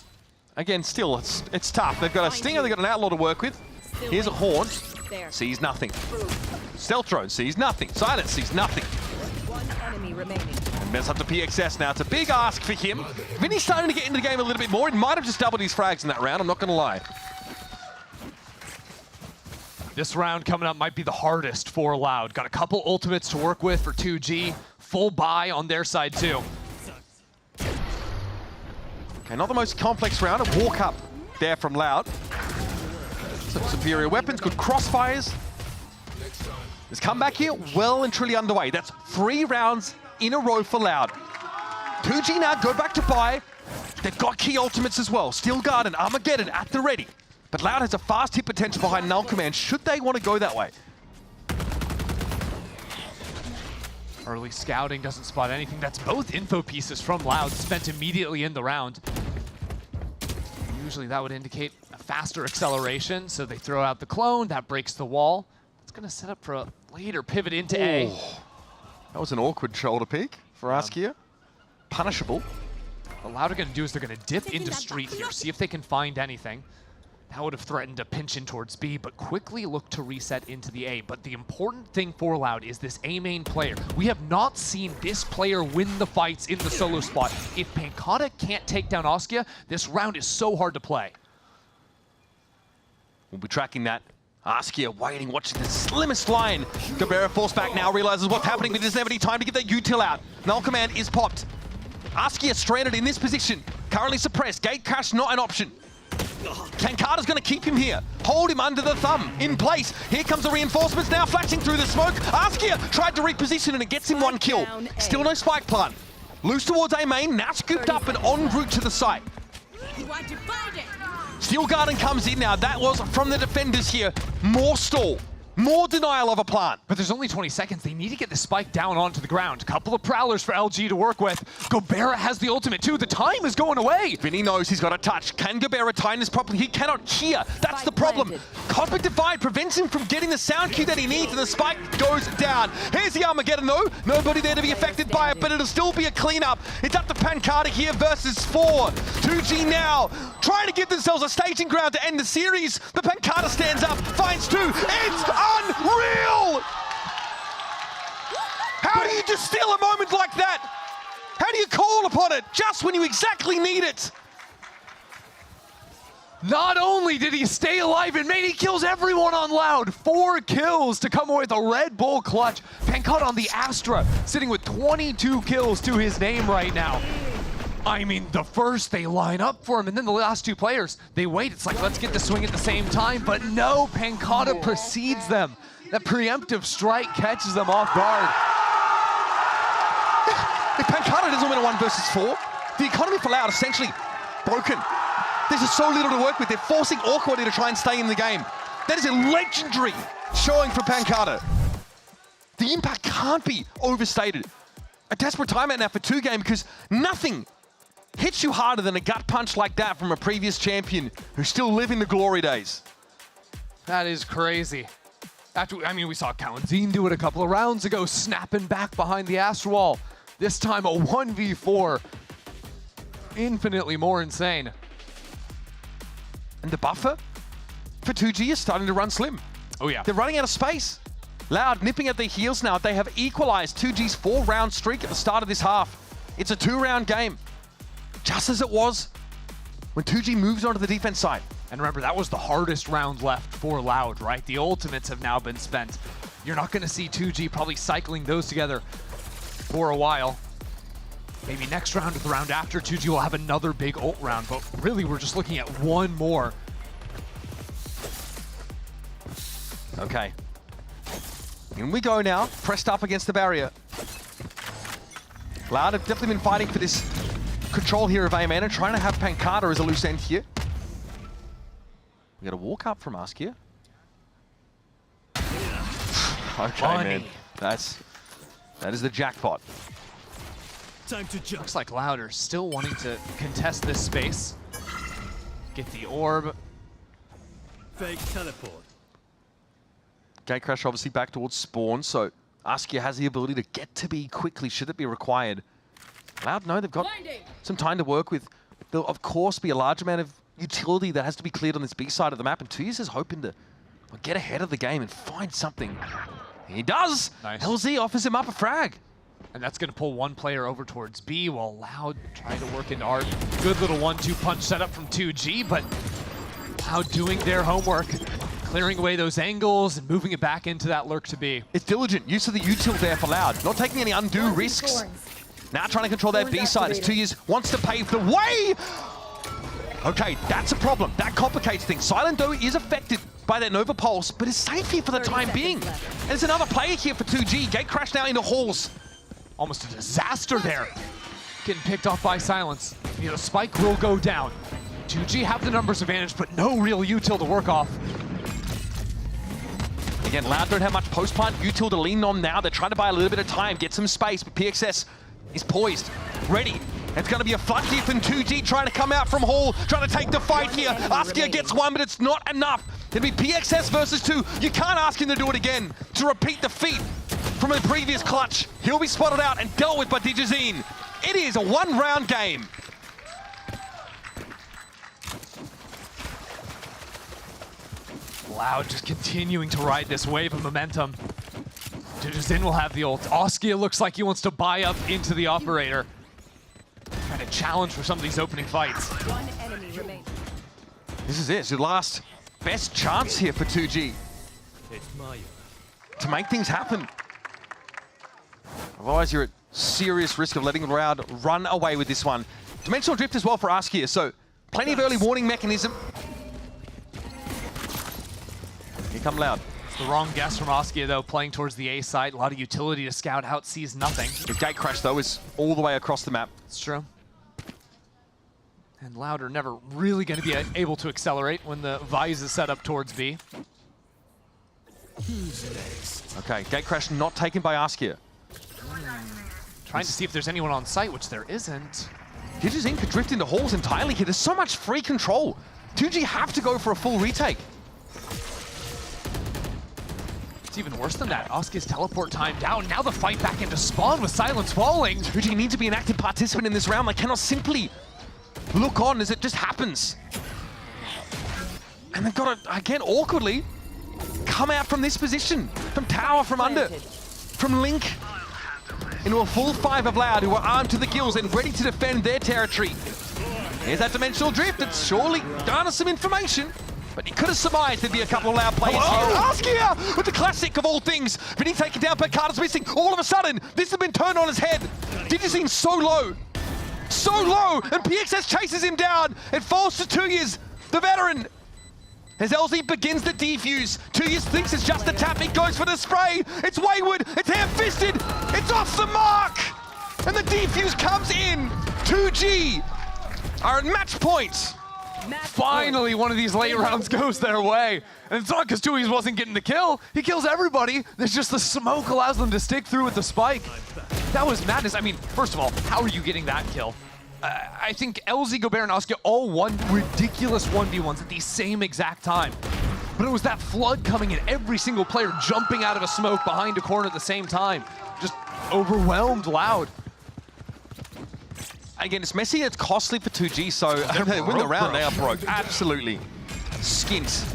Again, still, it's tough. They've got a stinger, they've got an outlaw to work with. Here's a haunt. Sees nothing. Stealth drone sees nothing. Silence sees nothing. One enemy remaining. Mess up to PXS now. It's a big ask for him. Vinny's starting to get into the game a little bit more. He might have just doubled his frags in that round, I'm not going to lie. This round coming up might be the hardest for Loud. Got a couple ultimates to work with for 2G. Full buy on their side too. Okay, not the most complex round. A walk up there from Loud. Some superior weapons, good crossfires. This comeback here, well and truly underway. That's 3 rounds in a row for Loud. 2G now go back to buy. They've got key ultimates as well. Steel Guard and Armageddon at the ready. But Loud has a fast hit potential behind Null Command should they want to go that way. Early scouting doesn't spot anything. That's both info pieces from Loud spent immediately in the round. Usually that would indicate a faster acceleration, so they throw out the clone, that breaks the wall. It's gonna set up for a later pivot into A. That was an awkward shoulder peek for Askia. Punishable. What Loud are gonna do is they're gonna dip into street here, see if they can find anything. That would have threatened to pinch in towards B, but quickly look to reset into the A. But the important thing for Loud is this A main player. We have not seen this player win the fights in the solo spot. If Pankata can't take down Askia, this round is so hard to play. We'll be tracking that. Askia waiting, watching the slimmest line. Cabrera falls back now, realizes what's happening, but doesn't have any time to get that util out. Null Command is popped. Askia stranded in this position. Currently suppressed. Gate crash not an option. Pankata's going to keep him here. Hold him under the thumb. In place. Here comes the reinforcements now flashing through the smoke. Askia tried to reposition and it gets him 1 kill. Still no spike plant. Loose towards A main. Now scooped up and en route to the site. Steel Garden comes in now. That was from the defenders here. More stall. More denial of a plant. But there's only 20 seconds. They need to get the spike down onto the ground. Couple of prowlers for LG to work with. Gobera has the ultimate too. The time is going away. Vinny knows he's got a touch. Can Gobera time this properly? He cannot hear. That's the problem. Cosmic Divide prevents him from getting the sound cue that he needs, and the spike goes down. Here's the Armageddon though. Nobody there to be affected by it, but it'll still be a cleanup. It's up to Pankata here versus 4. 2G now trying to give themselves a staging ground to end the series. But Pankata stands up, finds 2. It's unreal! How do you just steal a moment like that? How do you call upon it just when you exactly need it? Not only did he stay alive and he kills everyone on Loud. 4 kills to come away with a Red Bull clutch. Pankata on the Astra, sitting with 22 kills to his name right now. I mean, the first they line up for him, and then the last 2 players, they wait. It's like, let's get the swing at the same time, but no, Pankata precedes them. That preemptive strike catches them off guard. If Pankata doesn't win a 1 versus 4, the economy for Loud essentially broken. There's just so little to work with. They're forcing Awkward to try and stay in the game. That is a legendary showing for Pankata. The impact can't be overstated. A desperate timeout now for 2 game because nothing hits you harder than a gut punch like that from a previous champion who's still living the glory days. That is crazy. We saw Kalanzine do it a couple of rounds ago, snapping back behind the Astra wall. This time a 1v4. Infinitely more insane. And the buffer for 2G is starting to run slim. Oh yeah. They're running out of space. Loud nipping at their heels now. They have equalized 2G's 4-round streak at the start of this half. It's a 2-round game. Just as it was when 2G moves onto the defense side. And remember, that was the hardest round left for Loud, right? The ultimates have now been spent. You're not going to see 2G probably cycling those together for a while. Maybe next round or the round after, 2G will have another big ult round, but really we're just looking at one more. Okay. In we go now, pressed up against the barrier. Loud have definitely been fighting for this control here of A-Man and trying to have Pankata as a loose end here. We got a walk up from Askia. Okay, man. That is the jackpot. Time to jump. Looks like Louder still wanting to contest this space. Get the orb. Fake teleport. Gate crash obviously back towards spawn, so Askia has the ability to get to B quickly should it be required. Loud know they've got some time to work with. There'll of course be a large amount of utility that has to be cleared on this B side of the map, and 2Years is hoping to get ahead of the game and find something. He does! Nice. LZ offers him up a frag. And that's going to pull one player over towards B, while Loud trying to work into Art. Good little 1-2 punch setup from 2G, but Loud doing their homework, clearing away those angles and moving it back into that lurk to B. It's diligent use of the util there for Loud, not taking any undue risks. Now trying to control that B side as 2Years wants to pave the way. Okay, that's a problem. That complicates things. Silent, though, is affected by that Nova Pulse, but is safe here for the time being. And there's another player here for 2G. Gate crash now into halls. Almost a disaster there. Getting picked off by Silence. You know, Spike will go down. 2G have the numbers advantage, but no real util to work off. Again, Loud don't have much post-plant util to lean on now. They're trying to buy a little bit of time, get some space, but PXS is poised, ready. It's going to be a flood here from 2G trying to come out from Hall, trying to take the fight here. Askia gets one, but it's not enough. It'll be PXS versus 2. You can't ask him to do it again, to repeat the feat from a previous clutch. He'll be spotted out and dealt with by Digizine. It is a one-round game. Loud just continuing to ride this wave of momentum. Digizine will have the ult. Askia looks like he wants to buy up into the operator. Trying to challenge for some of these opening fights. One enemy remains. This is it. It's your last best chance here for 2G to make things happen. Otherwise, you're at serious risk of letting Loud run away with this one. Dimensional drift as well for Askia, so plenty of early warning mechanism. Here come Loud. It's the wrong guess from Askia, though, playing towards the A side. A lot of utility to scout out, sees nothing. The gate crash, though, is all the way across the map. It's true. And Loud are never really going to be able to accelerate when the Vise is set up towards B. Okay, gate crash not taken by Askia. Trying to see if there's anyone on site, which there isn't. Digizine could drift into halls entirely here. There's so much free control. 2G have to go for a full retake. It's even worse than that. Askia's teleport time down. Now the fight back into spawn with Silence falling. 2G need to be an active participant in this round. They cannot simply look on as it just happens. And they've got to, again, awkwardly come out from this position. From tower, from under, from Link, into a full 5 of Loud, who are armed to the gills and ready to defend their territory. Here's that dimensional drift. It's surely garners some information. But he could have surmised there'd be a couple of Loud players here. Askia with the classic of all things. Vinny taken down, but Carter's missing. All of a sudden, this has been turned on his head. Digizine so low. So low, and PXS chases him down. It falls to 2Years, the veteran. As LZ begins the defuse, 2Years thinks it's just a tap. He goes for the spray. It's wayward, it's ham-fisted. It's off the mark. And the defuse comes in. 2G are at match point. Finally, one of these late rounds goes their way. And it's not because 2Years wasn't getting the kill. He kills everybody. There's just the smoke allows them to stick through with the spike. That was madness. I mean, first of all, how are you getting that kill? I think LZ, Gobert, and Askia all won ridiculous 1v1s at the same exact time. But it was that flood coming in, every single player jumping out of a smoke behind a corner at the same time. Just overwhelmed Loud. Again, it's messy, it's costly for 2G, so they win the round, they are broke. Absolutely skint.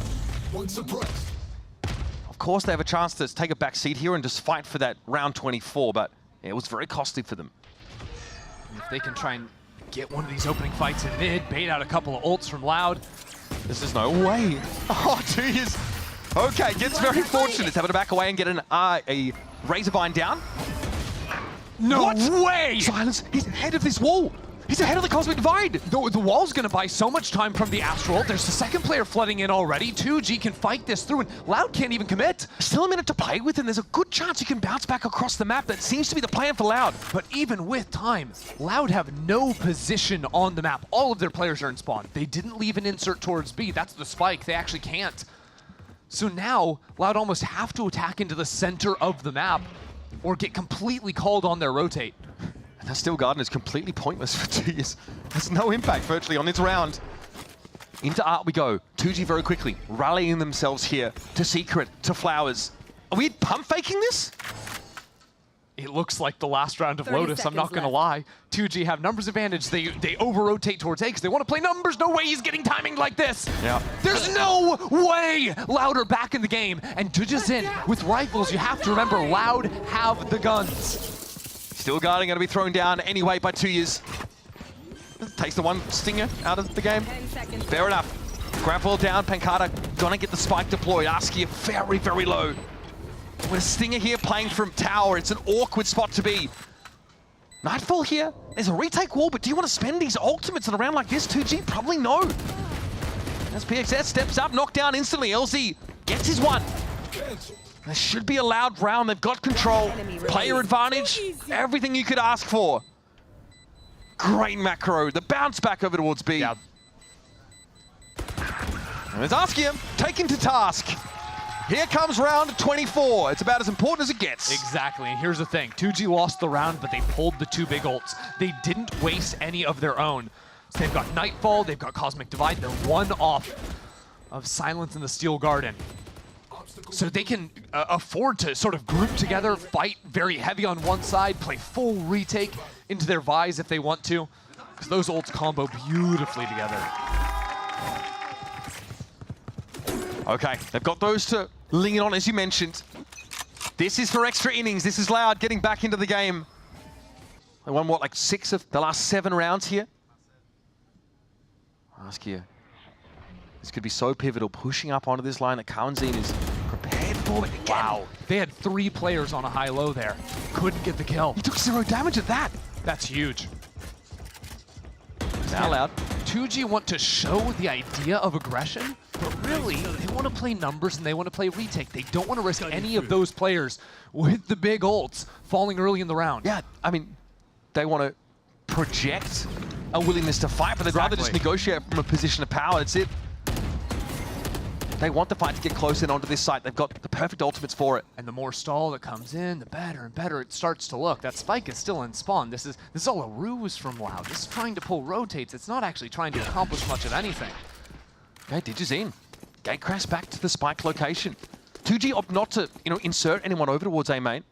Of course, they have a chance to take a back seat here and just fight for that round 24, but it was very costly for them. If they can try and get one of these opening fights in mid, bait out a couple of ults from Loud. This is no way. Oh, 2Years. Okay, gets very fortunate. It's having to back away and get a Razorvine down. No way! Silence, he's ahead of this wall. He's ahead of the Cosmic Divide. The wall's gonna buy so much time from the Astral. There's the second player flooding in already. 2G can fight this through, and Loud can't even commit. Still a minute to play with, and there's a good chance you can bounce back across the map. That seems to be the plan for Loud. But even with time, Loud have no position on the map. All of their players are in spawn. They didn't leave an insert towards B. That's the spike. They actually can't. So now, Loud almost have to attack into the center of the map or get completely called on their rotate. And that Steel Garden is completely pointless for 2Years. There's no impact virtually on its round. Into Art we go. 2G very quickly, rallying themselves here to Secret, to Flowers. Are we pump faking this? It looks like the last round of Lotus, I'm not gonna lie. 2G have numbers advantage. They over-rotate towards A because they want to play numbers. No way he's getting timing like this. Yeah. There's no way! Loud are back in the game. And Digizine, with rifles, you have to remember, Loud have the guns. Still guarding, going to be thrown down anyway by 2 years. Takes the one stinger out of the game. Fair enough. Grapple down, Pancada gonna get the spike deployed. Askia very, very low. With a stinger here playing from tower, it's an awkward spot to be. Nightfall here, there's a retake wall, but do you want to spend these ultimates in a round like this, 2G? Probably no. As PXS steps up, knocked down instantly, LZ gets his one. This should be a loud round, they've got control, player advantage, everything you could ask for. Great macro, the bounce back over towards B. Yeah. And it's Askia taken to task. Here comes round 24. It's about as important as it gets. Exactly, and here's the thing. 2G lost the round, but they pulled the 2 big ults. They didn't waste any of their own. So they've got Nightfall, they've got Cosmic Divide, they're one off of Silence in the Steel Garden. So they can afford to sort of group together, fight very heavy on one side, play full retake into their Vise if they want to, because those ults combo beautifully together. Okay, they've got those to lean on, as you mentioned. This is for extra innings. This is Loud getting back into the game. They won, what, like 6 of the last 7 rounds here? Askia. This could be so pivotal, pushing up onto this line that Kaunzin is prepared for it again. Wow, they had 3 players on a high-low there. Couldn't get the kill. He took 0 damage at that. That's huge. Now Loud. 2G want to show the idea of aggression, but really, they want to play numbers and they want to play retake. They don't want to risk any of those players with the big ults falling early in the round. Yeah, I mean, they want to project a willingness to fight, but they'd rather just negotiate from a position of power. That's it. They want the fight to get close in onto this site. They've got the perfect ultimates for it. And the more stall that comes in, the better and better it starts to look. That spike is still in spawn. This is all a ruse from Loud. This is trying to pull rotates. It's not actually trying to accomplish much of anything. Okay, Digis in. Gatecrash back to the spike location. 2G opt not to, insert anyone over towards A main.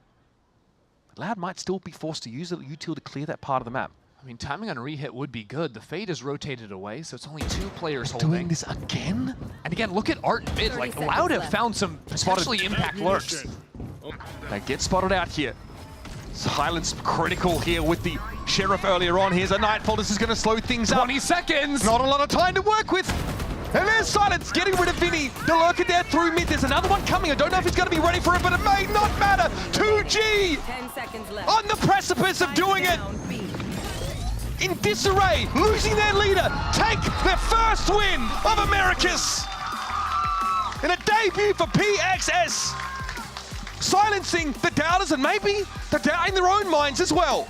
Loud might still be forced to use the util to clear that part of the map. I mean, timing on a re-hit would be good. The Fade is rotated away, so it's only 2 players holding. Doing this again? And again, look at Art mid. Like, Loud have found some potentially impact lurks. They get spotted out here. Silence critical here with the Sheriff earlier on. Here's a Nightfall. This is going to slow things up. 20 seconds! Not a lot of time to work with. And there's Silence getting rid of Vinny. The lurker there through mid. There's another one coming. I don't know if he's going to be ready for it, but it may not matter. 2G 10 seconds left. on the precipice of doing it. In disarray, losing their leader, take their first win of Americas in a debut for PXS, silencing the doubters and maybe the doubt in their own minds as well.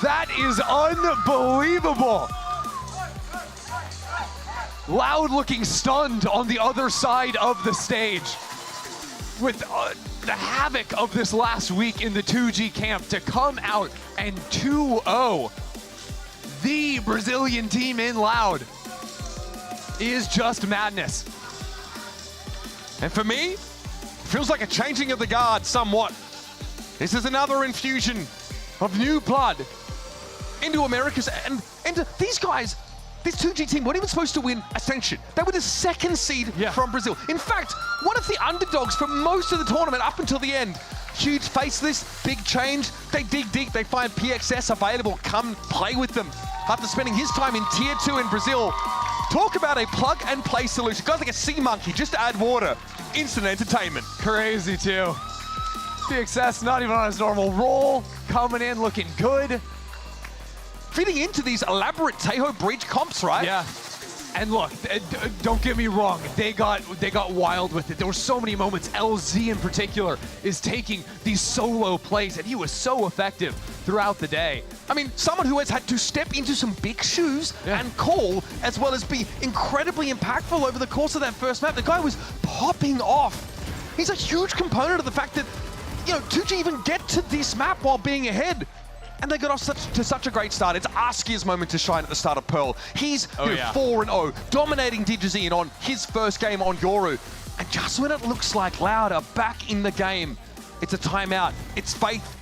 That is unbelievable. Loud looking stunned on the other side of the stage. With the havoc of this last week in the 2G camp to come out and 2-0 the Brazilian team in Loud is just madness. And for me, feels like a changing of the guard somewhat. This is another infusion of new blood into Americas. And these guys, this 2G team weren't even supposed to win Ascension. They were the 2nd seed from Brazil. In fact, one of the underdogs for most of the tournament up until the end. Huge faceless, big change. They dig deep, they find PXS available. Come play with them. After spending his time in Tier 2 in Brazil. Talk about a plug and play solution. Guys like a sea monkey, just add water. Instant entertainment. Crazy too. PXS not even on his normal roll. Coming in looking good. Fitting into these elaborate Tejo Breach comps, right? Yeah. And look, don't get me wrong, they got wild with it. There were so many moments. LZ in particular is taking these solo plays, and he was so effective throughout the day. I mean, someone who has had to step into some big shoes and call, as well as be incredibly impactful over the course of that first map. The guy was popping off. He's a huge component of the fact that, 2G even get to this map while being ahead. And they got off to such a great start. It's Askia's moment to shine at the start of Pearl. He's 4-0, dominating Digizine on his first game on Yoru. And just when it looks like Loud are back in the game, it's a timeout. It's Faith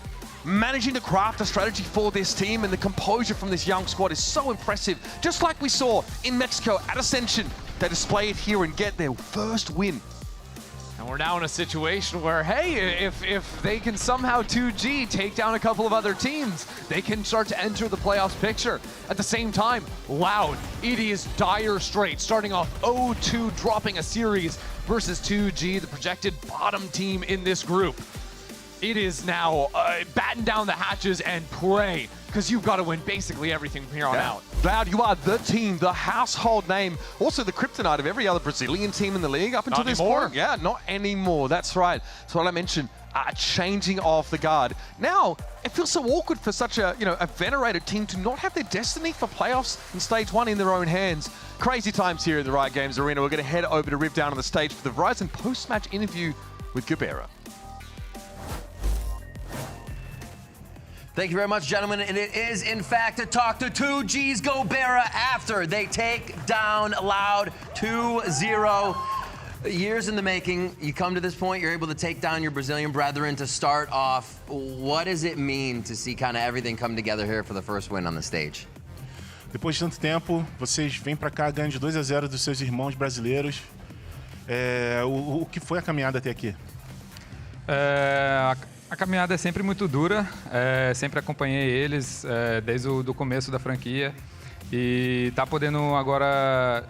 managing to craft a strategy for this team, and the composure from this young squad is so impressive. Just like we saw in Mexico at Ascension, they display it here and get their first win And we're now in a situation where, hey, if they can somehow 2G take down a couple of other teams, they can start to enter the playoffs picture. At the same time, Loud, it is dire straits, starting off 0-2, dropping a series versus 2G, the projected bottom team in this group. It is now batten down the hatches and pray, because you've got to win basically everything from here on out. Loud, you are the team, the household name, also the kryptonite of every other Brazilian team in the league up until this point. Yeah, not anymore. That's right. That's what I mentioned. Changing of the guard. Now, it feels so awkward for such a a venerated team to not have their destiny for playoffs in Stage 1 in their own hands. Crazy times here at the Riot Games Arena. We're going to head over to Riv down on the stage for the Verizon post-match interview with Gubera. Thank you very much, gentlemen. And it is, in fact, to talk to 2G's Gobera after they take down Loud 2-0. Years in the making, you come to this point, you're able to take down your Brazilian brethren to start off. What does it mean to see kind of everything come together here for the first win on the stage? Depois de tanto tempo, vocês vêm para cá ganhando de 2-0 dos seus irmãos brasileiros. O que foi a caminhada até aqui? A caminhada é sempre muito dura, sempre acompanhei eles desde o começo da franquia e tá podendo agora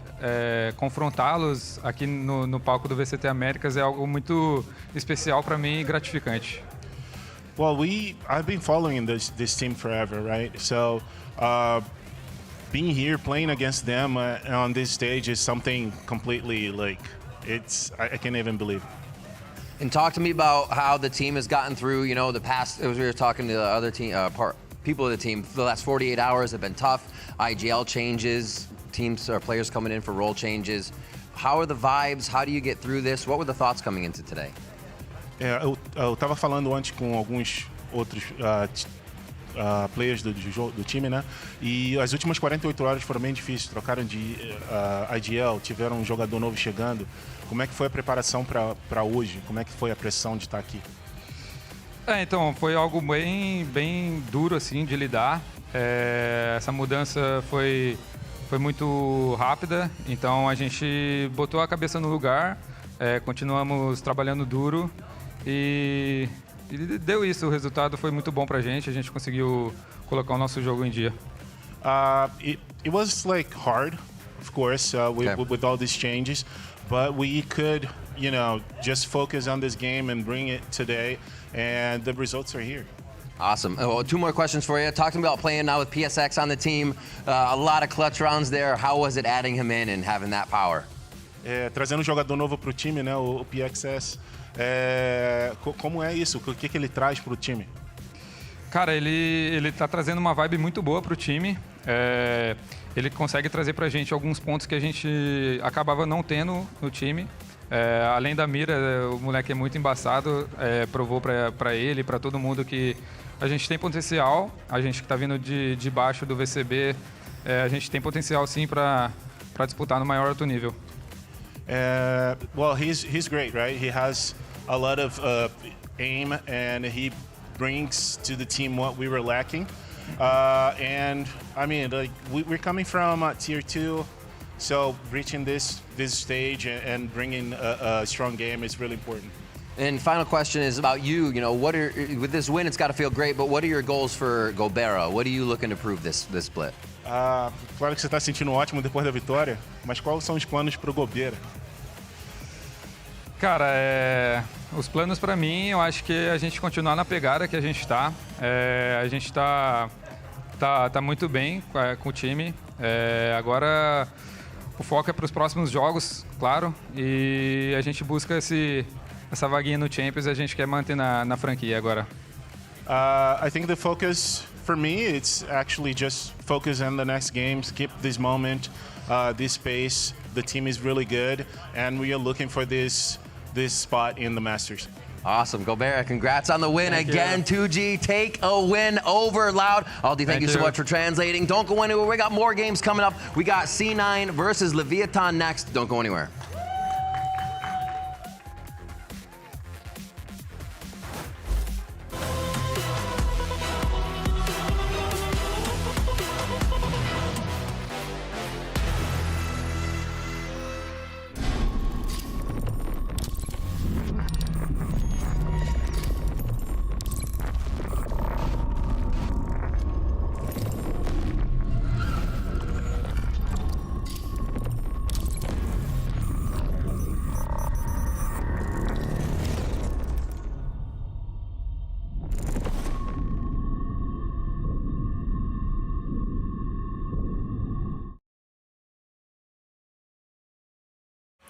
confrontá-los aqui no palco do VCT Américas é algo muito especial para mim e gratificante. Well, I've been following this team forever, right? So being here, playing against them on this stage is something completely I can't even believe. And talk to me about how the team has gotten through, the past, as we were talking to the other team, people of the team, the last 48 hours have been tough. IGL changes, teams or players coming in for role changes. How are the vibes? How do you get through this? What were the thoughts coming into today? Eu estava falando antes com alguns outros players do time, né? E as últimas 48 horas foram bem difíceis. Trocaram de IGL, tiveram um jogador novo chegando. Como é que foi a preparação para hoje? Como é que foi a pressão de estar aqui? Então, foi algo bem duro assim de lidar. Essa mudança foi muito rápida, então a gente botou a cabeça no lugar, continuamos trabalhando duro e deu isso. O resultado foi muito bom pra gente, a gente conseguiu colocar o nosso jogo em dia. It was hard, of course, with all these changes. But we could, just focus on this game and bring it today, and the results are here. Awesome. Well, two more questions for you. Talk to me about playing now with PSX on the team. A lot of clutch rounds there. How was it adding him in and having that power? Trazendo um jogador novo para o time, né? O PXS. Como é isso? O que ele traz para o time? Cara, ele tá trazendo uma vibe muito boa pro time. Ele consegue trazer pra gente alguns pontos que a gente acabava não tendo no time. Além da mira, o moleque é muito embaçado, provou pra ele, pra todo mundo que a gente tem potencial. A gente que tá vindo de baixo do VCB, a gente tem potencial sim pra disputar no maior alto nível. Well, he's great, right? He has a lot of aim and he brings to the team what we were lacking. And I mean, we're coming from tier 2, so reaching this stage and bringing a strong game is really important. And final question is about you. With this win, it's got to feel great. But what are your goals for Gobera? What are you looking to prove this split? Claro que você está se sentindo ótimo depois da vitória, mas quais são os planos para o Gobera? Cara, os planos para mim, eu acho que a gente continuar na pegada que a gente está. A gente está muito bem com o time. Agora o foco é para os próximos jogos, claro, e a gente busca essa vaguinha no Champions e a gente quer manter na franquia agora. I think the focus for me, it's actually just focus on the next games, keep this moment, this pace. The team is really good, and we are looking for this spot in the Masters. Awesome. Gobera, congrats on the win again. 2G, take a win over Loud. Aldi, thank you so much for translating. Don't go anywhere. We got more games coming up. We got C9 versus Leviathan next. Don't go anywhere.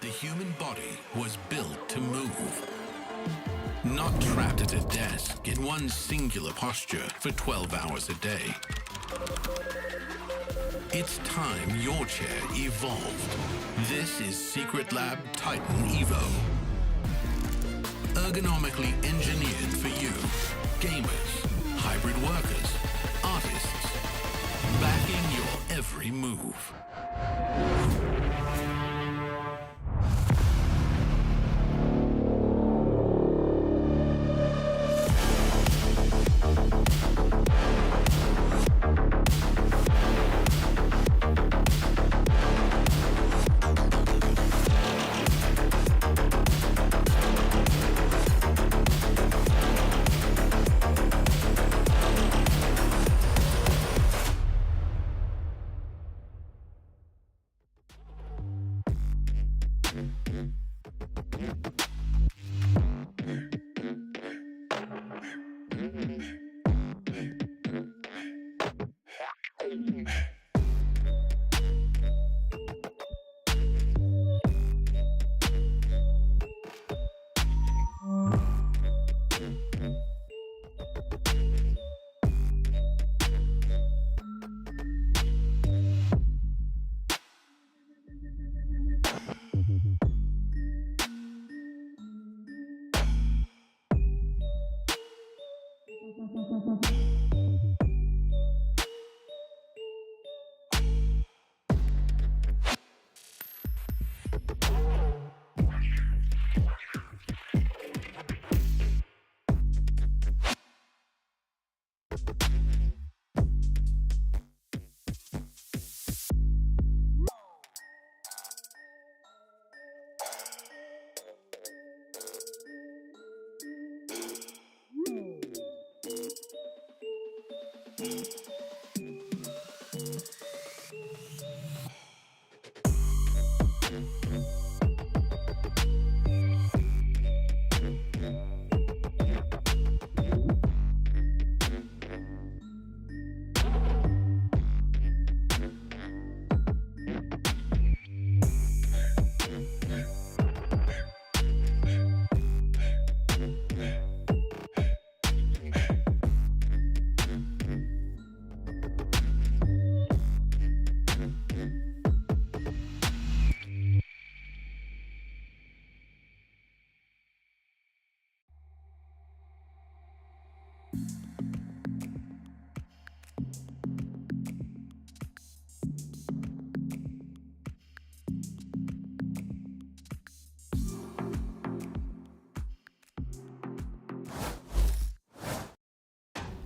The human body was built to move. Not trapped at a desk in one singular posture for 12 hours a day. It's time your chair evolved. This is Secret Lab Titan Evo. Ergonomically engineered for you, gamers, hybrid workers, artists, backing your every move.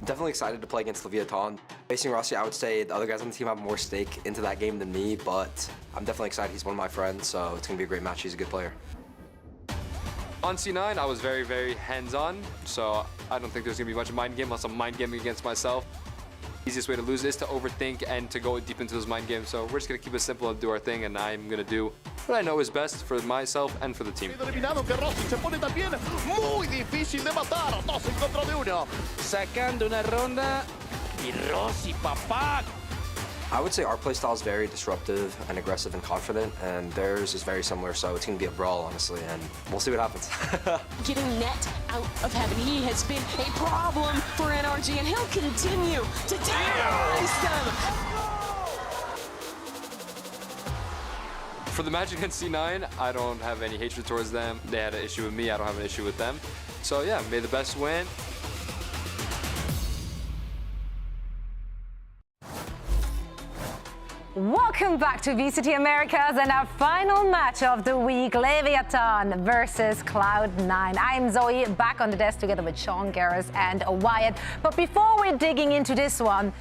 Definitely excited to play against Leviathan. Facing Rossi, I would say the other guys on the team have more stake into that game than me, but I'm definitely excited. He's one of my friends, so it's going to be a great match. He's a good player. On C9, I was very, very hands-on, so I don't think there's going to be much mind game unless I'm mind gaming against myself. Easiest way to lose is to overthink and to go deep into those mind games, so we're just going to keep it simple and do our thing, and I'm going to do what I know is best for myself and for the team. Eliminado que Rossi se pone también muy difícil de matar. 2 en contra de 1. Sacando una ronda y Rossi, papá. I would say our playstyle is very disruptive and aggressive and confident, and theirs is very similar, so it's going to be a brawl, honestly, and we'll see what happens. Getting Net out of heaven, he has been a problem for NRG, and he'll continue to terrorize them. For the match against C9, I don't have any hatred towards them. They had an issue with me, I don't have an issue with them. So yeah, may the best win. Welcome back to VCT Americas and our final match of the week, Leviathan versus Cloud9. I'm Zoe, back on the desk together with Sean, Garris and Wyatt. But before we're digging into this one,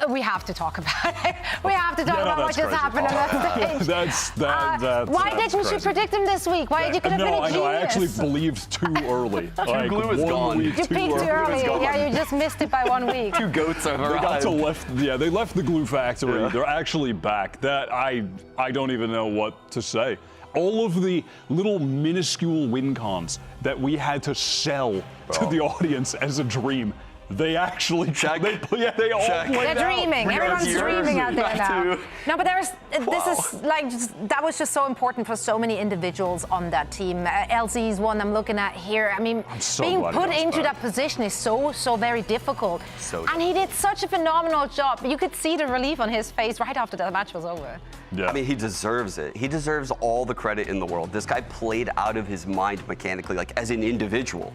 we have to talk about it. We have to talk about what just happened on that stage. Why didn't you predict him this week? Why you could have been a genius? No, I actually believed too early. Like, glue is gone. You peaked too early. Yeah, you just missed it by 1 week. 2 goats have arrived. They got to left. Yeah, they left the glue factory. They're actually back. That I don't even know what to say. All of the little minuscule win cons that we had to sell to the audience as a dream they actually check. They all played They're dreaming. Everyone's dreaming out there now. Too. No, but this is like that was just so important for so many individuals on that team. LZ's one I'm looking at here. I mean, being put into that position is so very difficult. And he did such a phenomenal job. You could see the relief on his face right after the match was over. Yeah. I mean, he deserves it. He deserves all the credit in the world. This guy played out of his mind mechanically, like as an individual.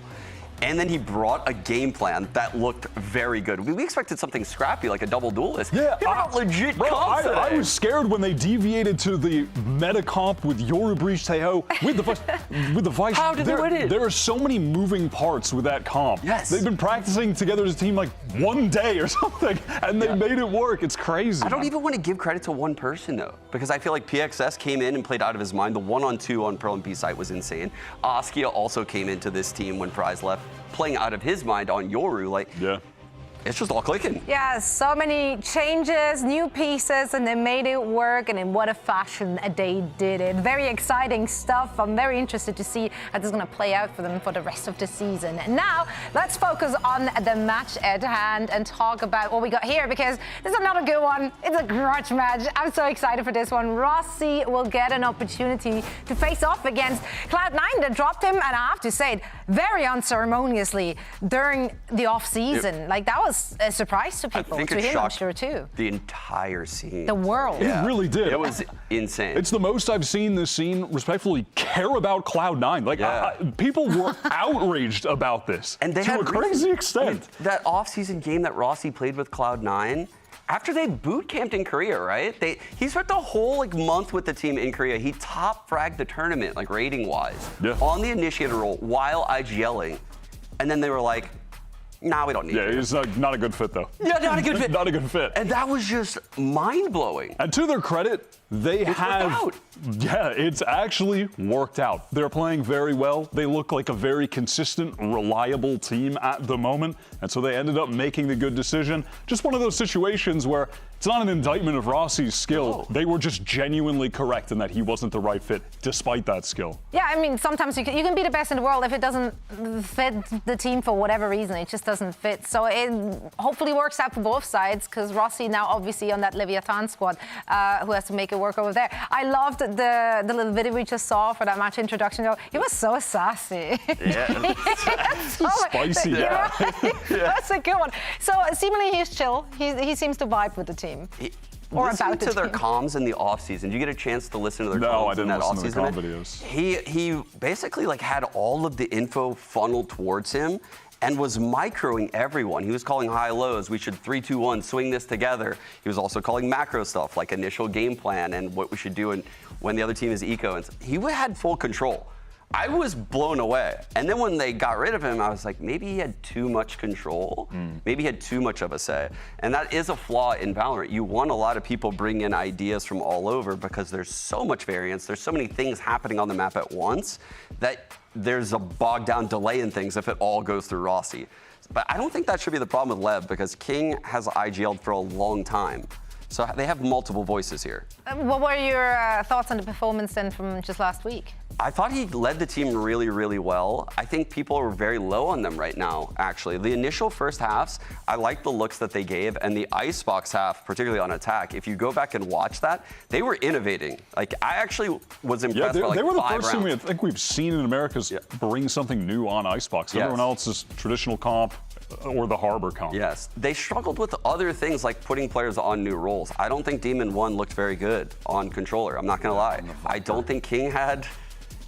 And then he brought a game plan that looked very good. We expected something scrappy, like a double duelist. Yeah, he brought legit comps today. I was scared when they deviated to the meta comp with Yoru Breach Teho with the Vice. How did they win it? There are so many moving parts with that comp. Yes. They've been practicing together as a team like one day or something, and they made it work. It's crazy. I don't even want to give credit to one person, though, because I feel like PXS came in and played out of his mind. The 1-on-2 on Pearl and B site was insane. Askia also came into this team when Prize left, playing out of his mind on Yoru. Like, it's just all clicking. Yeah, so many changes, new pieces, and they made it work, and in what a fashion they did it. Very exciting stuff. I'm very interested to see how this is going to play out for them for the rest of the season. And now, let's focus on the match at hand and talk about what we got here, because this is another good one. It's a grudge match. I'm so excited for this one. Rossi will get an opportunity to face off against Cloud9 that dropped him, and I have to say it, very unceremoniously during the off-season. Like, that was a surprise to people, to him, I'm sure, too. The entire scene. The world. It really did. It was insane. It's the most I've seen this scene, respectfully, care about Cloud9. Like, people were outraged about this and they to had a crazy extent. I mean, that off-season game that Rossi played with Cloud9, after they boot camped in Korea, right? He spent the whole month with the team in Korea. He top fragged the tournament, rating-wise, on the initiator role while IGLing. And then they were like, nah, we don't need you. Yeah, he's not a good fit, though. Yeah, not a good fit. Not a good fit. And that was just mind-blowing. And to their credit, it's actually worked out. They're playing very well. They look like a very consistent, reliable team at the moment. And so they ended up making the good decision. Just one of those situations where it's not an indictment of Rossi's skill. No. They were just genuinely correct in that he wasn't the right fit, despite that skill. Yeah, I mean, sometimes you can be the best in the world if it doesn't fit the team for whatever reason. It just doesn't fit. So it hopefully works out for both sides, because Rossi now obviously on that Leviathan squad who has to make it work over there. I loved the little video we just saw for that match introduction. He was so sassy. Yeah. Spicy. Yeah. That's a good one. So seemingly he's chill. He seems to vibe with the team. Listen to their comms in the offseason. You get a chance to listen to their comms in that offseason. No, I didn't listen to the comm videos. He basically had all of the info funneled towards him and was microing everyone. He was calling high lows. We should 3-2-1 swing this together. He was also calling macro stuff like initial game plan and what we should do when the other team is eco. And he had full control. I was blown away. And then when they got rid of him, I was like, maybe he had too much control. Maybe he had too much of a say. And that is a flaw in VALORANT. You want a lot of people bring in ideas from all over because there's so much variance. There's so many things happening on the map at once that there's a bogged down delay in things if it all goes through Rossi. But I don't think that should be the problem with LEV, because King has IGL'd for a long time. So they have multiple voices here. What were your thoughts on the performance then from just last week? I thought he led the team really, really well. I think people are very low on them right now, actually. The initial first halves, I liked the looks that they gave, and the Icebox half, particularly on attack, if you go back and watch that, they were innovating. I actually was impressed by they were the 5 first rounds. team I think we've seen in Americas bring something new on Icebox. Everyone else is traditional comp or the Harbor comp. Yes. They struggled with other things like putting players on new roles. I don't think Demon 1 looked very good on controller. I'm not going to lie. I don't think King had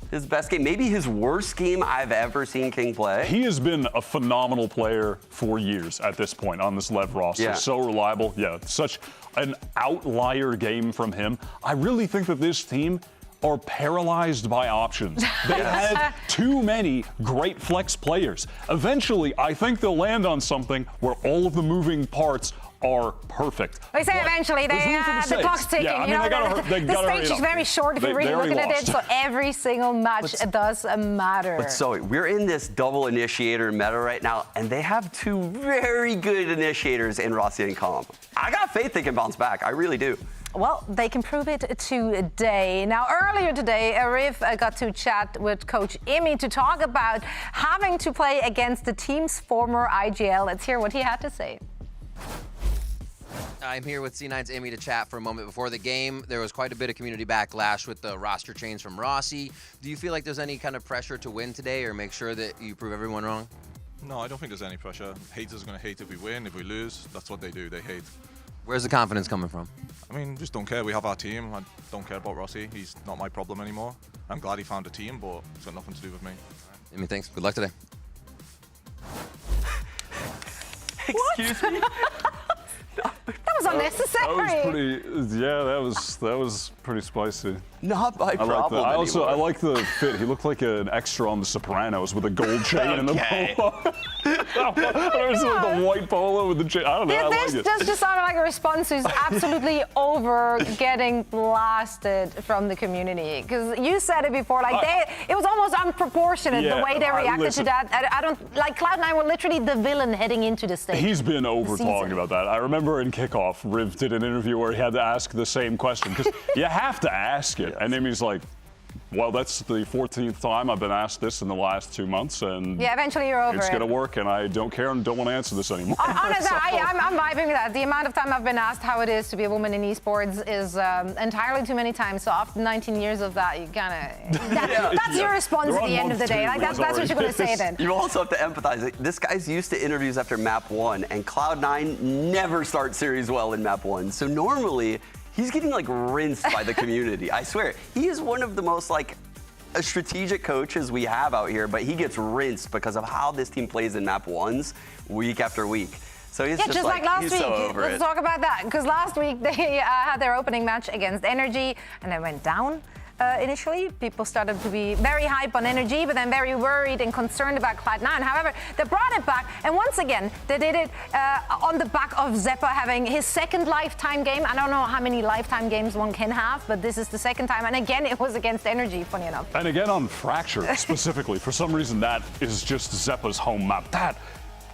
his best game, maybe his worst game I've ever seen King play. He has been a phenomenal player for years at this point on this LEV roster. Yeah. So reliable. Yeah, such an outlier game from him. I really think that this team are paralyzed by options. They had too many great flex players. Eventually, I think they'll land on something where all of the moving parts are perfect. They say eventually, the clock's ticking. Yeah, I mean, the stage is very short if you're really looking at it, so every single match does matter. But Zoe, we're in this double initiator meta right now, and they have 2 very good initiators in Rossi and Calm. I got faith they can bounce back. I really do. well, they can prove it today. Now, earlier today, Riv got to chat with Coach Imi to talk about having to play against the team's former IGL. Let's hear what he had to say. I'm here with C9's Amy to chat for a moment before the game. There was quite a bit of community backlash with the roster change from Rossi. Do you feel like there's any kind of pressure to win today or make sure that you prove everyone wrong? No, I don't think there's any pressure. Haters are going to hate if we win. If we lose, that's what they do. They hate. Where's the confidence coming from? I mean, just don't care. We have our team. I don't care about Rossi. He's not my problem anymore. I'm glad he found a team, but it's got nothing to do with me. Amy, thanks. Good luck today. Excuse me? That was unnecessary. That was pretty. Yeah, that was pretty spicy. Not my problem. I like the fit. He looked like an extra on The Sopranos with a gold chain and the polo. The white polo with the chain. I don't know. This just sounded like a response who's absolutely over getting blasted from the community. Because you said it before, like it was almost unproportionate the way they reacted to that. I don't like Cloud9 were literally the villain heading into the stage. He's been over talking about that. I remember in Kickoff, Riv did an interview where he had to ask the same question because you have to ask it. And Amy's like, well, that's the 14th time I've been asked this in the last 2 months, and yeah, eventually you're over it's going to work, and I don't care and don't want to answer this anymore. Honestly, I'm vibing with that. The amount of time I've been asked how it is to be a woman in esports is entirely too many times. So after 19 years of that, you kind of that's your response at the end of the day. Like that's what you're going to say then. You also have to empathize. This guy's used to interviews after map 1, and Cloud9 never starts series well in map 1. So normally, he's getting like rinsed by the community. I swear, he is one of the most like strategic coaches we have out here, but he gets rinsed because of how this team plays in map 1s week after week. So he's just like last week. So over Let's talk about that because last week they had their opening match against Energy and they went down. Initially, people started to be very hype on Energy, but then very worried and concerned about Cloud9. However, they brought it back, and once again, they did it on the back of Zeppa having his second lifetime game. I don't know how many lifetime games one can have, but this is the second time, and again, it was against Energy, funny enough. And again on Fracture, specifically. For some reason, that is just Zeppa's home map. That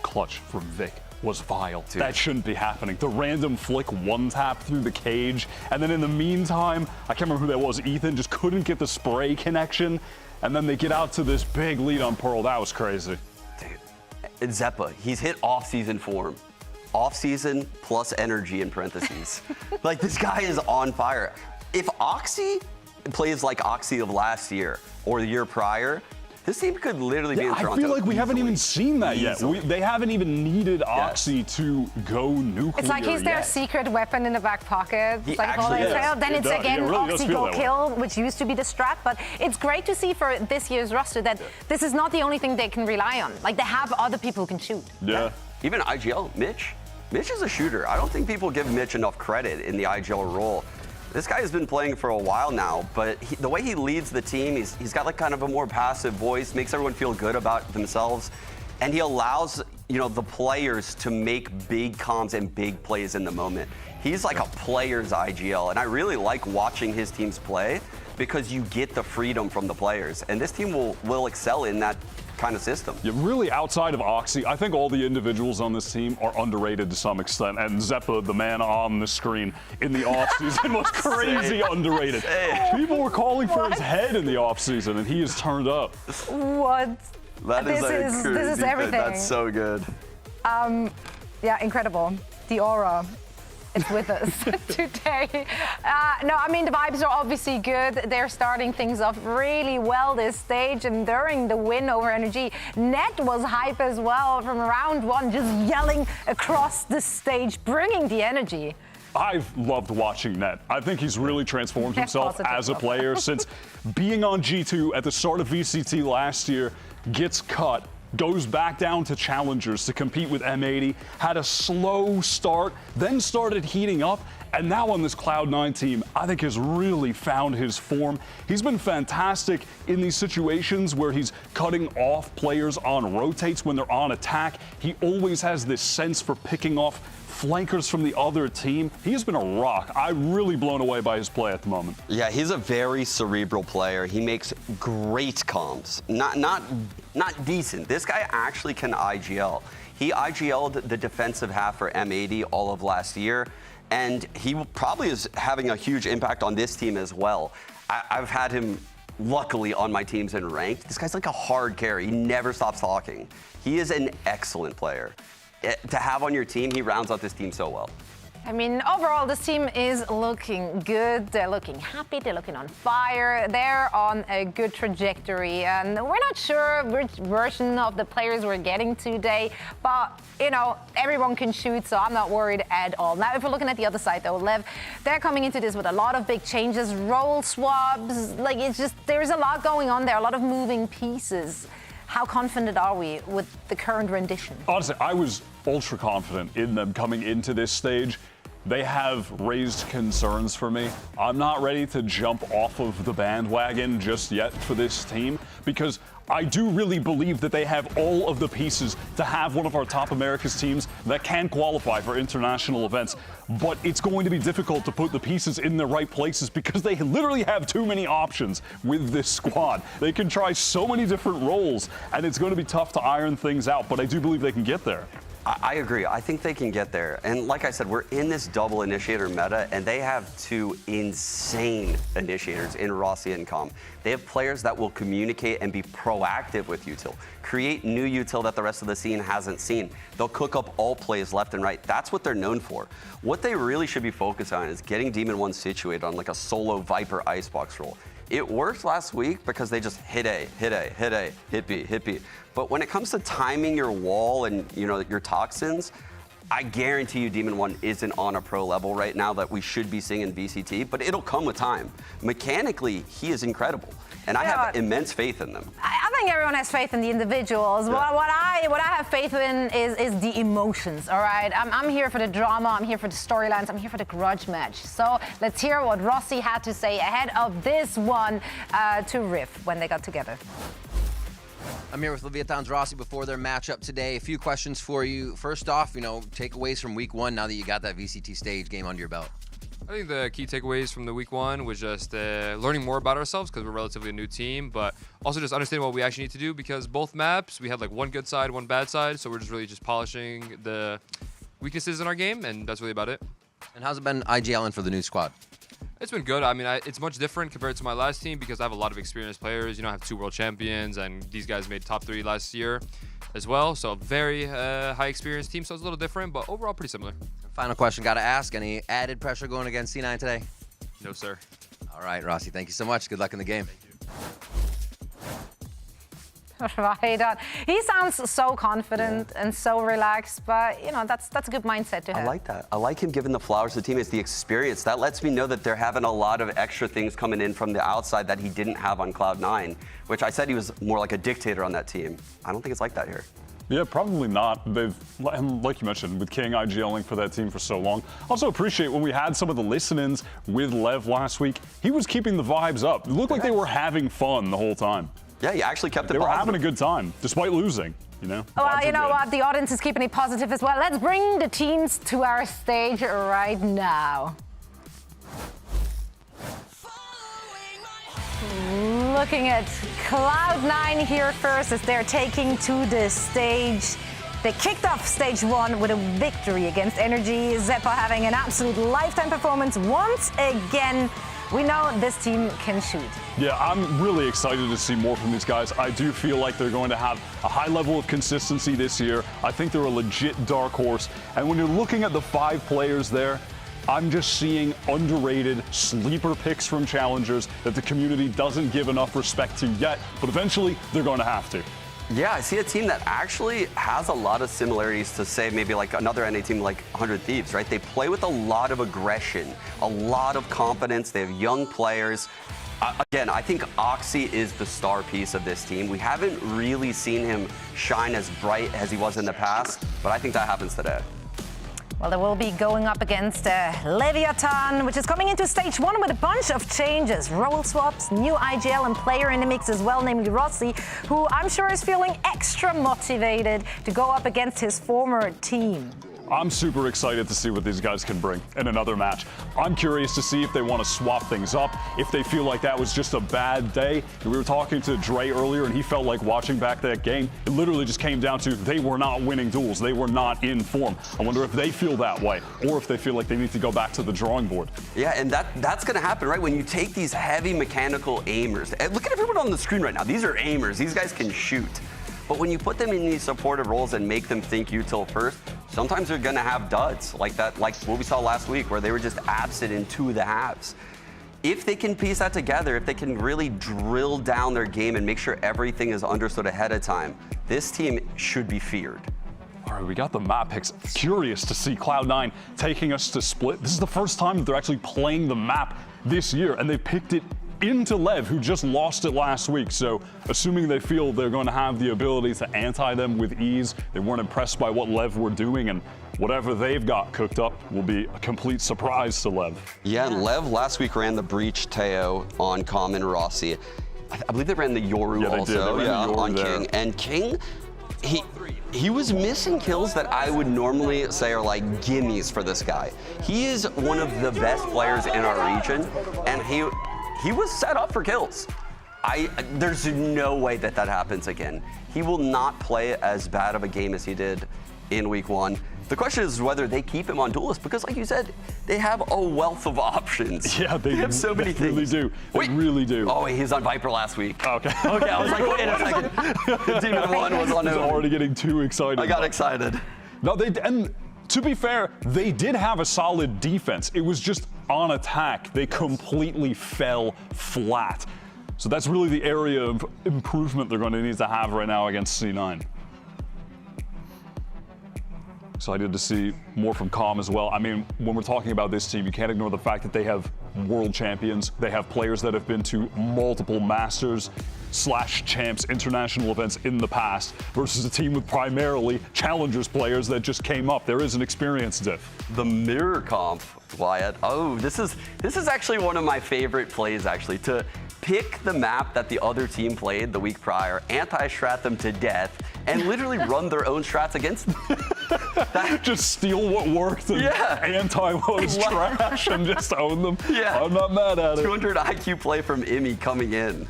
clutch from Vic was vile. Dude. That shouldn't be happening. The random flick one tap through the cage, and then in the meantime, I can't remember who that was, Ethan just couldn't get the spray connection, and then they get out to this big lead on Pearl. That was crazy. Dude, Zeppa, he's hit off-season form. Off-season plus energy in parentheses. Like, this guy is on fire. If Oxy plays like Oxy of last year or the year prior, this team could literally be in Toronto. I feel like we haven't even seen that yet. They haven't even needed Oxy to go nuclear. It's like he's their secret weapon in the back pocket. It's like Holy Trail. Then it's again Oxy go kill, which used to be the strat. But it's great to see for this year's roster that this is not the only thing they can rely on. Like they have other people who can shoot. Yeah. Even IGL, Mitch is a shooter. I don't think people give Mitch enough credit in the IGL role. This guy has been playing for a while now, but the way he leads the team, he's got like kind of a more passive voice, makes everyone feel good about themselves, and he allows the players to make big comms and big plays in the moment. He's like a player's IGL, and I really like watching his teams play because you get the freedom from the players, and this team will excel in that kind of system. Yeah, really outside of Oxy, I think all the individuals on this team are underrated to some extent, and Zeppa, the man on the screen in the offseason, was crazy underrated. People were calling for his head in the offseason, and he has turned up. What? This is everything. That's so good. Yeah, incredible. The aura. It's with us today. No, I mean, the vibes are obviously good. They're starting things off really well this stage, and during the win over Energy, Net was hype as well from round 1, just yelling across the stage, bringing the energy. I've loved watching Net. I think he's really transformed himself as a player since being on G2 at the start of VCT last year, gets cut, goes back down to Challengers to compete with M80, had a slow start, then started heating up, and now on this Cloud9 team, I think has really found his form. He's been fantastic in these situations where he's cutting off players on rotates when they're on attack. He always has this sense for picking off flankers from the other team. He has been a rock. I'm really blown away by his play at the moment. Yeah, he's a very cerebral player. He makes great comms. Not decent. This guy actually can IGL. He IGL'd the defensive half for M80 all of last year. and he probably is having a huge impact on this team as well. I've had him luckily on my teams in ranked. This guy's like a hard carry. He never stops talking. He is an excellent player. To have on your team, he rounds out this team so well. I mean, overall, this team is looking good. They're looking happy. They're looking on fire. They're on a good trajectory. And we're not sure which version of the players we're getting today. But, you know, everyone can shoot, so I'm not worried at all. Now, if we're looking at the other side, though, LEV, they're coming into this with a lot of big changes, role swaps. Like, it's just, there's a lot going on there, a lot of moving pieces. How confident are we with the current rendition? Honestly, I was ultra confident in them coming into this stage. They have raised concerns for me. I'm not ready to jump off of the bandwagon just yet for this team because I do really believe that they have all of the pieces to have one of our top Americas teams that can qualify for international events. But it's going to be difficult to put the pieces in the right places because they literally have too many options with this squad. They can try so many different roles, and it's going to be tough to iron things out, but I do believe they can get there. I agree. I think they can get there. And like I said, we're in this double initiator meta, and they have two insane initiators in Rossi and Com. They have players that will communicate and be proactive with util, create new util that the rest of the scene hasn't seen. They'll cook up all plays left and right. That's what they're known for. What they really should be focused on is getting Demon 1 situated on like a solo Viper Icebox role. It worked last week because they just hit A, hit A, hit A, hit B, hit B. But when it comes to timing your wall and your toxins, I guarantee you Demon 1 isn't on a pro level right now that we should be seeing in VCT, but it'll come with time. Mechanically, he is incredible, and I have immense faith in them. I think everyone has faith in the individuals. Yeah. What I have faith in is the emotions, all right? I'm here for the drama, I'm here for the storylines, I'm here for the grudge match. So let's hear what Rossi had to say ahead of this one to Riff when they got together. I'm here with Leviathan's Rossi before their matchup today. A few questions for you. First off, takeaways from week one now that you got that VCT stage game under your belt. I think the key takeaways from the week one was just learning more about ourselves because we're relatively a new team, but also just understanding what we actually need to do because both maps, we had like one good side, one bad side, so we're just really just polishing the weaknesses in our game, and that's really about it. And how's it been IGLing for the new squad? It's been good. I mean, it's much different compared to my last team because I have a lot of experienced players. I have 2 world champions, and these guys made top 3 last year as well. So a very high experience team, so it's a little different, but overall pretty similar. Final question, got to ask, any added pressure going against C9 today? No, sir. All right, Rossi, thank you so much. Good luck in the game. Right on. He sounds so confident and so relaxed, but that's a good mindset to have. I like that. I like him giving the flowers to the team. It's the experience. That lets me know that they're having a lot of extra things coming in from the outside that he didn't have on Cloud9, which I said he was more like a dictator on that team. I don't think it's like that here. Yeah, probably not. And like you mentioned, with King IGLing for that team for so long. Also appreciate when we had some of the listen-ins with Lev last week, he was keeping the vibes up. It looked like they were having fun the whole time. Yeah, he actually kept it They were positive. having a good time, despite losing, Well, you know what? The audience is keeping it positive as well. Let's bring the teams to our stage right now. Looking at Cloud9 here first as they're taking to the stage. They kicked off stage 1 with a victory against Energy. Zeppa having an absolute lifetime performance once again. We know this team can shoot. Yeah, I'm really excited to see more from these guys. I do feel like they're going to have a high level of consistency this year. I think they're a legit dark horse. And when you're looking at the 5 players there, I'm just seeing underrated sleeper picks from challengers that the community doesn't give enough respect to yet, but eventually they're going to have to. Yeah, I see a team that actually has a lot of similarities to, say, maybe like another NA team like 100 Thieves, right? They play with a lot of aggression, a lot of confidence. They have young players. Again, I think Oxy is the star piece of this team. We haven't really seen him shine as bright as he was in the past, but I think that happens today. Well, they will be going up against Leviathan, which is coming into stage 1 with a bunch of changes. Role swaps, new IGL and player in the mix as well, namely Rossi, who I'm sure is feeling extra motivated to go up against his former team. I'm super excited to see what these guys can bring in another match. I'm curious to see if they want to swap things up, if they feel like that was just a bad day. We were talking to Dre earlier, and he felt like watching back that game, it literally just came down to they were not winning duels. They were not in form. I wonder if they feel that way, or if they feel like they need to go back to the drawing board. Yeah, and that's going to happen, right? When you take these heavy mechanical aimers. And look at everyone on the screen right now. These are aimers. These guys can shoot. But when you put them in these supportive roles and make them think util first, sometimes they're going to have duds like that, like what we saw last week, where they were just absent in 2 of the halves. If they can piece that together, if they can really drill down their game and make sure everything is understood ahead of time, this team should be feared. All right, we got the map picks. Curious to see Cloud9 taking us to Split. This is the first time that they're actually playing the map this year, and they picked it into LEV, who just lost it last week. So assuming they feel they're going to have the ability to anti them with ease, they weren't impressed by what LEV were doing, and whatever they've got cooked up will be a complete surprise to LEV. Yeah, and LEV last week ran the Breach Teo on Common Rossi. I believe they ran the Yoru also, on there. King. And King, he was missing kills that I would normally say are like gimmies for this guy. He is one of the best players in our region, and he was set up for kills. There's no way that happens again. He will not play as bad of a game as he did in week 1. The question is whether they keep him on Duelist, because like you said, they have a wealth of options. Yeah, they have so many things. Really do. They really do. Oh, wait, he was on Viper last week. Okay. Okay, I was like, wait a second. Demon 1 was on him. I was already getting too excited. I got excited. No, and to be fair, they did have a solid defense. It was just on attack, they completely fell flat. So that's really the area of improvement they're going to need to have right now against C9. Excited to see more from Calm as well. I mean, when we're talking about this team, you can't ignore the fact that they have world champions. They have players that have been to multiple Masters / Champs international events in the past versus a team with primarily Challengers players that just came up. There is an experience diff. The mirror comp, Wyatt. Oh, this is actually one of my favorite plays, actually, to pick the map that the other team played the week prior, anti-strat them to death, and literally run their own strats against them. Just steal what worked and anti what was trash and just own them. Yeah. I'm not mad at it. 200 IQ play from Imi coming in.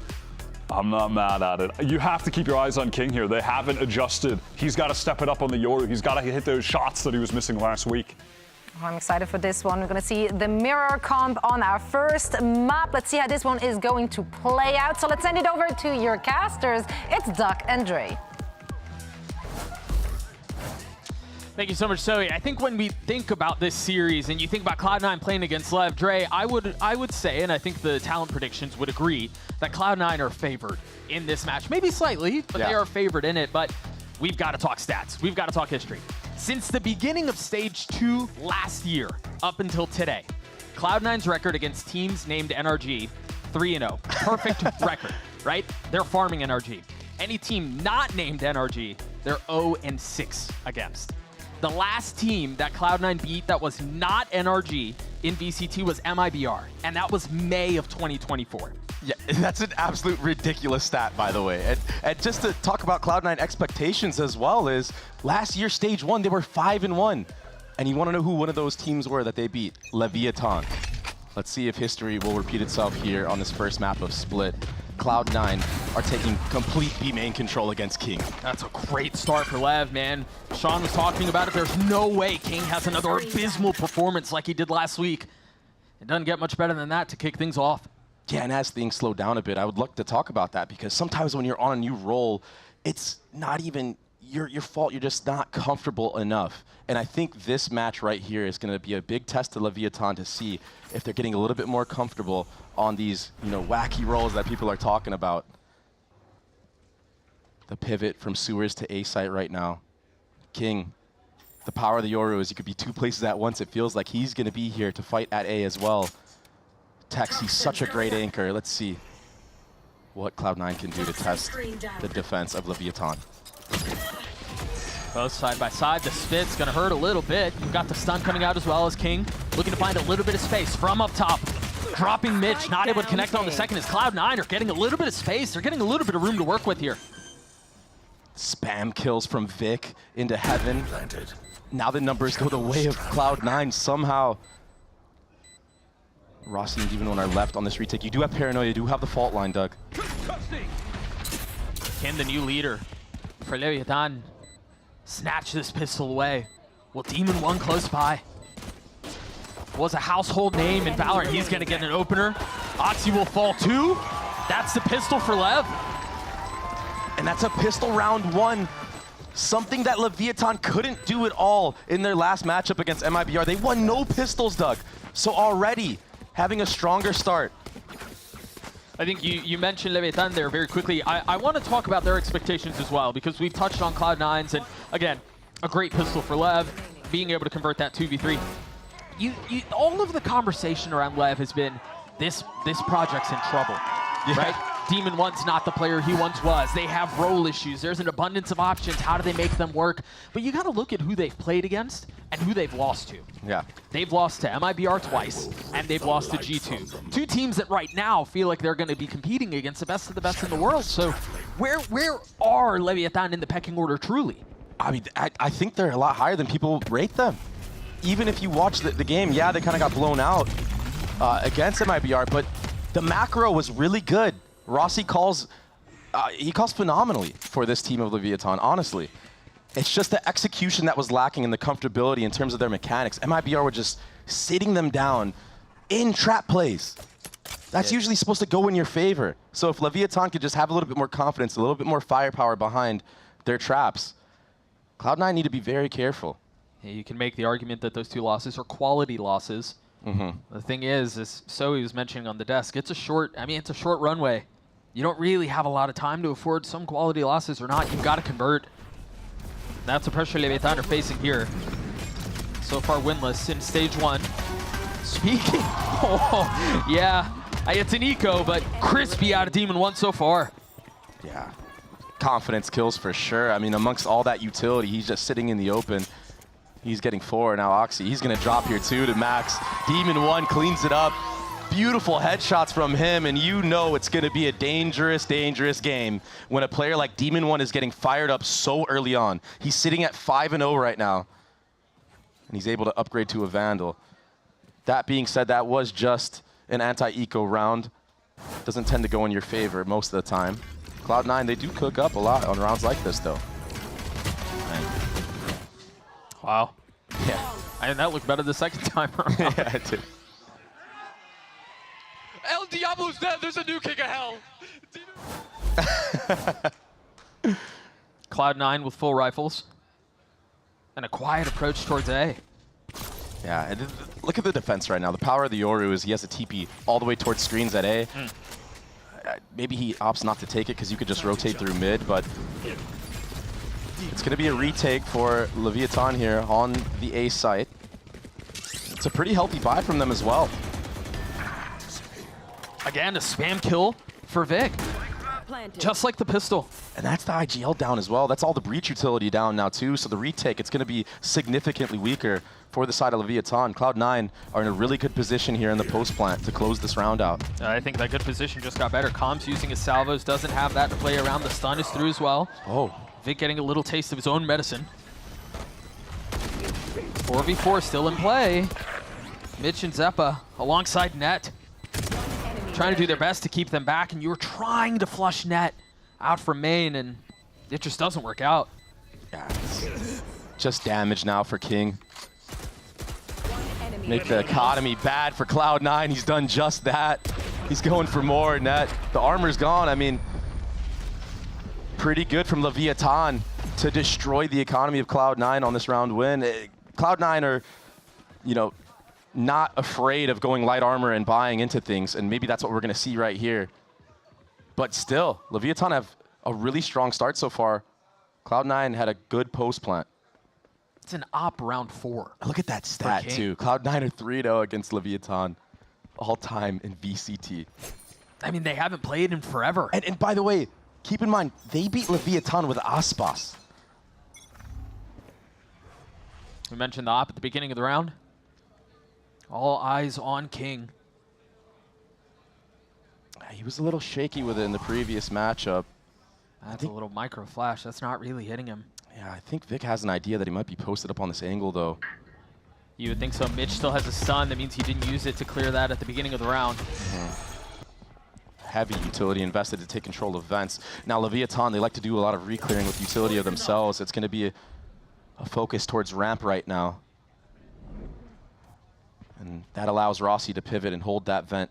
I'm not mad at it. You have to keep your eyes on King here. They haven't adjusted. He's got to step it up on the Yoru. He's got to hit those shots that he was missing last week. I'm excited for this one. We're going to see the mirror comp on our first map. Let's see how this one is going to play out. So let's send it over to your casters. It's Duck and Dre. Thank you so much, Zoe. I think when we think about this series and you think about Cloud9 playing against LEV, Dre, I would say, and I think the talent predictions would agree, that Cloud9 are favored in this match. Maybe slightly, but they are favored in it. But we've got to talk stats. We've got to talk history. Since the beginning of Stage 2 last year up until today, Cloud9's record against teams named NRG, 3-0. Perfect record, right? They're farming NRG. Any team not named NRG, they're 0-6 against. The last team that Cloud9 beat that was not NRG in VCT was MIBR, and that was May of 2024. Yeah, that's an absolute ridiculous stat, by the way. And just to talk about Cloud9 expectations as well is, last year, Stage 1, they were 5-1. And you want to know who one of those teams were that they beat? Leviathan. Let's see if history will repeat itself here on this first map of Split. Cloud9 are taking complete B-main control against King. That's a great start for LEV, man. Sean was talking about it. There's no way King has another abysmal performance like he did last week. It doesn't get much better than that to kick things off. Yeah, and as things slow down a bit, I would like to talk about that, because sometimes when you're on a new role, it's not even your fault. You're just not comfortable enough. And I think this match right here is going to be a big test to Leviathan to see if they're getting a little bit more comfortable on these, wacky roles that people are talking about. The pivot from sewers to A site right now. King, the power of the Yoru is you could be 2 places at once. It feels like he's going to be here to fight at A as well. Tex, he's such a great anchor. Let's see what Cloud9 can do to test the defense of Leviathan. Both side by side. The spit's gonna hurt a little bit. You've got the stun coming out as well as King. Looking to find a little bit of space from up top. Dropping Mitch, not able to connect on the second as Cloud9 are getting a little bit of space. They're getting a little bit of room to work with here. Spam kills from Vic into heaven. Now the numbers go the way of Cloud9 somehow. Rossi and Demon One are left on this retake. You do have Paranoia, you do have the fault line, Doug. Can the new leader for Leviathan snatch this pistol away? Will Demon One close by? Was a household name in VALORANT. He's gonna get an opener. Oxy will fall too. That's the pistol for Lev. And that's a pistol round 1. Something that Leviathan couldn't do at all in their last matchup against MIBR. They won no pistols, Doug. So already having a stronger start. I think you mentioned Leviathan there very quickly. I want to talk about their expectations as well, because we've touched on Cloud9's, and again, a great pistol for Lev, being able to convert that 2v3. All of the conversation around Lev has been, this project's in trouble, right? Demon One's not the player he once was. They have role issues. There's an abundance of options. How do they make them work? But you got to look at who they've played against and who they've lost to. Yeah. They've lost to MIBR twice, and they've lost to G2. Two teams that right now feel like they're going to be competing against the best of the best in the world. So where are Leviathan in the pecking order truly? I mean, I think they're a lot higher than people rate them. Even if you watch the game, yeah, they kind of got blown out against MIBR, but the macro was really good. Rossi calls phenomenally for this team of Leviathan, honestly. It's just the execution that was lacking and the comfortability in terms of their mechanics. MIBR were just sitting them down in trap plays. That's usually supposed to go in your favor. So if Leviathan could just have a little bit more confidence, a little bit more firepower behind their traps, Cloud9 need to be very careful. Yeah, you can make the argument that those two losses are quality losses. The thing is Zoe was mentioning on the desk, it's a short runway. You don't really have a lot of time to afford some quality losses or not. You've got to convert. That's the pressure Leviathan are facing here. So far winless in stage 1. Speaking, yeah, it's an eco, but crispy out of Demon One so far. Yeah, confidence kills for sure. I mean, amongst all that utility, he's just sitting in the open. He's getting 4 now. Oxy, he's gonna drop here too to Max. Demon One cleans it up. Beautiful headshots from him, and you know it's gonna be a dangerous, dangerous game when a player like Demon One is getting fired up so early on. He's sitting at 5-0 right now, and he's able to upgrade to a Vandal. That being said, that was just an anti-eco round. Doesn't tend to go in your favor most of the time. Cloud9, they do cook up a lot on rounds like this, though. Wow. Yeah. And that looked better the second time around. Yeah, it did. El Diablo's dead. There's a new kick of hell. Cloud9 with full rifles. And a quiet approach towards A. Yeah, and look at the defense right now. The power of the Yoru is he has a TP all the way towards screens at A. Maybe he opts not to take it because you could just rotate through mid, but it's going to be a retake for Leviathan here on the A site. It's a pretty healthy buy from them as well. Again, a spam kill for Vic. Just like the pistol. And that's the IGL down as well. That's all the breach utility down now too. So the retake, it's going to be significantly weaker for the side of Leviathan. Cloud9 are in a really good position here in the post plant to close this round out. I think that good position just got better. Comps using his salvos, doesn't have that to play around. The stun is through as well. Oh. Vic getting a little taste of his own medicine. 4v4 still in play. Mitch and Zeppa alongside Net. Trying to do their best to keep them back, and you were trying to flush Net out from main, and it just doesn't work out. Yeah, just damage now for King. Make the economy bad for Cloud9. He's done just that. He's going for more. Net, the armor's gone. I mean, pretty good from Leviathan to destroy the economy of Cloud9 on this round win. Cloud9 are, you know, not afraid of going light armor and buying into things, and maybe that's what we're going to see right here. But still, Leviathan have a really strong start so far. Cloud9 had a good post plant. It's an op round 4. Look at that stat too. Cloud9 are 3-0 against Leviathan all time in VCT. I mean, they haven't played in forever. And by the way, keep in mind, they beat Leviathan with Aspas. We mentioned the op at the beginning of the round. All eyes on King. He was a little shaky with it in the previous matchup. That's a little micro flash. That's not really hitting him. Yeah, I think Vic has an idea that he might be posted up on this angle, though. You would think so. Mitch still has a stun. That means he didn't use it to clear that at the beginning of the round. Heavy utility invested to take control of vents. Now, Leviathan, they like to do a lot of re-clearing with utility of themselves. It's going to be a focus towards ramp right now. And that allows Rossi to pivot and hold that vent.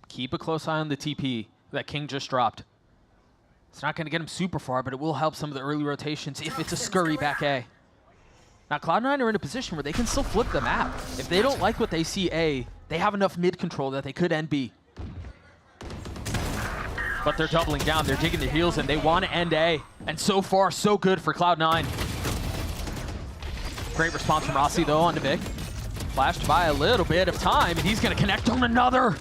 Keep a close eye on the TP that King just dropped. It's not going to get him super far, but it will help some of the early rotations if it's a scurry back A. Now, Cloud9 are in a position where they can still flip the map. If they don't like what they see A, they have enough mid control that they could end B. But they're doubling down. They're digging their heels, and they want to end A. And so far, so good for Cloud9. Great response from Rossi, though, on to Vic. Flashed by a little bit of time, and he's going to connect on another.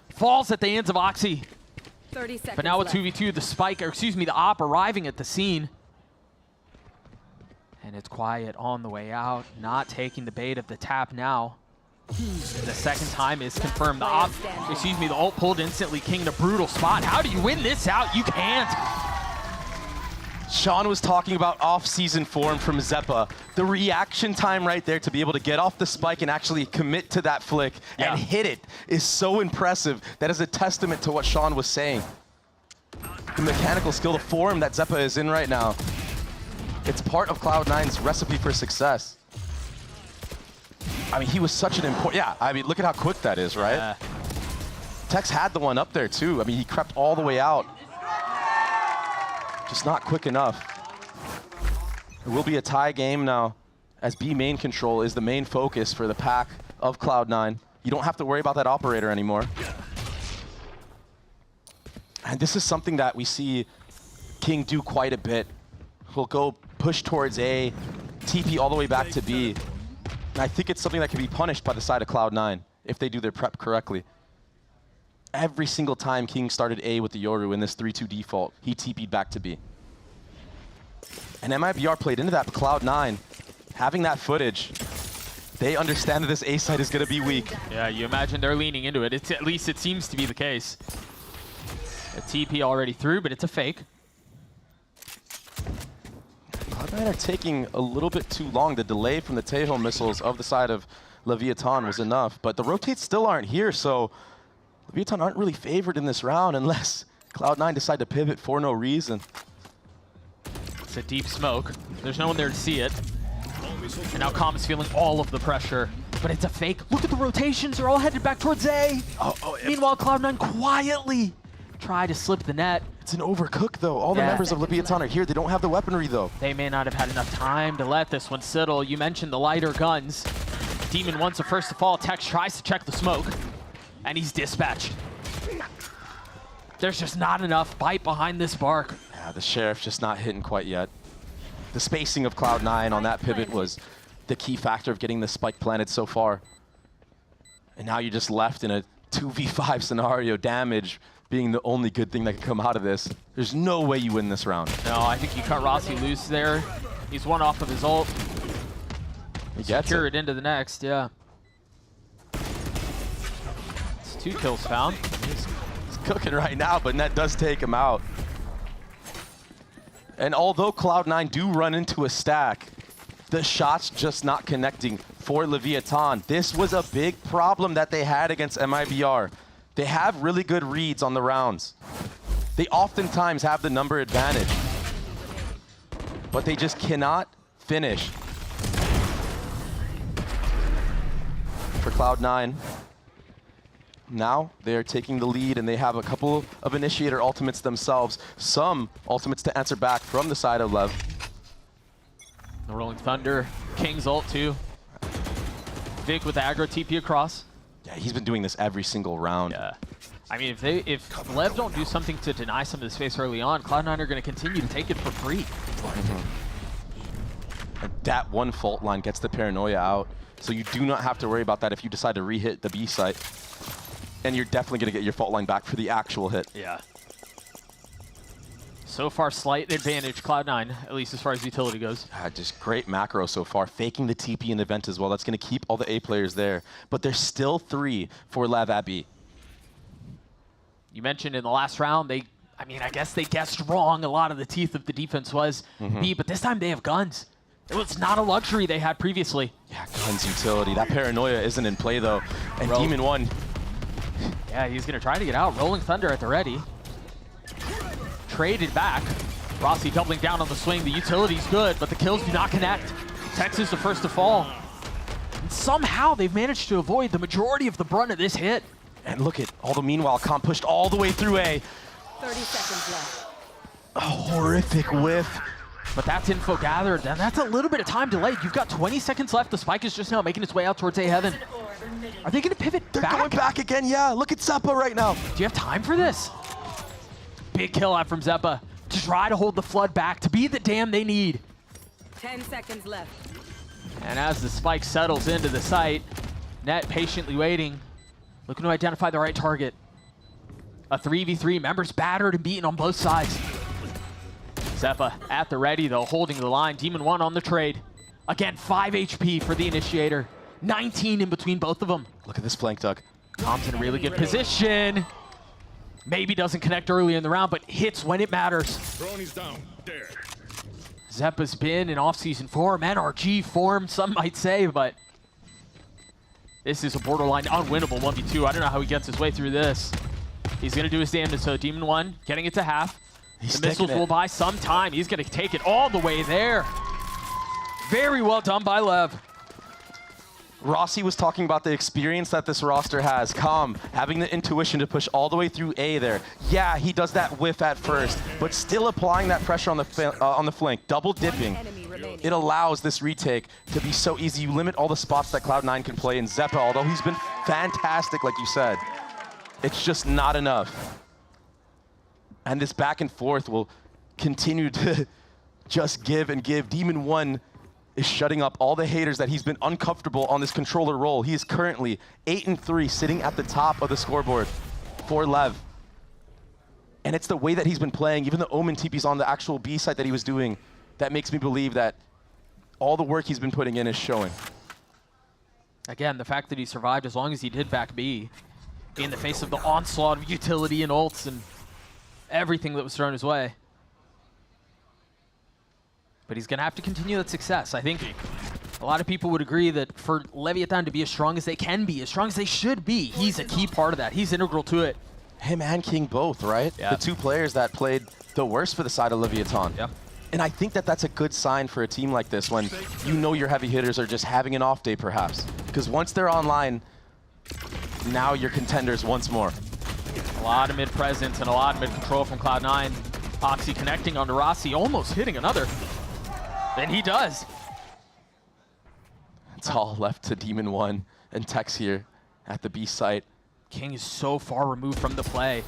Falls at the hands of Oxy. 30 seconds But now with left. 2v2, the spike, or excuse me, the op arriving at the scene. And it's quiet on the way out, not taking the bait of the tap now. The second time is confirmed. The op, excuse me, the ult pulled instantly. King in a brutal spot. How do you win this out? You can't. Sean was talking about off-season form from Zeppa. The reaction time right there to be able to get off the spike and actually commit to that flick and hit it is so impressive. That is a testament to what Sean was saying. The mechanical skill, the form that Zeppa is in right now, it's part of Cloud9's recipe for success. I mean, he was such an important, yeah, I mean, look at how quick that is, right? Yeah. Tex had the one up there too. I mean, he crept all the way out. Just not quick enough. It will be a tie game now, as B main control is the main focus for the pack of Cloud9. You don't have to worry about that operator anymore. And this is something that we see King do quite a bit. He'll go push towards A, TP all the way back to B. And I think it's something that can be punished by the side of Cloud9 if they do their prep correctly. Every single time King started A with the Yoru in this 3-2 default, he TP'd back to B. And MIBR played into that, but Cloud9, having that footage, they understand that this A side is going to be weak. Yeah, you imagine they're leaning into it. It's, at least it seems to be the case. A TP already through, but it's a fake. Cloud9 are taking a little bit too long. The delay from the Tejo missiles of the side of Leviathan was enough, but the rotates still aren't here, so Leviathan aren't really favored in this round unless Cloud9 decide to pivot for no reason. It's a deep smoke. There's no one there to see it. And now Calm is feeling all of the pressure, but it's a fake. Look at the rotations. They're all headed back towards A. Meanwhile, Cloud9 quietly try to slip the net. It's an overcook, though. All the members of Leviathan are here. They don't have the weaponry, though. They may not have had enough time to let this one settle. You mentioned the lighter guns. Demon wants a first to fall. Tex tries to check the smoke, and he's dispatched. There's just not enough bite behind this bark. Yeah, the Sheriff's just not hitting quite yet. The spacing of Cloud9 on that pivot was the key factor of getting the spike planted so far. And now you're just left in a 2v5 scenario, damage being the only good thing that can come out of this. There's no way you win this round. No, I think you cut Rossi loose there. He's one off of his ult. He gets it into the next, yeah. It's 2 kills found. He's cooking right now, but that does take him out. And although Cloud9 do run into a stack, the shot's just not connecting for Leviathan. This was a big problem that they had against MIBR. They have really good reads on the rounds. They oftentimes have the number advantage, but they just cannot finish. For Cloud9, now they're taking the lead and they have a couple of initiator ultimates themselves. Some ultimates to answer back from the side of LEV. The Rolling Thunder, King's ult too. Vic with the aggro TP across. Yeah, he's been doing this every single round. Yeah. I mean, if LEV don't do something to deny some of the space early on, Cloud9 are going to continue to take it for free. And that one fault line gets the paranoia out, so you do not have to worry about that if you decide to re-hit the B site. And you're definitely going to get your fault line back for the actual hit. Yeah. So far, slight advantage, Cloud9, at least as far as utility goes. Just great macro so far, faking the TP in the event as well. That's going to keep all the A players there. But there's still 3 for LEV at B. You mentioned in the last round, they I mean, I guess they guessed wrong. A lot of the teeth of the defense was B, but this time they have guns. It was not a luxury they had previously. Yeah, guns utility. That paranoia isn't in play though. And Demon 1. Yeah, he's gonna try to get out. Rolling Thunder at the ready. Traded back. Rossi doubling down on the swing. The utility's good, but the kills do not connect. Tex is the first to fall. And somehow they've managed to avoid the majority of the brunt of this hit. And look at all the meanwhile, Calm pushed all the way through A. 30 seconds left. A horrific whiff. But that's info gathered, and that's a little bit of time delayed. You've got 20 seconds left. The spike is just now making its way out towards A Heaven. Are they going to pivot They're back? going back again, yeah. Look at Zeppa right now. Do you have time for this? Big kill out from Zeppa to try to hold the flood back, to be the dam they need. 10 seconds left. And as the spike settles into the site, Net patiently waiting, looking to identify the right target. A 3v3, members battered and beaten on both sides. Zeppa at the ready though, holding the line. Demon 1 on the trade. Again, 5 HP for the initiator. 19 in between both of them. Look at this flank, Doug. Tom's in a really good position. Maybe doesn't connect early in the round, but hits when it matters. Zeppa's been in off-season form, NRG form, some might say, but this is a borderline unwinnable 1v2. I don't know how he gets his way through this. He's gonna do his damage, so Demon 1 getting it to half. The missiles will buy some time. He's gonna take it all the way there. Very well done by Lev. Rossi was talking about the experience that this roster has. Calm, having the intuition to push all the way through A there. Yeah, he does that whiff at first, but still applying that pressure on the flank, double dipping. It allows this retake to be so easy. You limit all the spots that Cloud9 can play in Zeppa, although he's been fantastic, like you said. It's just not enough. And this back and forth will continue to just give and give. Demon 1 is shutting up all the haters that he's been uncomfortable on this controller role. He is currently 8-3, sitting at the top of the scoreboard for Lev. And it's the way that he's been playing, even the Omen TPs on the actual B site that he was doing, that makes me believe that all the work he's been putting in is showing. Again, the fact that he survived as long as he did back B in the face of the onslaught of utility and ults and everything that was thrown his way. But he's going to have to continue that success. I think a lot of people would agree that for Leviathan to be as strong as they can be, as strong as they should be, he's a key part of that. He's integral to it. Him and King both, right? Yeah. The two players that played the worst for the side of Leviathan. Yeah. And I think that that's a good sign for a team like this when you know your heavy hitters are just having an off day perhaps. Because once they're online, now you're contenders once more. A lot of mid-presence and a lot of mid-control from Cloud9. Oxy connecting onto Rossi, almost hitting another. And he does. It's all left to Demon 1 and Tex here at the B site. King is so far removed from the play.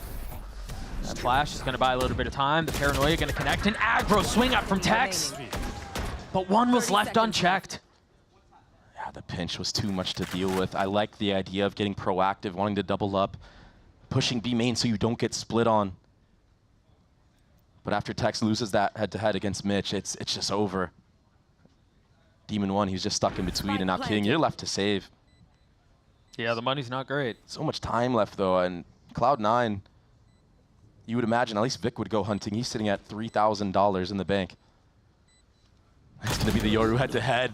That flash is going to buy a little bit of time. The paranoia going to connect. An aggro swing up from Tex. But one was left unchecked. Yeah, the pinch was too much to deal with. I like the idea of getting proactive, wanting to double up, pushing B main so you don't get split on. But after Tex loses that head-to-head against Mitch, it's just over. Demon 1, he's just stuck in between, and now King, you're left to save. Yeah, the money's not great. So much time left, though, and Cloud9, you would imagine at least Vic would go hunting. He's sitting at $3,000 in the bank. It's going to be the Yoru head-to-head.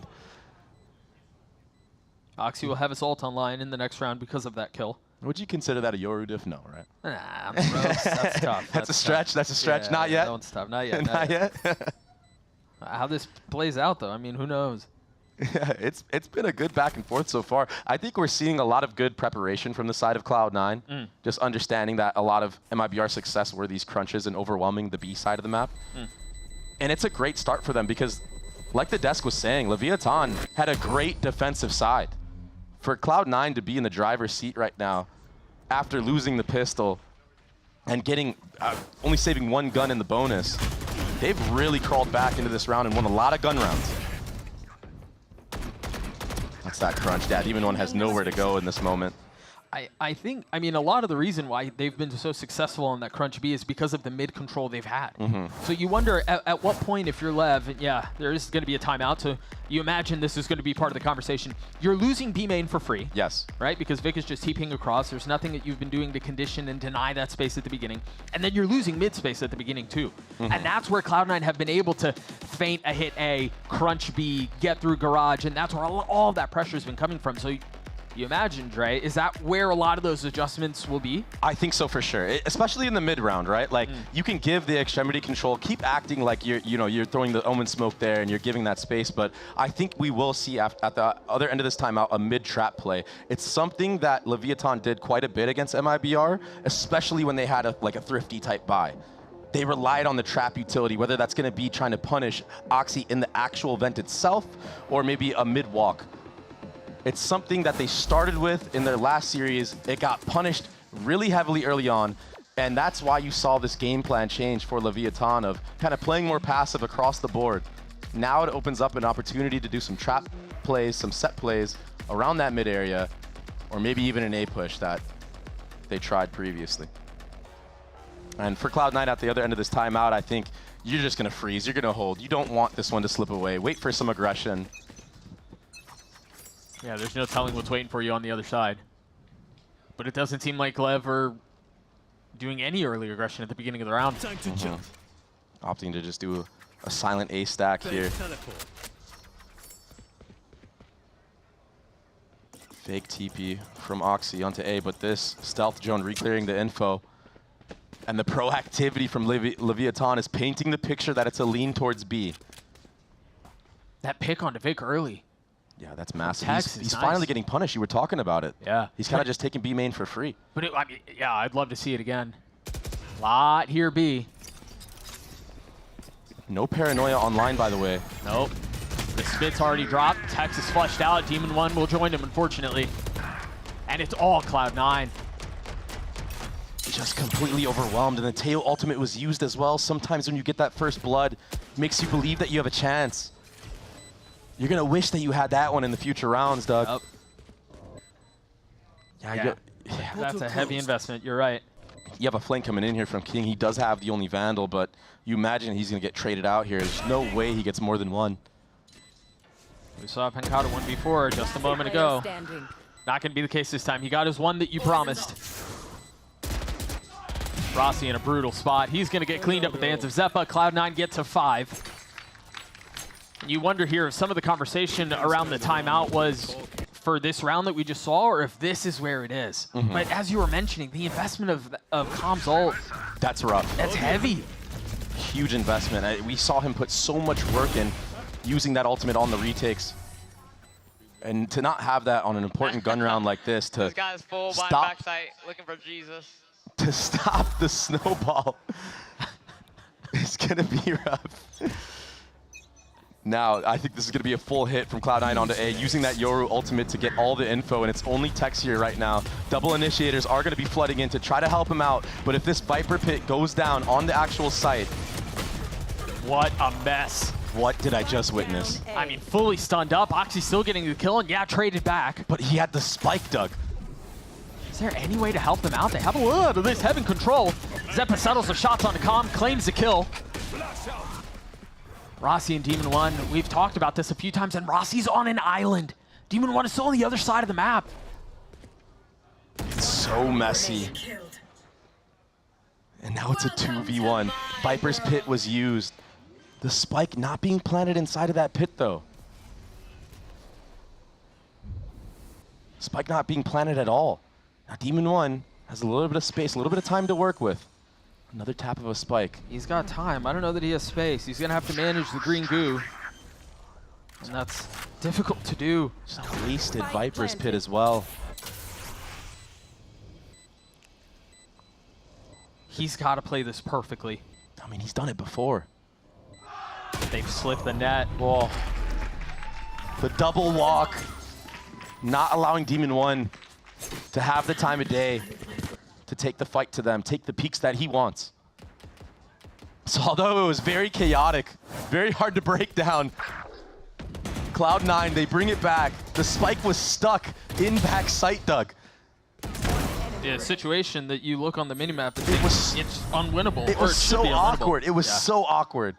Oxy will have his ult online in the next round because of that kill. Would you consider that a Yoru diff? No, right? Nah, that's tough. That's a stretch. That's a stretch. Yeah, not yet. That one's tough. Not yet. Not yet. How this plays out, though, I mean, who knows? Yeah, it's been a good back and forth so far. I think we're seeing a lot of good preparation from the side of Cloud9. Just understanding that a lot of MIBR success were these crunches and overwhelming the B side of the map. And it's a great start for them because, like the desk was saying, Leviathan had a great defensive side. For Cloud9 to be in the driver's seat right now, after losing the pistol and getting only saving one gun in the bonus, they've really crawled back into this round and won a lot of gun rounds. That's that crunch. Yeah, Demon 1 has nowhere to go in this moment. I think, I mean, a lot of the reason why they've been so successful on that Crunch B is because of the mid control they've had. So you wonder at what point, if you're Lev, and yeah, there is going to be a timeout, so you imagine this is going to be part of the conversation. You're losing B main for free. Yes. Right? Because Vic is just TPing across. There's nothing that you've been doing to condition and deny that space at the beginning. And then you're losing mid space at the beginning too. And that's where Cloud9 have been able to feint a hit A, crunch B, get through garage, and that's where all of that pressure has been coming from. So you imagine, Dre, is that where a lot of those adjustments will be? I think so for sure, especially in the mid round, right? Like you can give the extremity control, keep acting like you're throwing the Omen smoke there and you're giving that space, but I think we will see at the other end of this timeout a mid trap play. It's something that Leviathan did quite a bit against MIBR, especially when they had a thrifty type buy. They relied on the trap utility, whether that's going to be trying to punish Oxy in the actual vent itself or maybe a mid walk. It's something that they started with in their last series. It got punished really heavily early on, and that's why you saw this game plan change for Leviathan of kind of playing more passive across the board. Now it opens up an opportunity to do some trap plays, some set plays around that mid area, or maybe even an A push that they tried previously. And for Cloud9 at the other end of this timeout, I think you're just going to freeze, you're going to hold. You don't want this one to slip away. Wait for some aggression. Yeah, there's no telling what's waiting for you on the other side. But it doesn't seem like Lev are doing any early aggression at the beginning of the round. Opting to just do a silent A stack here. Fake TP from Oxy onto A, but this stealth drone reclearing the info. And the proactivity from Leviathan is painting the picture that it's a lean towards B. That pick onto Vic early. Yeah, that's massive. He's finally getting punished. You were talking about it. Yeah. He's kind of just taking B main for free. But I mean, yeah, I'd love to see it again. Lot here, B. No paranoia online, by the way. Nope. The spit's already dropped. Tex is flushed out. Demon 1 will join him, unfortunately. And it's all Cloud9. Just completely overwhelmed, and the tail ultimate was used as well. Sometimes when you get that first blood, it makes you believe that you have a chance. You're gonna wish that you had that one in the future rounds, Doug. Yeah, that's a heavy investment, you're right. You have a flank coming in here from King. He does have the only Vandal, but you imagine he's gonna get traded out here. There's no way he gets more than one. We saw Pancata 1v4 just a moment ago. Not gonna be the case this time. He got his one that you promised. Rossi in a brutal spot. He's gonna get cleaned up at the hands of Zeppa. Cloud9 get to 5. You wonder here if some of the conversation around the timeout was for this round that we just saw, or if this is where it is. But as you were mentioning, the investment of Com's ult. That's rough. That's heavy. Huge investment. We saw him put so much work in using that ultimate on the retakes. And to not have that on an important gun round like this, to this guy's full blind backside looking for Jesus. To stop the snowball is gonna be rough. Now, I think this is going to be a full hit from Cloud9 onto A, using that Yoru ultimate to get all the info, and it's only Tex here right now. Double initiators are going to be flooding in to try to help him out, but if this Viper pit goes down on the actual site... What a mess. What did I just witness? I mean, fully stunned up. Oxy still getting the kill, and yeah, traded back. But he had the spike, Doug. Is there any way to help them out? They have a little bit of this heaven control. Zeppa settles the shots onto Com, claims the kill. Rossi and Demon 1, we've talked about this a few times, and Rossi's on an island. Demon 1 is still on the other side of the map. It's so messy. And now it's a 2v1. Viper's pit was used. The spike not being planted inside of that pit, though. Spike not being planted at all. Now Demon 1 has a little bit of space, a little bit of time to work with. Another tap of a spike. He's got time. I don't know that he has space. He's going to have to manage the green goo. And that's difficult to do. Just a wasted Viper's pit as well. He's got to play this perfectly. I mean, he's done it before. They've slipped the net. Whoa. The double walk. Not allowing Demon 1 to have the time of day to take the fight to them, take the peaks that he wants. So although it was very chaotic, very hard to break down, Cloud9, they bring it back. The spike was stuck in back sight, Doug. situation that you look on the minimap and it's unwinnable. It was so awkward. It was so awkward.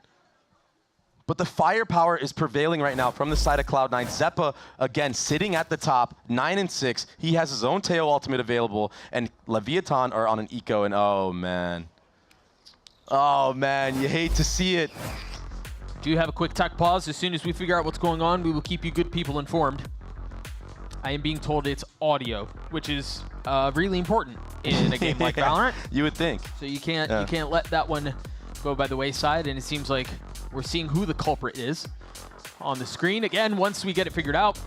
But the firepower is prevailing right now from the side of Cloud9. Zeppa, again, sitting at the top, 9-6. He has his own Teo ultimate available, and Leviathan are on an eco, and oh, man. Oh, man, you hate to see it. Do you have a quick tech pause? As soon as we figure out what's going on, we will keep you good people informed. I am being told it's audio, which is really important in a game like Valorant. You would think. So you can't let that one go by the wayside, and it seems like we're seeing who the culprit is on the screen. Again, once we get it figured out,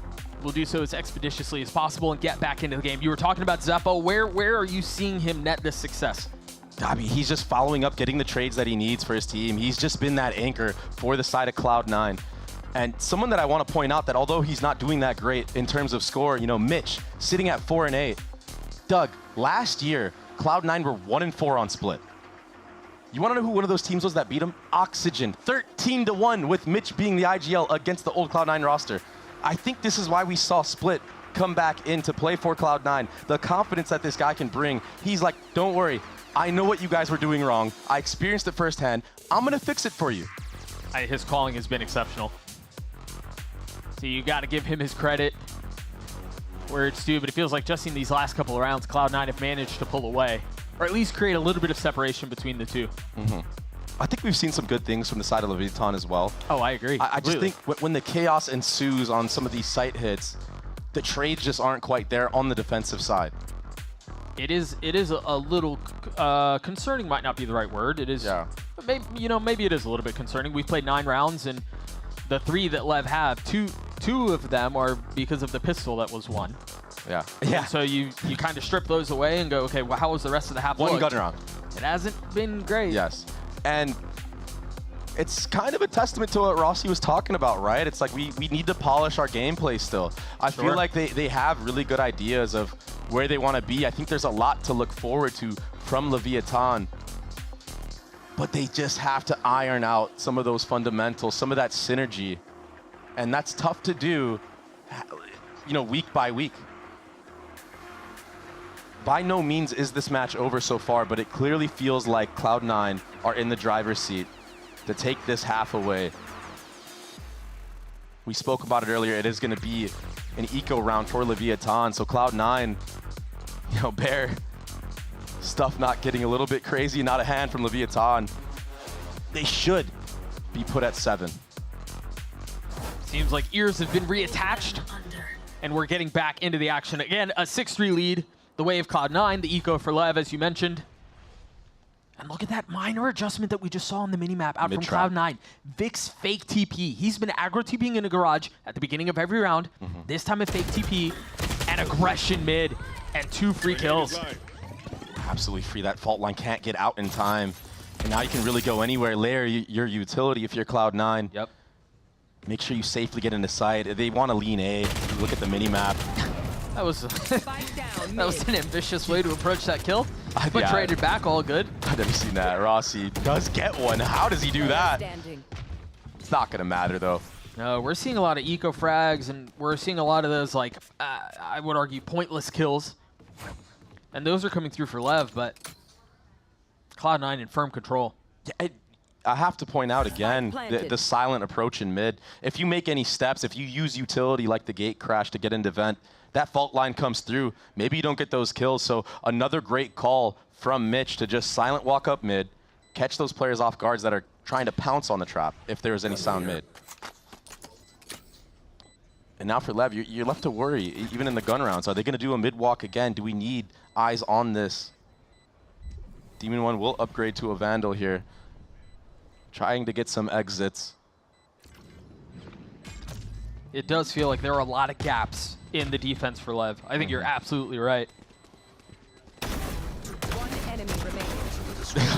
we'll do so as expeditiously as possible and get back into the game. You were talking about Zeppa. Where are you seeing him net this success? I mean, he's just following up, getting the trades that he needs for his team. He's just been that anchor for the side of Cloud9. And someone that I want to point out that although he's not doing that great in terms of score, you know, Mitch, sitting at 4-8. Doug, last year, Cloud9 were 1-4 on split. You want to know who one of those teams was that beat him? Oxygen, 13-1 with Mitch being the IGL against the old Cloud9 roster. I think this is why we saw Split come back into play for Cloud9. The confidence that this guy can bring. He's like, don't worry, I know what you guys were doing wrong. I experienced it firsthand. I'm going to fix it for you. His calling has been exceptional. So you got to give him his credit where it's due, but it feels like just in these last couple of rounds, Cloud9 have managed to pull away, or at least create a little bit of separation between the two. I think we've seen some good things from the side of Leviathan as well. Oh, I agree. I just think when the chaos ensues on some of these site hits, the trades just aren't quite there on the defensive side. It is a little concerning. Might not be the right word. It is. Yeah. Maybe it is a little bit concerning. We've played 9 rounds, and the 3 that LEV have, two of them are because of the pistol that was won. Yeah. And so you kind of strip those away and go, okay, well, how was the rest of the half? One gun round. It hasn't been great. Yes. And it's kind of a testament to what Rossi was talking about, right? It's like we need to polish our gameplay still. I feel like they have really good ideas of where they want to be. I think there's a lot to look forward to from Leviathan. But they just have to iron out some of those fundamentals, some of that synergy. And that's tough to do, week by week. By no means is this match over so far, but it clearly feels like Cloud9 are in the driver's seat to take this half away. We spoke about it earlier. It is going to be an eco round for Leviathan. So Cloud9, Bear, stuff not getting a little bit crazy, not a hand from Leviathan. They should be put at 7. Seems like ears have been reattached, and we're getting back into the action. Again, a 6-3 lead. The way of Cloud9, the eco for LEV, as you mentioned. And look at that minor adjustment that we just saw on the minimap out from Cloud9. Vic's fake TP. He's been aggro TPing in a garage at the beginning of every round. This time a fake TP and aggression mid and 2 free kills. Absolutely free. That fault line can't get out in time. And now you can really go anywhere. Layer your utility if you're Cloud9. Yep. Make sure you safely get into sight. They want to lean A. Look at the minimap. That was an ambitious way to approach that kill. But traded back, all good. I've never seen that. Rossi does get one. How does he do that? It's not going to matter, though. No, we're seeing a lot of eco frags, and we're seeing a lot of those, I would argue, pointless kills. And those are coming through for LEV, but Cloud9 in firm control. Yeah, I have to point out again the silent approach in mid. If you make any steps, if you use utility like the gate crash to get into vent, that fault line comes through. Maybe you don't get those kills. So another great call from Mitch to just silent walk up mid, catch those players off guards that are trying to pounce on the trap if there is any sound mid. And now for LEV, you're left to worry, even in the gun rounds. Are they going to do a mid walk again? Do we need eyes on this? Demon 1 will upgrade to a Vandal here, trying to get some exits. It does feel like there are a lot of gaps in the defense for LEV. I think you're absolutely right. One enemy remaining.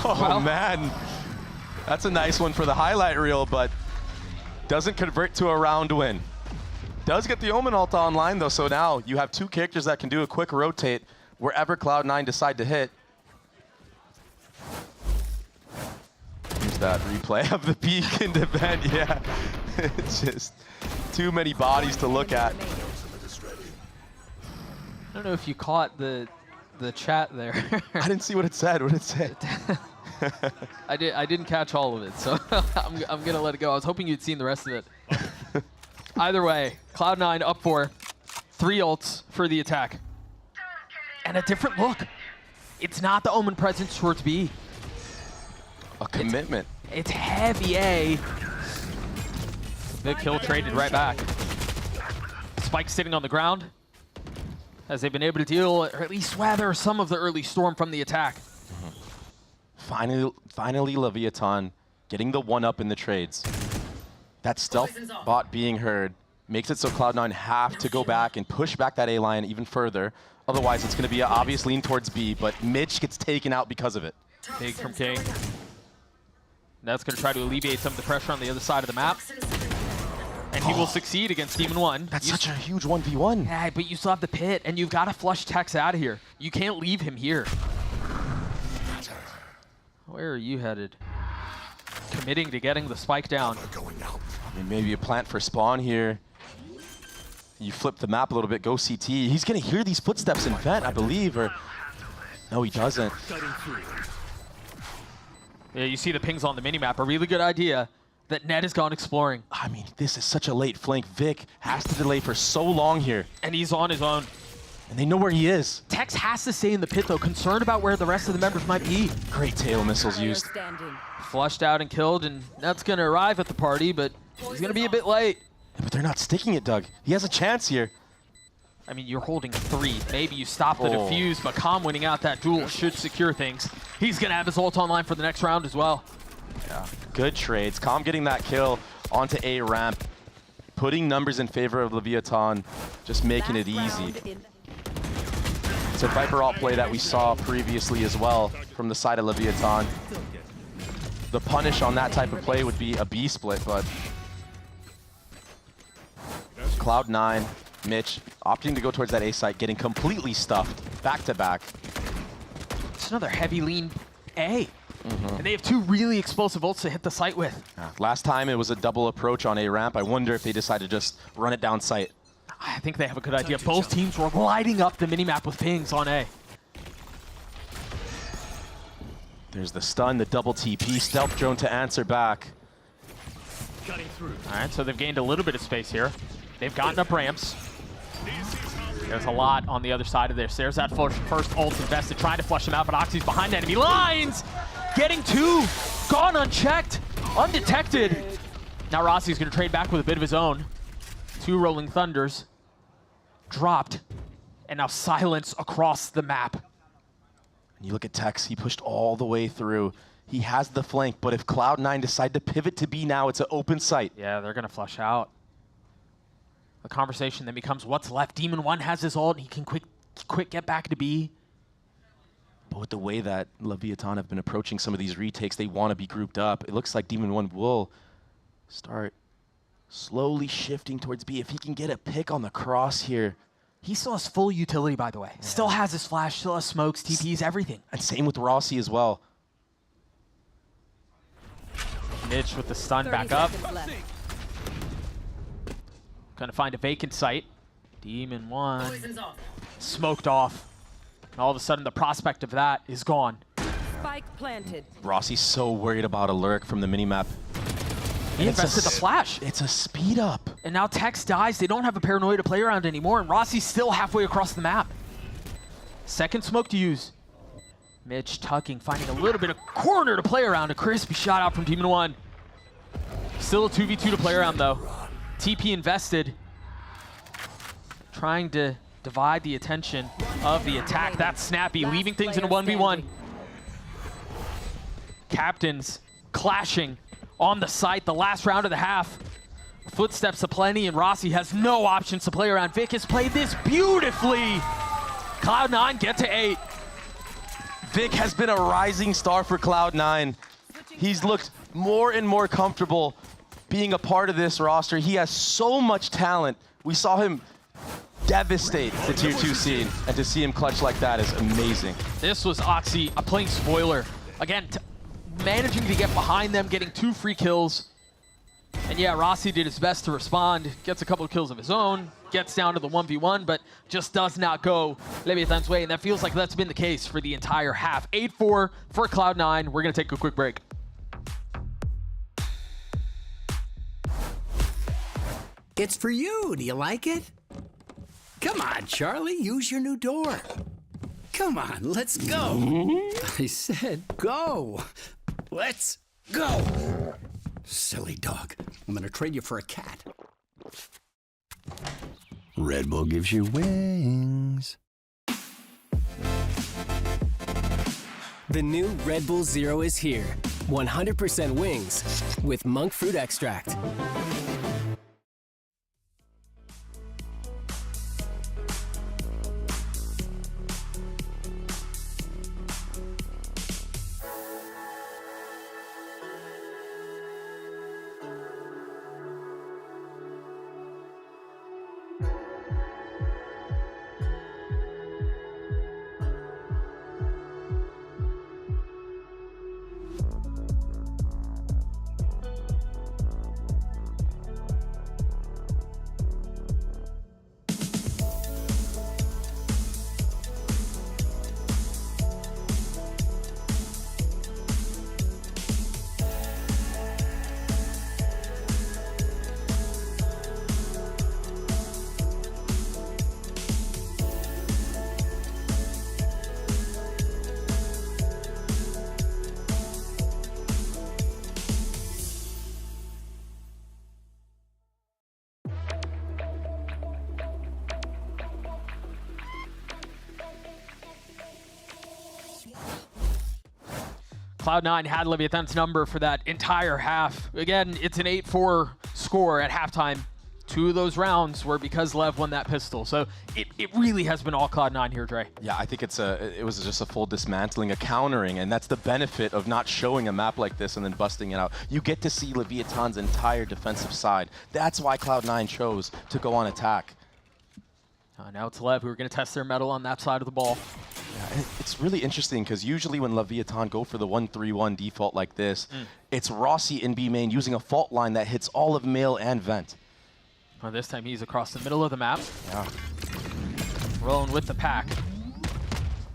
Oh, man. That's a nice one for the highlight reel, but doesn't convert to a round win. Does get the Omen ult online, though, so now you have 2 characters that can do a quick rotate wherever Cloud9 decide to hit. Here's that replay of the peak and event. Yeah, it's just too many bodies to look at. I don't know if you caught the the chat there. I didn't see what it said. What did it say? I didn't catch all of it, so I'm gonna let it go. I was hoping you'd seen the rest of it. Either way, Cloud9 up 4, 3 ults for the attack, and a different look. It's not the Omen presence towards B. A commitment. It's heavy A. The kill traded right back. Spike sitting on the ground, as they've been able to deal, or at least weather, some of the early storm from the attack. Finally, Leviathan getting the 1-up in the trades. That stealth bot being heard makes it so Cloud9 have to go back and push back that A line even further. Otherwise, it's going to be an obvious lean towards B, but Mitch gets taken out because of it. Big from King. That's going to try to alleviate some of the pressure on the other side of the map. And he will succeed against Demon 1. That's such a huge 1v1. Yeah, but you still have the pit, and you've got to flush Tex out of here. You can't leave him here. Where are you headed? Committing to getting the spike down. I mean, maybe a plant for spawn here. You flip the map a little bit, go CT. He's going to hear these footsteps in vent, I believe, or... No, he doesn't. Yeah, you see the pings on the minimap. A really good idea that Ned has gone exploring. I mean, this is such a late flank. Vic has to delay for so long here. And he's on his own. And they know where he is. Tex has to stay in the pit, though, concerned about where the rest of the members might be. Great tail missiles used. Flushed out and killed, and that's going to arrive at the party, but he's going to be a bit late. Yeah, but they're not sticking it, Doug. He has a chance here. I mean, you're holding 3. Maybe you stop the defuse, but Calm winning out that duel should secure things. He's going to have his ult online for the next round as well. Yeah, good trades. Calm getting that kill onto A ramp, putting numbers in favor of Leviathan, just making it easy. It's a Viper ult play that we saw previously as well from the side of Leviathan. The punish on that type of play would be a B split, but Cloud9, Mitch, opting to go towards that A site, getting completely stuffed, back to back. It's another heavy lean A. And they have 2 really explosive ults to hit the site with. Last time it was a double approach on A ramp. I wonder if they decide to just run it down site. I think they have a good idea. Both teams were lighting up the minimap with pings on A. There's the stun, the double TP, stealth drone to answer back. All right, so they've gained a little bit of space here. They've gotten up ramps. There's a lot on the other side of this. There's that first ult invested, trying to flush them out, but Oxy's behind enemy lines! Getting 2, gone unchecked, undetected. Now Rossi's gonna trade back with a bit of his own. 2 Rolling Thunders, dropped, and now silence across the map. And you look at Tex, he pushed all the way through. He has the flank, but if Cloud9 decide to pivot to B now, it's an open site. Yeah, they're gonna flush out. The conversation then becomes what's left. Demon 1 has his ult, and he can quick get back to B. But with the way that Leviathan have been approaching some of these retakes, they want to be grouped up. It looks like Demon 1 will start slowly shifting towards B. If he can get a pick on the cross here. He still has full utility, by the way. Yeah. Still has his flash, still has smokes, TPs, everything. And same with Rossi as well. Mitch with the stun back up. Gonna find a vacant site. Demon 1 smoked off. And all of a sudden, the prospect of that is gone. Spike planted. Rossi's so worried about a lurk from the minimap. He invested the flash. It's a speed up. And now Tex dies. They don't have a paranoia to play around anymore, and Rossi's still halfway across the map. Second smoke to use. Mitch tucking, finding a little bit of corner to play around. A crispy shot out from Demon 1. Still a 2v2 to play around, though. TP invested. Trying to divide the attention of the attack. That's snappy, leaving things in a 1v1. Captains clashing on the site, the last round of the half. Footsteps aplenty, and Rossi has no options to play around. Vic has played this beautifully. Cloud9 get to 8. Vic has been a rising star for Cloud9. He's looked more and more comfortable being a part of this roster. He has so much talent. We saw him devastate the Tier 2 scene, and to see him clutch like that is amazing. This was Oxy playing spoiler. Again, managing to get behind them, getting 2 free kills. And yeah, Rossi did his best to respond, gets a couple of kills of his own, gets down to the 1v1, but just does not go Leviathan's way, and that feels like that's been the case for the entire half. 8-4 for Cloud9. We're going to take a quick break. It's for you. Do you like it? Come on, Charlie. Use your new door. Come on, let's go. I said go. Let's go. Silly dog. I'm gonna trade you for a cat. Red Bull gives you wings. The new Red Bull Zero is here. 100% wings with monk fruit extract. Cloud9 had Leviathan's number for that entire half. Again, it's an 8-4 score at halftime. 2 of those rounds were because Lev won that pistol. So it really has been all Cloud9 here, Dre. Yeah, I think it was just a full dismantling, a countering, and that's the benefit of not showing a map like this and then busting it out. You get to see Leviathan's entire defensive side. That's why Cloud9 chose to go on attack. Now it's Lev who are going to test their mettle on that side of the ball. Yeah, it's really interesting because usually when Leviathan go for the 1-3-1 default like this, it's Rossi in B main using a fault line that hits all of male and vent. Well, this time he's across the middle of the map. Yeah. Rolling with the pack.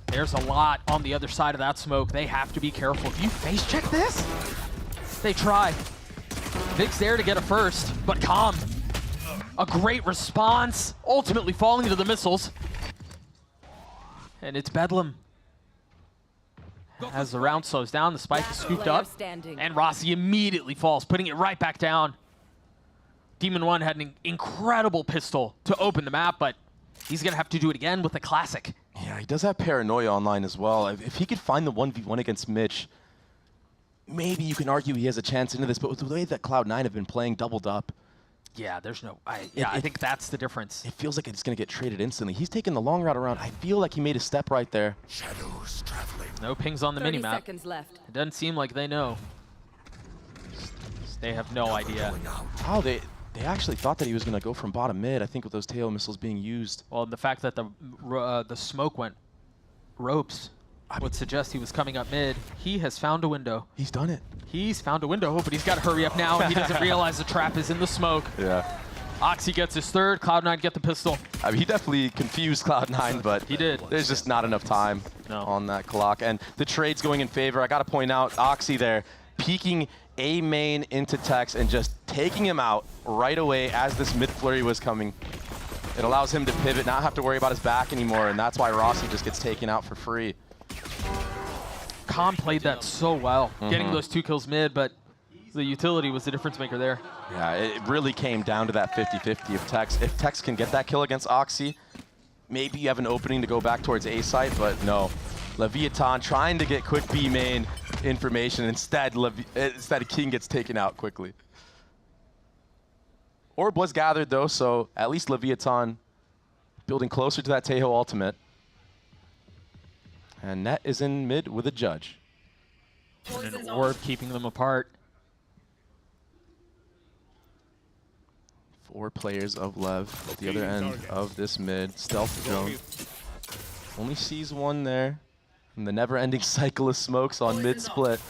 There's a lot on the other side of that smoke. They have to be careful. Do you face check this? They try. Vic's there to get a first, but Calm. A great response, ultimately falling to the missiles. And it's Bedlam. As the round slows down, the spike is scooped up, and Rossi immediately falls, putting it right back down. Demon One had an incredible pistol to open the map, but he's gonna have to do it again with the classic. Yeah, he does have Paranoia online as well. If he could find the 1v1 against Mitch, maybe you can argue he has a chance into this, but with the way that Cloud9 have been playing doubled up, yeah, there's no... I think that's the difference. It feels like it's going to get traded instantly. He's taking the long route around. I feel like he made a step right there. Shadows traveling. No pings on the minimap. 30 seconds left. It doesn't seem like they know. They have no idea. Oh, they actually thought that he was going to go from bottom mid, I think, with those tail missiles being used. Well, the fact that the smoke went ropes would suggest he was coming up mid. He has found a window. He's done it. He's found a window, but he's got to hurry up now. He doesn't realize the trap is in the smoke. Yeah. Oxy gets his third. Cloud9 get the pistol. I mean, he definitely confused Cloud9, but he did. There's just not enough time on that clock. And the trade's going in favor. I got to point out Oxy there, peeking A main into Tex and just taking him out right away as this mid flurry was coming. It allows him to pivot, not have to worry about his back anymore, and that's why Rossi just gets taken out for free. Calm played that so well, getting those 2 kills mid, but the utility was the difference maker there. Yeah, it really came down to that 50-50 of Tex. If Tex can get that kill against Oxy, maybe you have an opening to go back towards A site, but no. Leviathan trying to get quick B main information. Instead, King gets taken out quickly. Orb was gathered though, so at least Leviathan building closer to that Tejo ultimate. And Net is in mid with a judge. And an Orb keeping them apart. 4 players of Lev at the other end of this mid. Stealth drone. Only sees one there. And the never-ending cycle of smokes on mid-split.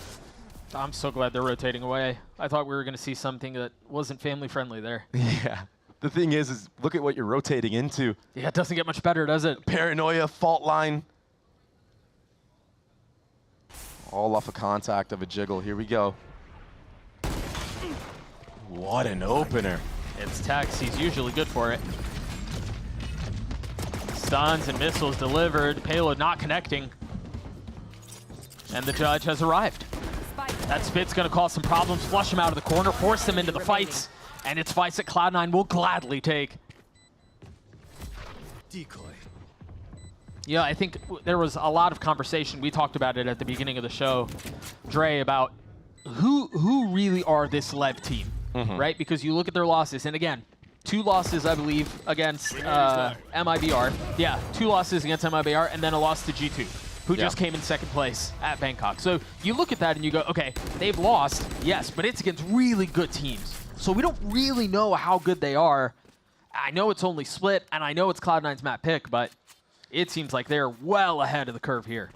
I'm so glad they're rotating away. I thought we were going to see something that wasn't family-friendly there. Yeah. The thing is look at what you're rotating into. Yeah, it doesn't get much better, does it? Paranoia, fault line. All off a contact of a jiggle. Here we go. What an opener. It's Tex. He's usually good for it. Stuns and missiles delivered. Payload not connecting. And the judge has arrived. That spit's going to cause some problems. Flush him out of the corner. Force him into the fights. And it's fights that Cloud9 will gladly take. Decoy. Yeah, I think there was a lot of conversation. We talked about it at the beginning of the show, Dre, about who really are this LEV team, right? Because you look at their losses, and again, 2 losses, I believe, against MIBR. Yeah, 2 losses against MIBR, and then a loss to G2, who just came in 2nd place at Bangkok. So you look at that and you go, okay, they've lost, yes, but it's against really good teams. So we don't really know how good they are. I know it's only split, and I know it's Cloud9's map pick, but it seems like they're well ahead of the curve here.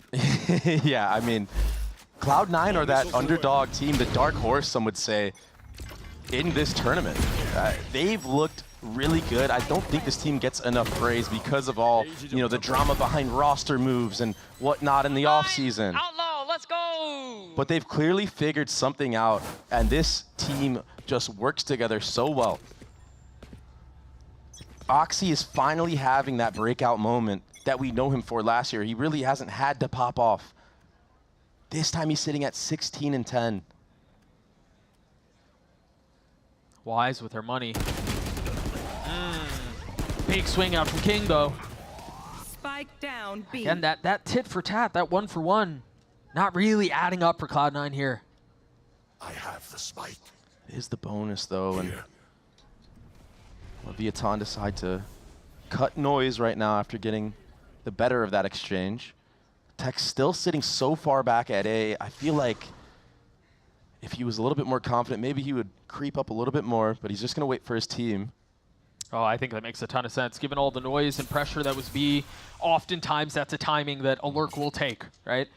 Yeah, I mean, Cloud9 are that underdog team, the dark horse, some would say, in this tournament. They've looked really good. I don't think this team gets enough praise because of all, the drama behind roster moves and whatnot in the offseason. Outlaw, let's go! But they've clearly figured something out, and this team just works together so well. Oxy is finally having that breakout moment that we know him for last year. He really hasn't had to pop off. This time he's sitting at 16-10. Wise with her money. Big swing out from King, though. Spike down, B. And that tit for tat, that 1 for 1, not really adding up for Cloud9 here. I have the spike. It is the bonus, though, and Leviathan decide to cut noise right now after getting the better of that exchange. Tex still sitting so far back at A. I feel like if he was a little bit more confident, maybe he would creep up a little bit more, but he's just going to wait for his team. Oh, I think that makes a ton of sense. Given all the noise and pressure that was B, oftentimes that's a timing that a lurk will take, right?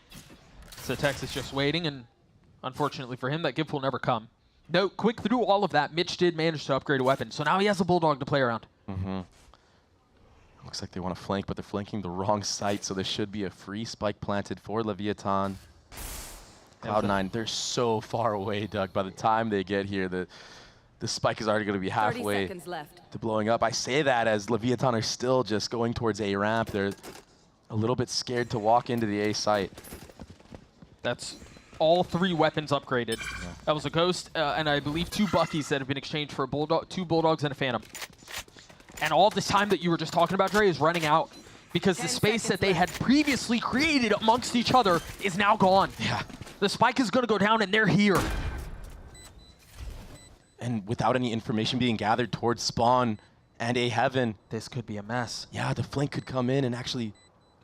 So Tex is just waiting, and unfortunately for him, that gift will never come. No, quick through all of that, Mitch did manage to upgrade a weapon, so now he has a Bulldog to play around. Looks like they want to flank, but they're flanking the wrong site, so there should be a free spike planted for Leviathan. Cloud9, they're so far away, Doug. By the time they get here, the spike is already going to be halfway to blowing up. I say that as Leviathan are still just going towards A ramp. They're a little bit scared to walk into the A site. That's all 3 weapons upgraded. That was a Ghost, and I believe 2 Buckies that have been exchanged for a Bulldog, 2 Bulldogs and a Phantom. And all this time that you were just talking about, Dre, is running out because the space that they had previously created amongst each other is now gone. Yeah. The spike is going to go down, and they're here. And without any information being gathered towards spawn and A heaven, this could be a mess. Yeah, the flank could come in and actually...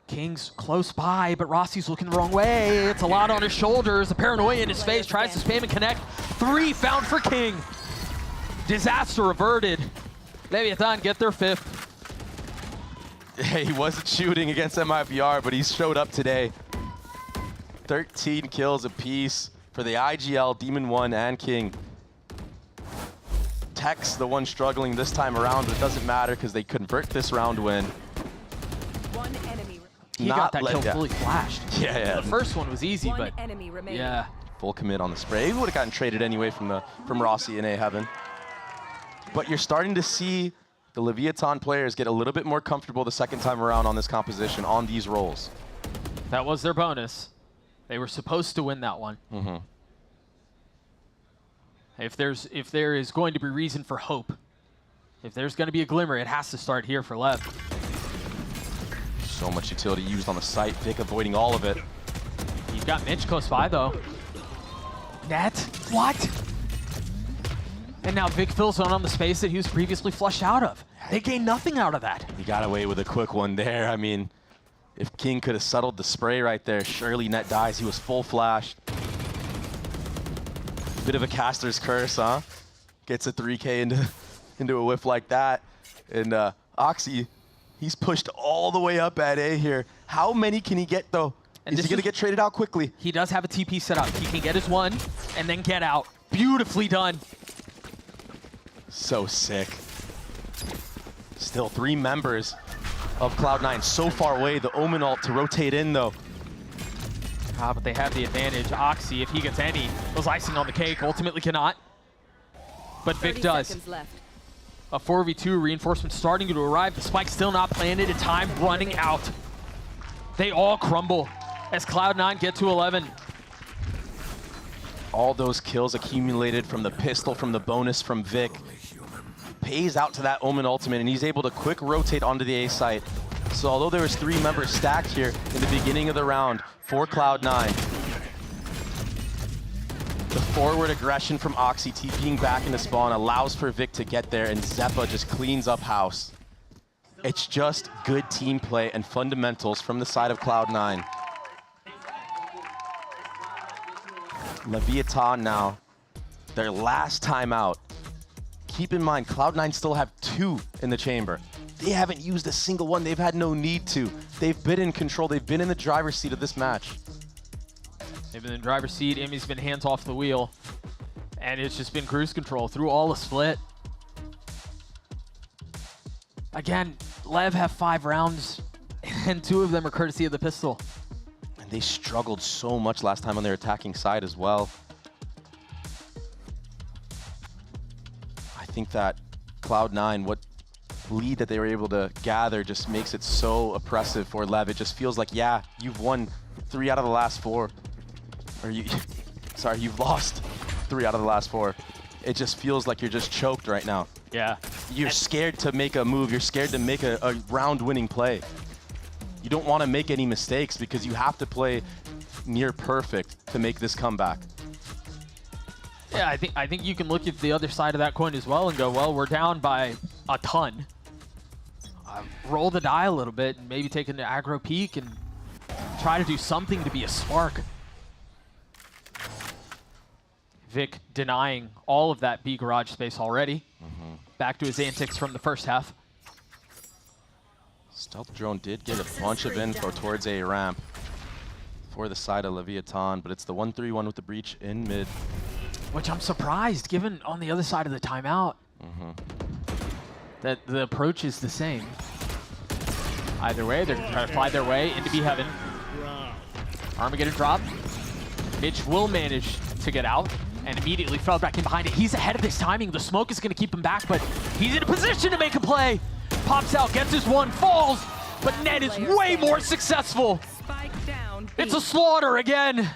King's close by, but Rossi's looking the wrong way. It's a lot on his shoulders. The paranoia in his face, tries to spam and connect. 3 found for King. Disaster averted. Leviathan get their 5th. He wasn't shooting against MIBR, but he showed up today. 13 kills apiece for the IGL, Demon 1, and King. Tex, the one struggling this time around, but it doesn't matter because they convert this round win. One enemy. He got that kill fully flashed. Yeah. The first one was easy, One but enemy remaining. yeah. Full commit on the spray. He would have gotten traded anyway from Rossi in A heaven. But you're starting to see the Leviathan players get a little bit more comfortable the second time around on this composition, on these roles. That was their bonus. They were supposed to win that one. If there is going to be reason for hope, if there's going to be a glimmer, it has to start here for LEV. So much utility used on the site. Vic avoiding all of it. You've got Mitch close by, though. Net? What? And now Vic fills on the space that he was previously flushed out of. They gained nothing out of that. He got away with a quick one there. I mean, if King could have settled the spray right there, surely Net dies. He was full flashed. Bit of a caster's curse, huh? Gets a 3K into a whiff like that. And Oxy, he's pushed all the way up at A here. How many can he get, though? And is he going to get traded out quickly? He does have a TP set up. He can get his 1 and then get out. Beautifully done. So sick. Still 3 members of Cloud9 so far away. The Omen ult to rotate in, though. But they have the advantage. Oxy, if he gets any, was icing on the cake. Ultimately cannot. But Vic does. A 4v2 reinforcement starting to arrive. The spike still not planted and time running out. They all crumble as Cloud9 get to 11. All those kills accumulated from the pistol, from the bonus from Vic, pays out to that Omen ultimate, and he's able to quick rotate onto the A site. So although there was 3 members stacked here in the beginning of the round for Cloud9, the forward aggression from Oxy TPing back into spawn allows for Vic to get there, and Zeppa just cleans up house. It's just good team play and fundamentals from the side of Cloud9. Leviathan now, their last time out. Keep in mind, Cloud9 still have 2 in the chamber. They haven't used a single one. They've had no need to. They've been in control. They've been in the driver's seat of this match. They've been in the driver's seat. Emmy's been hands off the wheel. And it's just been cruise control through all the split. Again, LEV have 5 rounds, and 2 of them are courtesy of the pistol. And they struggled so much last time on their attacking side as well. I think that Cloud9, what lead that they were able to gather just makes it so oppressive for LEV. It just feels like, yeah, you've won 3 out of the last 4. Or you've lost 3 out of the last 4. It just feels like you're just choked right now. Yeah. You're scared to make a move. You're scared to make a round-winning play. You don't want to make any mistakes because you have to play near perfect to make this comeback. Yeah, I think you can look at the other side of that coin as well and go, well, we're down by a ton. Roll the die a little bit and maybe take an aggro peek and try to do something to be a spark. Vic denying all of that B garage space already. Back to his antics from the first half. Stealth drone did get a bunch of info towards a ramp for the side of Leviathan, but it's the 1-3-1 with the breach in mid. Which I'm surprised, given on the other side of the timeout, that the approach is the same. Either way, they're going to try to fly their way into B heaven. Armageddon drop. Mitch will manage to get out and immediately fell back in behind it. He's ahead of this timing. The smoke is going to keep him back, but he's in a position to make a play. Pops out, gets his one, falls, but Ned is way more successful. It's a slaughter again.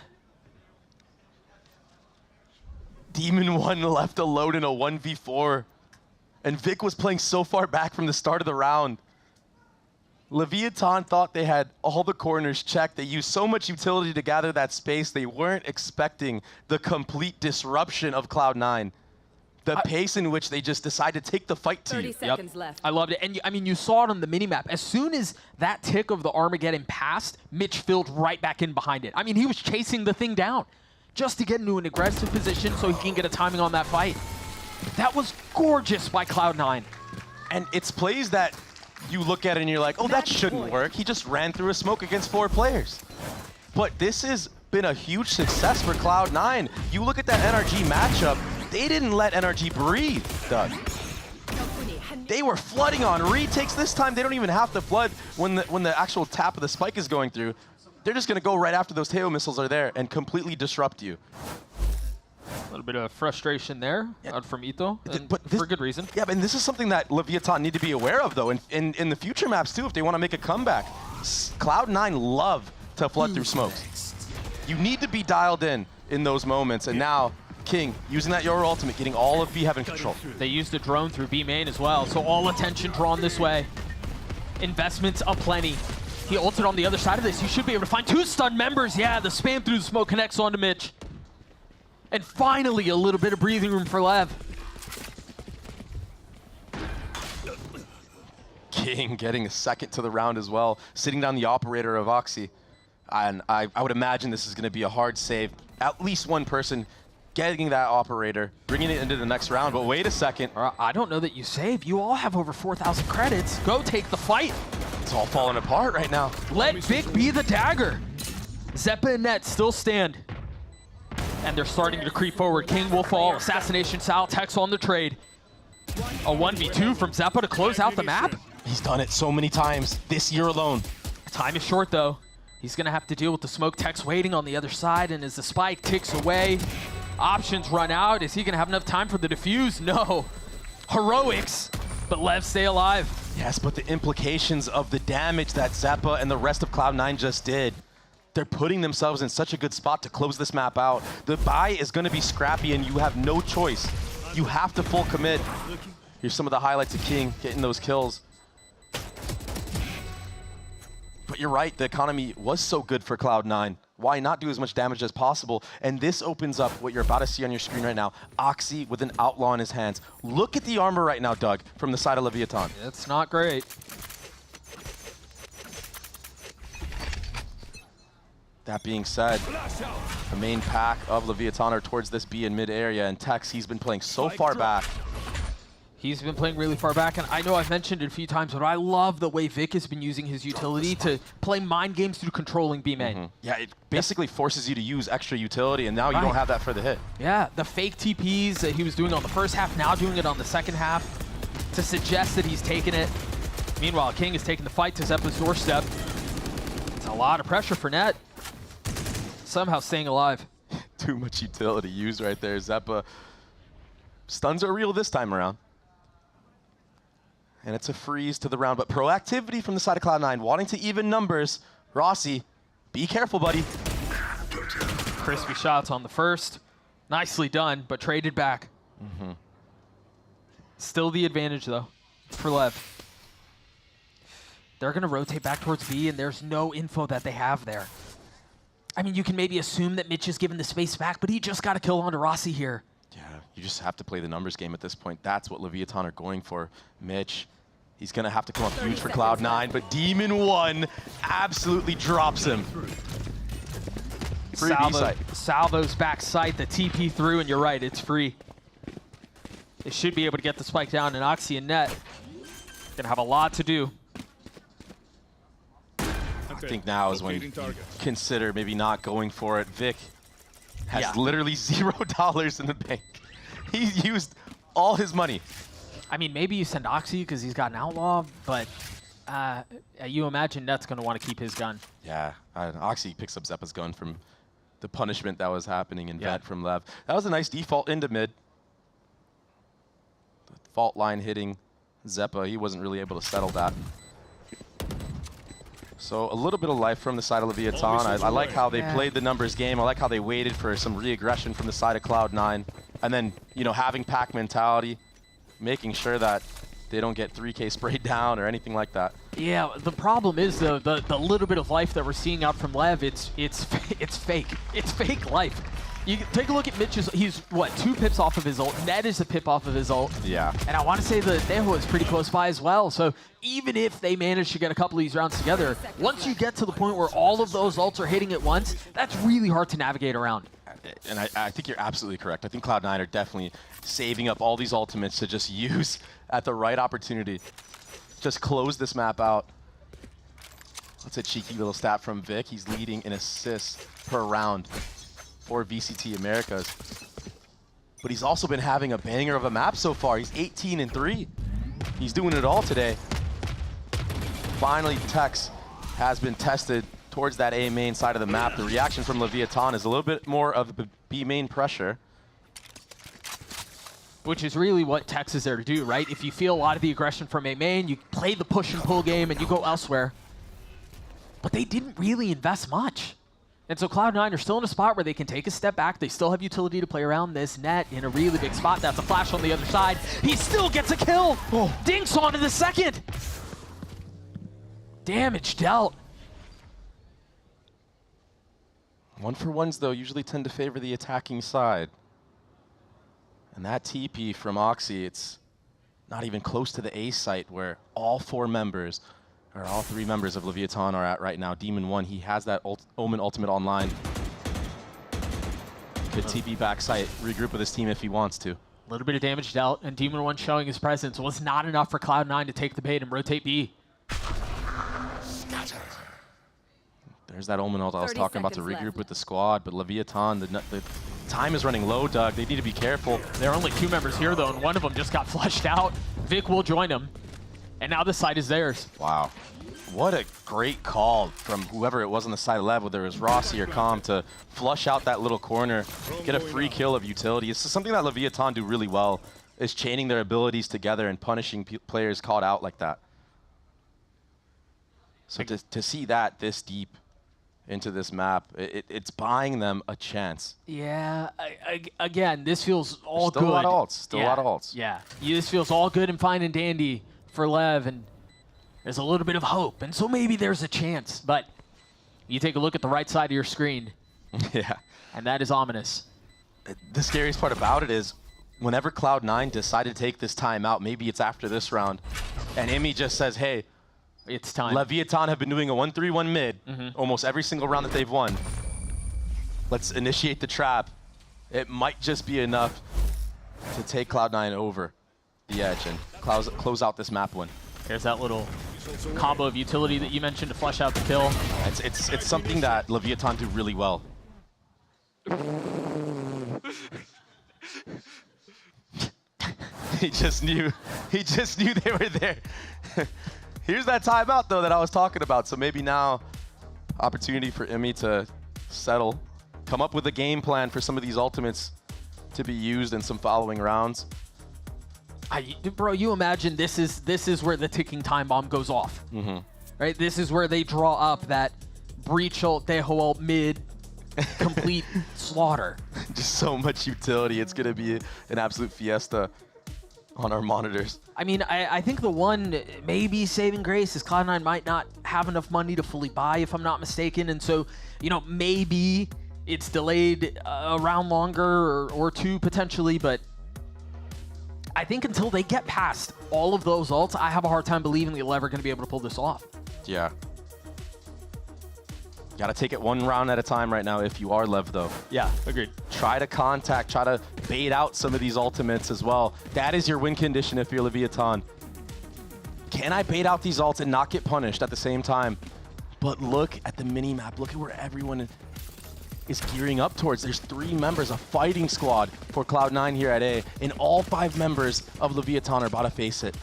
Demon 1 left alone in a 1v4. And Vic was playing so far back from the start of the round. Leviathan thought they had all the corners checked. They used so much utility to gather that space. They weren't expecting the complete disruption of Cloud9. The pace in which they just decided to take the fight to 30 you. seconds left. I loved it. And I mean, you saw it on the minimap. As soon as that tick of the Armageddon passed, Mitch filled right back in behind it. I mean, he was chasing the thing down just to get into an aggressive position so he can get a timing on that fight. That was gorgeous by Cloud9. And it's plays that you look at it and you're like, oh, that shouldn't work. He just ran through a smoke against 4 players. But this has been a huge success for Cloud9. You look at that NRG matchup, they didn't let NRG breathe, Doug. They were flooding on retakes. This time they don't even have to flood when the actual tap of the spike is going through. They're just going to go right after those Teo missiles are there and completely disrupt you. A little bit of frustration there out from Ito, but for good reason. Yeah, and this is something that Leviathan need to be aware of, though, in the future maps, too, if they want to make a comeback. Cloud9 love to flood through smokes. You need to be dialed in those moments, and now King using that Yoru ultimate, getting all of B Heaven control. They used the drone through B main as well, so all attention drawn this way. Investments aplenty. He ulted on the other side of this. You should be able to find 2 stun members. Yeah, the spam through the smoke connects onto Mitch. And finally, a little bit of breathing room for Lev. King getting a second to the round as well, sitting down the operator of Oxy. And I would imagine this is going to be a hard save. At least one person getting that operator, bringing it into the next round. But wait a second. I don't know that you save. You all have over 4,000 credits. Go take the fight. It's all falling apart right now. Let Vic be the dagger. Zeppa and Net still stand. And they're starting to creep forward. King will fall. Assassination Sal, Tex on the trade. A 1v2 from Zeppa to close out the map. He's done it so many times this year alone. Time is short, though. He's going to have to deal with the smoke techs waiting on the other side, and as the spike ticks away, options run out. Is he going to have enough time for the defuse? No. Heroics, but LEV stay alive. Yes, but the implications of the damage that Zeppa and the rest of Cloud9 just did, they're putting themselves in such a good spot to close this map out. The buy is going to be scrappy, and you have no choice. You have to full commit. Here's some of the highlights of King getting those kills. But you're right, the economy was so good for Cloud9. Why not do as much damage as possible? And this opens up what you're about to see on your screen right now. Oxy with an outlaw in his hands. Look at the armor right now, Doug, from the side of Leviathan. It's not great. That being said, the main pack of Leviathan are towards this B in mid area, and Tex, he's been playing so far back. He's been playing really far back, and I know I've mentioned it a few times, but I love the way Vic has been using his utility to play mind games through controlling B main. Yeah, it basically forces you to use extra utility, and now you don't have that for the hit. Yeah, the fake TPs that he was doing on the first half, now doing it on the second half to suggest that he's taking it. Meanwhile, King is taking the fight to Zeppa's doorstep. It's a lot of pressure for Net. Somehow staying alive. Too much utility used right there. Zeppa. Stuns are real this time around. And it's a freeze to the round, but proactivity from the side of Cloud9, wanting to even numbers. Rossi, be careful, buddy. Crispy shots on the first. Nicely done, but traded back. Still the advantage, though, for LEV. They're going to rotate back towards B, and there's no info that they have there. I mean, you can maybe assume that Mitch is given the space back, but he just got a kill onto Rossi here. Yeah, you just have to play the numbers game at this point. That's what Leviathan are going for. Mitch, he's going to have to come up huge for Cloud9, but Demon 1 absolutely drops him. Free Salvo's back sight, the TP through, and you're right, it's free. They should be able to get the spike down, and Oxy and Net going to have a lot to do. I think now is when you consider maybe not going for it. Vic has literally $0 in the bank. He's used all his money. I mean, maybe you send Oxy because he's got an outlaw, but you imagine Net's going to want to keep his gun. Yeah, Oxy picks up Zeppa's gun from the punishment that was happening in Vet from LEV. That was a nice default into mid. The fault line hitting Zeppa, he wasn't really able to settle that. So a little bit of life from the side of Leviathan. I like how they played the numbers game. I like how they waited for some re-aggression from the side of Cloud9. And then, you know, having pack mentality, making sure that they don't get 3K sprayed down or anything like that. Yeah, the problem is the little bit of life that we're seeing out from LEV, it's fake. It's fake life. You take a look at Mitch's, he's, what, 2 pips off of his ult. Net is a pip off of his ult. Yeah. And I want to say that Neho is pretty close by as well. So even if they manage to get a couple of these rounds together, once you get to the point where all of those ults are hitting at once, that's really hard to navigate around. And I think you're absolutely correct. I think Cloud9 are definitely saving up all these ultimates to just use at the right opportunity. Just close this map out. That's a cheeky little stat from Vic. He's leading in assists per round for VCT Americas. But he's also been having a banger of a map so far. He's 18-3. He's doing it all today. Finally, Tex has been tested towards that A main side of the map. The reaction from Leviathan is a little bit more of B main pressure. Which is really what Tex is there to do, right? If you feel a lot of the aggression from A main, you play the push and pull game and you go elsewhere. But they didn't really invest much. And so Cloud9 are still in a spot where they can take a step back. They still have utility to play around this. Net in a really big spot. That's a flash on the other side. He still gets a kill. Oh. Dinks onto the second. Damage dealt. 1-for-1s, though, usually tend to favor the attacking side. And that TP from Oxy, it's not even close to the A site where all 4 members, or all 3 members of Leviathan are at right now. Demon 1, he has that Omen ultimate online. Could TP back site, regroup with his team if he wants to. A little bit of damage dealt, and Demon 1 showing his presence was not enough for Cloud9 to take the bait and rotate B. There's that Omen ult I was talking about to regroup with the squad, but Leviathan, the time is running low, Doug. They need to be careful. There are only 2 members here, though, and one of them just got flushed out. Vic will join him. And now the site is theirs. Wow. What a great call from whoever it was on the side of LEV, whether it was Rossi or Com, to flush out that little corner, get a free kill of utility. It's something that Leviathan do really well, is chaining their abilities together and punishing players caught out like that. So to see that this deep into this map, it's buying them a chance. Yeah, again, this feels all good. Still a lot of ults. Still a lot of ults. Yeah, this feels all good and fine and dandy for LEV, and there's a little bit of hope, and so maybe there's a chance. But you take a look at the right side of your screen. Yeah. And that is ominous. The scariest part about it is whenever Cloud9 decided to take this time out, maybe it's after this round, and Imi just says, hey, it's time. Leviathan have been doing a 1-3-1 mid almost every single round that they've won. Let's initiate the trap. It might just be enough to take Cloud9 over the edge and close out this map win. There's that little combo of utility that you mentioned to flush out the kill. It's something that Leviathan do really well. He just knew they were there. Here's that timeout though that I was talking about. So maybe now opportunity for Imi to settle, come up with a game plan for some of these ultimates to be used in some following rounds. Bro, you imagine this is where the ticking time bomb goes off. Right? This is where they draw up that breach ult, deho ult, mid, complete slaughter. Just so much utility. It's gonna be an absolute fiesta on our monitors. I mean, I think the one maybe saving grace is Cloud9 might not have enough money to fully buy, if I'm not mistaken, and so, you know, maybe it's delayed a round longer or two potentially, but I think until they get past all of those ults, I have a hard time believing they're ever going to be able to pull this off. Yeah. Gotta take it one round at a time right now if you are LEV though. Yeah, agreed. Try to contact, try to bait out some of these ultimates as well. That is your win condition if you're Leviathan. Can I bait out these ults and not get punished at the same time? But look at the mini-map. Look at where everyone is gearing up towards. There's 3 members, a fighting squad for Cloud9 here at A, and all 5 members of Leviathan are about to face it.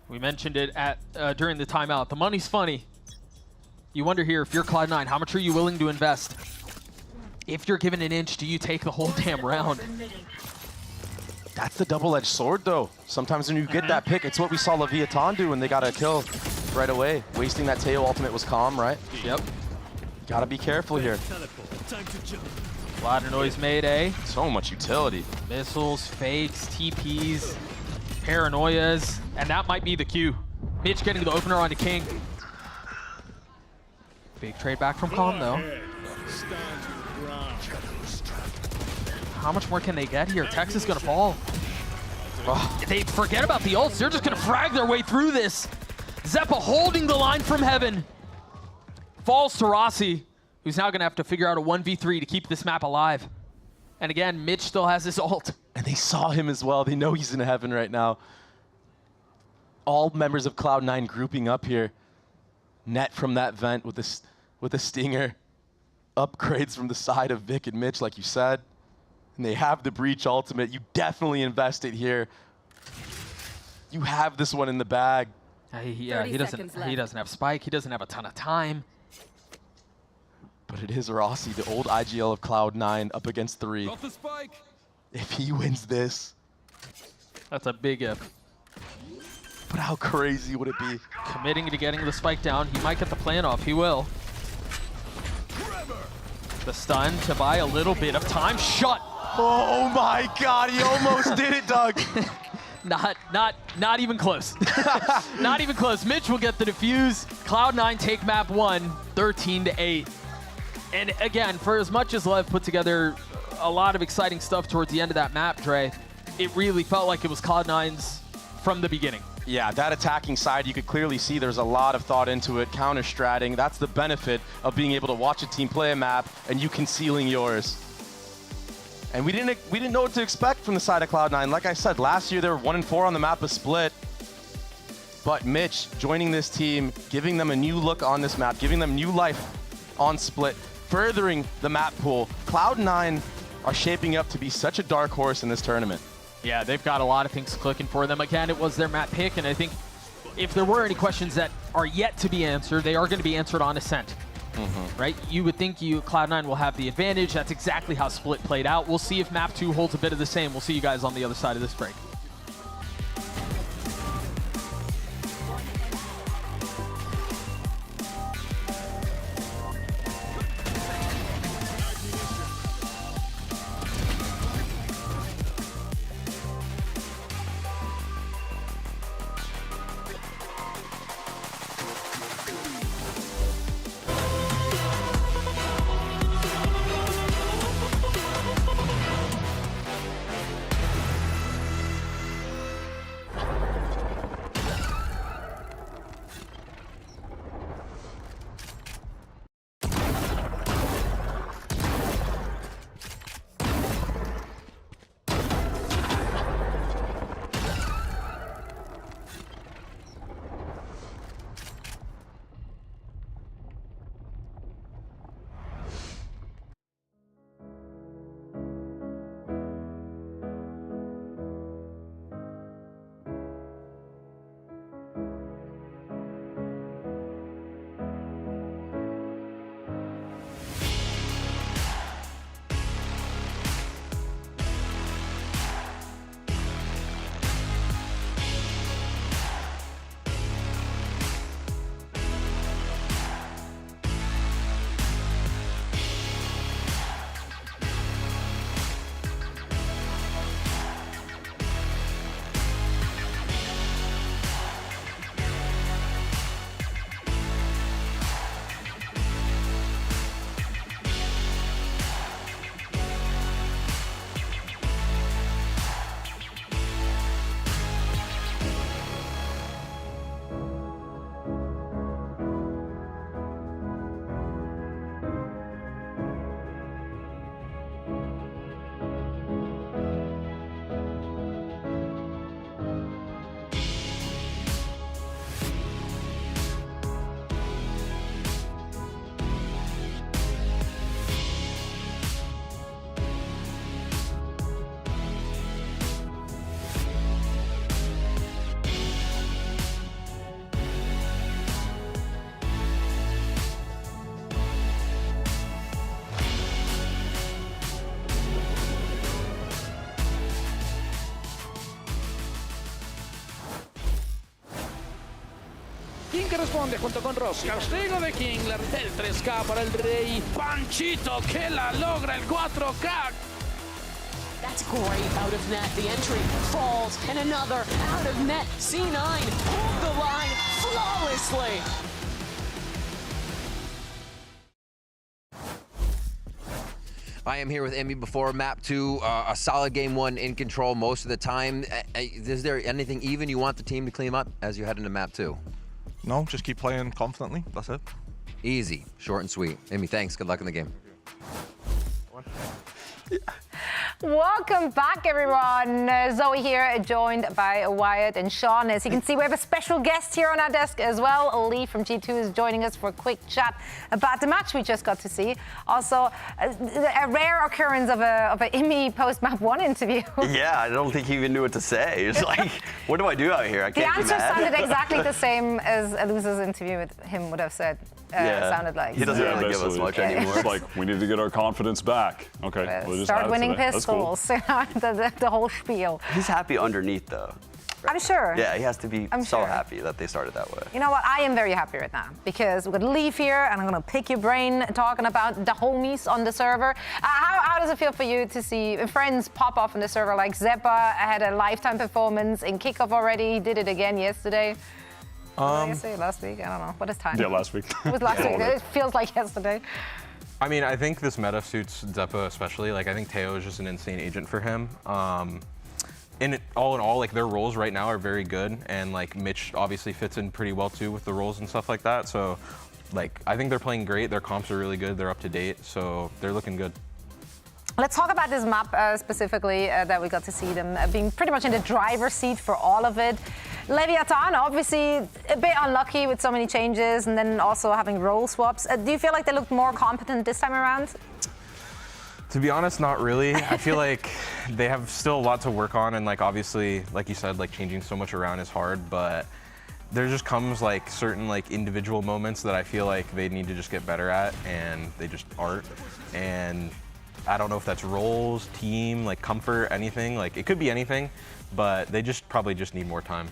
We mentioned it at during the timeout. The money's funny. You wonder here, if you're Cloud9, how much are you willing to invest? If you're given an inch, do you take the whole damn round? That's the double-edged sword, though. Sometimes when you get that pick, it's what we saw Leviathan do when they got a kill right away. Wasting that Teo ultimate was calm, right? Yep. Gotta be careful here. A lot of noise made, eh? So much utility. Missiles, fakes, TPs, paranoias, and that might be the cue. Mitch getting the opener onto King. Big trade back from Calm, though. How much more can they get here? Texas gonna fall. Oh, they forget about the ults. They're just gonna frag their way through this. Zeppa holding the line from heaven. Falls to Rossi, who's now gonna have to figure out a 1v3 to keep this map alive. And again, Mitch still has his ult. And they saw him as well. They know he's in heaven right now. All members of Cloud9 grouping up here. Net from that vent with a stinger. Upgrades from the side of Vic and Mitch, like you said. And they have the breach ultimate. You definitely invest it here. You have this one in the bag. He doesn't have spike. He doesn't have a ton of time. But it is Rossi, the old IGL of Cloud9, up against 3. If he wins this, that's a big if. But how crazy would it be? Committing to getting the spike down. He might get the plan off. He will. The stun to buy a little bit of time. Shut. Oh my God, he almost did it, Doug. Not even close. Not even close. Mitch will get the defuse. Cloud9 take map 1, 13-8. And again, for as much as LEV put together a lot of exciting stuff towards the end of that map, Dre, it really felt like it was Cloud9's from the beginning. Yeah, that attacking side, you could clearly see there's a lot of thought into it, counter-stratting. That's the benefit of being able to watch a team play a map and you concealing yours. And we didn't know what to expect from the side of Cloud9. Like I said, last year they were 1-4 on the map of Split. But Mitch joining this team, giving them a new look on this map, giving them new life on Split, furthering the map pool. Cloud9 are shaping up to be such a dark horse in this tournament. Yeah, they've got a lot of things clicking for them. Again, it was their map pick, and I think if there were any questions that are yet to be answered, they are going to be answered on Ascent. Right? You would think Cloud9 will have the advantage. That's exactly how Split played out. We'll see if map 2 holds a bit of the same. We'll see you guys on the other side of this break. King que responde junto con Rossi. Castigo de King, el 3K para el Rey. Panchito que la logra el 4K. That's great out of net. The entry falls, and another out of net. C9 hold the line flawlessly. I am here with Emmy before map 2, a solid game 1 in control most of the time. Is there anything even you want the team to clean up as you head into map 2? No, just keep playing confidently. That's it. Easy, short and sweet. Emmy, thanks. Good luck in the game. Welcome back, everyone. Zoe here, joined by Wyatt and Sean. As you can see, we have a special guest here on our desk as well. Lee from G2 is joining us for a quick chat about the match we just got to see. Also, a rare occurrence of an Emmy post-map 1 interview. Yeah, I don't think he even knew what to say. It's like, what do I do out here? I can't The be answer mad. sounded exactly the same as a loser's interview with him would have said. Sounded like. He doesn't really give us much anymore. It's like, we need to get our confidence back. Okay, we'll just Start add it winning today. That's cool. pistols. the whole spiel. He's happy underneath, though. I'm sure. Yeah, he has to be so sure. happy that they started that way. You know what? I am very happy right now because we're gonna leave here and I'm gonna pick your brain talking about the homies on the server. How does it feel for you to see friends pop off on the server? Like Zeppa had a lifetime performance in Kickoff already. He did it again yesterday. Yesterday, last week? I don't know. What is time? Yeah, last week. It was last week. It feels like yesterday. I mean, I think this meta suits Zeppa especially. Like, I think Teo is just an insane agent for him. All in all, like, their roles right now are very good, and like Mitch obviously fits in pretty well too with the roles and stuff like that. So, like, I think they're playing great. Their comps are really good. They're up to date, so they're looking good. Let's talk about this map specifically that we got to see them being pretty much in the driver's seat for all of it. Leviathan, obviously a bit unlucky with so many changes and then also having role swaps. Do you feel like they looked more competent this time around? To be honest, not really. I feel like they have still a lot to work on, and like obviously, like you said, like changing so much around is hard, but there just comes like certain like individual moments that I feel like they need to just get better at, and they just aren't. And I don't know if that's roles, team, like comfort, anything. Like it could be anything, but they just probably just need more time.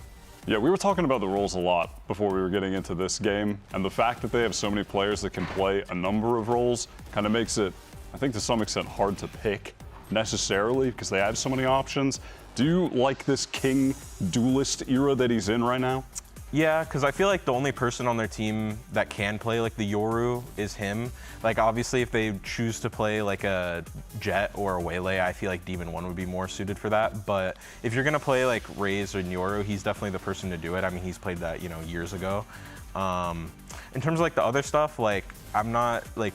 Yeah, we were talking about the roles a lot before we were getting into this game, and the fact that they have so many players that can play a number of roles kind of makes it, I think to some extent, hard to pick necessarily because they have so many options. Do you like this King duelist era that he's in right now? Yeah, because I feel like the only person on their team that can play like the Yoru is him. Like obviously if they choose to play like a Jet or a Waylay, I feel like Demon 1 would be more suited for that. But if you're gonna play like Raze or Yoru, he's definitely the person to do it. I mean, he's played that, you know, years ago. In terms of like the other stuff, like I'm not like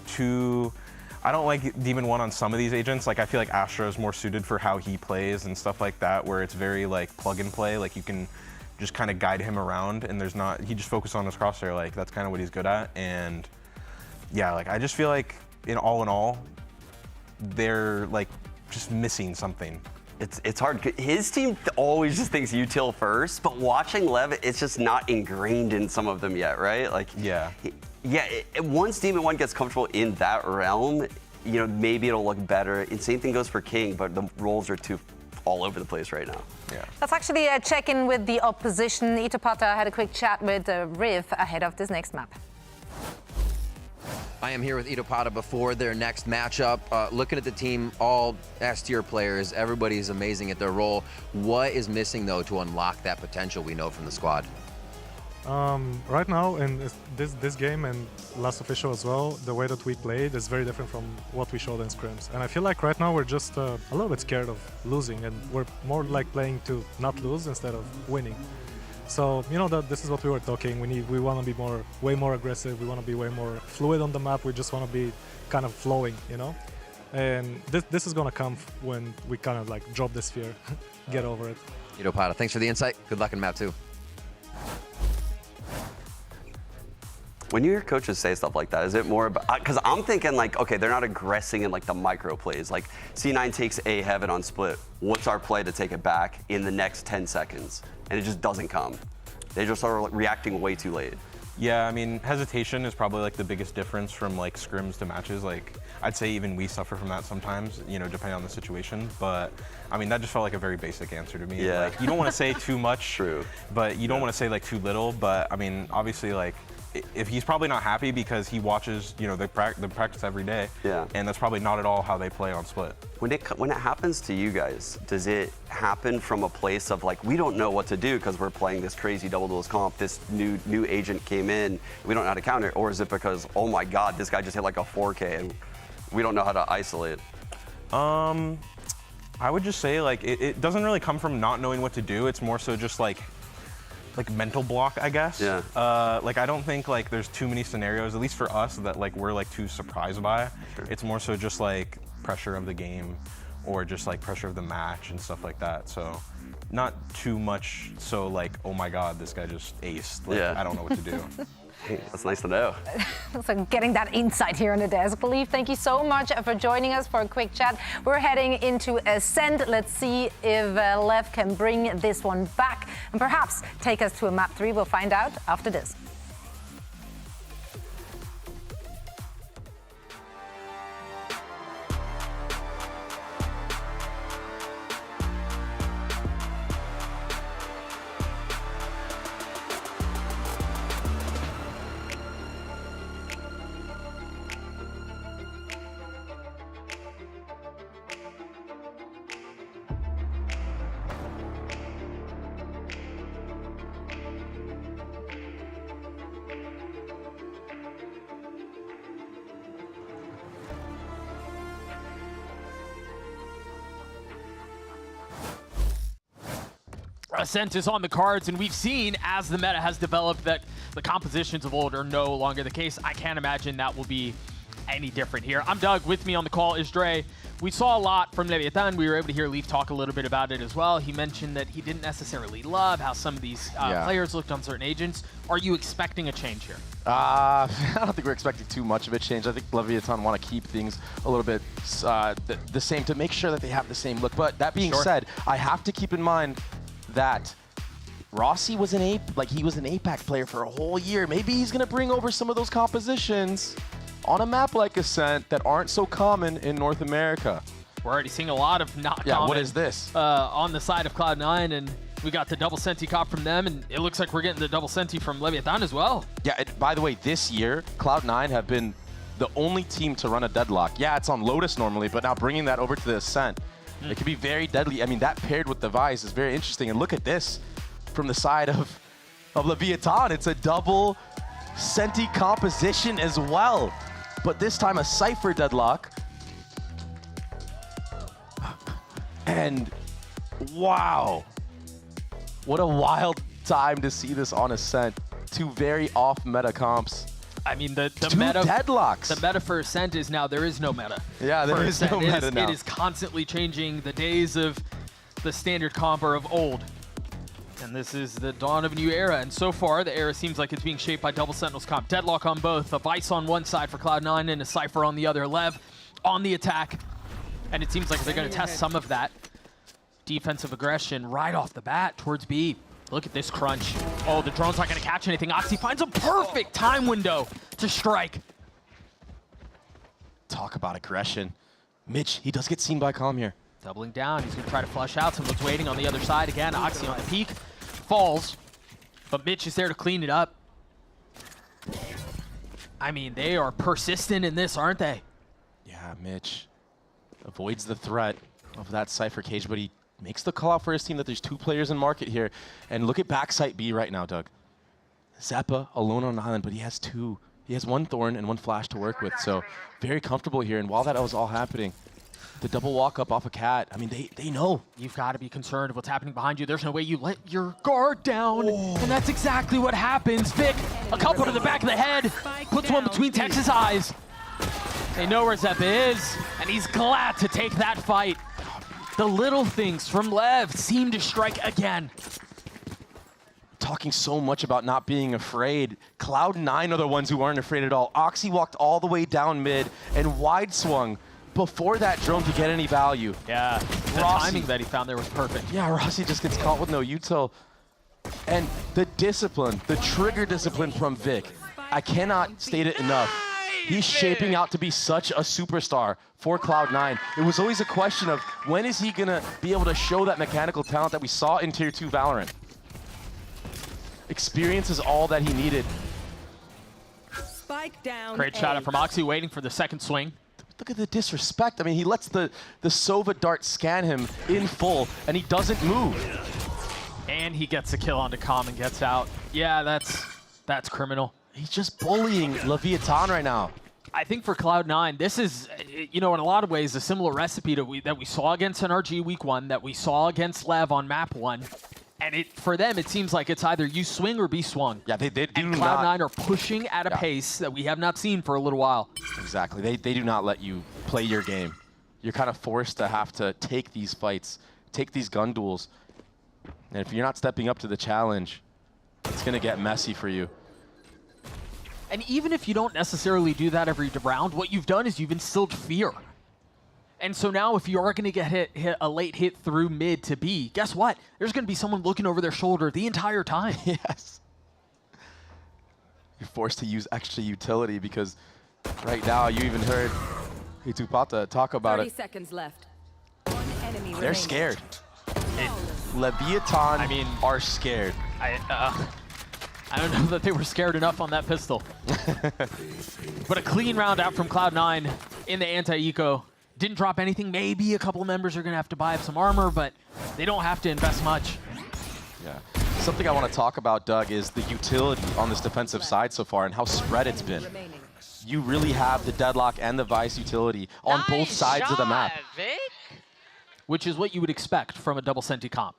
I don't like Demon 1 on some of these agents. Like I feel like Astra is more suited for how he plays and stuff like that, where it's very like plug and play. Like you can just kind of guide him around, and he just focuses on his crosshair. Like that's kind of what he's good at. And yeah, like I just feel like in all, they're like just missing something. It's hard. His team always just thinks util first, but watching LEV, it's just not ingrained in some of them yet, right? Like yeah. Once Demon 1 gets comfortable in that realm, you know, maybe it'll look better. And same thing goes for King, but the roles are too all over the place right now. Yeah. Let's actually check in with the opposition. Itopata had a quick chat with Riv ahead of this next map. I am here with Itopata before their next matchup. Looking at the team, all S-tier players, everybody's amazing at their role. What is missing, though, to unlock that potential we know from the squad? Right now, in this game and last official as well, the way that we played is very different from what we showed in scrims. And I feel like right now we're just a little bit scared of losing, and we're more like playing to not lose instead of winning. So, you know, this is what we were talking. We want to be way more aggressive. We want to be way more fluid on the map. We just want to be kind of flowing, you know? And this is going to come when we kind of like drop this fear, get over it. Itopata, thanks for the insight. Good luck in map 2. When you hear coaches say stuff like that, is it more about, because I'm thinking like, okay, they're not aggressing in like the micro plays. Like C9 takes A heaven on split. What's our play to take it back in the next 10 seconds? And it just doesn't come. They just are reacting way too late. Yeah, I mean, hesitation is probably like the biggest difference from like scrims to matches. Like I'd say even we suffer from that sometimes, you know, depending on the situation. But I mean, that just felt like a very basic answer to me. Yeah. Like you don't want to say too much, true, but you don't want to say like too little. But I mean, obviously like, if he's probably not happy because he watches, you know, the practice every day. Yeah. And that's probably not at all how they play on split. When it happens to you guys, does it happen from a place of like, we don't know what to do because we're playing this crazy double duels comp, this new agent came in, we don't know how to counter it, or is it because, oh my God, this guy just hit like a 4K and we don't know how to isolate? I would just say like, it doesn't really come from not knowing what to do. It's more so just like mental block, I guess. Yeah. Like I don't think like there's too many scenarios, at least for us, that like we're like too surprised by. Sure. It's more so just like pressure of the game or just like pressure of the match and stuff like that. So not too much so like, oh my God, this guy just aced. Like, yeah. I don't know what to do. Hey, that's nice to know. So getting that insight here on the desk. LEV, thank you so much for joining us for a quick chat. We're heading into Ascent. Let's see if LEV can bring this one back and perhaps take us to a map 3. We'll find out after this. Ascent is on the cards, and we've seen as the meta has developed that the compositions of old are no longer the case. I can't imagine that will be any different here. I'm Doug. With me on the call is Dre. We saw a lot from Leviathan. We were able to hear Leaf talk a little bit about it as well. He mentioned that he didn't necessarily love how some of these players looked on certain agents. Are you expecting a change here? I don't think we're expecting too much of a change. I think Leviathan want to keep things a little bit the same to make sure that they have the same look. But that being said, I have to keep in mind that Rossi was an APAC player for a whole year. Maybe he's going to bring over some of those compositions on a map like Ascent that aren't so common in North America. We're already seeing a lot of not common. What is this? On the side of Cloud9, and we got the double Senti cop from them, and it looks like we're getting the double Senti from Leviathan as well. Yeah, and by the way, this year, Cloud9 have been the only team to run a deadlock. Yeah, it's on Lotus normally, but now bringing that over to the Ascent, it could be very deadly. I mean, that paired with the Vice is very interesting. And look at this from the side of Leviathan. It's a double Senti composition as well. But this time a Cypher deadlock. And wow, what a wild time to see this on Ascent. Two very off meta comps. I mean, the two meta deadlocks. The meta for Ascent is now there is no meta. Yeah, there is no meta now. It is constantly changing. The days of the standard comp are of old. And this is the dawn of a new era, and so far the era seems like it's being shaped by double Sentinels comp. Deadlock on both, a Vice on one side for Cloud9 and a Cypher on the other. Lev on the attack, and it seems like they're going to test some of that defensive aggression right off the bat towards B. Look at this crunch. Oh, the drone's not going to catch anything. Oxy finds a perfect time window to strike. Talk about aggression. Mitch, he does get seen by Calm here. Doubling down, he's going to try to flush out. Someone's waiting on the other side again. Oxy on the peak. Falls, but Mitch is there to clean it up. I mean, they are persistent in this, aren't they? Yeah, Mitch avoids the threat of that Cypher cage, but he makes the call out for his team that there's two players in market here. And look at backside B right now, Doug. Zeppa alone on an island, but he has two. He has one Thorn and one Flash to work with, so very comfortable here. And while that was all happening, the double walk up off a Cat, I mean, they know. You've got to be concerned of what's happening behind you. There's no way you let your guard down. And that's exactly what happens. Vic, a couple to the back of the head, puts one between Tex's eyes. They know where Zeppa is, and he's glad to take that fight. The little things from Lev seem to strike again. Talking so much about not being afraid. Cloud9 are the ones who aren't afraid at all. Oxy walked all the way down mid and wide swung before that drone could get any value. Yeah, the timing that he found there was perfect. Yeah, Rossi just gets caught with no util. And the discipline, the trigger discipline from Vic, I cannot state it enough. He's shaping out to be such a superstar for Cloud9. It was always a question of when is he gonna be able to show that mechanical talent that we saw in Tier 2 Valorant. Experience is all that he needed. Spike down. Great shot up from Oxy, waiting for the second swing. Look at the disrespect. I mean, he lets the Sova dart scan him in full, and he doesn't move. And he gets a kill onto Calm and gets out. Yeah, that's criminal. He's just bullying Leviathan right now. I think for Cloud9, this is, you know, in a lot of ways, a similar recipe that we saw against NRG Week 1, that we saw against Lev on Map 1. And for them, it seems like it's either you swing or be swung. Yeah, they do and Cloud9 are pushing at a pace that we have not seen for a little while. Exactly. They do not let you play your game. You're kind of forced to have to take these fights, take these gun duels. And if you're not stepping up to the challenge, it's going to get messy for you. And even if you don't necessarily do that every round, what you've done is you've instilled fear. And so now if you are going to get hit a late hit through mid to B, guess what? There's going to be someone looking over their shoulder the entire time. Yes. You're forced to use extra utility because right now you even heard Hitupata talk about 30 it. seconds left. One enemy They're scared. Leviathan are scared. I don't know that they were scared enough on that pistol. But a clean round out from Cloud9 in the anti-eco. Didn't drop anything. Maybe a couple of members are going to have to buy up some armor, but they don't have to invest much. Yeah. Something I want to talk about, Doug, is the utility on this defensive side so far and how spread it's been. You really have the Deadlock and the Vice utility on both sides of the map. Vic. Which is what you would expect from a double Senti comp.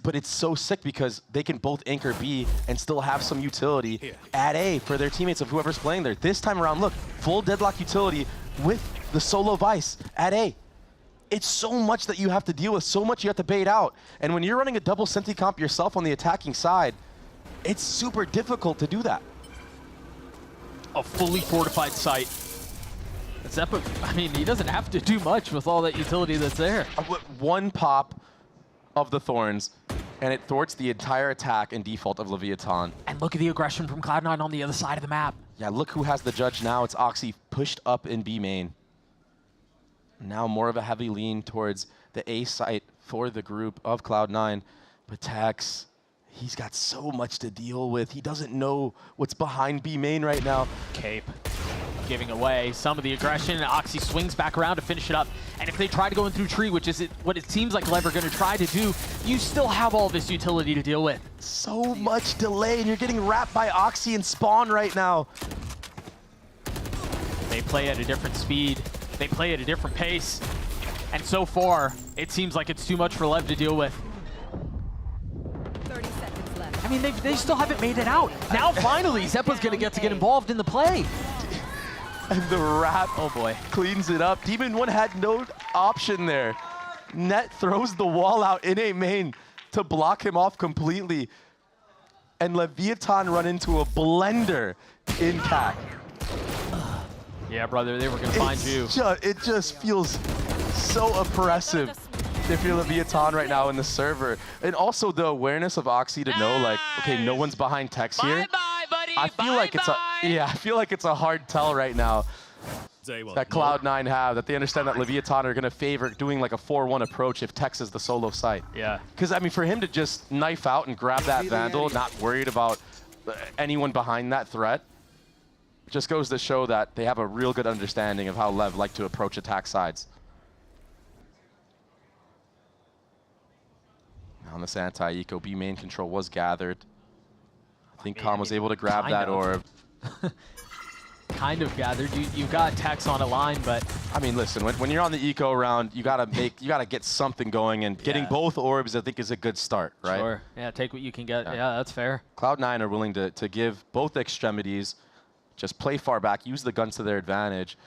But it's so sick because they can both anchor B and still have some utility at A for their teammates of whoever's playing there. This time around, look, full Deadlock utility with the solo Vice at A. it's so much that you have to deal with, so much you have to bait out. And when you're running a double Senti comp yourself on the attacking side, it's super difficult to do that. A fully fortified site. Zeppa, I mean, he doesn't have to do much with all that utility that's there. One pop of the Thorns, and it thwarts the entire attack and default of Leviathan. And look at the aggression from Cloud9 on the other side of the map. Yeah, look who has the judge now. It's Oxy pushed up in B main. Now more of a heavy lean towards the A site for the group of Cloud9. But Tex, he's got so much to deal with. He doesn't know what's behind B main right now. Cape giving away some of the aggression, and Oxy swings back around to finish it up. And if they try to go in through tree, which is what it seems like LEV are going to try to do, you still have all this utility to deal with. So much delay, and you're getting wrapped by Oxy and Spawn right now. They play at a different speed. They play at a different pace. And so far, it seems like it's too much for LEV to deal with. 30 seconds left. I mean, they still haven't made it out. Now, finally, Zeppa's going to get involved in the play. And the wrap, oh boy, cleans it up. Demon 1 had no option there. Net throws the wall out in A main to block him off completely. And Leviathan run into a blender in CAC. Yeah, brother, they were going to find you. It just feels so oppressive if you're Leviathan right now in the server. And also the awareness of Oxy to know, like, okay, no one's behind Tex here. I feel like I feel like it's a hard tell right now that Cloud9 have, that they understand that Leviathan are going to favor doing like a 4-1 approach if Tex is the solo site. Yeah. Because, I mean, for him to just knife out and grab that Vandal, not worried about anyone behind that threat, just goes to show that they have a real good understanding of how LEV like to approach attack sides. On this anti-eco, B main control was gathered. I think Calm was able to grab that orb. Kind of gathered. You got Tex on a line, but I mean, listen, when you're on the eco round, you gotta get something going, and getting both orbs, I think, is a good start, right? Sure. Yeah, take what you can get. Yeah, that's fair. Cloud9 are willing to give both extremities, just play far back, use the guns to their advantage.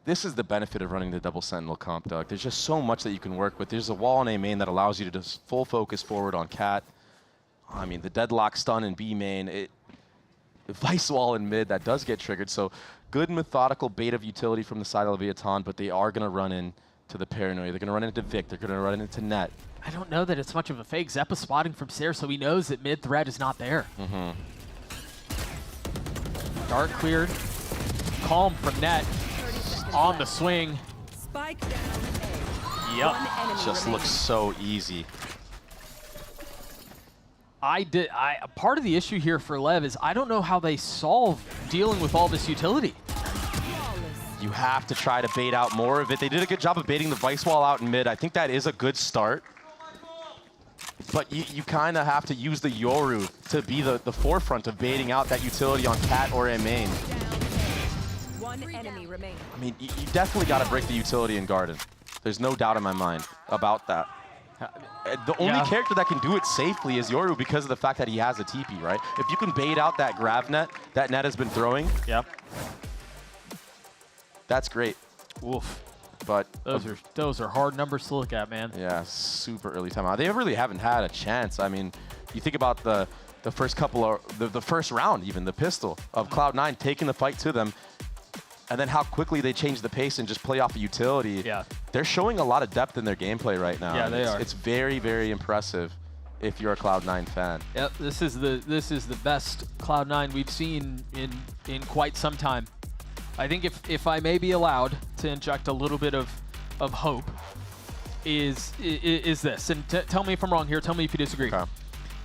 This is the benefit of running the double Sentinel comp, Doug. There's just so much that you can work with. There's a wall in A main that allows you to just full focus forward on Cat. I mean, the deadlock stun in B main, Vice wall in mid, that does get triggered. So good methodical bait of utility from the side of Leviathan, but they are going to run into the Paranoia. They're going to run into Vic. They're going to run into Net. I don't know that it's much of a fake. Zeppa spotting from Sayre, so he knows that mid threat is not there. Dark cleared. Calm from Net. On the swing. Spike down A. Yep. Just looks so easy. Part of the issue here for LEV is I don't know how they solve dealing with all this utility. You have to try to bait out more of it. They did a good job of baiting the Vice wall out in mid. I think that is a good start. But you kind of have to use the Yoru to be the forefront of baiting out that utility on Cat or A main. One enemy remains. I mean, you definitely got to break the utility in Garden. There's no doubt in my mind about that. The only character that can do it safely is Yoru because of the fact that he has a TP, right? If you can bait out that grav net that Net has been throwing, that's great. Oof. But those are hard numbers to look at, man. Yeah, super early timeout. They really haven't had a chance. I mean, you think about the first couple of the first round, even the pistol of Cloud9 taking the fight to them, and then how quickly they change the pace and just play off the utility. Yeah. They're showing a lot of depth in their gameplay right now. Yeah, they are. It's very, very impressive if you're a Cloud9 fan. Yep, this is the best Cloud9 we've seen in quite some time. I think if I may be allowed to inject a little bit of hope, is this, and tell me if I'm wrong here, tell me if you disagree. Okay.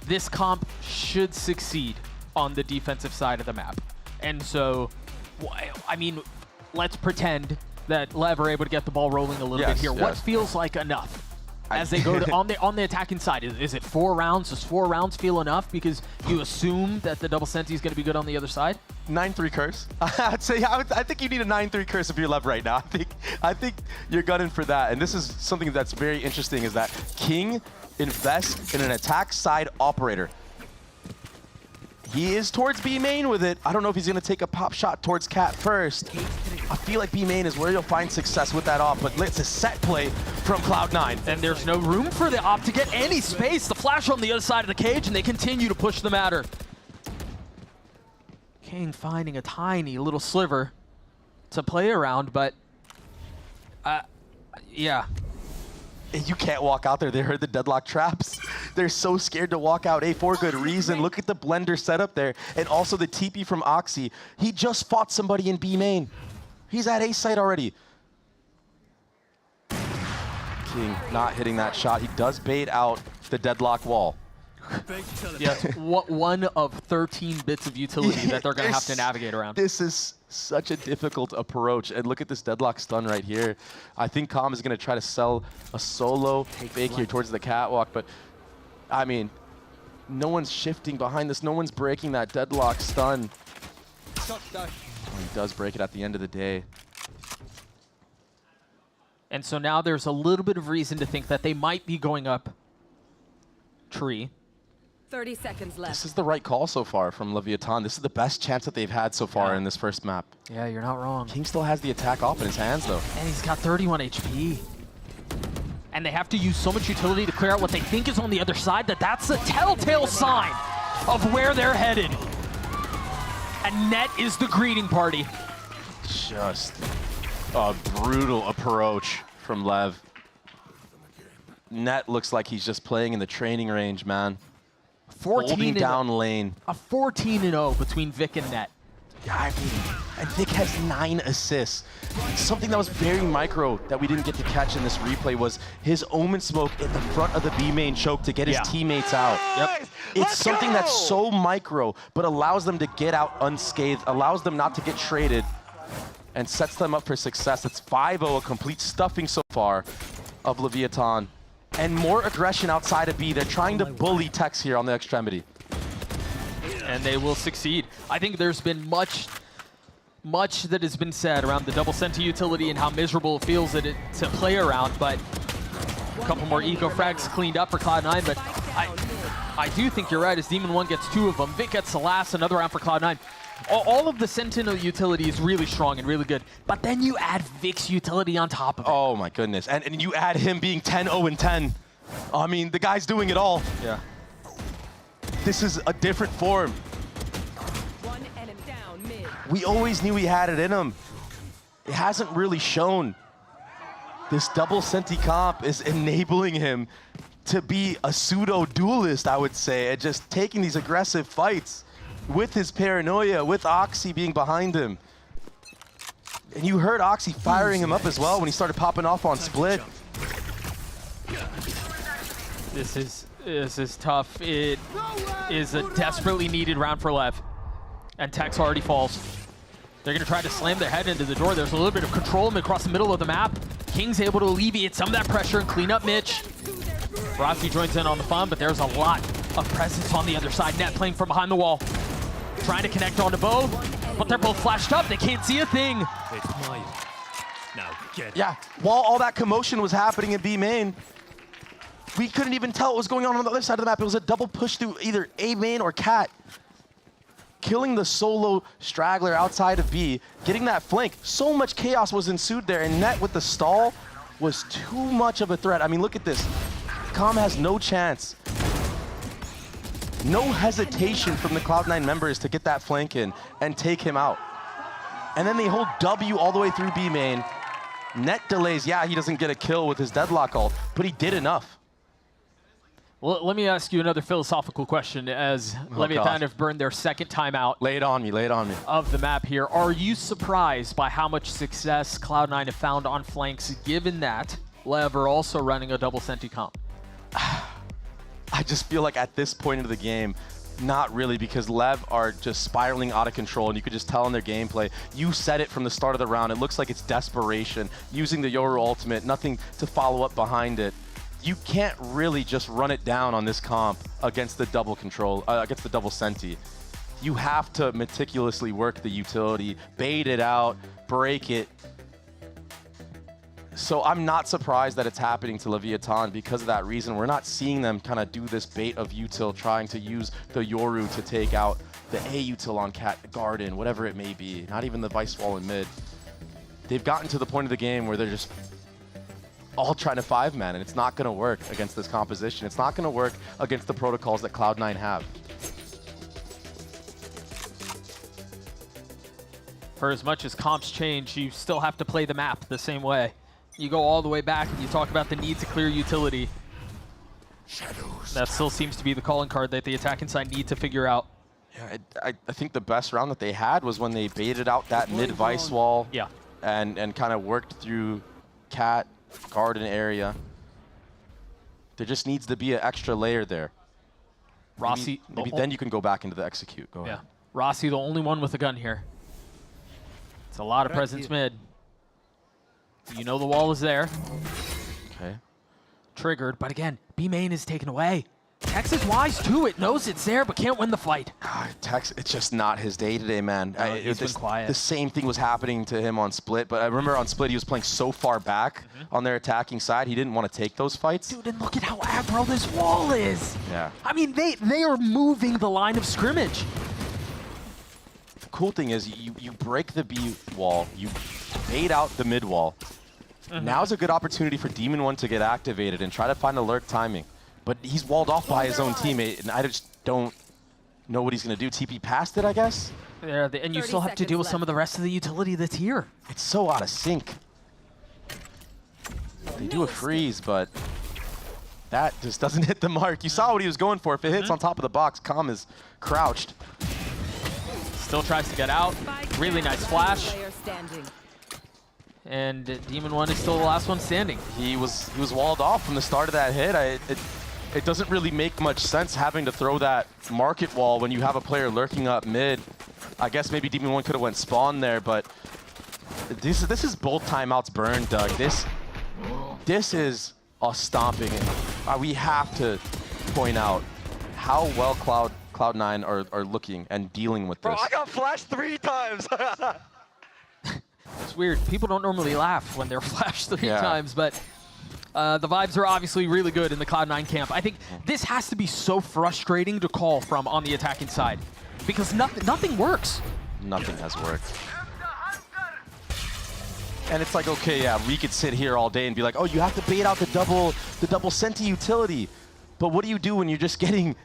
This comp should succeed on the defensive side of the map. And so, I mean, let's pretend that LEV are able to get the ball rolling a little bit here. What feels like enough as they go to, on the attacking side? Is it 4 rounds? Does 4 rounds feel enough because you assume that the double Senti is going to be good on the other side? 9-3 curse. I'd say I think you need a 9-3 curse if you're LEV right now. I think you're gunning for that. And this is something that's very interesting, is that King invests in an attack side operator. He is towards B main with it. I don't know if he's going to take a pop shot towards Cat first. I feel like B main is where you'll find success with that off, but it's a set play from Cloud9. And there's no room for the op to get any space. The flash on the other side of the cage, and they continue to push the matter. Kane finding a tiny little sliver to play around, but yeah. You can't walk out there. They heard the deadlock traps. They're so scared to walk out A for good reason. Look at the blender setup there. And also the TP from Oxy. He just fought somebody in B main. He's at A site already. King not hitting that shot. He does bait out the deadlock wall. Yes, one of 13 bits of utility that they're going to have to navigate around. This is such a difficult approach. And look at this deadlock stun right here. I think Calm is going to try to sell a solo fake here towards the catwalk. But, I mean, no one's shifting behind this. No one's breaking that deadlock stun. Oh, he does break it at the end of the day. And so now there's a little bit of reason to think that they might be going up tree. 30 seconds left. This is the right call so far from Leviathan. This is the best chance that they've had so far in this first map. Yeah, you're not wrong. King still has the attack off in his hands, though. And he's got 31 HP. And they have to use so much utility to clear out what they think is on the other side that that's a telltale sign of where they're headed. And Net is the greeting party. Just a brutal approach from Lev. Net looks like he's just playing in the training range, man. 14 down lane. A 14-0 between Vic and Net. Yeah, I mean, and Vic has 9 assists. Something that was very micro that we didn't get to catch in this replay was his Omen smoke at the front of the B main choke to get his teammates out. Yep. It's something that's so micro, but allows them to get out unscathed, allows them not to get traded, and sets them up for success. It's 5-0, a complete stuffing so far of Leviathan. And more aggression outside of B. They're trying to bully Tex here on the extremity. And they will succeed. I think there's been much that has been said around the double Senti utility and how miserable it feels to play around, but a couple more eco frags cleaned up for Cloud9, but I do think you're right, as Demon 1 gets 2 of them. Vic gets the last, another round for Cloud9. All of the Sentinel utility is really strong and really good, but then you add Vic's utility on top of it. Oh my goodness, and you add him being 10-0-10. I mean, the guy's doing it all. Yeah. This is a different form. One enemy down mid. We always knew he had it in him. It hasn't really shown. This double Senti comp is enabling him to be a pseudo-duelist, I would say, and just taking these aggressive fights with his paranoia, with Oxy being behind him. And you heard Oxy firing him up as well when he started popping off on split. This is tough. It is a desperately needed round for Lev. And Tex already falls. They're going to try to slam their head into the door. There's a little bit of control across the middle of the map. King's able to alleviate some of that pressure and clean up Mitch. Rocky joins in on the fun, but there's a lot of presence on the other side. Net playing from behind the wall. Trying to connect onto both, but they're both flashed up. They can't see a thing. It's mine. Now get Yeah, while all that commotion was happening in B main, we couldn't even tell what was going on the other side of the map. It was a double push through either A main or Cat. Killing the solo straggler outside of B, getting that flank. So much chaos was ensued there, and Net with the stall was too much of a threat. I mean, look at this. Calm has no chance. No hesitation from the Cloud9 members to get that flank in and take him out. And then they hold W all the way through B main. Net delays, yeah, he doesn't get a kill with his deadlock ult, but he did enough. Well, let me ask you another philosophical question as Leviathan have burned their second timeout. Lay it on me, lay it on me. Of the map here. Are you surprised by how much success Cloud9 have found on flanks, given that Lev are also running a double Senti comp? I just feel like at this point of the game, not really, because Lev are just spiraling out of control, and you could just tell in their gameplay. You said it from the start of the round. It looks like it's desperation, using the Yoru ultimate, nothing to follow up behind it. You can't really just run it down on this comp against the double control, against the double Senti. You have to meticulously work the utility, bait it out, break it. So I'm not surprised that it's happening to Leviathan because of that reason. We're not seeing them kind of do this bait of util, trying to use the Yoru to take out the A util on Cat Garden, whatever it may be, not even the Vice Wall in mid. They've gotten to the point of the game where they're just all trying to 5-man, and it's not going to work against this composition. It's not going to work against the protocols that Cloud9 have. For as much as comps change, you still have to play the map the same way. You go all the way back and you talk about the need to clear utility. That still seems to be the calling card that the attacking side need to figure out. Yeah, I think the best round that they had was when they baited out that mid Vice Wall. Yeah. And kind of worked through Cat Garden area. There just needs to be an extra layer there. Rossi, maybe then you can go back into the execute. Go ahead. Rossi, the only one with a gun here. It's a lot of presence mid. You know the wall is there. Okay. Triggered, but again, B main is taken away. Tex is wise too. It knows it's there, but can't win the fight. Tex, it's just not his day today, man. No, he's been quiet. The same thing was happening to him on Split, but I remember on Split he was playing so far back on their attacking side, he didn't want to take those fights. Dude, and look at how aggro this wall is. Yeah. I mean, they are moving the line of scrimmage. The cool thing is you break the B wall, you bait out the mid wall. Now's a good opportunity for Demon 1 to get activated and try to find a lurk timing. But he's walled off by his own teammate, and I just don't know what he's going to do. TP past it, I guess? Yeah, and you still have to deal with some of the rest of the utility that's here. It's so out of sync. They do a freeze, but that just doesn't hit the mark. You saw what he was going for. If it hits on top of the box, Calm is crouched. Still tries to get out. Really nice flash. And Demon 1 is still the last one standing. He was walled off from the start of that hit. It doesn't really make much sense having to throw that market wall when you have a player lurking up mid. I guess maybe Demon 1 could have went spawn there, but this is both timeouts burned, Doug. This is a stomping. We have to point out how well Cloud9 are looking and dealing with this. Bro, I got flashed 3 times. It's weird. People don't normally laugh when they're flashed 3 times, but the vibes are obviously really good in the Cloud9 camp. I think this has to be so frustrating to call from on the attacking side because nothing works. Nothing has worked. And it's like, okay, yeah, we could sit here all day and be like, oh, you have to bait out the double Senti utility. But what do you do when you're just getting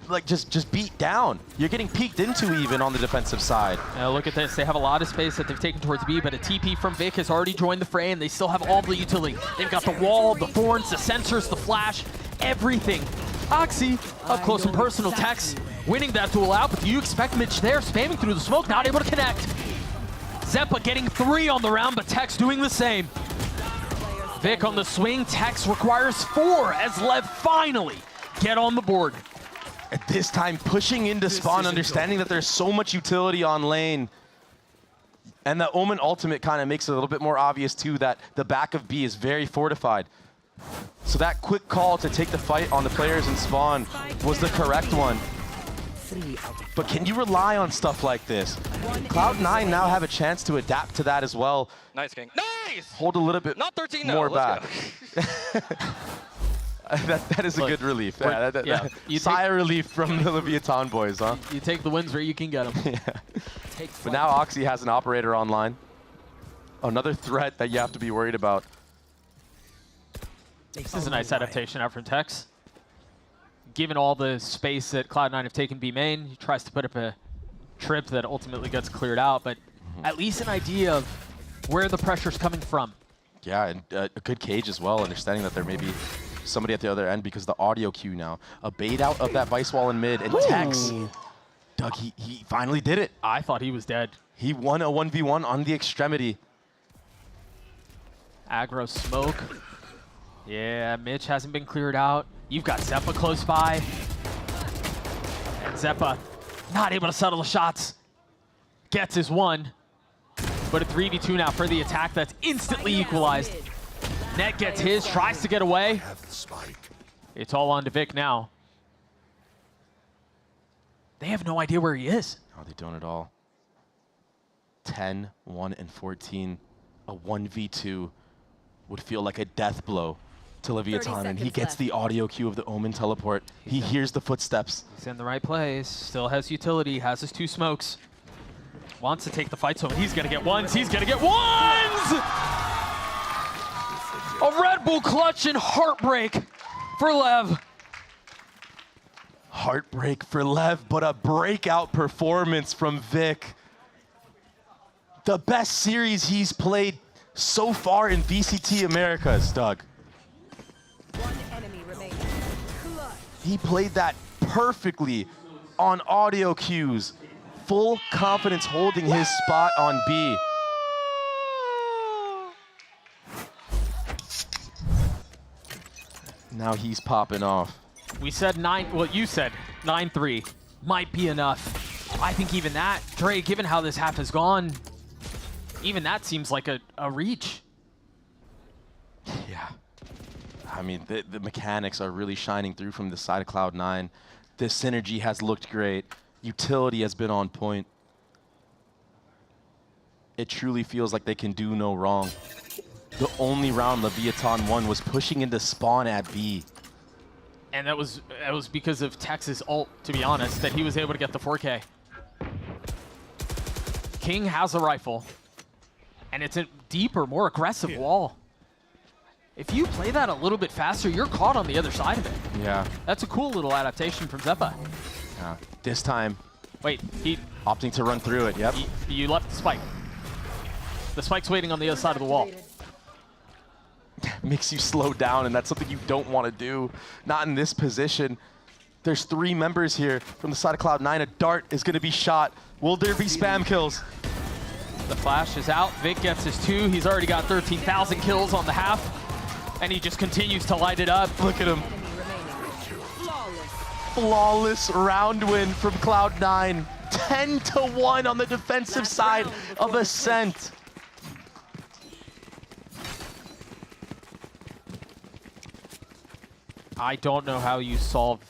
like just beat down? You're getting peeked into even on the defensive side. Look at this. They have a lot of space that they've taken towards B, but a TP from Vic has already joined the fray, and they still have all the utility. They've got the wall, the thorns, the sensors, the flash, everything. Oxy, up close and personal. Tex winning that duel out, but do you expect Mitch there, spamming through the smoke, not able to connect? Zeppa getting 3 on the round, but Tex doing the same. Vic on the swing. Tex requires 4 as LEV finally get on the board. At this time, pushing into spawn, understanding that there's so much utility on lane. And the Omen ultimate kind of makes it a little bit more obvious, too, that the back of B is very fortified. So that quick call to take the fight on the players in spawn was the correct one. But can you rely on stuff like this? Cloud9 now have a chance to adapt to that as well. Nice, King. Nice! Hold a little bit Not 13, more no, back. That is a good relief. Sigh of relief from the Leviathan boys, huh? You take the wins where you can get them. But now Oxy has an operator online. Another threat that you have to be worried about. This is a nice adaptation out from Tex. Given all the space that Cloud9 have taken B main, he tries to put up a trip that ultimately gets cleared out, but at least an idea of where the pressure's coming from. Yeah, and a good cage as well, understanding that there may be somebody at the other end because the audio cue now. A bait out of that Vice Wall in mid, and Tex, Doug, he finally did it. I thought he was dead. He won a 1v1 on the extremity. Aggro smoke. Yeah, Mitch hasn't been cleared out. You've got Zeppa close by. And Zeppa not able to settle the shots. Gets his 1. But a 3v2 now for the attack that's instantly equalized. Net gets his, tries to get away. It's all on to Vic now. They have no idea where he is. No, they don't at all. 10, 1, and 14. A 1v2 would feel like a death blow to Leviathan, and he gets the audio cue of the Omen teleport. He hears the footsteps. He's in the right place. Still has utility. Has his 2 smokes. Wants to take the fight, so he's gonna get ones. He's gonna get ones! A Red Bull clutch and heartbreak for Lev. Heartbreak for Lev, but a breakout performance from Vic. The best series he's played so far in VCT Americas, Doug. One enemy remaining. He played that perfectly on audio cues. Full confidence holding his spot on B. Now he's popping off. We said 9, well, you said 9-3 might be enough. I think even that, Dre, given how this half has gone, even that seems like a reach. Yeah. I mean, the mechanics are really shining through from the side of Cloud9. The synergy has looked great. Utility has been on point. It truly feels like they can do no wrong. The only round Leviathan won was pushing into spawn at B. And that was because of Tex's ult, to be honest, that he was able to get the 4K. King has a rifle, and it's a deeper, more aggressive wall. If you play that a little bit faster, you're caught on the other side of it. Yeah. That's a cool little adaptation from Zeppa. Yeah. This time, wait, he opting to run through it. Yep. You left the spike. The spike's waiting on the other side of the wall. Makes you slow down, and that's something you don't want to do. Not in this position. There's 3 members here from the side of Cloud9. A dart is going to be shot. Will there be spam kills? The flash is out. Vic gets his 2. He's already got 13,000 kills on the half, and he just continues to light it up. Look at him. Flawless round win from Cloud9. 10-1 on the defensive side of Ascent. I don't know how you solve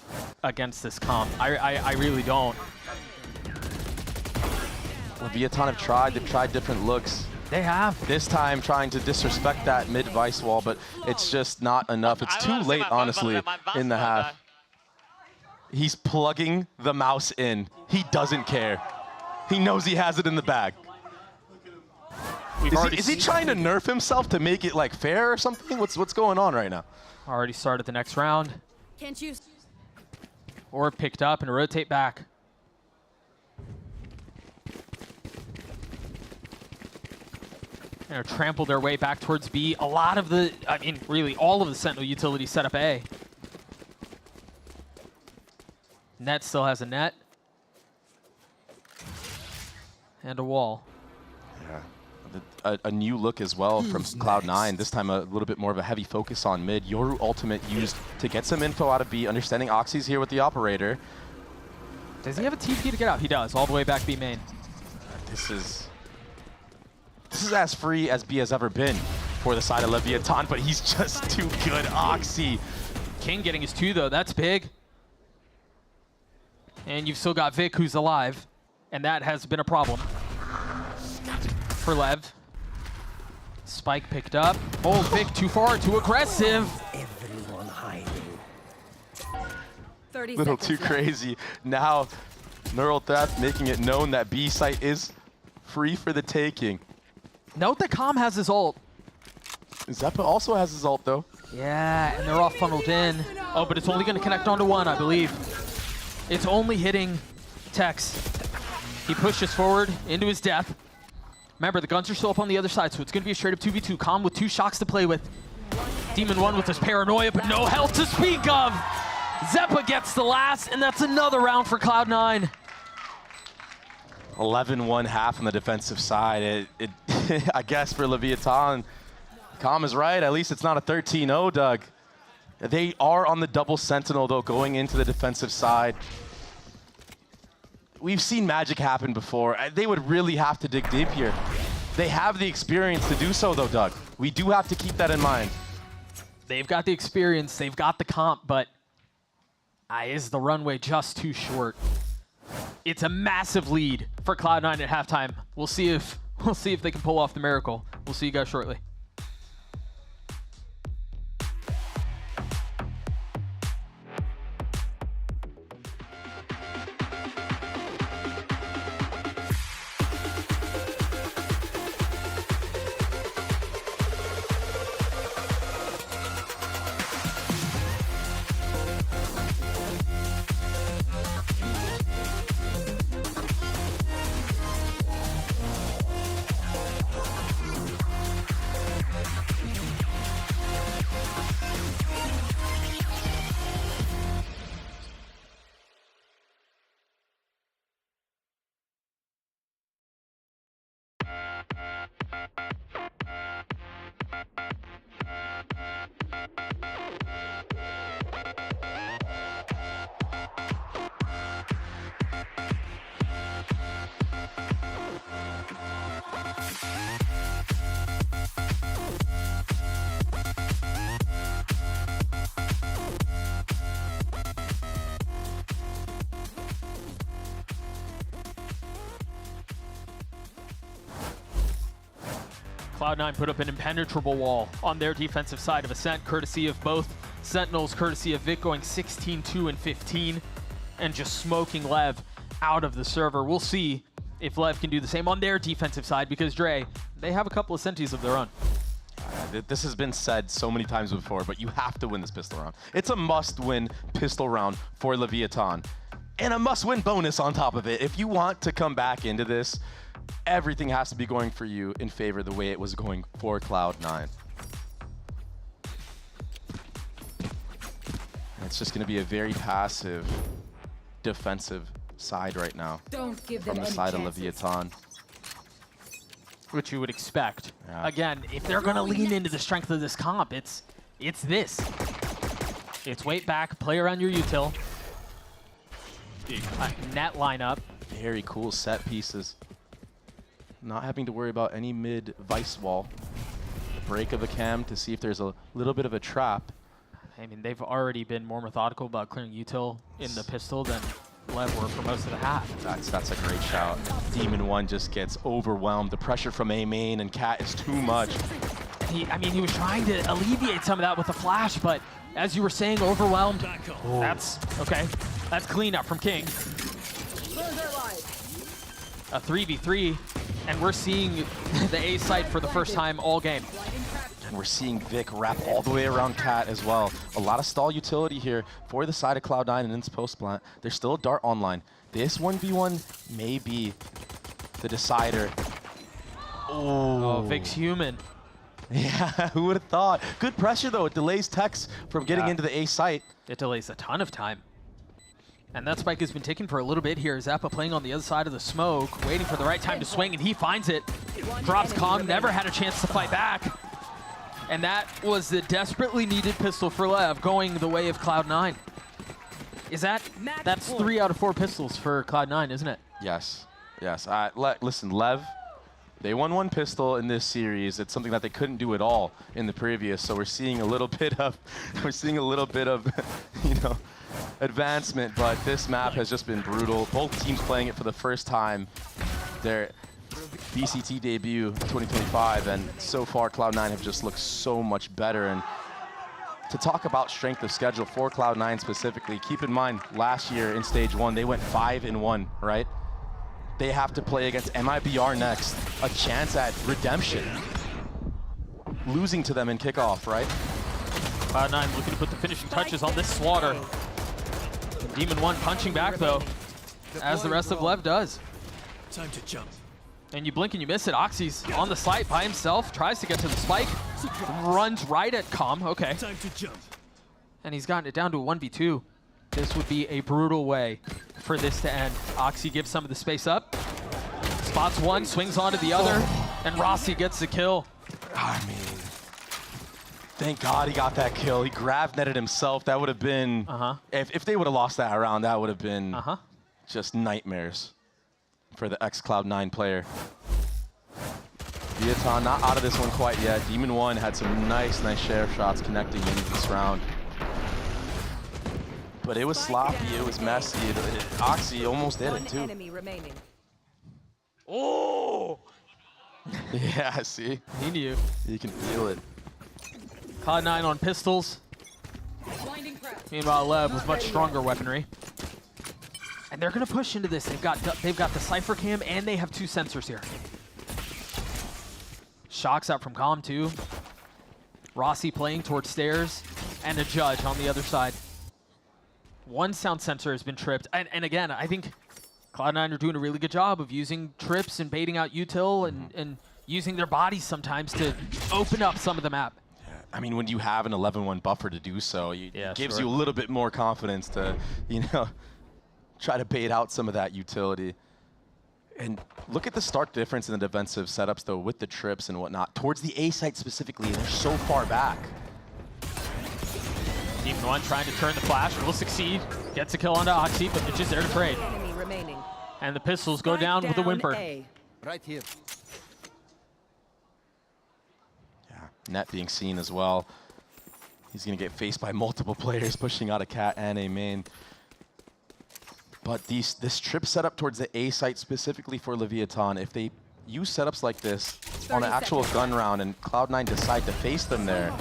against this comp. I really don't. Leviathan have tried. They've tried different looks. They have. This time trying to disrespect that mid-vice wall, but it's just not enough. It's too late, honestly, in the half. He's plugging the mouse in. He doesn't care. He knows he has it in the bag. Is he trying to nerf himself to make it like fair or something? What's going on right now? Already started the next round. Can't you? Or picked up and rotate back. And trample their way back towards B. A lot of the, I mean, really all of the Sentinel utility set up A. Net still has a net. And a wall. Yeah. A new look as well from Cloud9. This time a little bit more of a heavy focus on mid. Yoru ultimate used to get some info out of B. Understanding Oxy's here with the operator. Does he have a TP to get out? He does, all the way back B main. This is as free as B has ever been for the side of Leviathan, but he's just too good. Oxy. King getting his 2 though, that's big. And you've still got Vic who's alive, and that has been a problem for Lev. Spike picked up. Oh, Vic too far, too aggressive. Everyone hiding. 30 Little seconds too left. crazy. Now, Neural Theft making it known that B site is free for the taking. Note that Calm has his ult. Zeppa also has his ult though. Yeah, and they're all funneled in. Oh, but it's only going to connect onto 1, I believe. It's only hitting Tex. He pushes forward into his death. Remember, the guns are still up on the other side, so it's going to be a straight up 2v2. Calm with 2 shocks to play with. Demon 1 with his paranoia, but no health to speak of. Zeppa gets the last, and that's another round for Cloud9. 11-1 half on the defensive side. I guess for Leviathan, Calm is right. At least it's not a 13-0, Doug. They are on the double sentinel, though, going into the defensive side. We've seen magic happen before. They would really have to dig deep here. They have the experience to do so, though, Doug. We do have to keep that in mind. They've got the experience, they've got the comp, but is the runway just too short? It's a massive lead for Cloud9 at halftime. We'll see if they can pull off the miracle. We'll see you guys shortly. Cloud9 put up an impenetrable wall on their defensive side of Ascent, courtesy of both Sentinels, courtesy of Vic going 16-2 and 15, and just smoking LEV out of the server. We'll see if LEV can do the same on their defensive side, because Dre, they have a couple of Sentis of their own. This has been said so many times before, but you have to win this pistol round. It's a must-win pistol round for Leviathan, and a must-win bonus on top of it. If you want to come back into this, everything has to be going for you in favor the way it was going for Cloud9. It's just going to be a very passive, defensive side right now. Don't give from them the any side chances. of Leviathan. Which you would expect. Yeah. Again, if they're going to lean into the strength of this comp, it's this. It's wait back, play around your util. Net lineup. Very cool set pieces. Not having to worry about any mid vice wall. Break of a cam to see if there's a little bit of a trap. I mean, they've already been more methodical about clearing util in the pistol than LEV were for most of the half. That's a great shout. Demon 1 just gets overwhelmed. The pressure from A main and Cat is too much. I mean, he was trying to alleviate some of that with a flash, but as you were saying, overwhelmed. Ooh. That's okay. That's cleanup from King. A 3v3, and we're seeing the A site for the first time all game. And we're seeing Vic wrap all the way around Cat as well. A lot of stall utility here for the side of Cloud9 and its post plant. There's still a dart online. This 1v1 may be the decider. Oh, Vic's human. Yeah, who would have thought? Good pressure though. It delays Tex from getting into the A site. It delays a ton of time. And that spike has been taken for a little bit here. Zappa playing on the other side of the smoke, waiting for the right time to swing, and he finds it. Drops Kong, never had a chance to fight back. And that was the desperately needed pistol for LEV, going the way of Cloud9. That's 3 out of 4 pistols for Cloud9, isn't it? Yes, yes. Listen, LEV, they won 1 pistol in this series. It's something that they couldn't do at all in the previous. So we're seeing a little bit of, you know, advancement. But this map has just been brutal. Both teams playing it for the first time. Their VCT debut 2025, and so far Cloud9 have just looked so much better. And to talk about strength of schedule for Cloud9 specifically, keep in mind last year in stage 1 they went 5-1, right? They have to play against MIBR next, a chance at redemption, losing to them in kickoff, right? Cloud9 looking to put the finishing touches on this slaughter. Demon 1 punching back though, as the rest of LEV does. Time to jump. And you blink and you miss it. Oxy's on the site by himself, tries to get to the spike, runs right at Com, okay. Time to jump. And he's gotten it down to a 1v2. This would be a brutal way for this to end. Oxy gives some of the space up, spots one, swings onto the other, and Rossi gets the kill. I mean, thank God he got that kill. He grabbed netted himself. That would have been, if they would have lost that round, that would have been just nightmares for the ex-Cloud9 player. Viaton not out of this one quite yet. Demon 1 had some nice share shots connecting in this round. But it was sloppy, it was messy. Oxy almost did it too. Enemy remaining. Oh! Yeah, see? He knew. You can feel it. Cloud9 on pistols. Meanwhile, LEV with much stronger weaponry. And they're gonna push into this. They've got the Cypher Cam and they have 2 sensors here. Shocks out from Calm too. Rossi playing towards stairs, and a Judge on the other side. 1 sound sensor has been tripped, and again, I think Cloud9 are doing a really good job of using trips and baiting out util and using their bodies sometimes to open up some of the map. I mean, when you have an 11-1 buffer to do so, it gives you a little bit more confidence to, you know, try to bait out some of that utility. And look at the stark difference in the defensive setups, though, with the trips and whatnot. Towards the A site specifically, they're so far back. Demon 1 trying to turn the flash, will succeed. Gets a kill onto Oxy, but it's just there to trade. Enemy remaining. And the pistols go down with a whimper. Right here. Yeah, Net being seen as well. He's going to get faced by multiple players pushing out a Cat and a main. But this trip setup towards the A site specifically for Leviathan, if they use setups like this on an actual gun round and Cloud9 decide to face them there,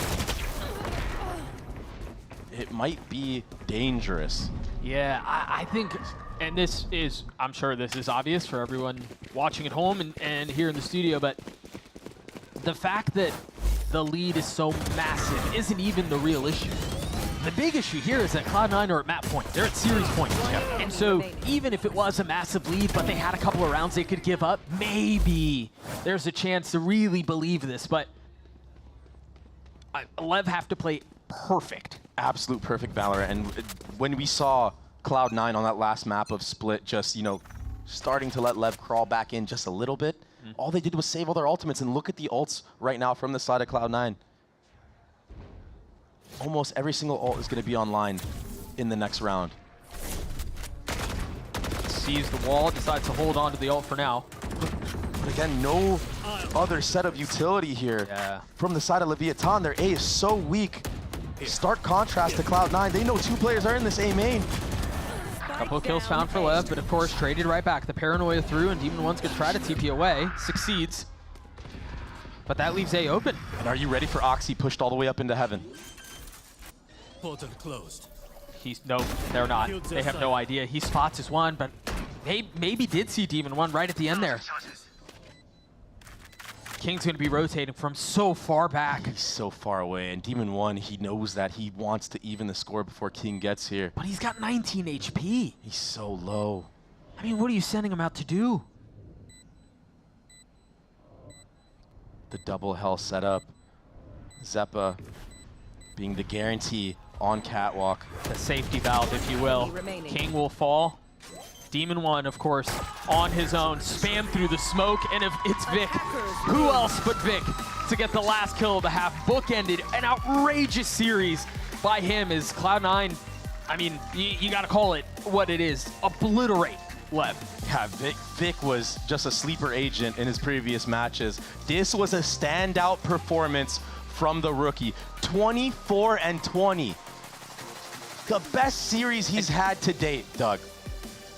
it might be dangerous. Yeah, I think, and this is, I'm sure this is obvious for everyone watching at home and here in the studio, but the fact that the lead is so massive isn't even the real issue. The big issue here is that Cloud9 are at map point. They're at series point. And so even if it was a massive lead, but they had a couple of rounds they could give up, maybe there's a chance to really believe this. But LEV have to play perfect. Absolute perfect VALORANT. And when we saw Cloud9 on that last map of Split just, you know, starting to let LEV crawl back in just a little bit, all they did was save all their ultimates. And look at the ults right now from the side of Cloud9. Almost every single ult is going to be online in the next round. Sees the wall, decides to hold on to the ult for now. But again, no other set of utility here from the side of Leviathan. Their A is so weak. Stark contrast to Cloud9. They know two players are in this A main. Couple of kills found for LEV, but of course traded right back. The paranoia through, and Demon One's gonna try to TP away. Succeeds. But that leaves A open. And are you ready for Oxy pushed all the way up into heaven? Portal closed. No, they're not. They have no idea. He spots his one, but they maybe did see Demon One right at the end there. King's going to be rotating from so far back. He's so far away, and Demon One, he knows that he wants to even the score before King gets here. But he's got 19 HP. He's so low. I mean, what are you sending him out to do? The double hell setup. Zeppa being the guarantee on catwalk. The safety valve, if you will. King will fall. Demon One, of course, on his own. Spam through the smoke, and if it's Vic, who else but Vic to get the last kill of the half? Bookended an outrageous series by him as Cloud9, I mean, you gotta call it what it is. Obliterate LEV. Yeah, Vic was just a sleeper agent in his previous matches. This was a standout performance from the rookie. 24-20. The best series he's had to date, Doug.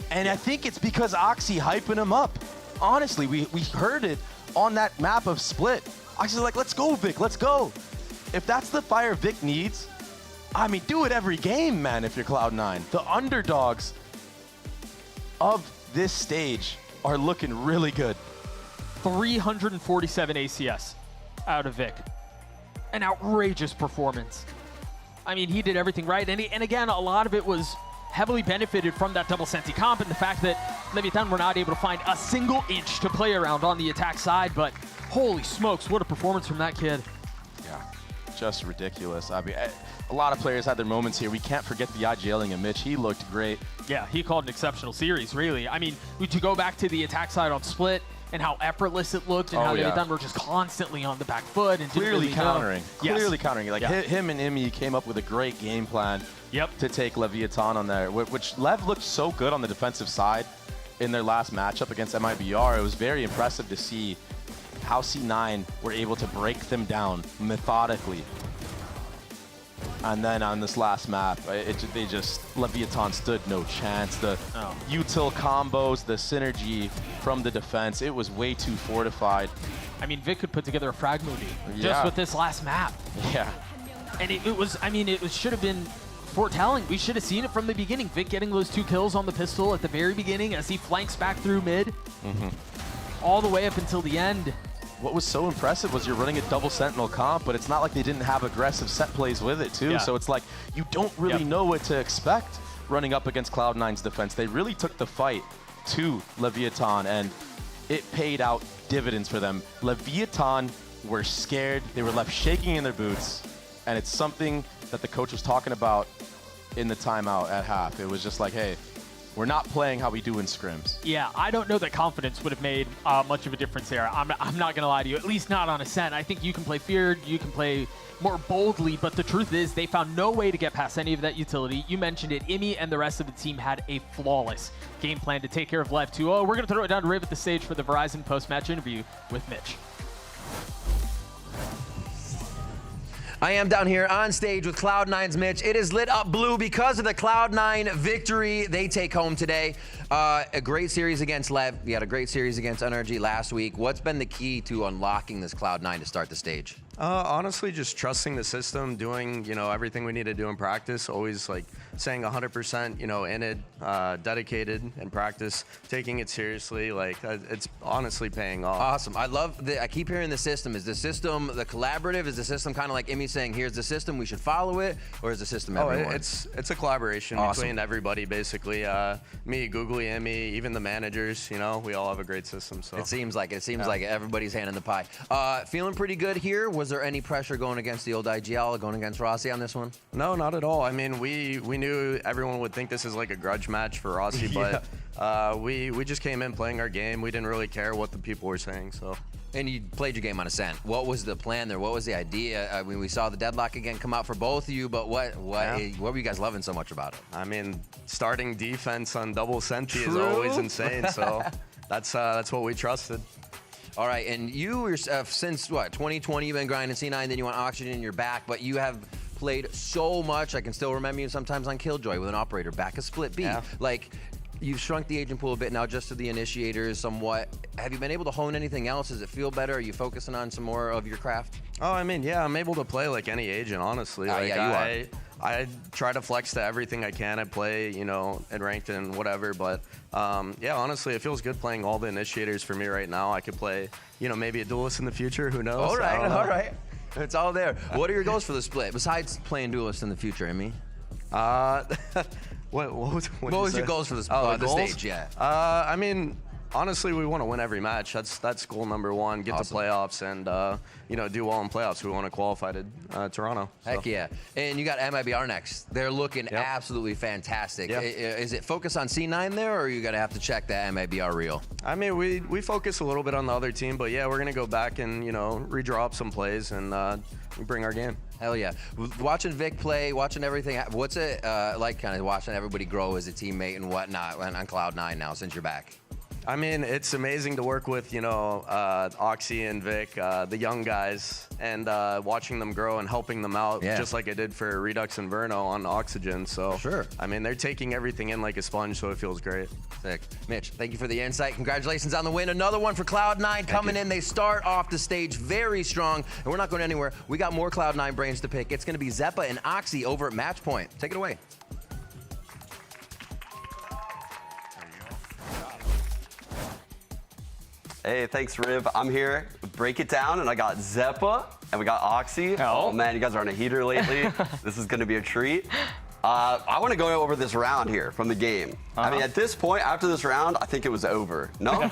And I think it's because Oxy hyping him up. Honestly, we heard it on that map of Split. Oxy's like, let's go, Vic, let's go. If that's the fire Vic needs, I mean, do it every game, man, if you're Cloud9. The underdogs of this stage are looking really good. 347 ACS out of Vic. An outrageous performance. I mean, he did everything right. And again, a lot of it was heavily benefited from that double Senti comp and the fact that Leviathan were not able to find a single inch to play around on the attack side. But holy smokes, what a performance from that kid. Yeah, just ridiculous. I mean, a lot of players had their moments here. We can't forget the IGLing of Mitch. He looked great. Yeah, he called an exceptional series, really. I mean, to go back to the attack side on Split and how effortless it looked and how Leviathan were just constantly on the back foot and clearly countering. Yes. Clearly countering. Like him and Imi came up with a great game plan to take Leviathan on there, which Lev looked so good on the defensive side in their last matchup against MIBR. It was very impressive to see how C9 were able to break them down methodically. And then on this last map, Leviathan stood no chance. The util combos, the synergy from the defense, it was way too fortified. I mean, Vic could put together a frag movie just with this last map. Yeah. And it was, I mean, it should have been foretelling. We should have seen it from the beginning. Vic getting those 2 kills on the pistol at the very beginning as he flanks back through mid. All the way up until the end. What was so impressive was you're running a double Sentinel comp, but it's not like they didn't have aggressive set plays with it too. So it's like you don't really know what to expect running up against Cloud9's defense. They really took the fight to Leviathan, and it paid out dividends for them. Leviathan were scared. They were left shaking in their boots, and it's something that the coach was talking about in the timeout at half. It was just like, hey, we're not playing how we do in scrims. Yeah, I don't know that confidence would have made much of a difference there. I'm not going to lie to you, at least not on Ascent. I think you can play feared, you can play more boldly, but the truth is they found no way to get past any of that utility. You mentioned it, Imi and the rest of the team had a flawless game plan to take care of LEV 2-0. We're going to throw it down to Riv at the stage for the Verizon post-match interview with Mitch. I am down here on stage with Cloud9's Mitch. It is lit up blue because of the Cloud9 victory they take home today. A great series against LEV. You had a great series against NRG last week. What's been the key to unlocking this Cloud9 to start the stage? Honestly, just trusting the system, doing, everything we need to do in practice, always like saying 100%, in it, dedicated in practice, taking it seriously. Like, it's honestly paying off. Awesome. I keep hearing the system. Is the system the collaborative? Is the system kind of like Emmy saying, here's the system, we should follow it? Or is the system everyone? It's a collaboration between everybody, basically. Me, Googly, Emmy, even the managers, we all have a great system. So it seems like everybody's hand in the pie. Feeling pretty good here. Was there any pressure going against the old IGL, going against Rossi on this one? No, not at all. I mean, we knew everyone would think this is like a grudge match for Rossi, but we just came in playing our game. We didn't really care what the people were saying. So. And you played your game on Ascent. What was the plan there? What was the idea? I mean, we saw the deadlock again come out for both of you, but what were you guys loving so much about it? I mean, starting defense on double Senti is always insane. So that's what we trusted. All right, and you yourself, since what, 2020, you've been grinding C9, then you want Oxygen in your back, but you have played so much. I can still remember you sometimes on Killjoy with an operator, back a split B. Yeah. Like, you've shrunk the agent pool a bit now just to the initiators somewhat. Have you been able to hone anything else? Does it feel better? Are you focusing on some more of your craft? Oh, I mean, yeah, I'm able to play like any agent, honestly. Like, yeah, you are. I try to flex to everything I can. I play, in ranked and whatever. But yeah, honestly, it feels good playing all the initiators for me right now. I could play, maybe a duelist in the future. Who knows? All right. It's all there. What are your goals for the split besides playing duelist in the future, Emmy? What was your goals for the stage? Yeah. I mean, honestly, we want to win every match. That's goal number one. Get to playoffs and do well in playoffs. We want to qualify to Toronto. Heck yeah! And you got MIBR next. They're looking absolutely fantastic. Yep. Is it focus on C9 there, or are you gonna have to check that MIBR reel? I mean, we focus a little bit on the other team, but yeah, we're gonna go back and redraw up some plays and we bring our game. Hell yeah. Watching Vic play, watching everything, what's it like kind of watching everybody grow as a teammate and whatnot on Cloud9 now since you're back? I mean, it's amazing to work with, Oxy and Vic, the young guys, and watching them grow and helping them out, just like I did for Redux and Verno on Oxygen. So, I mean, they're taking everything in like a sponge, so it feels great. Sick. Mitch, thank you for the insight. Congratulations on the win. Another one for Cloud9 coming in. They start off the stage very strong, and we're not going anywhere. We got more Cloud9 brains to pick. It's going to be Zeppa and Oxy over at Match Point. Take it away. Hey, thanks, Riv. I'm here. Break it down, and I got Zeppa, and we got Oxy. Oh, man, you guys are on a heater lately. This is going to be a treat. I want to go over this round here from the game. I mean, at this point, after this round, I think it was over. No?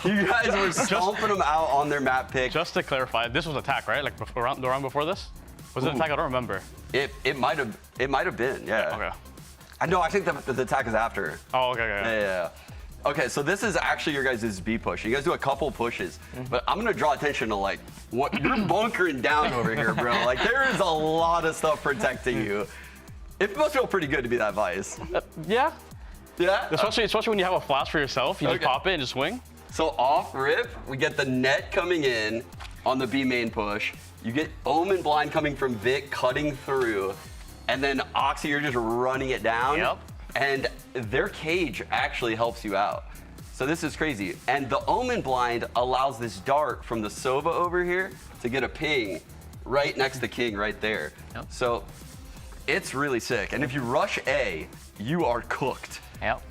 You guys were stomping them out on their map pick. Just to clarify, this was attack, right? Like the round before this? Was it attack? I don't remember. It might have been, yeah. Okay. I think the attack is after. Oh, okay. Yeah. Okay, so this is actually your guys' B push. You guys do a couple pushes, but I'm gonna draw attention to like what you're bunkering down over here, bro. Like there is a lot of stuff protecting you. It must feel pretty good to be that Vice. Yeah. Yeah. Especially when you have a flash for yourself, you just pop it and just swing. So off rip, we get the net coming in on the B main push. You get Omen Blind coming from Vic cutting through, and then Oxy, you're just running it down. Yep. And their cage actually helps you out. So this is crazy. And the Omen Blind allows this dart from the Sova over here to get a ping right next to King right there. Yep. So it's really sick. And if you rush A, you are cooked. Yep.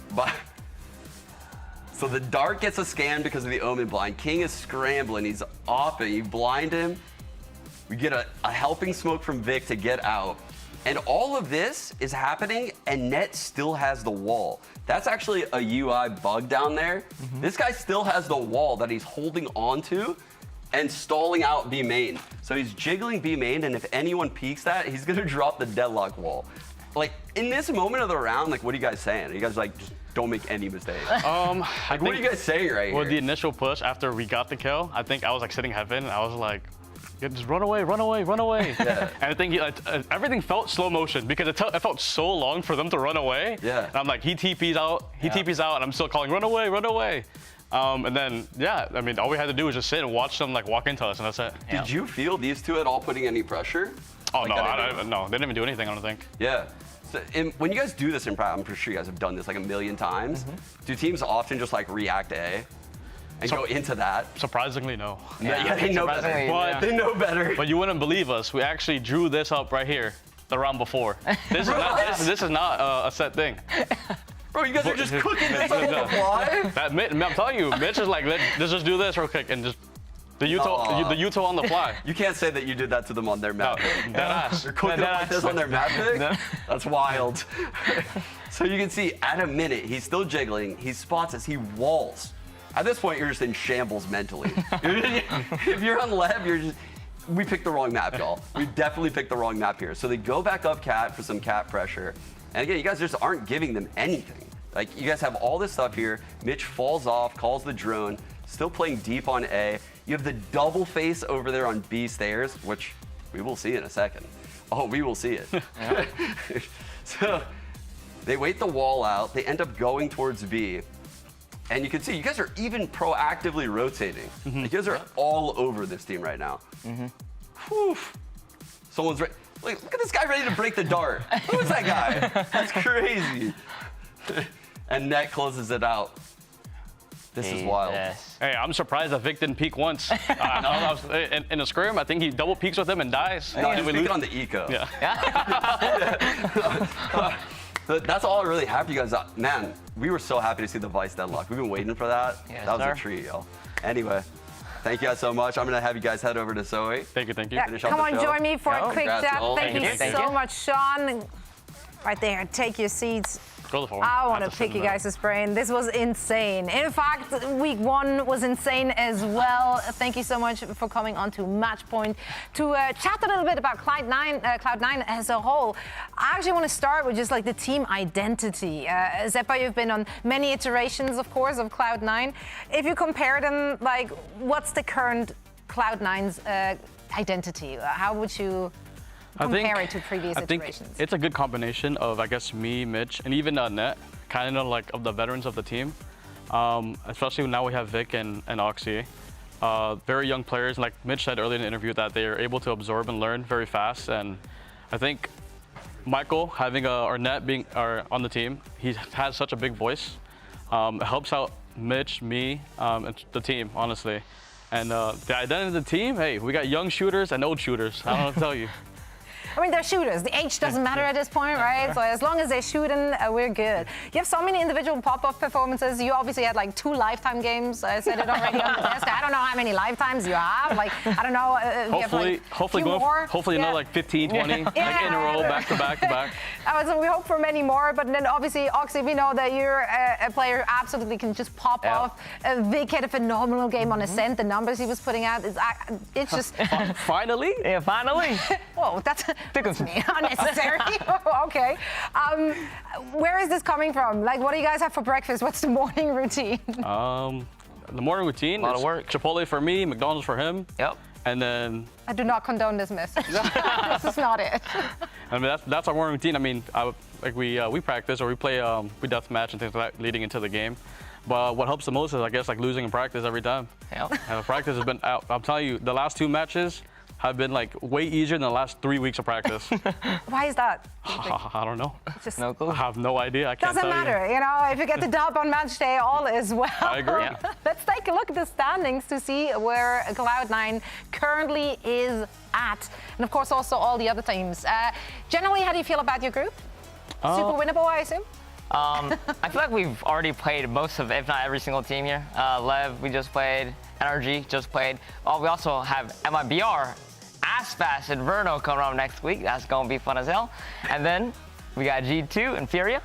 So the dart gets a scan because of the Omen Blind. King is scrambling, he's off it, you blind him. We get a helping smoke from Vic to get out. And all of this is happening, and Net still has the wall. That's actually a UI bug down there. This guy still has the wall that he's holding onto and stalling out B main. So he's jiggling B main, and if anyone peeks that, he's gonna drop the deadlock wall. Like, in this moment of the round, like, what are you guys saying? Are you guys like, just don't make any mistakes? Like, what are you guys saying right here? Well, the initial push after we got the kill, I think I was like sitting heaven, and I was like, yeah, just run away, run away, run away. Yeah. And I think everything felt slow motion because it felt so long for them to run away. Yeah. And I'm like, he TP's out, and I'm still calling, run away, run away. And then, yeah, I mean, all we had to do was just sit and watch them like walk into us, and that's it. Did you feel these two at all putting any pressure? Oh, like no, no, they didn't even do anything, I don't think. Yeah. So when you guys do this in practice, I'm pretty sure you guys have done this like a million times. Do teams often just like react A and go into that? Surprisingly, no. Yeah, they know better. But they know better. But you wouldn't believe us. We actually drew this up right here the round before. This is not a set thing. Bro, you guys are just cooking this on the fly? I'm telling you, Mitch is like, let's just do this real quick and just the Yuto on the fly. You can't say that you did that to them on their map. No, deadass. They're cooking like this on their map pick? That's wild. So you can see at a minute, he's still jiggling. He spots us, he walls. At this point, you're just in shambles mentally. If you're on LEV, we picked the wrong map, y'all. We definitely picked the wrong map here. So they go back up cat for some cat pressure. And again, you guys just aren't giving them anything. Like, you guys have all this stuff here. Mitch falls off, calls the drone, still playing deep on A. You have the double face over there on B stairs, which we will see in a second. Oh, we will see it. So they wait the wall out. They end up going towards B. And you can see you guys are even proactively rotating. You guys are all over this team right now. Whew. Someone's ready. Look at this guy ready to break the dart. Who is that guy? That's crazy. And Net closes it out. This is wild. Hey, I'm surprised that Vic didn't peek once. In a scrim, I think he double peeks with him and dies. No, he's peeking on the eco. Yeah. That's all I really have for you guys. Man, we were so happy to see the Vice deadlock. We've been waiting for that. Yes, that was sir. a treat, y'all. Anyway, thank you guys so much. I'm going to have you guys head over to Zoe. Thank you. Yeah, come on, join me for a quick chat. Thank you so much, Sean. Right there, take your seats. I want to pick you guys' brain. This was insane. In fact, week one was insane as well. Thank you so much for coming on to Matchpoint to chat a little bit about Cloud9 as a whole. I actually want to start with just like the team identity. Zeppa, you've been on many iterations, of course, of Cloud9. If you compare them, like, what's the current Cloud9's identity? How would you compare it to previous iterations? It's a good combination of, I guess, me, Mitch, and even Net, kind of like of the veterans of the team. Especially now we have Vic and Oxy. Very young players, like Mitch said earlier in the interview, that they are able to absorb and learn very fast. And I think Michael, having or Net being on the team, he has such a big voice. It helps out Mitch, me, and the team, honestly. And the identity of the team, hey, we got young shooters and old shooters. I don't know what to tell you. I mean, they're shooters. The age doesn't matter at this point, right? So as long as they're shooting, we're good. You have so many individual pop-up performances. You obviously had like 2 lifetime games. I said it already on the desk. I don't know how many lifetimes you have. Like, I don't know. Hopefully another like 15, 20 like in a row, back to back to back. So we hope for many more. But then obviously, Oxy, we know that you're a player who absolutely can just pop off. Vic had a phenomenal game on Ascent. The numbers he was putting out, it's just... Finally? Yeah, finally. Whoa, that's unnecessary. Okay. Where is this coming from? Like, what do you guys have for breakfast? What's the morning routine? The morning routine. A lot of work. Chipotle for me, McDonald's for him. Yep. And then. I do not condone this message. This is not it. I mean, that's our morning routine. I mean, we practice or we play we deathmatch and things like that leading into the game. But what helps the most is, I guess, like losing in practice every time. Yep. And the practice has been out. I'm telling you, the last 2 matches have been like way easier than the last 3 weeks of practice. Why is that? I don't know. Just no clue. I have no idea. I can't doesn't tell matter, you know. If you get the dub on match day, all is well. I agree. Yeah. Let's take a look at the standings to see where Cloud9 currently is at, and of course also all the other teams. Generally, how do you feel about your group? Super winnable, I assume. I feel like we've already played most of, if not every single team here. LEV, we just played. NRG just played. We also have MIBR, Aspas, and Verno coming up next week. That's going to be fun as hell. And then we got G2 and Furia.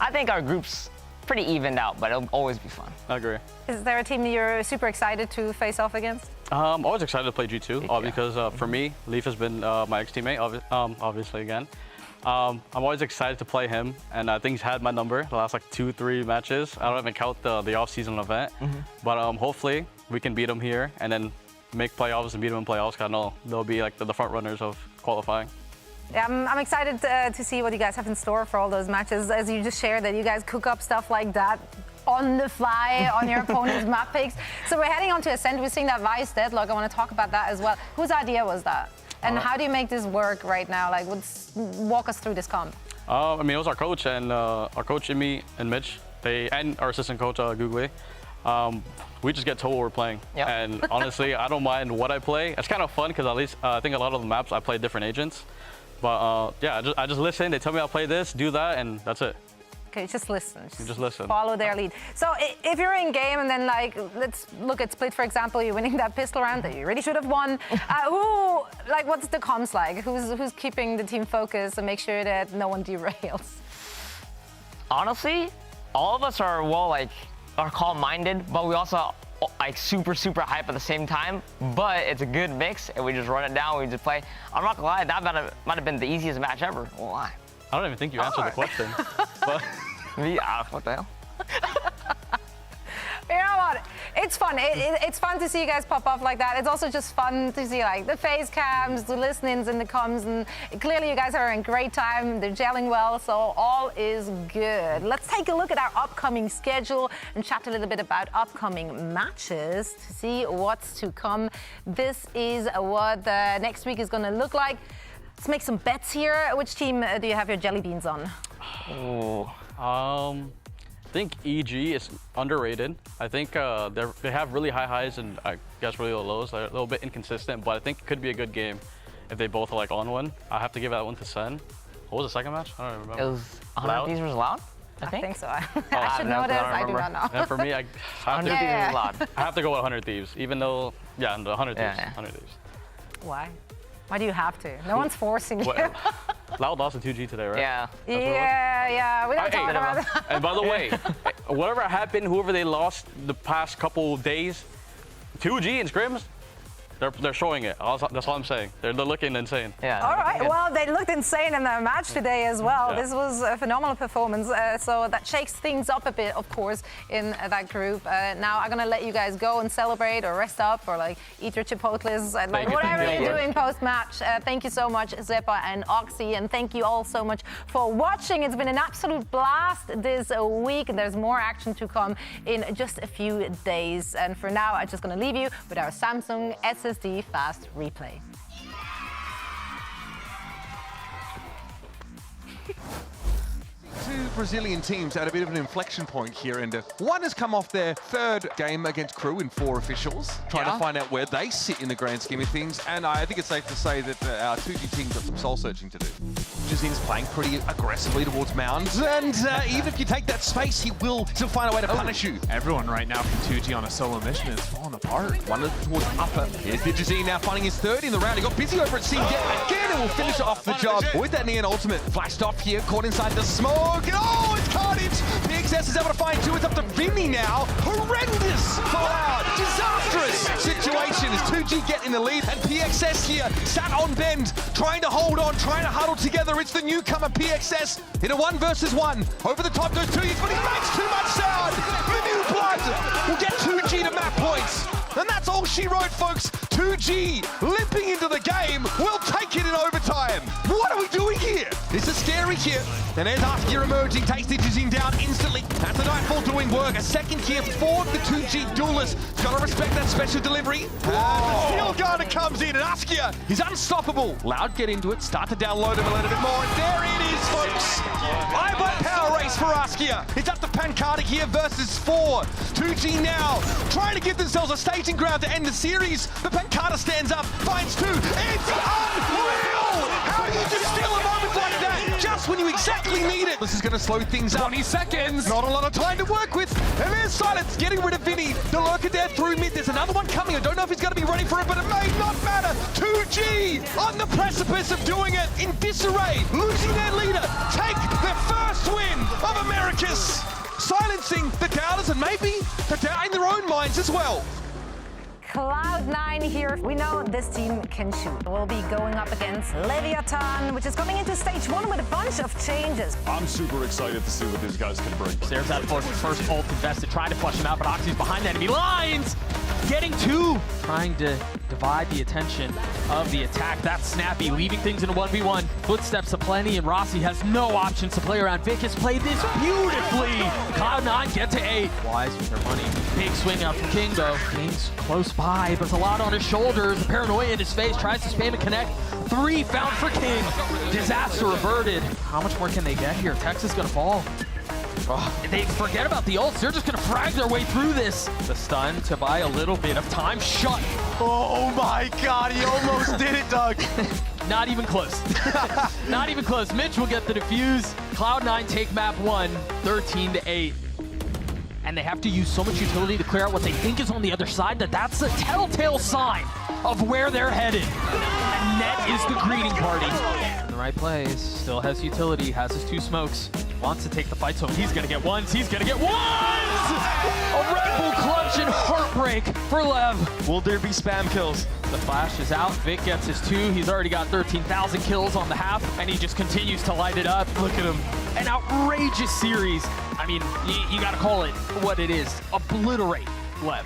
I think our group's pretty evened out, but it'll always be fun. I agree. Is there a team you're super excited to face off against? I'm always excited to play G2, because for me, Leaf has been my ex-teammate, obviously again. I'm always excited to play him, and I think he's had my number the last like 2-3 matches. I don't even count the off-season event, but hopefully we can beat him here and then make playoffs and beat him in playoffs. Cause I know they'll be like the front runners of qualifying. Yeah, I'm excited to see what you guys have in store for all those matches. As you just shared, that you guys cook up stuff like that on the fly on your opponent's map picks. So we're heading on to Ascent. We're seeing that Vice deadlock. I want to talk about that as well. Whose idea was that? And how do you make this work right now? Like, walk us through this comp. I mean, it was our coach and Imi and Mitch, and our assistant coach Googly. We just get told what we're playing. Yep. And honestly, I don't mind what I play. It's kind of fun because at least I think a lot of the maps I play different agents. But yeah, I just listen. They tell me I'll play this, do that, and that's it. Okay, just listen. Just listen. Follow their lead. So if you're in game and then like, let's look at Split, for example, you're winning that pistol round that you really should have won. What's the comms like? Who's keeping the team focused and make sure that no one derails? Honestly, all of us are calm-minded, but we also like super hype at the same time. But it's a good mix, and we just run it down. We just play. I'm not gonna lie, that might have been the easiest match ever. Why? I don't even think you answered the question. But what the hell? You know what? It's fun. It's fun to see you guys pop off like that. It's also just fun to see like the face cams, the listenings and the comms, and clearly you guys are having a great time. They're gelling well, so all is good. Let's take a look at our upcoming schedule and chat a little bit about upcoming matches to see what's to come. This is what the next week is going to look like. Let's make some bets here. Which team do you have your jelly beans on? I think EG is underrated. I think they have really high highs and I guess really low lows. They're a little bit inconsistent, but I think it could be a good game if they both are like on one. I have to give that one to Sen. What was the second match? I don't remember. It was 100 Thieves versus Loud, I think so. I should know this. I do not know. And for me, I have 100 Thieves is Loud. I have to go with 100 Thieves, even though, the 100 Thieves. 100 Thieves. Why? Why do you have to? No one's forcing you. Loud lost to 2G today, right? Yeah. Yeah. We don't talk about that. And by the way, whatever happened, whoever they lost the past couple of days, 2G and Scrims, they're showing it. That's all I'm saying. They're looking insane. Yeah. All right. Well, they looked insane in the match today as well. Yeah. This was a phenomenal performance. So that shakes things up a bit, of course, in that group. Now I'm gonna let you guys go and celebrate or rest up or like eat your chipotles, like whatever you're doing post-match. Thank you so much, Zeppa and Oxy, and thank you all so much for watching. It's been an absolute blast this week, and there's more action to come in just a few days. And for now, I'm just gonna leave you with our Samsung SSD Fast Replay. Two Brazilian teams at a bit of an inflection point here, and one has come off their third game against Crew in 4 officials, trying to find out where they sit in the grand scheme of things, and I think it's safe to say that our 2G team got some soul searching to do. Jazin's playing pretty aggressively towards Mounds, and even if you take that space, he will still find a way to punish you. Everyone right now from 2G on a solo mission is falling apart. One towards upper. Here's Jazin now finding his third in the round. He got busy over at C yet again, and will finish off the job with that Neon ultimate. Flashed off here, caught inside the smoke. Oh, it's Carnage! PXS is able to find 2. It's up to Vinny now. Horrendous for Loud. Disastrous situation as 2G get in the lead, and PXS here sat on bend, trying to hold on, trying to huddle together. It's the newcomer PXS in a 1 versus 1. Over the top goes 2G, but he makes too much sound. The new blood will get 2G to map points. And that's all she wrote, folks. 2G limping into the game. We'll take it in overtime. What are we doing here? This is scary here. And there's Askia emerging, takes Digizine down instantly. That's the Nightfall doing work. A second here for the 2G duelist. Gotta respect that special delivery. The Steel Garden comes in, and Askia is unstoppable. Loud get into it, start to download him a little bit more. And there it is, folks. iBot power race for Askia. It's up to Pancata here versus 4. 2G now trying to give themselves a staging ground to end the series. But Pancata stands up, finds 2. It's unreal! How do you just steal a moment like that just when you exactly need it? This is going to slow things up. 20 seconds. Not a lot of time to work with. And there's Silence getting rid of Vinny. The Lurker there through mid. There's another one coming. I don't know if he's going to be ready for it, but it may not matter. 2G on the precipice of doing it in disarray. Losing their leader. Take their first win of Americas. Silencing the doubters and maybe the doubt in their own minds as well. Cloud9 here. We know this team can shoot. We'll be going up against Leviathan, which is coming into stage 1 with a bunch of changes. I'm super excited to see what these guys can bring. There's that first ult invested, trying to flush him out, but Oxy's behind enemy lines. getting two, trying to divide the attention of the attack. That's Snappy, leaving things in a 1v1. Footsteps aplenty, and Rossi has no options to play around. Vic has played this beautifully. Cloud9 get to 8. Wise with their money. Big swing out from King, though. King's close by, but there's a lot on his shoulders. The paranoia in his face, tries to spam and connect. 3 found for King. Disaster averted. How much more can they get here? Texas gonna fall. Oh, they forget about the ults. They're just gonna frag their way through this. The stun to buy a little bit of time. Shut. Oh my God, he almost did it, Doug. Not even close. Not even close. Mitch will get the defuse. Cloud9 take map 1, 13-8. And they have to use so much utility to clear out what they think is on the other side that's a telltale sign of where they're headed. And Net is the greeting party. In the right place, still has utility, has his 2 smokes. Wants to take the fight, so he's gonna get ones. He's gonna get ones! A Red Bull clutch and heartbreak for Lev. Will there be spam kills? The flash is out. Vic gets his 2. He's already got 13,000 kills on the half, and he just continues to light it up. Look at him. An outrageous series. I mean, you gotta call it what it is. Obliterate Lev.